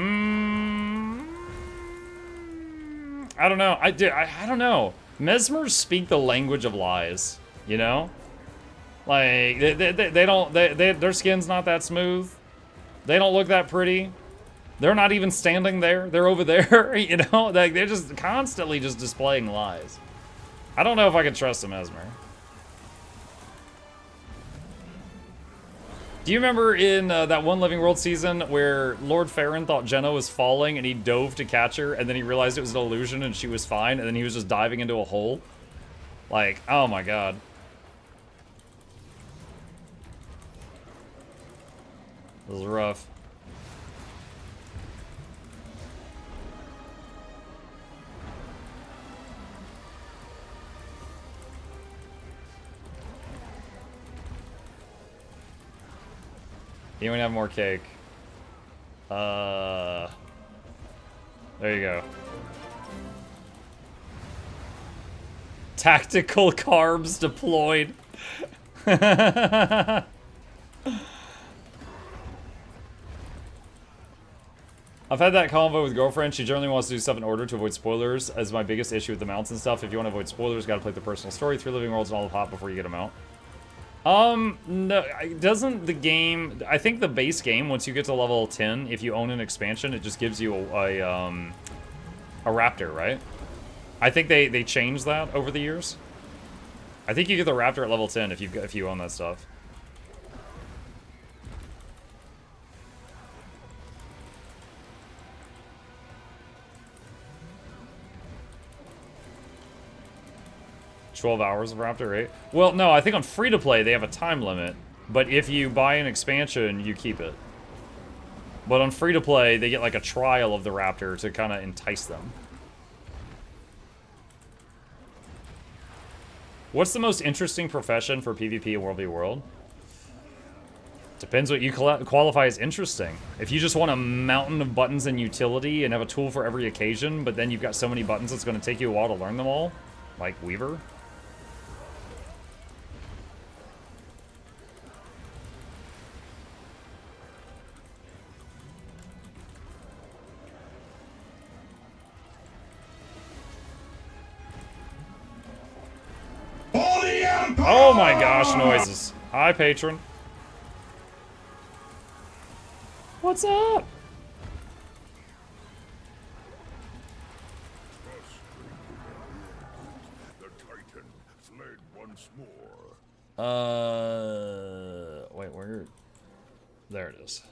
don't know. I don't know. Mesmers speak the language of lies. You know, like their skin's not that smooth. They don't look that pretty. They're not even standing there. They're over there. You know, like they're just constantly just displaying lies. I don't know if I can trust a Mesmer. Do you remember in that one Living World season where Lord Farron thought Jenna was falling and he dove to catch her and then he realized it was an illusion and she was fine and then he was just diving into a hole? Like, oh my god. This is rough. Anyone have more cake? There you go. Tactical carbs deployed. I've had that convo with girlfriend. She generally wants to do stuff in order to avoid spoilers as my biggest issue with the mounts and stuff. If you want to avoid spoilers, gotta play the personal story, 3 living worlds and all the hot before you get them out. No, doesn't the game... I think the base game, once you get to level 10, if you own an expansion, it just gives you a raptor, right? I think they changed that over the years. I think you get the raptor at level 10 if you own that stuff. $12 of Raptor, right? Well, no, I think on free-to-play, they have a time limit. But if you buy an expansion, you keep it. But on free-to-play, they get like a trial of the Raptor to kind of entice them. What's the most interesting profession for PvP in World v World? Depends what you qualify as interesting. If you just want a mountain of buttons and utility and have a tool for every occasion, but then you've got so many buttons it's going to take you a while to learn them all, like Weaver. Oh my gosh, noises. Hi, patron. What's up? The Titan fled once more. Wait, where? There it is.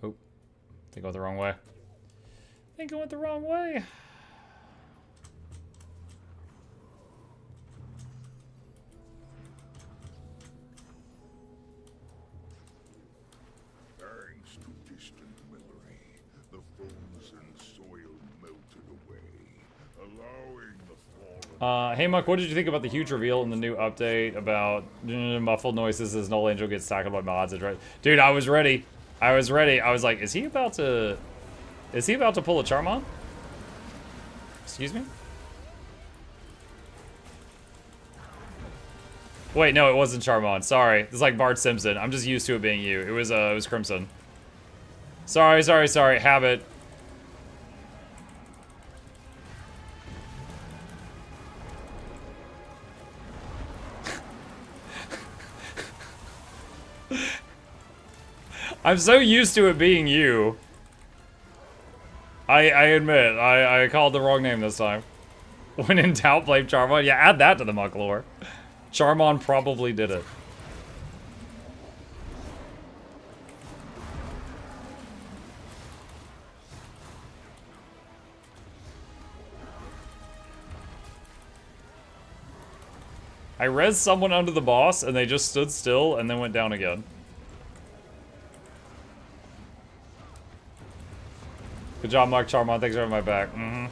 Oh, I think I went the wrong way. I think I went the wrong way. Thanks to distant memory, the frozen soil melted away, allowing the fallen... Hey Muck, what did you think about the huge reveal in the new update about muffled noises as Null Angel gets tackled by mods? Right? Dude, I was ready. I was ready. I was like, is he about to pull a Charmon? Excuse me? Wait, no, it wasn't Charmon. Sorry. It's like Bart Simpson. I'm just used to it being you. It was Crimson. Sorry. Habit. I'm so used to it being you. I admit, I called the wrong name this time. When in doubt, blame Charmon. Yeah, add that to the Muk lore. Charmon probably did it. I rezzed someone under the boss, and they just stood still and then went down again. Good job, Mark Charmon. Thanks for having my back. Mm-hmm.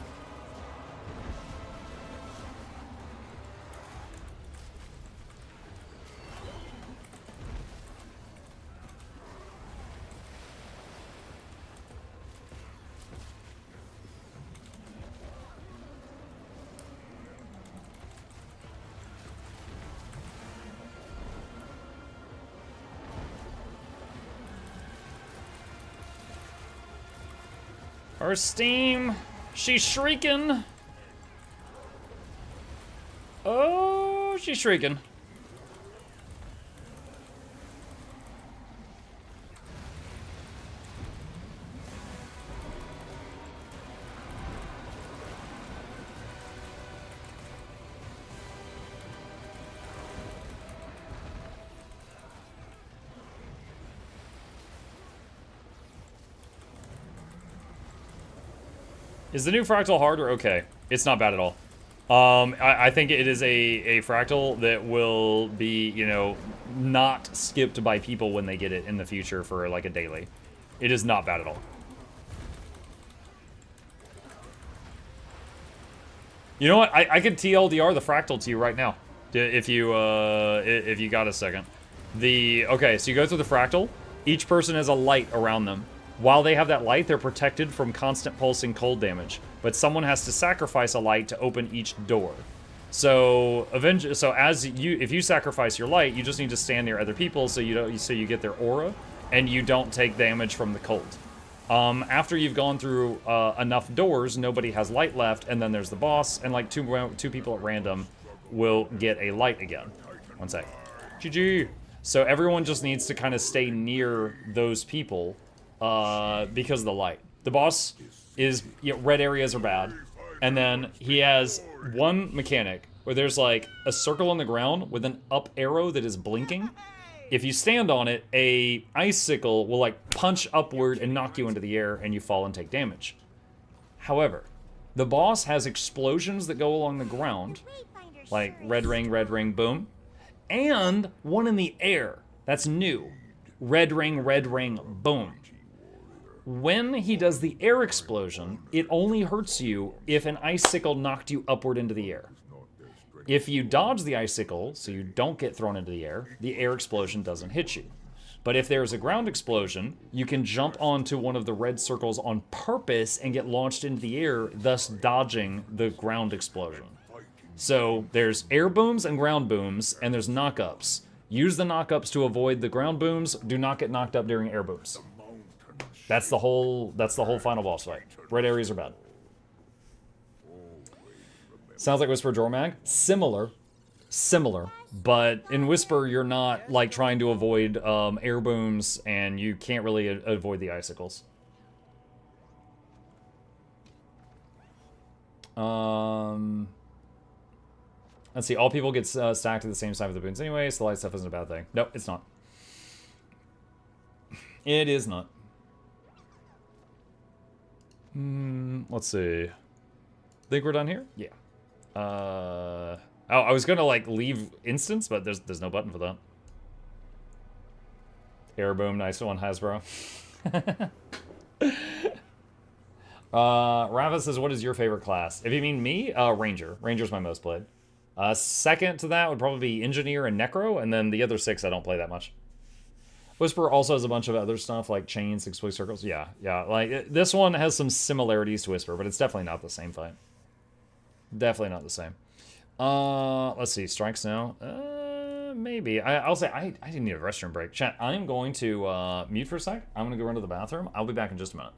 Her steam, she's shrieking. Oh, she's shrieking. Is the new fractal hard or okay? It's not bad at all. I think it is a fractal that will be, you know, not skipped by people when they get it in the future for like a daily. It is not bad at all. You know what? I could TLDR the fractal to you right now, if you got a second. Okay, so you go through the fractal. Each person has a light around them. While they have that light, they're protected from constant pulsing cold damage. But someone has to sacrifice a light to open each door. So if you sacrifice your light, you just need to stand near other people so you get their aura and you don't take damage from the cold. After you've gone through enough doors, nobody has light left, and then there's the boss, and like two people at random will get a light again. One sec. GG. So everyone just needs to kind of stay near those people. Because of the light. The boss is, you know, red areas are bad. And then he has one mechanic where there's like a circle on the ground with an up arrow that is blinking. If you stand on it, a icicle will like punch upward and knock you into the air and you fall and take damage. However, the boss has explosions that go along the ground, like red ring, boom, and one in the air. That's new. Red ring, boom. When he does the air explosion, it only hurts you if an icicle knocked you upward into the air. If you dodge the icicle, so you don't get thrown into the air explosion doesn't hit you. But if there's a ground explosion, you can jump onto one of the red circles on purpose and get launched into the air, thus dodging the ground explosion. So there's air booms and ground booms, and there's knock-ups. Use the knock-ups to avoid the ground booms. Do not get knocked up during air booms. That's the whole final boss fight. Red areas are bad. Sounds like Whisper Jormag. Similar, but in Whisper you're not like trying to avoid air booms, and you can't really avoid the icicles. Let's see. All people get stacked at the same side of the boons anyway, so the light stuff isn't a bad thing. Nope, it's not. It is not. Let's see. Think we're done here? Yeah. Oh, I was gonna like leave instance, but there's no button for that. Air boom, nice one, Hasbro. Rava says, what is your favorite class? If you mean me, Ranger. Ranger's my most played. Second to that would probably be Engineer and Necro, and then the other 6 I don't play that much. Whisper also has a bunch of other stuff like chains, exploit circles. Yeah. Like this one has some similarities to Whisper, but it's definitely not the same fight. Definitely not the same. Let's see. Strikes now. Maybe. I'll say I didn't need a restroom break. Chat, I'm going to mute for a sec. I'm going to go run to the bathroom. I'll be back in just a minute.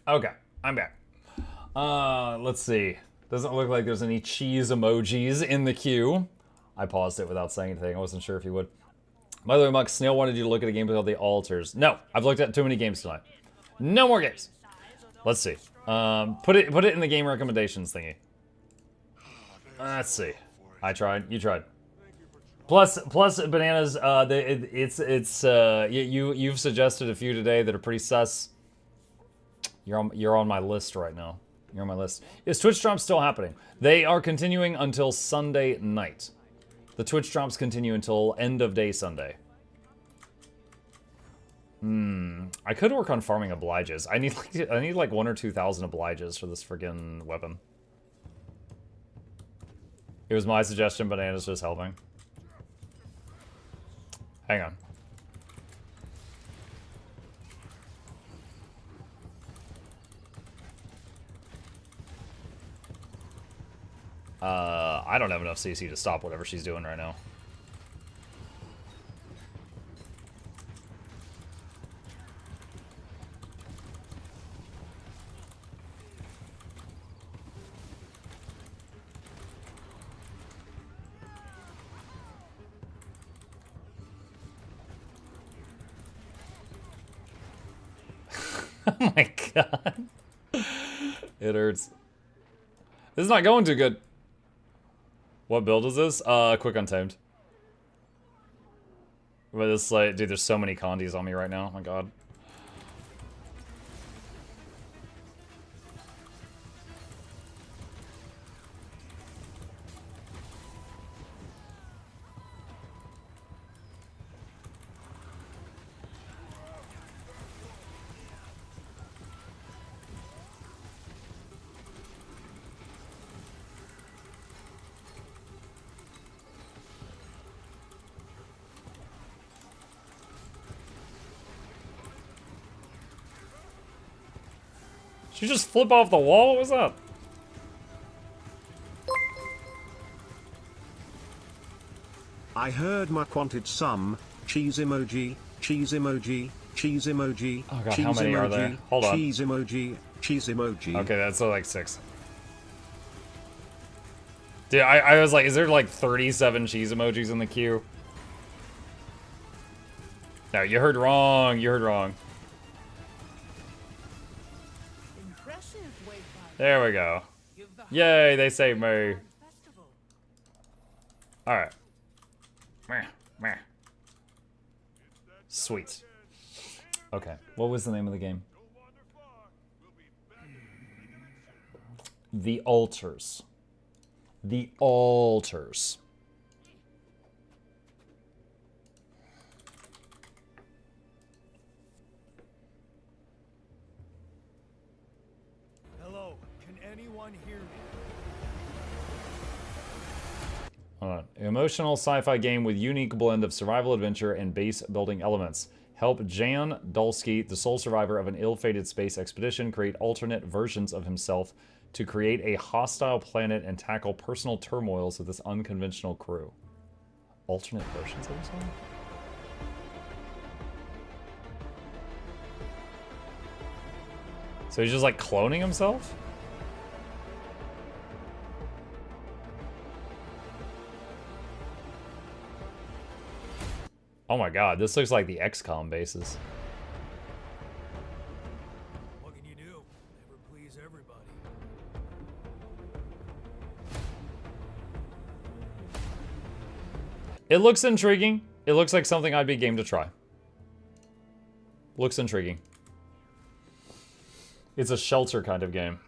Okay, I'm back. Let's see. Doesn't look like there's any cheese emojis in the queue. I paused it without saying anything. I wasn't sure if you would. By the way, Mux, Snail wanted you to look at a game called The Altars. No, I've looked at too many games tonight. No more games. Let's see. Put it in the game recommendations thingy. Let's see. I tried. You tried. Plus bananas. You've suggested a few today that are pretty sus. You're on my list right now. You're on my list. Is Twitch drops still happening? They are continuing until Sunday night. The Twitch drops continue until end of day Sunday. I could work on farming obliges. I need like 1,000 or 2,000 obliges for this friggin' weapon. It was my suggestion, Banana's just helping. Hang on. I don't have enough CC to stop whatever she's doing right now. Oh my god. It hurts. This is not going too good. What build is this? Quick Untamed. But this, like, dude, there's so many Condis on me right now. Oh my god. Did you just flip off the wall? What was that? I heard Muck wanted some cheese emoji, cheese emoji, cheese emoji, Oh god, cheese how many emoji, are there? Hold on. cheese emoji, cheese emoji. Okay, that's like 6. Dude, I was like, is there like 37 cheese emojis in the queue? No, you heard wrong. You heard wrong. There we go. Yay, they saved me. Alright. Sweet. Okay, what was the name of the game? The Altars. The Altars. Hello, can anyone hear me? Hold on. Emotional sci-fi game with unique blend of survival adventure and base building elements. Help Jan Dulski, the sole survivor of an ill-fated space expedition, create alternate versions of himself to create a hostile planet and tackle personal turmoils with this unconventional crew. Alternate versions of himself? So he's just like cloning himself? Oh my god, this looks like the XCOM bases. What can you do? Never please everybody. It looks intriguing. It looks like something I'd be game to try. Looks intriguing. It's a shelter kind of game.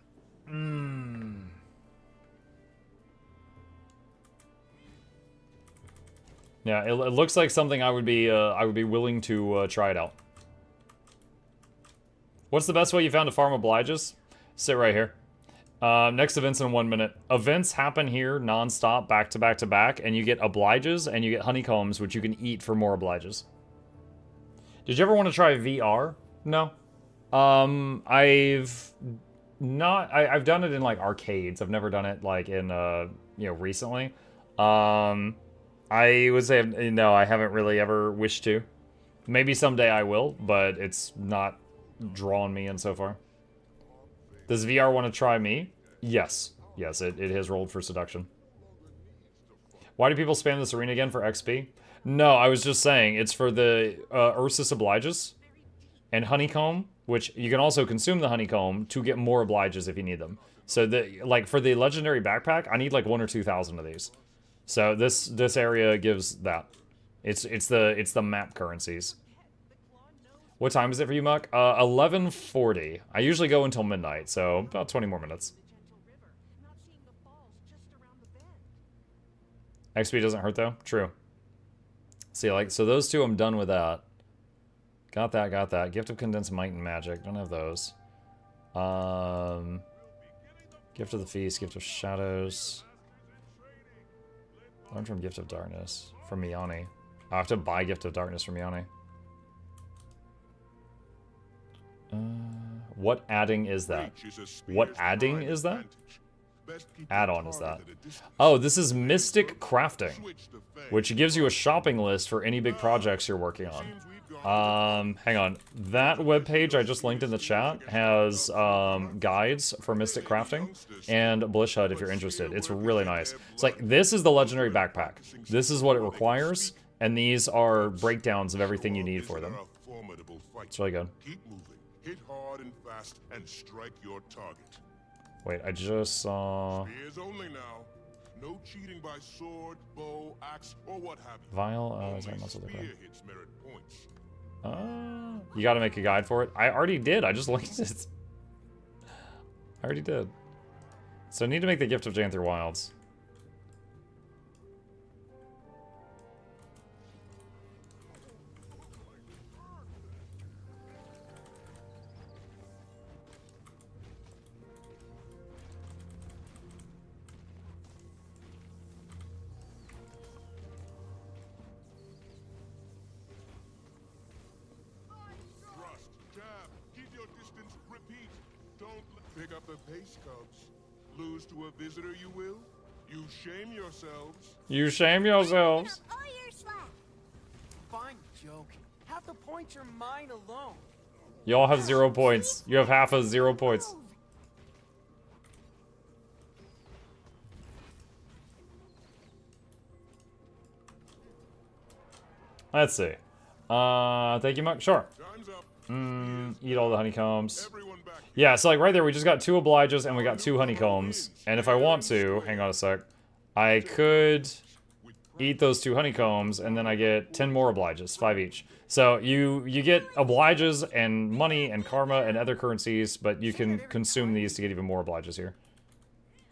Yeah, it looks like something I would be willing to try it out. What's the best way you found to farm obliges? Sit right here. Next events in 1 minute. Events happen here non-stop, back to back to back, and you get obliges and you get honeycombs, which you can eat for more obliges. Did you ever want to try VR? No. I've done it in like arcades. I've never done it like in recently. I would say no, I haven't really ever wished to. Maybe someday I will, but it's not drawn me in so far. Does VR want to try me? Yes. Yes, it has rolled for seduction. Why do people spam this arena again for XP? No, I was just saying, it's for the Ursus Obliges and Honeycomb, which you can also consume the Honeycomb to get more Obliges if you need them. So, like, for the Legendary Backpack, I need like 1,000 or 2,000 of these. So, this area gives that. It's the map currencies. What time is it for you, Muck? 11:40. I usually go until midnight, so about 20 more minutes. XP doesn't hurt, though? True. See, like, so those two, I'm done with that. Got that, got that. Gift of Condensed Might and Magic. Don't have those. Gift of the Feast, Gift of Shadows. Learn from Gift of Darkness. From Miyani. I have to buy Gift of Darkness from Miyani. What adding is that? What adding is that? Add-on is that? Oh, this is Mystic Crafting, which gives you a shopping list for any big projects you're working on. Hang on. That webpage I just linked in the chat has guides for Mystic Crafting and Blish Hut if you're interested. It's really nice. It's like, this is the Legendary Backpack. This is what it requires, and these are breakdowns of everything you need for them. It's really good. Hit hard and fast and strike your target. Wait, I just saw... Spears only now. No cheating by sword, bow, axe, or what have you. Vial, is that muscle spear hits merit points. You gotta make a guide for it. I already did. I just linked it. I already did. So I need to make the Gift of Janther Wilds. Pick up the pace, Cubs. Lose to a visitor, you will? You shame yourselves. You shame yourselves. Fine joke. Half the points are mine alone. Y'all have 0 points. You have half of 0 points. Let's see. Thank you, Muck. Sure. Eat all the honeycombs. Yeah, so like right there, we just got 2 obliges and we got 2 honeycombs. And if I want to, hang on a sec, I could eat those 2 honeycombs and then I get 10 more obliges, 5 each. So you get obliges and money and karma and other currencies, but you can consume these to get even more obliges here.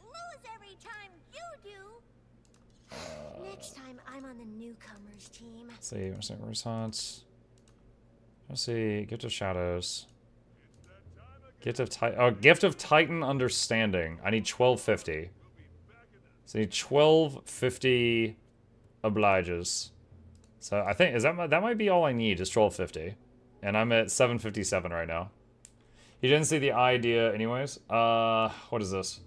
Lose every time you do. Next time I'm on the newcomers team. Let's see, where's Hunts? Let's see, Gift of Shadows. Gift of Titan Understanding. I need 1250. So I need 1250 obliges. So I think, that might be all I need, is 1250. And I'm at 757 right now. He didn't see the idea anyways. What is this?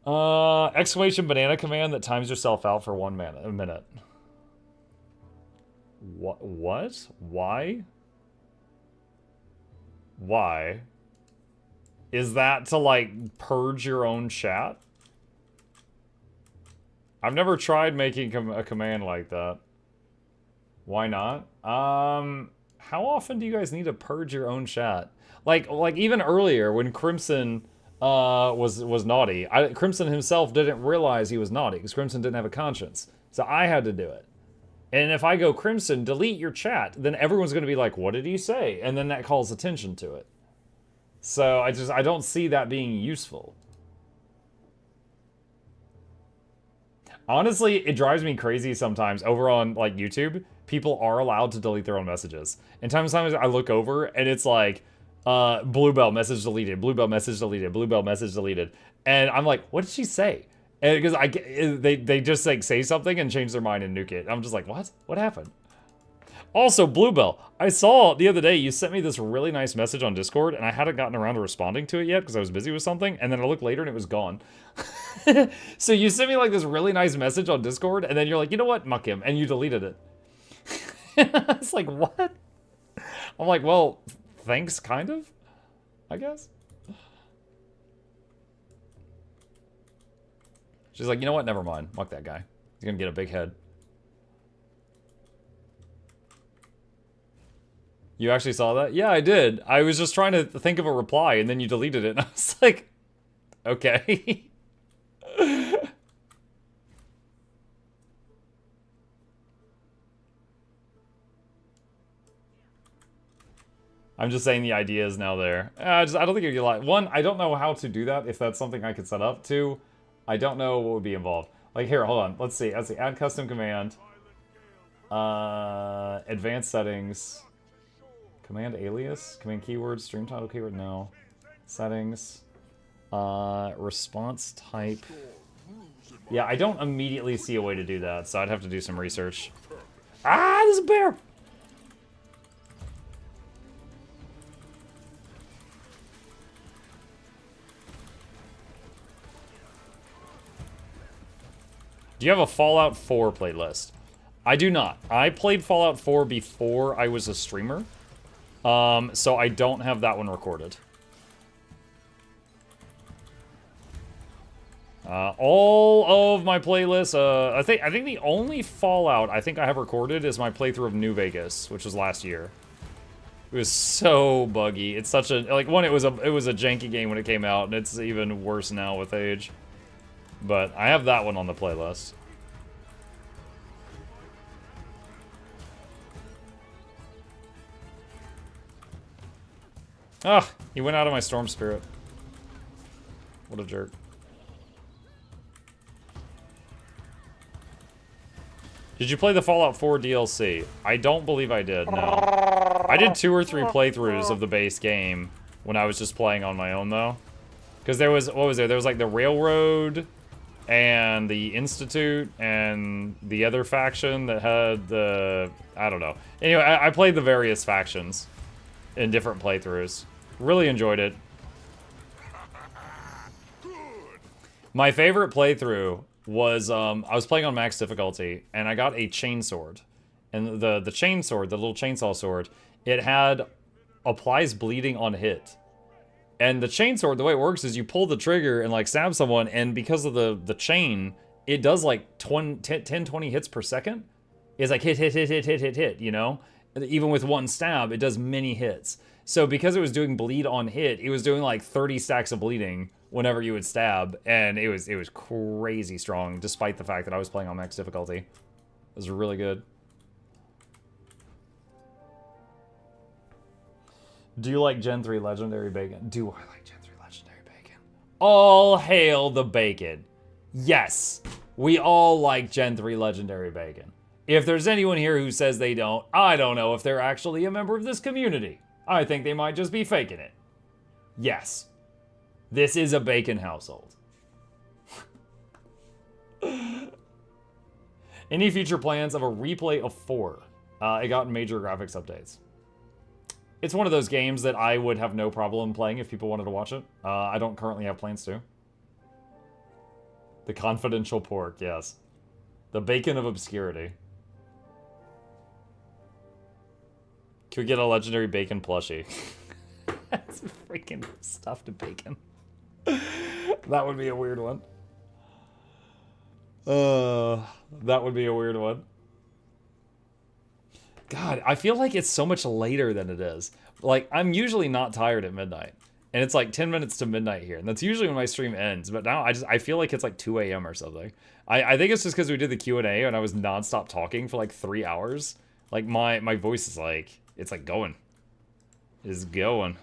Exclamation banana command that times yourself out for a minute. What? Why? Why? Is that to, like, purge your own chat? I've never tried making a command like that. Why not? How often do you guys need to purge your own chat? Like even earlier when Crimson was naughty, Crimson himself didn't realize he was naughty because Crimson didn't have a conscience. So I had to do it. And if I go, Crimson, delete your chat, then everyone's going to be like, what did he say? And then that calls attention to it. So I don't see that being useful. Honestly, it drives me crazy sometimes over on like YouTube. People are allowed to delete their own messages. And sometimes I look over and it's like, Bluebell message deleted, Bluebell message deleted, Bluebell message deleted. And I'm like, what did she say? And because they just like say something and change their mind and nuke it. I'm just like, what? What happened? Also, Bluebell, I saw the other day you sent me this really nice message on Discord, and I hadn't gotten around to responding to it yet because I was busy with something. And then I looked later and it was gone. So you sent me like this really nice message on Discord, and then you're like, you know what? Muck him, and you deleted it. It's like, what? I'm like, well, thanks, kind of, I guess. She's like, you know what? Never mind. Fuck that guy. He's gonna get a big head. You actually saw that? Yeah, I did. I was just trying to think of a reply, and then you deleted it, and I was like, okay. I'm just saying the idea is now there. I don't think you'd like. One, I don't know how to do that, if that's something I could set up. Two, I don't know what would be involved. Like, here, hold on. Let's see. Add custom command. Advanced settings. Command alias? Command keyword? Stream title keyword? No. Settings. Response type. Yeah, I don't immediately see a way to do that, so I'd have to do some research. Ah, there's a bear! Do you have a Fallout 4 playlist? I do not. I played Fallout 4 before I was a streamer. So I don't have that one recorded. All of my playlists, I think the only Fallout I think I have recorded is my playthrough of New Vegas, which was last year. It was so buggy. It's such a, like, one, it was a janky game when it came out, and it's even worse now with age. But I have that one on the playlist. Ah, he went out of my Storm Spirit. What a jerk. Did you play the Fallout 4 DLC? I don't believe I did, no. I did 2 or 3 playthroughs of the base game when I was just playing on my own, though. Because there was, what was there? There was like the Railroad and the Institute and the other faction that had the, I don't know. Anyway, I played the various factions in different playthroughs. Really enjoyed it. My favorite playthrough was, I was playing on max difficulty, and I got a chainsword. And the chainsword, the little chainsaw sword, it applies bleeding on hit. And the chainsword, the way it works is you pull the trigger and, like, stab someone, and because of the chain, it does, like, 10, 20 hits per second. It's like hit, you know? Even with one stab, it does many hits. So because it was doing bleed on hit, it was doing, like, 30 stacks of bleeding whenever you would stab, and it was crazy strong, despite the fact that I was playing on max difficulty. It was really good. Do you like Gen 3 Legendary Bacon? Do I like Gen 3 Legendary Bacon? All hail the bacon. Yes, we all like Gen 3 Legendary Bacon. If there's anyone here who says they don't, I don't know if they're actually a member of this community. I think they might just be faking it. Yes. This is a bacon household. Any future plans of a replay of 4? It got major graphics updates. It's one of those games that I would have no problem playing if people wanted to watch it. I don't currently have plans to. The confidential pork, yes. The bacon of obscurity. Can we get a legendary bacon plushie? That's freaking stuffed bacon. That would be a weird one. That would be a weird one. God, I feel like it's so much later than it is. Like, I'm usually not tired at midnight. And it's like 10 minutes to midnight here. And that's usually when my stream ends. But now I feel like it's like 2 a.m. or something. I think it's just because we did the Q&A and I was nonstop talking for like 3 hours. Like, my voice is like, it's like going. It's going.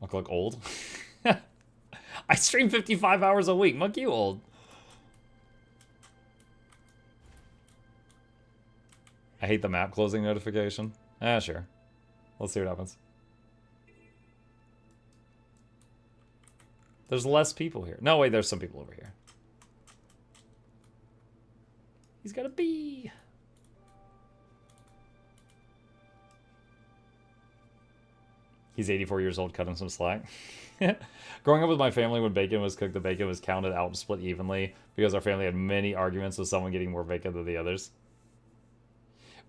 Look old. I stream 55 hours a week. Muck you old. I hate the map closing notification. Ah, sure. Let's see what happens. There's less people here. No, wait, there's some people over here. He's got a bee. He's 84 years old, cut him some slack. Growing up with my family, when bacon was cooked, the bacon was counted out and split evenly because our family had many arguments with someone getting more bacon than the others.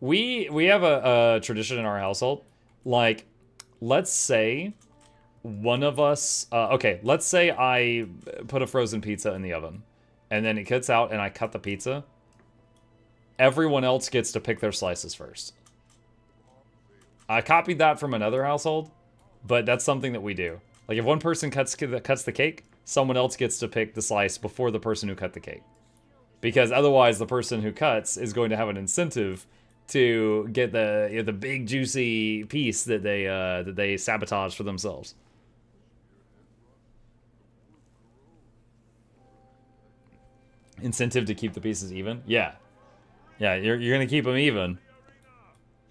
We have a tradition in our household. Like, let's say one of us, okay, let's say I put a frozen pizza in the oven, and then it gets out and I cut the pizza. Everyone else gets to pick their slices first. I copied that from another household, but that's something that we do. Like if one person cuts the cake, someone else gets to pick the slice before the person who cut the cake. Because otherwise the person who cuts is going to have an incentive to get the big juicy piece that they sabotage for themselves. Incentive to keep the pieces even? Yeah. Yeah, you're going to keep them even.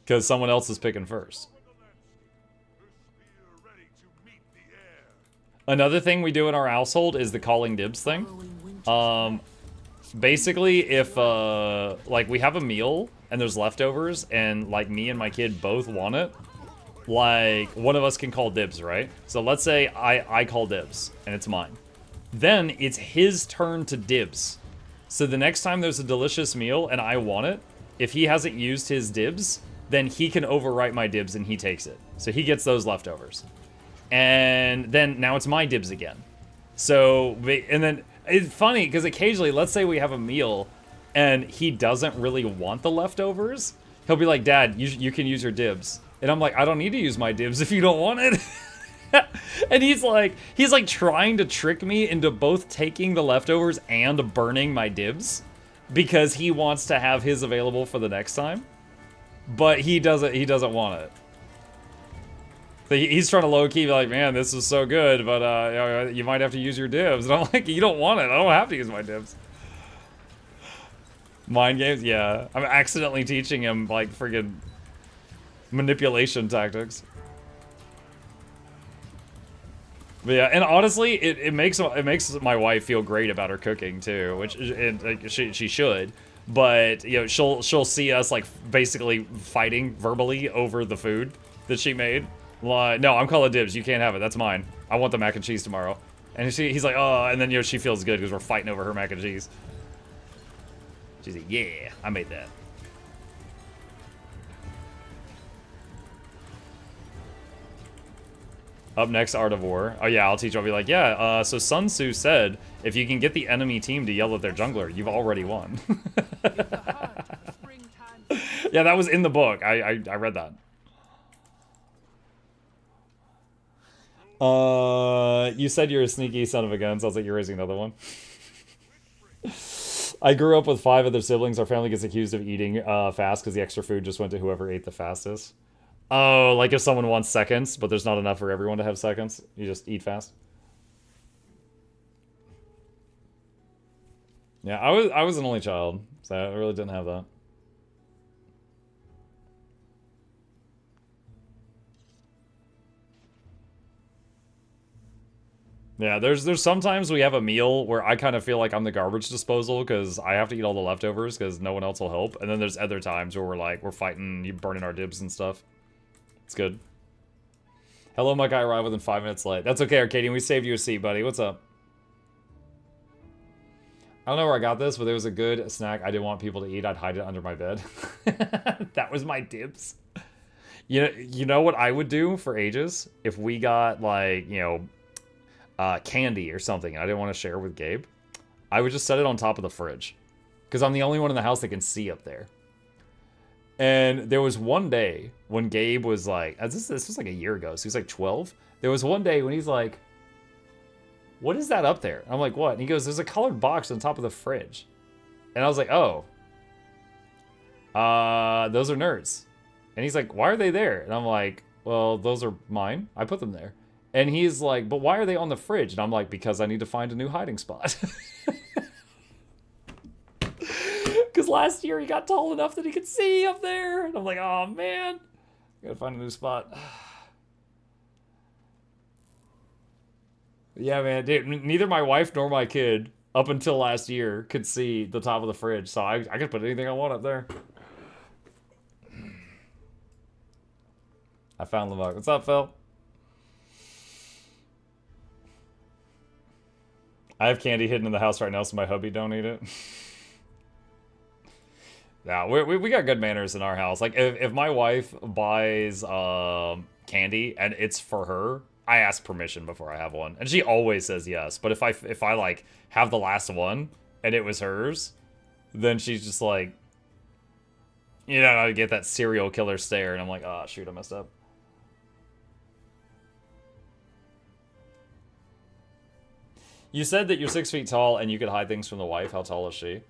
Because someone else is picking first. Another thing we do in our household is the calling dibs thing. Basically, if, like, we have a meal and there's leftovers and, like, me and my kid both want it, like, one of us can call dibs, right? So let's say I call dibs and it's mine. Then it's his turn to dibs. So the next time there's a delicious meal and I want it, if he hasn't used his dibs, then he can overwrite my dibs and he takes it. So he gets those leftovers. And then now it's my dibs again. So, and then it's funny because occasionally, let's say we have a meal and he doesn't really want the leftovers. He'll be like, Dad, you can use your dibs. And I'm like, I don't need to use my dibs if you don't want it. And he's like trying to trick me into both taking the leftovers and burning my dibs because he wants to have his available for the next time. But he doesn't want it. So he's trying to low-key be like, man, this is so good, but you might have to use your dibs. And I'm like, you don't want it. I don't have to use my dibs. Mind games? Yeah. I'm accidentally teaching him, like, friggin' manipulation tactics. But yeah, and honestly, it makes my wife feel great about her cooking too, which she should. But you know, she'll see us like basically fighting verbally over the food that she made. Like, no, I'm calling dibs. You can't have it. That's mine. I want the mac and cheese tomorrow. And he's like, oh, and then you know she feels good because we're fighting over her mac and cheese. She's like, yeah, I made that. Up next, Art of War. Oh yeah, I'll teach you. I'll be like, yeah, so Sun Tzu said, if you can get the enemy team to yell at their jungler, you've already won. Yeah, that was in the book. I read that. You said you're a sneaky son of a gun. Sounds like you're raising another one. I grew up with 5 other siblings. Our family gets accused of eating fast because the extra food just went to whoever ate the fastest. Oh, like if someone wants seconds, but there's not enough for everyone to have seconds, you just eat fast. Yeah, I was an only child, so I really didn't have that. Yeah, there's sometimes we have a meal where I kind of feel like I'm the garbage disposal because I have to eat all the leftovers because no one else will help. And then there's other times where we're fighting, you burning our dibs and stuff. It's good. Hello, Mike. I arrived within 5 minutes late. That's okay, Arcadian. We saved you a seat, buddy. What's up? I don't know where I got this, but there was a good snack I didn't want people to eat. I'd hide it under my bed. That was my dibs. You know what I would do for ages? If we got, like, you know, candy or something and I didn't want to share with Gabe, I would just set it on top of the fridge. Because I'm the only one in the house that can see up there. And there was one day when Gabe was like, this was like a year ago, so he was like 12. There was one day when he's like, what is that up there? I'm like, what? And he goes, there's a colored box on top of the fridge. And I was like, oh. Those are nerds. And he's like, why are they there? And I'm like, well, those are mine. I put them there. And he's like, but why are they on the fridge? And I'm like, because I need to find a new hiding spot. Because last year he got tall enough that he could see up there. And I'm like, oh man, I gotta find a new spot. Yeah, man, dude, neither my wife nor my kid, up until last year, could see the top of the fridge. So I could put anything I want up there. I found Lamar. What's up, Phil? I have candy hidden in the house right now so my hubby don't eat it. Yeah, we got good manners in our house. Like, if my wife buys candy and it's for her, I ask permission before I have one, and she always says yes. But if I like have the last one and it was hers, then she's just like, you know, I get that serial killer stare, and I'm like, oh shoot, I messed up. You said that you're 6 feet tall and you could hide things from the wife. How tall is she?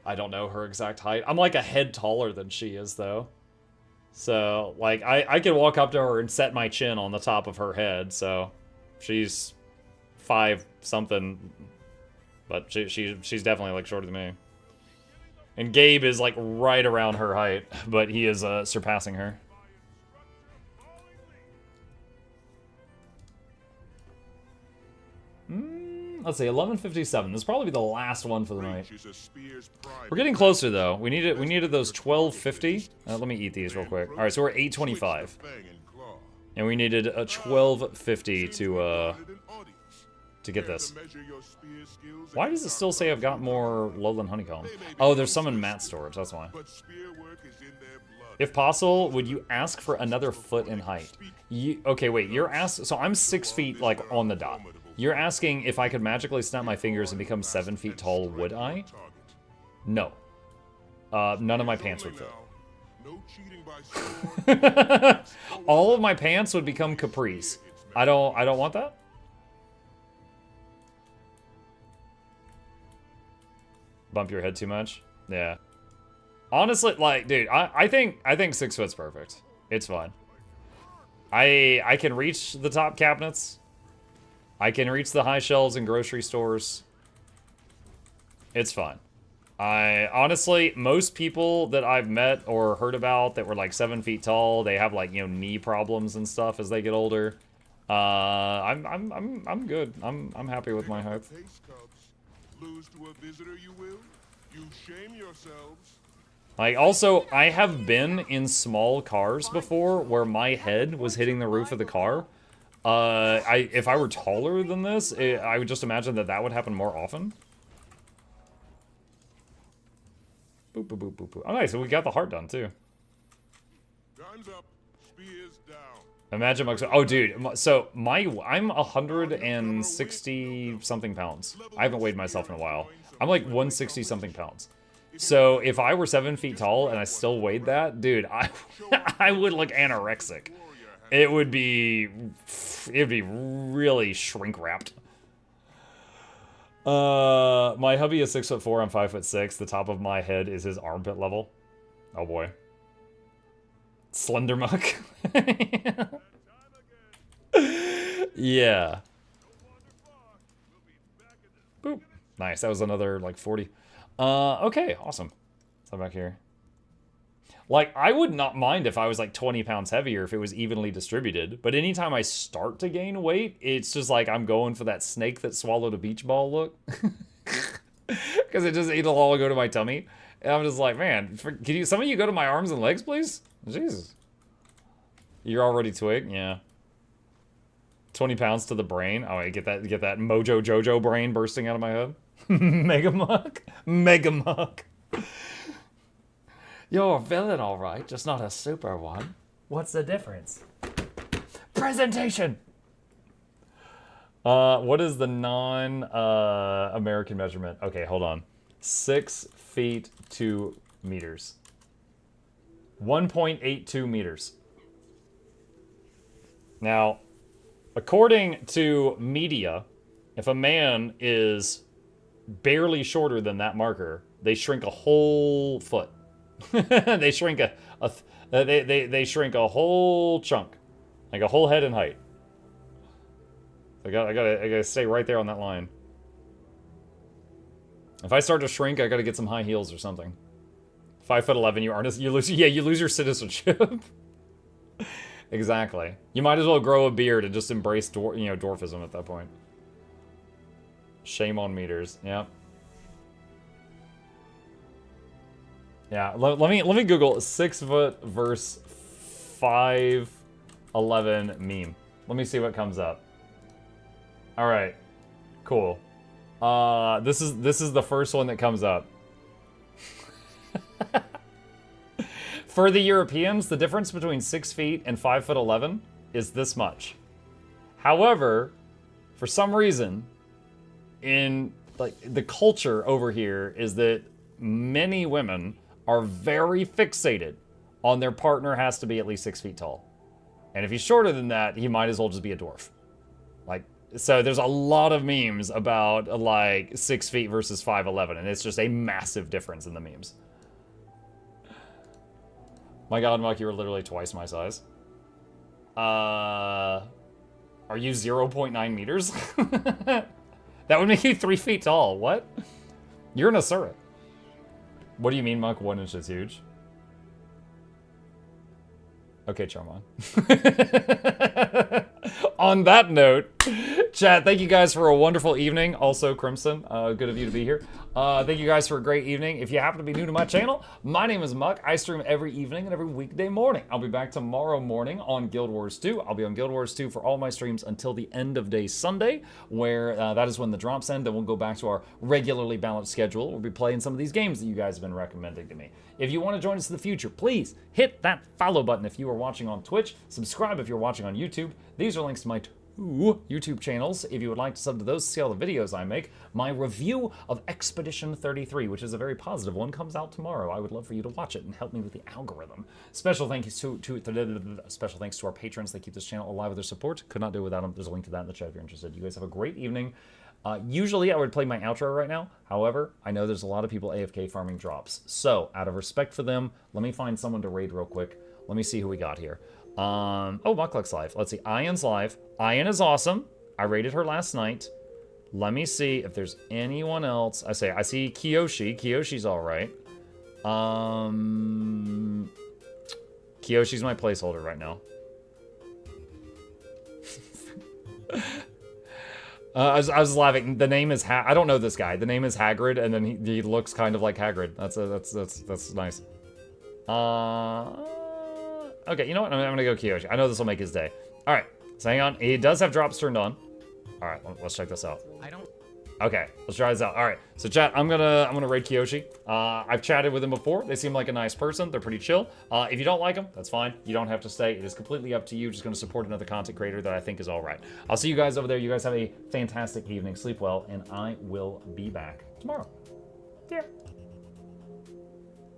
I don't know her exact height. I'm like a head taller than she is, though. So, like, I could walk up to her and set my chin on the top of her head, so she's 5-something, but she's definitely, like, shorter than me. And Gabe is, like, right around her height, but he is surpassing her. Let's see, 11:57. This will probably be the last one for the night. We're getting closer, though. We needed those 12:50. Let me eat these real quick. All right, so we're 8:25, and we needed a 12:50 to get this. Why does it still say I've got more lowland honeycomb? Oh, there's some in mat storage. That's why. If possible, would you ask for another foot in height? Okay, wait. You're asked. So I'm 6 feet, like, on the dot. You're asking if I could magically snap my fingers and become 7 feet tall, would I? No. None of my pants would fit. All of my pants would become capris. I don't want that. Bump your head too much? Yeah. Honestly, like, dude, I think 6 foot's perfect. It's fine. I can reach the top cabinets. I can reach the high shelves in grocery stores. It's fine. Honestly, most people that I've met or heard about that were like 7 feet tall, they have like, you know, knee problems and stuff as they get older. I'm good. I'm happy with my height. Lose to a visitor, you will. You shame yourselves. Like, also, I have been in small cars before where my head was hitting the roof of the car. If I were taller than this, I would just imagine that would happen more often. Boop, boop, boop, boop, boop. Oh, nice. So we got the heart done, too. Time's up. Spears down. Imagine my... Oh, dude. So, I'm 160-something pounds. I haven't weighed myself in a while. I'm like 160-something pounds. So, if I were 7 feet tall and I still weighed that, dude, I would look anorexic. It would be really shrink wrapped. My hubby is 6'4", I'm 5'6". The top of my head is his armpit level. Oh boy. Slender muck. Yeah. Boop. Nice. That was another like 40. Okay, awesome. So back here. Like, I would not mind if I was like 20 pounds heavier if it was evenly distributed, but anytime I start to gain weight, it's just like I'm going for that snake that swallowed a beach ball look. Because it'll all go to my tummy. And I'm just like, man, can some of you go to my arms and legs, please? Jesus. You're already twig? Yeah. 20 pounds to the brain. Oh, I get that Mojo Jojo brain bursting out of my head. Mega Muck. Mega Muck. You're a villain, all right, just not a super one. What's the difference? Presentation! What is the non-American measurement? Okay, hold on. 6 feet 2 meters. 1.82 meters. Now, according to media, if a man is barely shorter than that marker, they shrink a whole foot. They shrink they shrink a whole chunk, like a whole head in height. I gotta stay right there on that line. If I start to shrink, I gotta get some high heels or something. 5'11", you lose your citizenship. Exactly. You might as well grow a beard and just embrace dwarfism at that point. Shame on meters. Yep. Yeah, let me Google 6 foot versus 5'11" meme. Let me see what comes up. All right, cool. This is the first one that comes up. For the Europeans, the difference between 6 feet and 5'11" is this much. However, for some reason, in like the culture over here is that many women are very fixated on their partner has to be at least 6 feet tall. And if he's shorter than that, he might as well just be a dwarf. Like, so there's a lot of memes about like 6 feet versus 5'11", and it's just a massive difference in the memes. My god, Muck, you were literally twice my size. Are you 0.9 meters? That would make you 3 feet tall. What? You're an Asura. What do you mean, Muck? 1 inch is huge. Okay, Charmon. On that note, chat, thank you guys for a wonderful evening. Also, Crimson, good of you to be here. Thank you guys for a great evening. If you happen to be new to my channel, my name is Muck. I stream every evening and every weekday morning. I'll be back tomorrow morning on Guild Wars 2. I'll be on Guild Wars 2 for all my streams until the end of day Sunday, where that is when the drops end. Then we'll go back to our regularly balanced schedule. We'll be playing some of these games that you guys have been recommending to me. If you want to join us in the future, please hit that follow button if you are watching on Twitch. Subscribe if you're watching on YouTube. These are links to my YouTube channels if you would like to sub to those to see all the videos I make. My review of Expedition 33, which is a very positive one, comes out tomorrow. I would love for you to watch it and help me with the algorithm. Special thanks to our patrons that keep this channel alive with their support. Could not do it without them. There's a link to that in the chat if you're interested. You guys have a great evening. Usually I would play my outro right now. However, I know there's a lot of people AFK farming drops. So, out of respect for them, let me find someone to raid real quick. Let me see who we got here. Oh, MuklukYoutube live. Let's see. Ian's live. Ian is awesome. I raided her last night. Let me see if there's anyone else. I see Kiyoshi. Kiyoshi's all right. Kiyoshi's my placeholder right now. I was laughing. The name is I don't know this guy. The name is Hagrid, and then he looks kind of like Hagrid. That's nice. Okay, you know what? I'm gonna go Kiyoshi. I know this will make his day. All right, so hang on. He does have drops turned on. All right, let's check this out. Okay, let's try this out. All right, so chat, I'm gonna raid Kiyoshi. I've chatted with him before. They seem like a nice person. They're pretty chill. If you don't like them, that's fine. You don't have to stay. It is completely up to you. Just gonna support another content creator that I think is all right. I'll see you guys over there. You guys have a fantastic evening. Sleep well, and I will be back tomorrow. Yeah.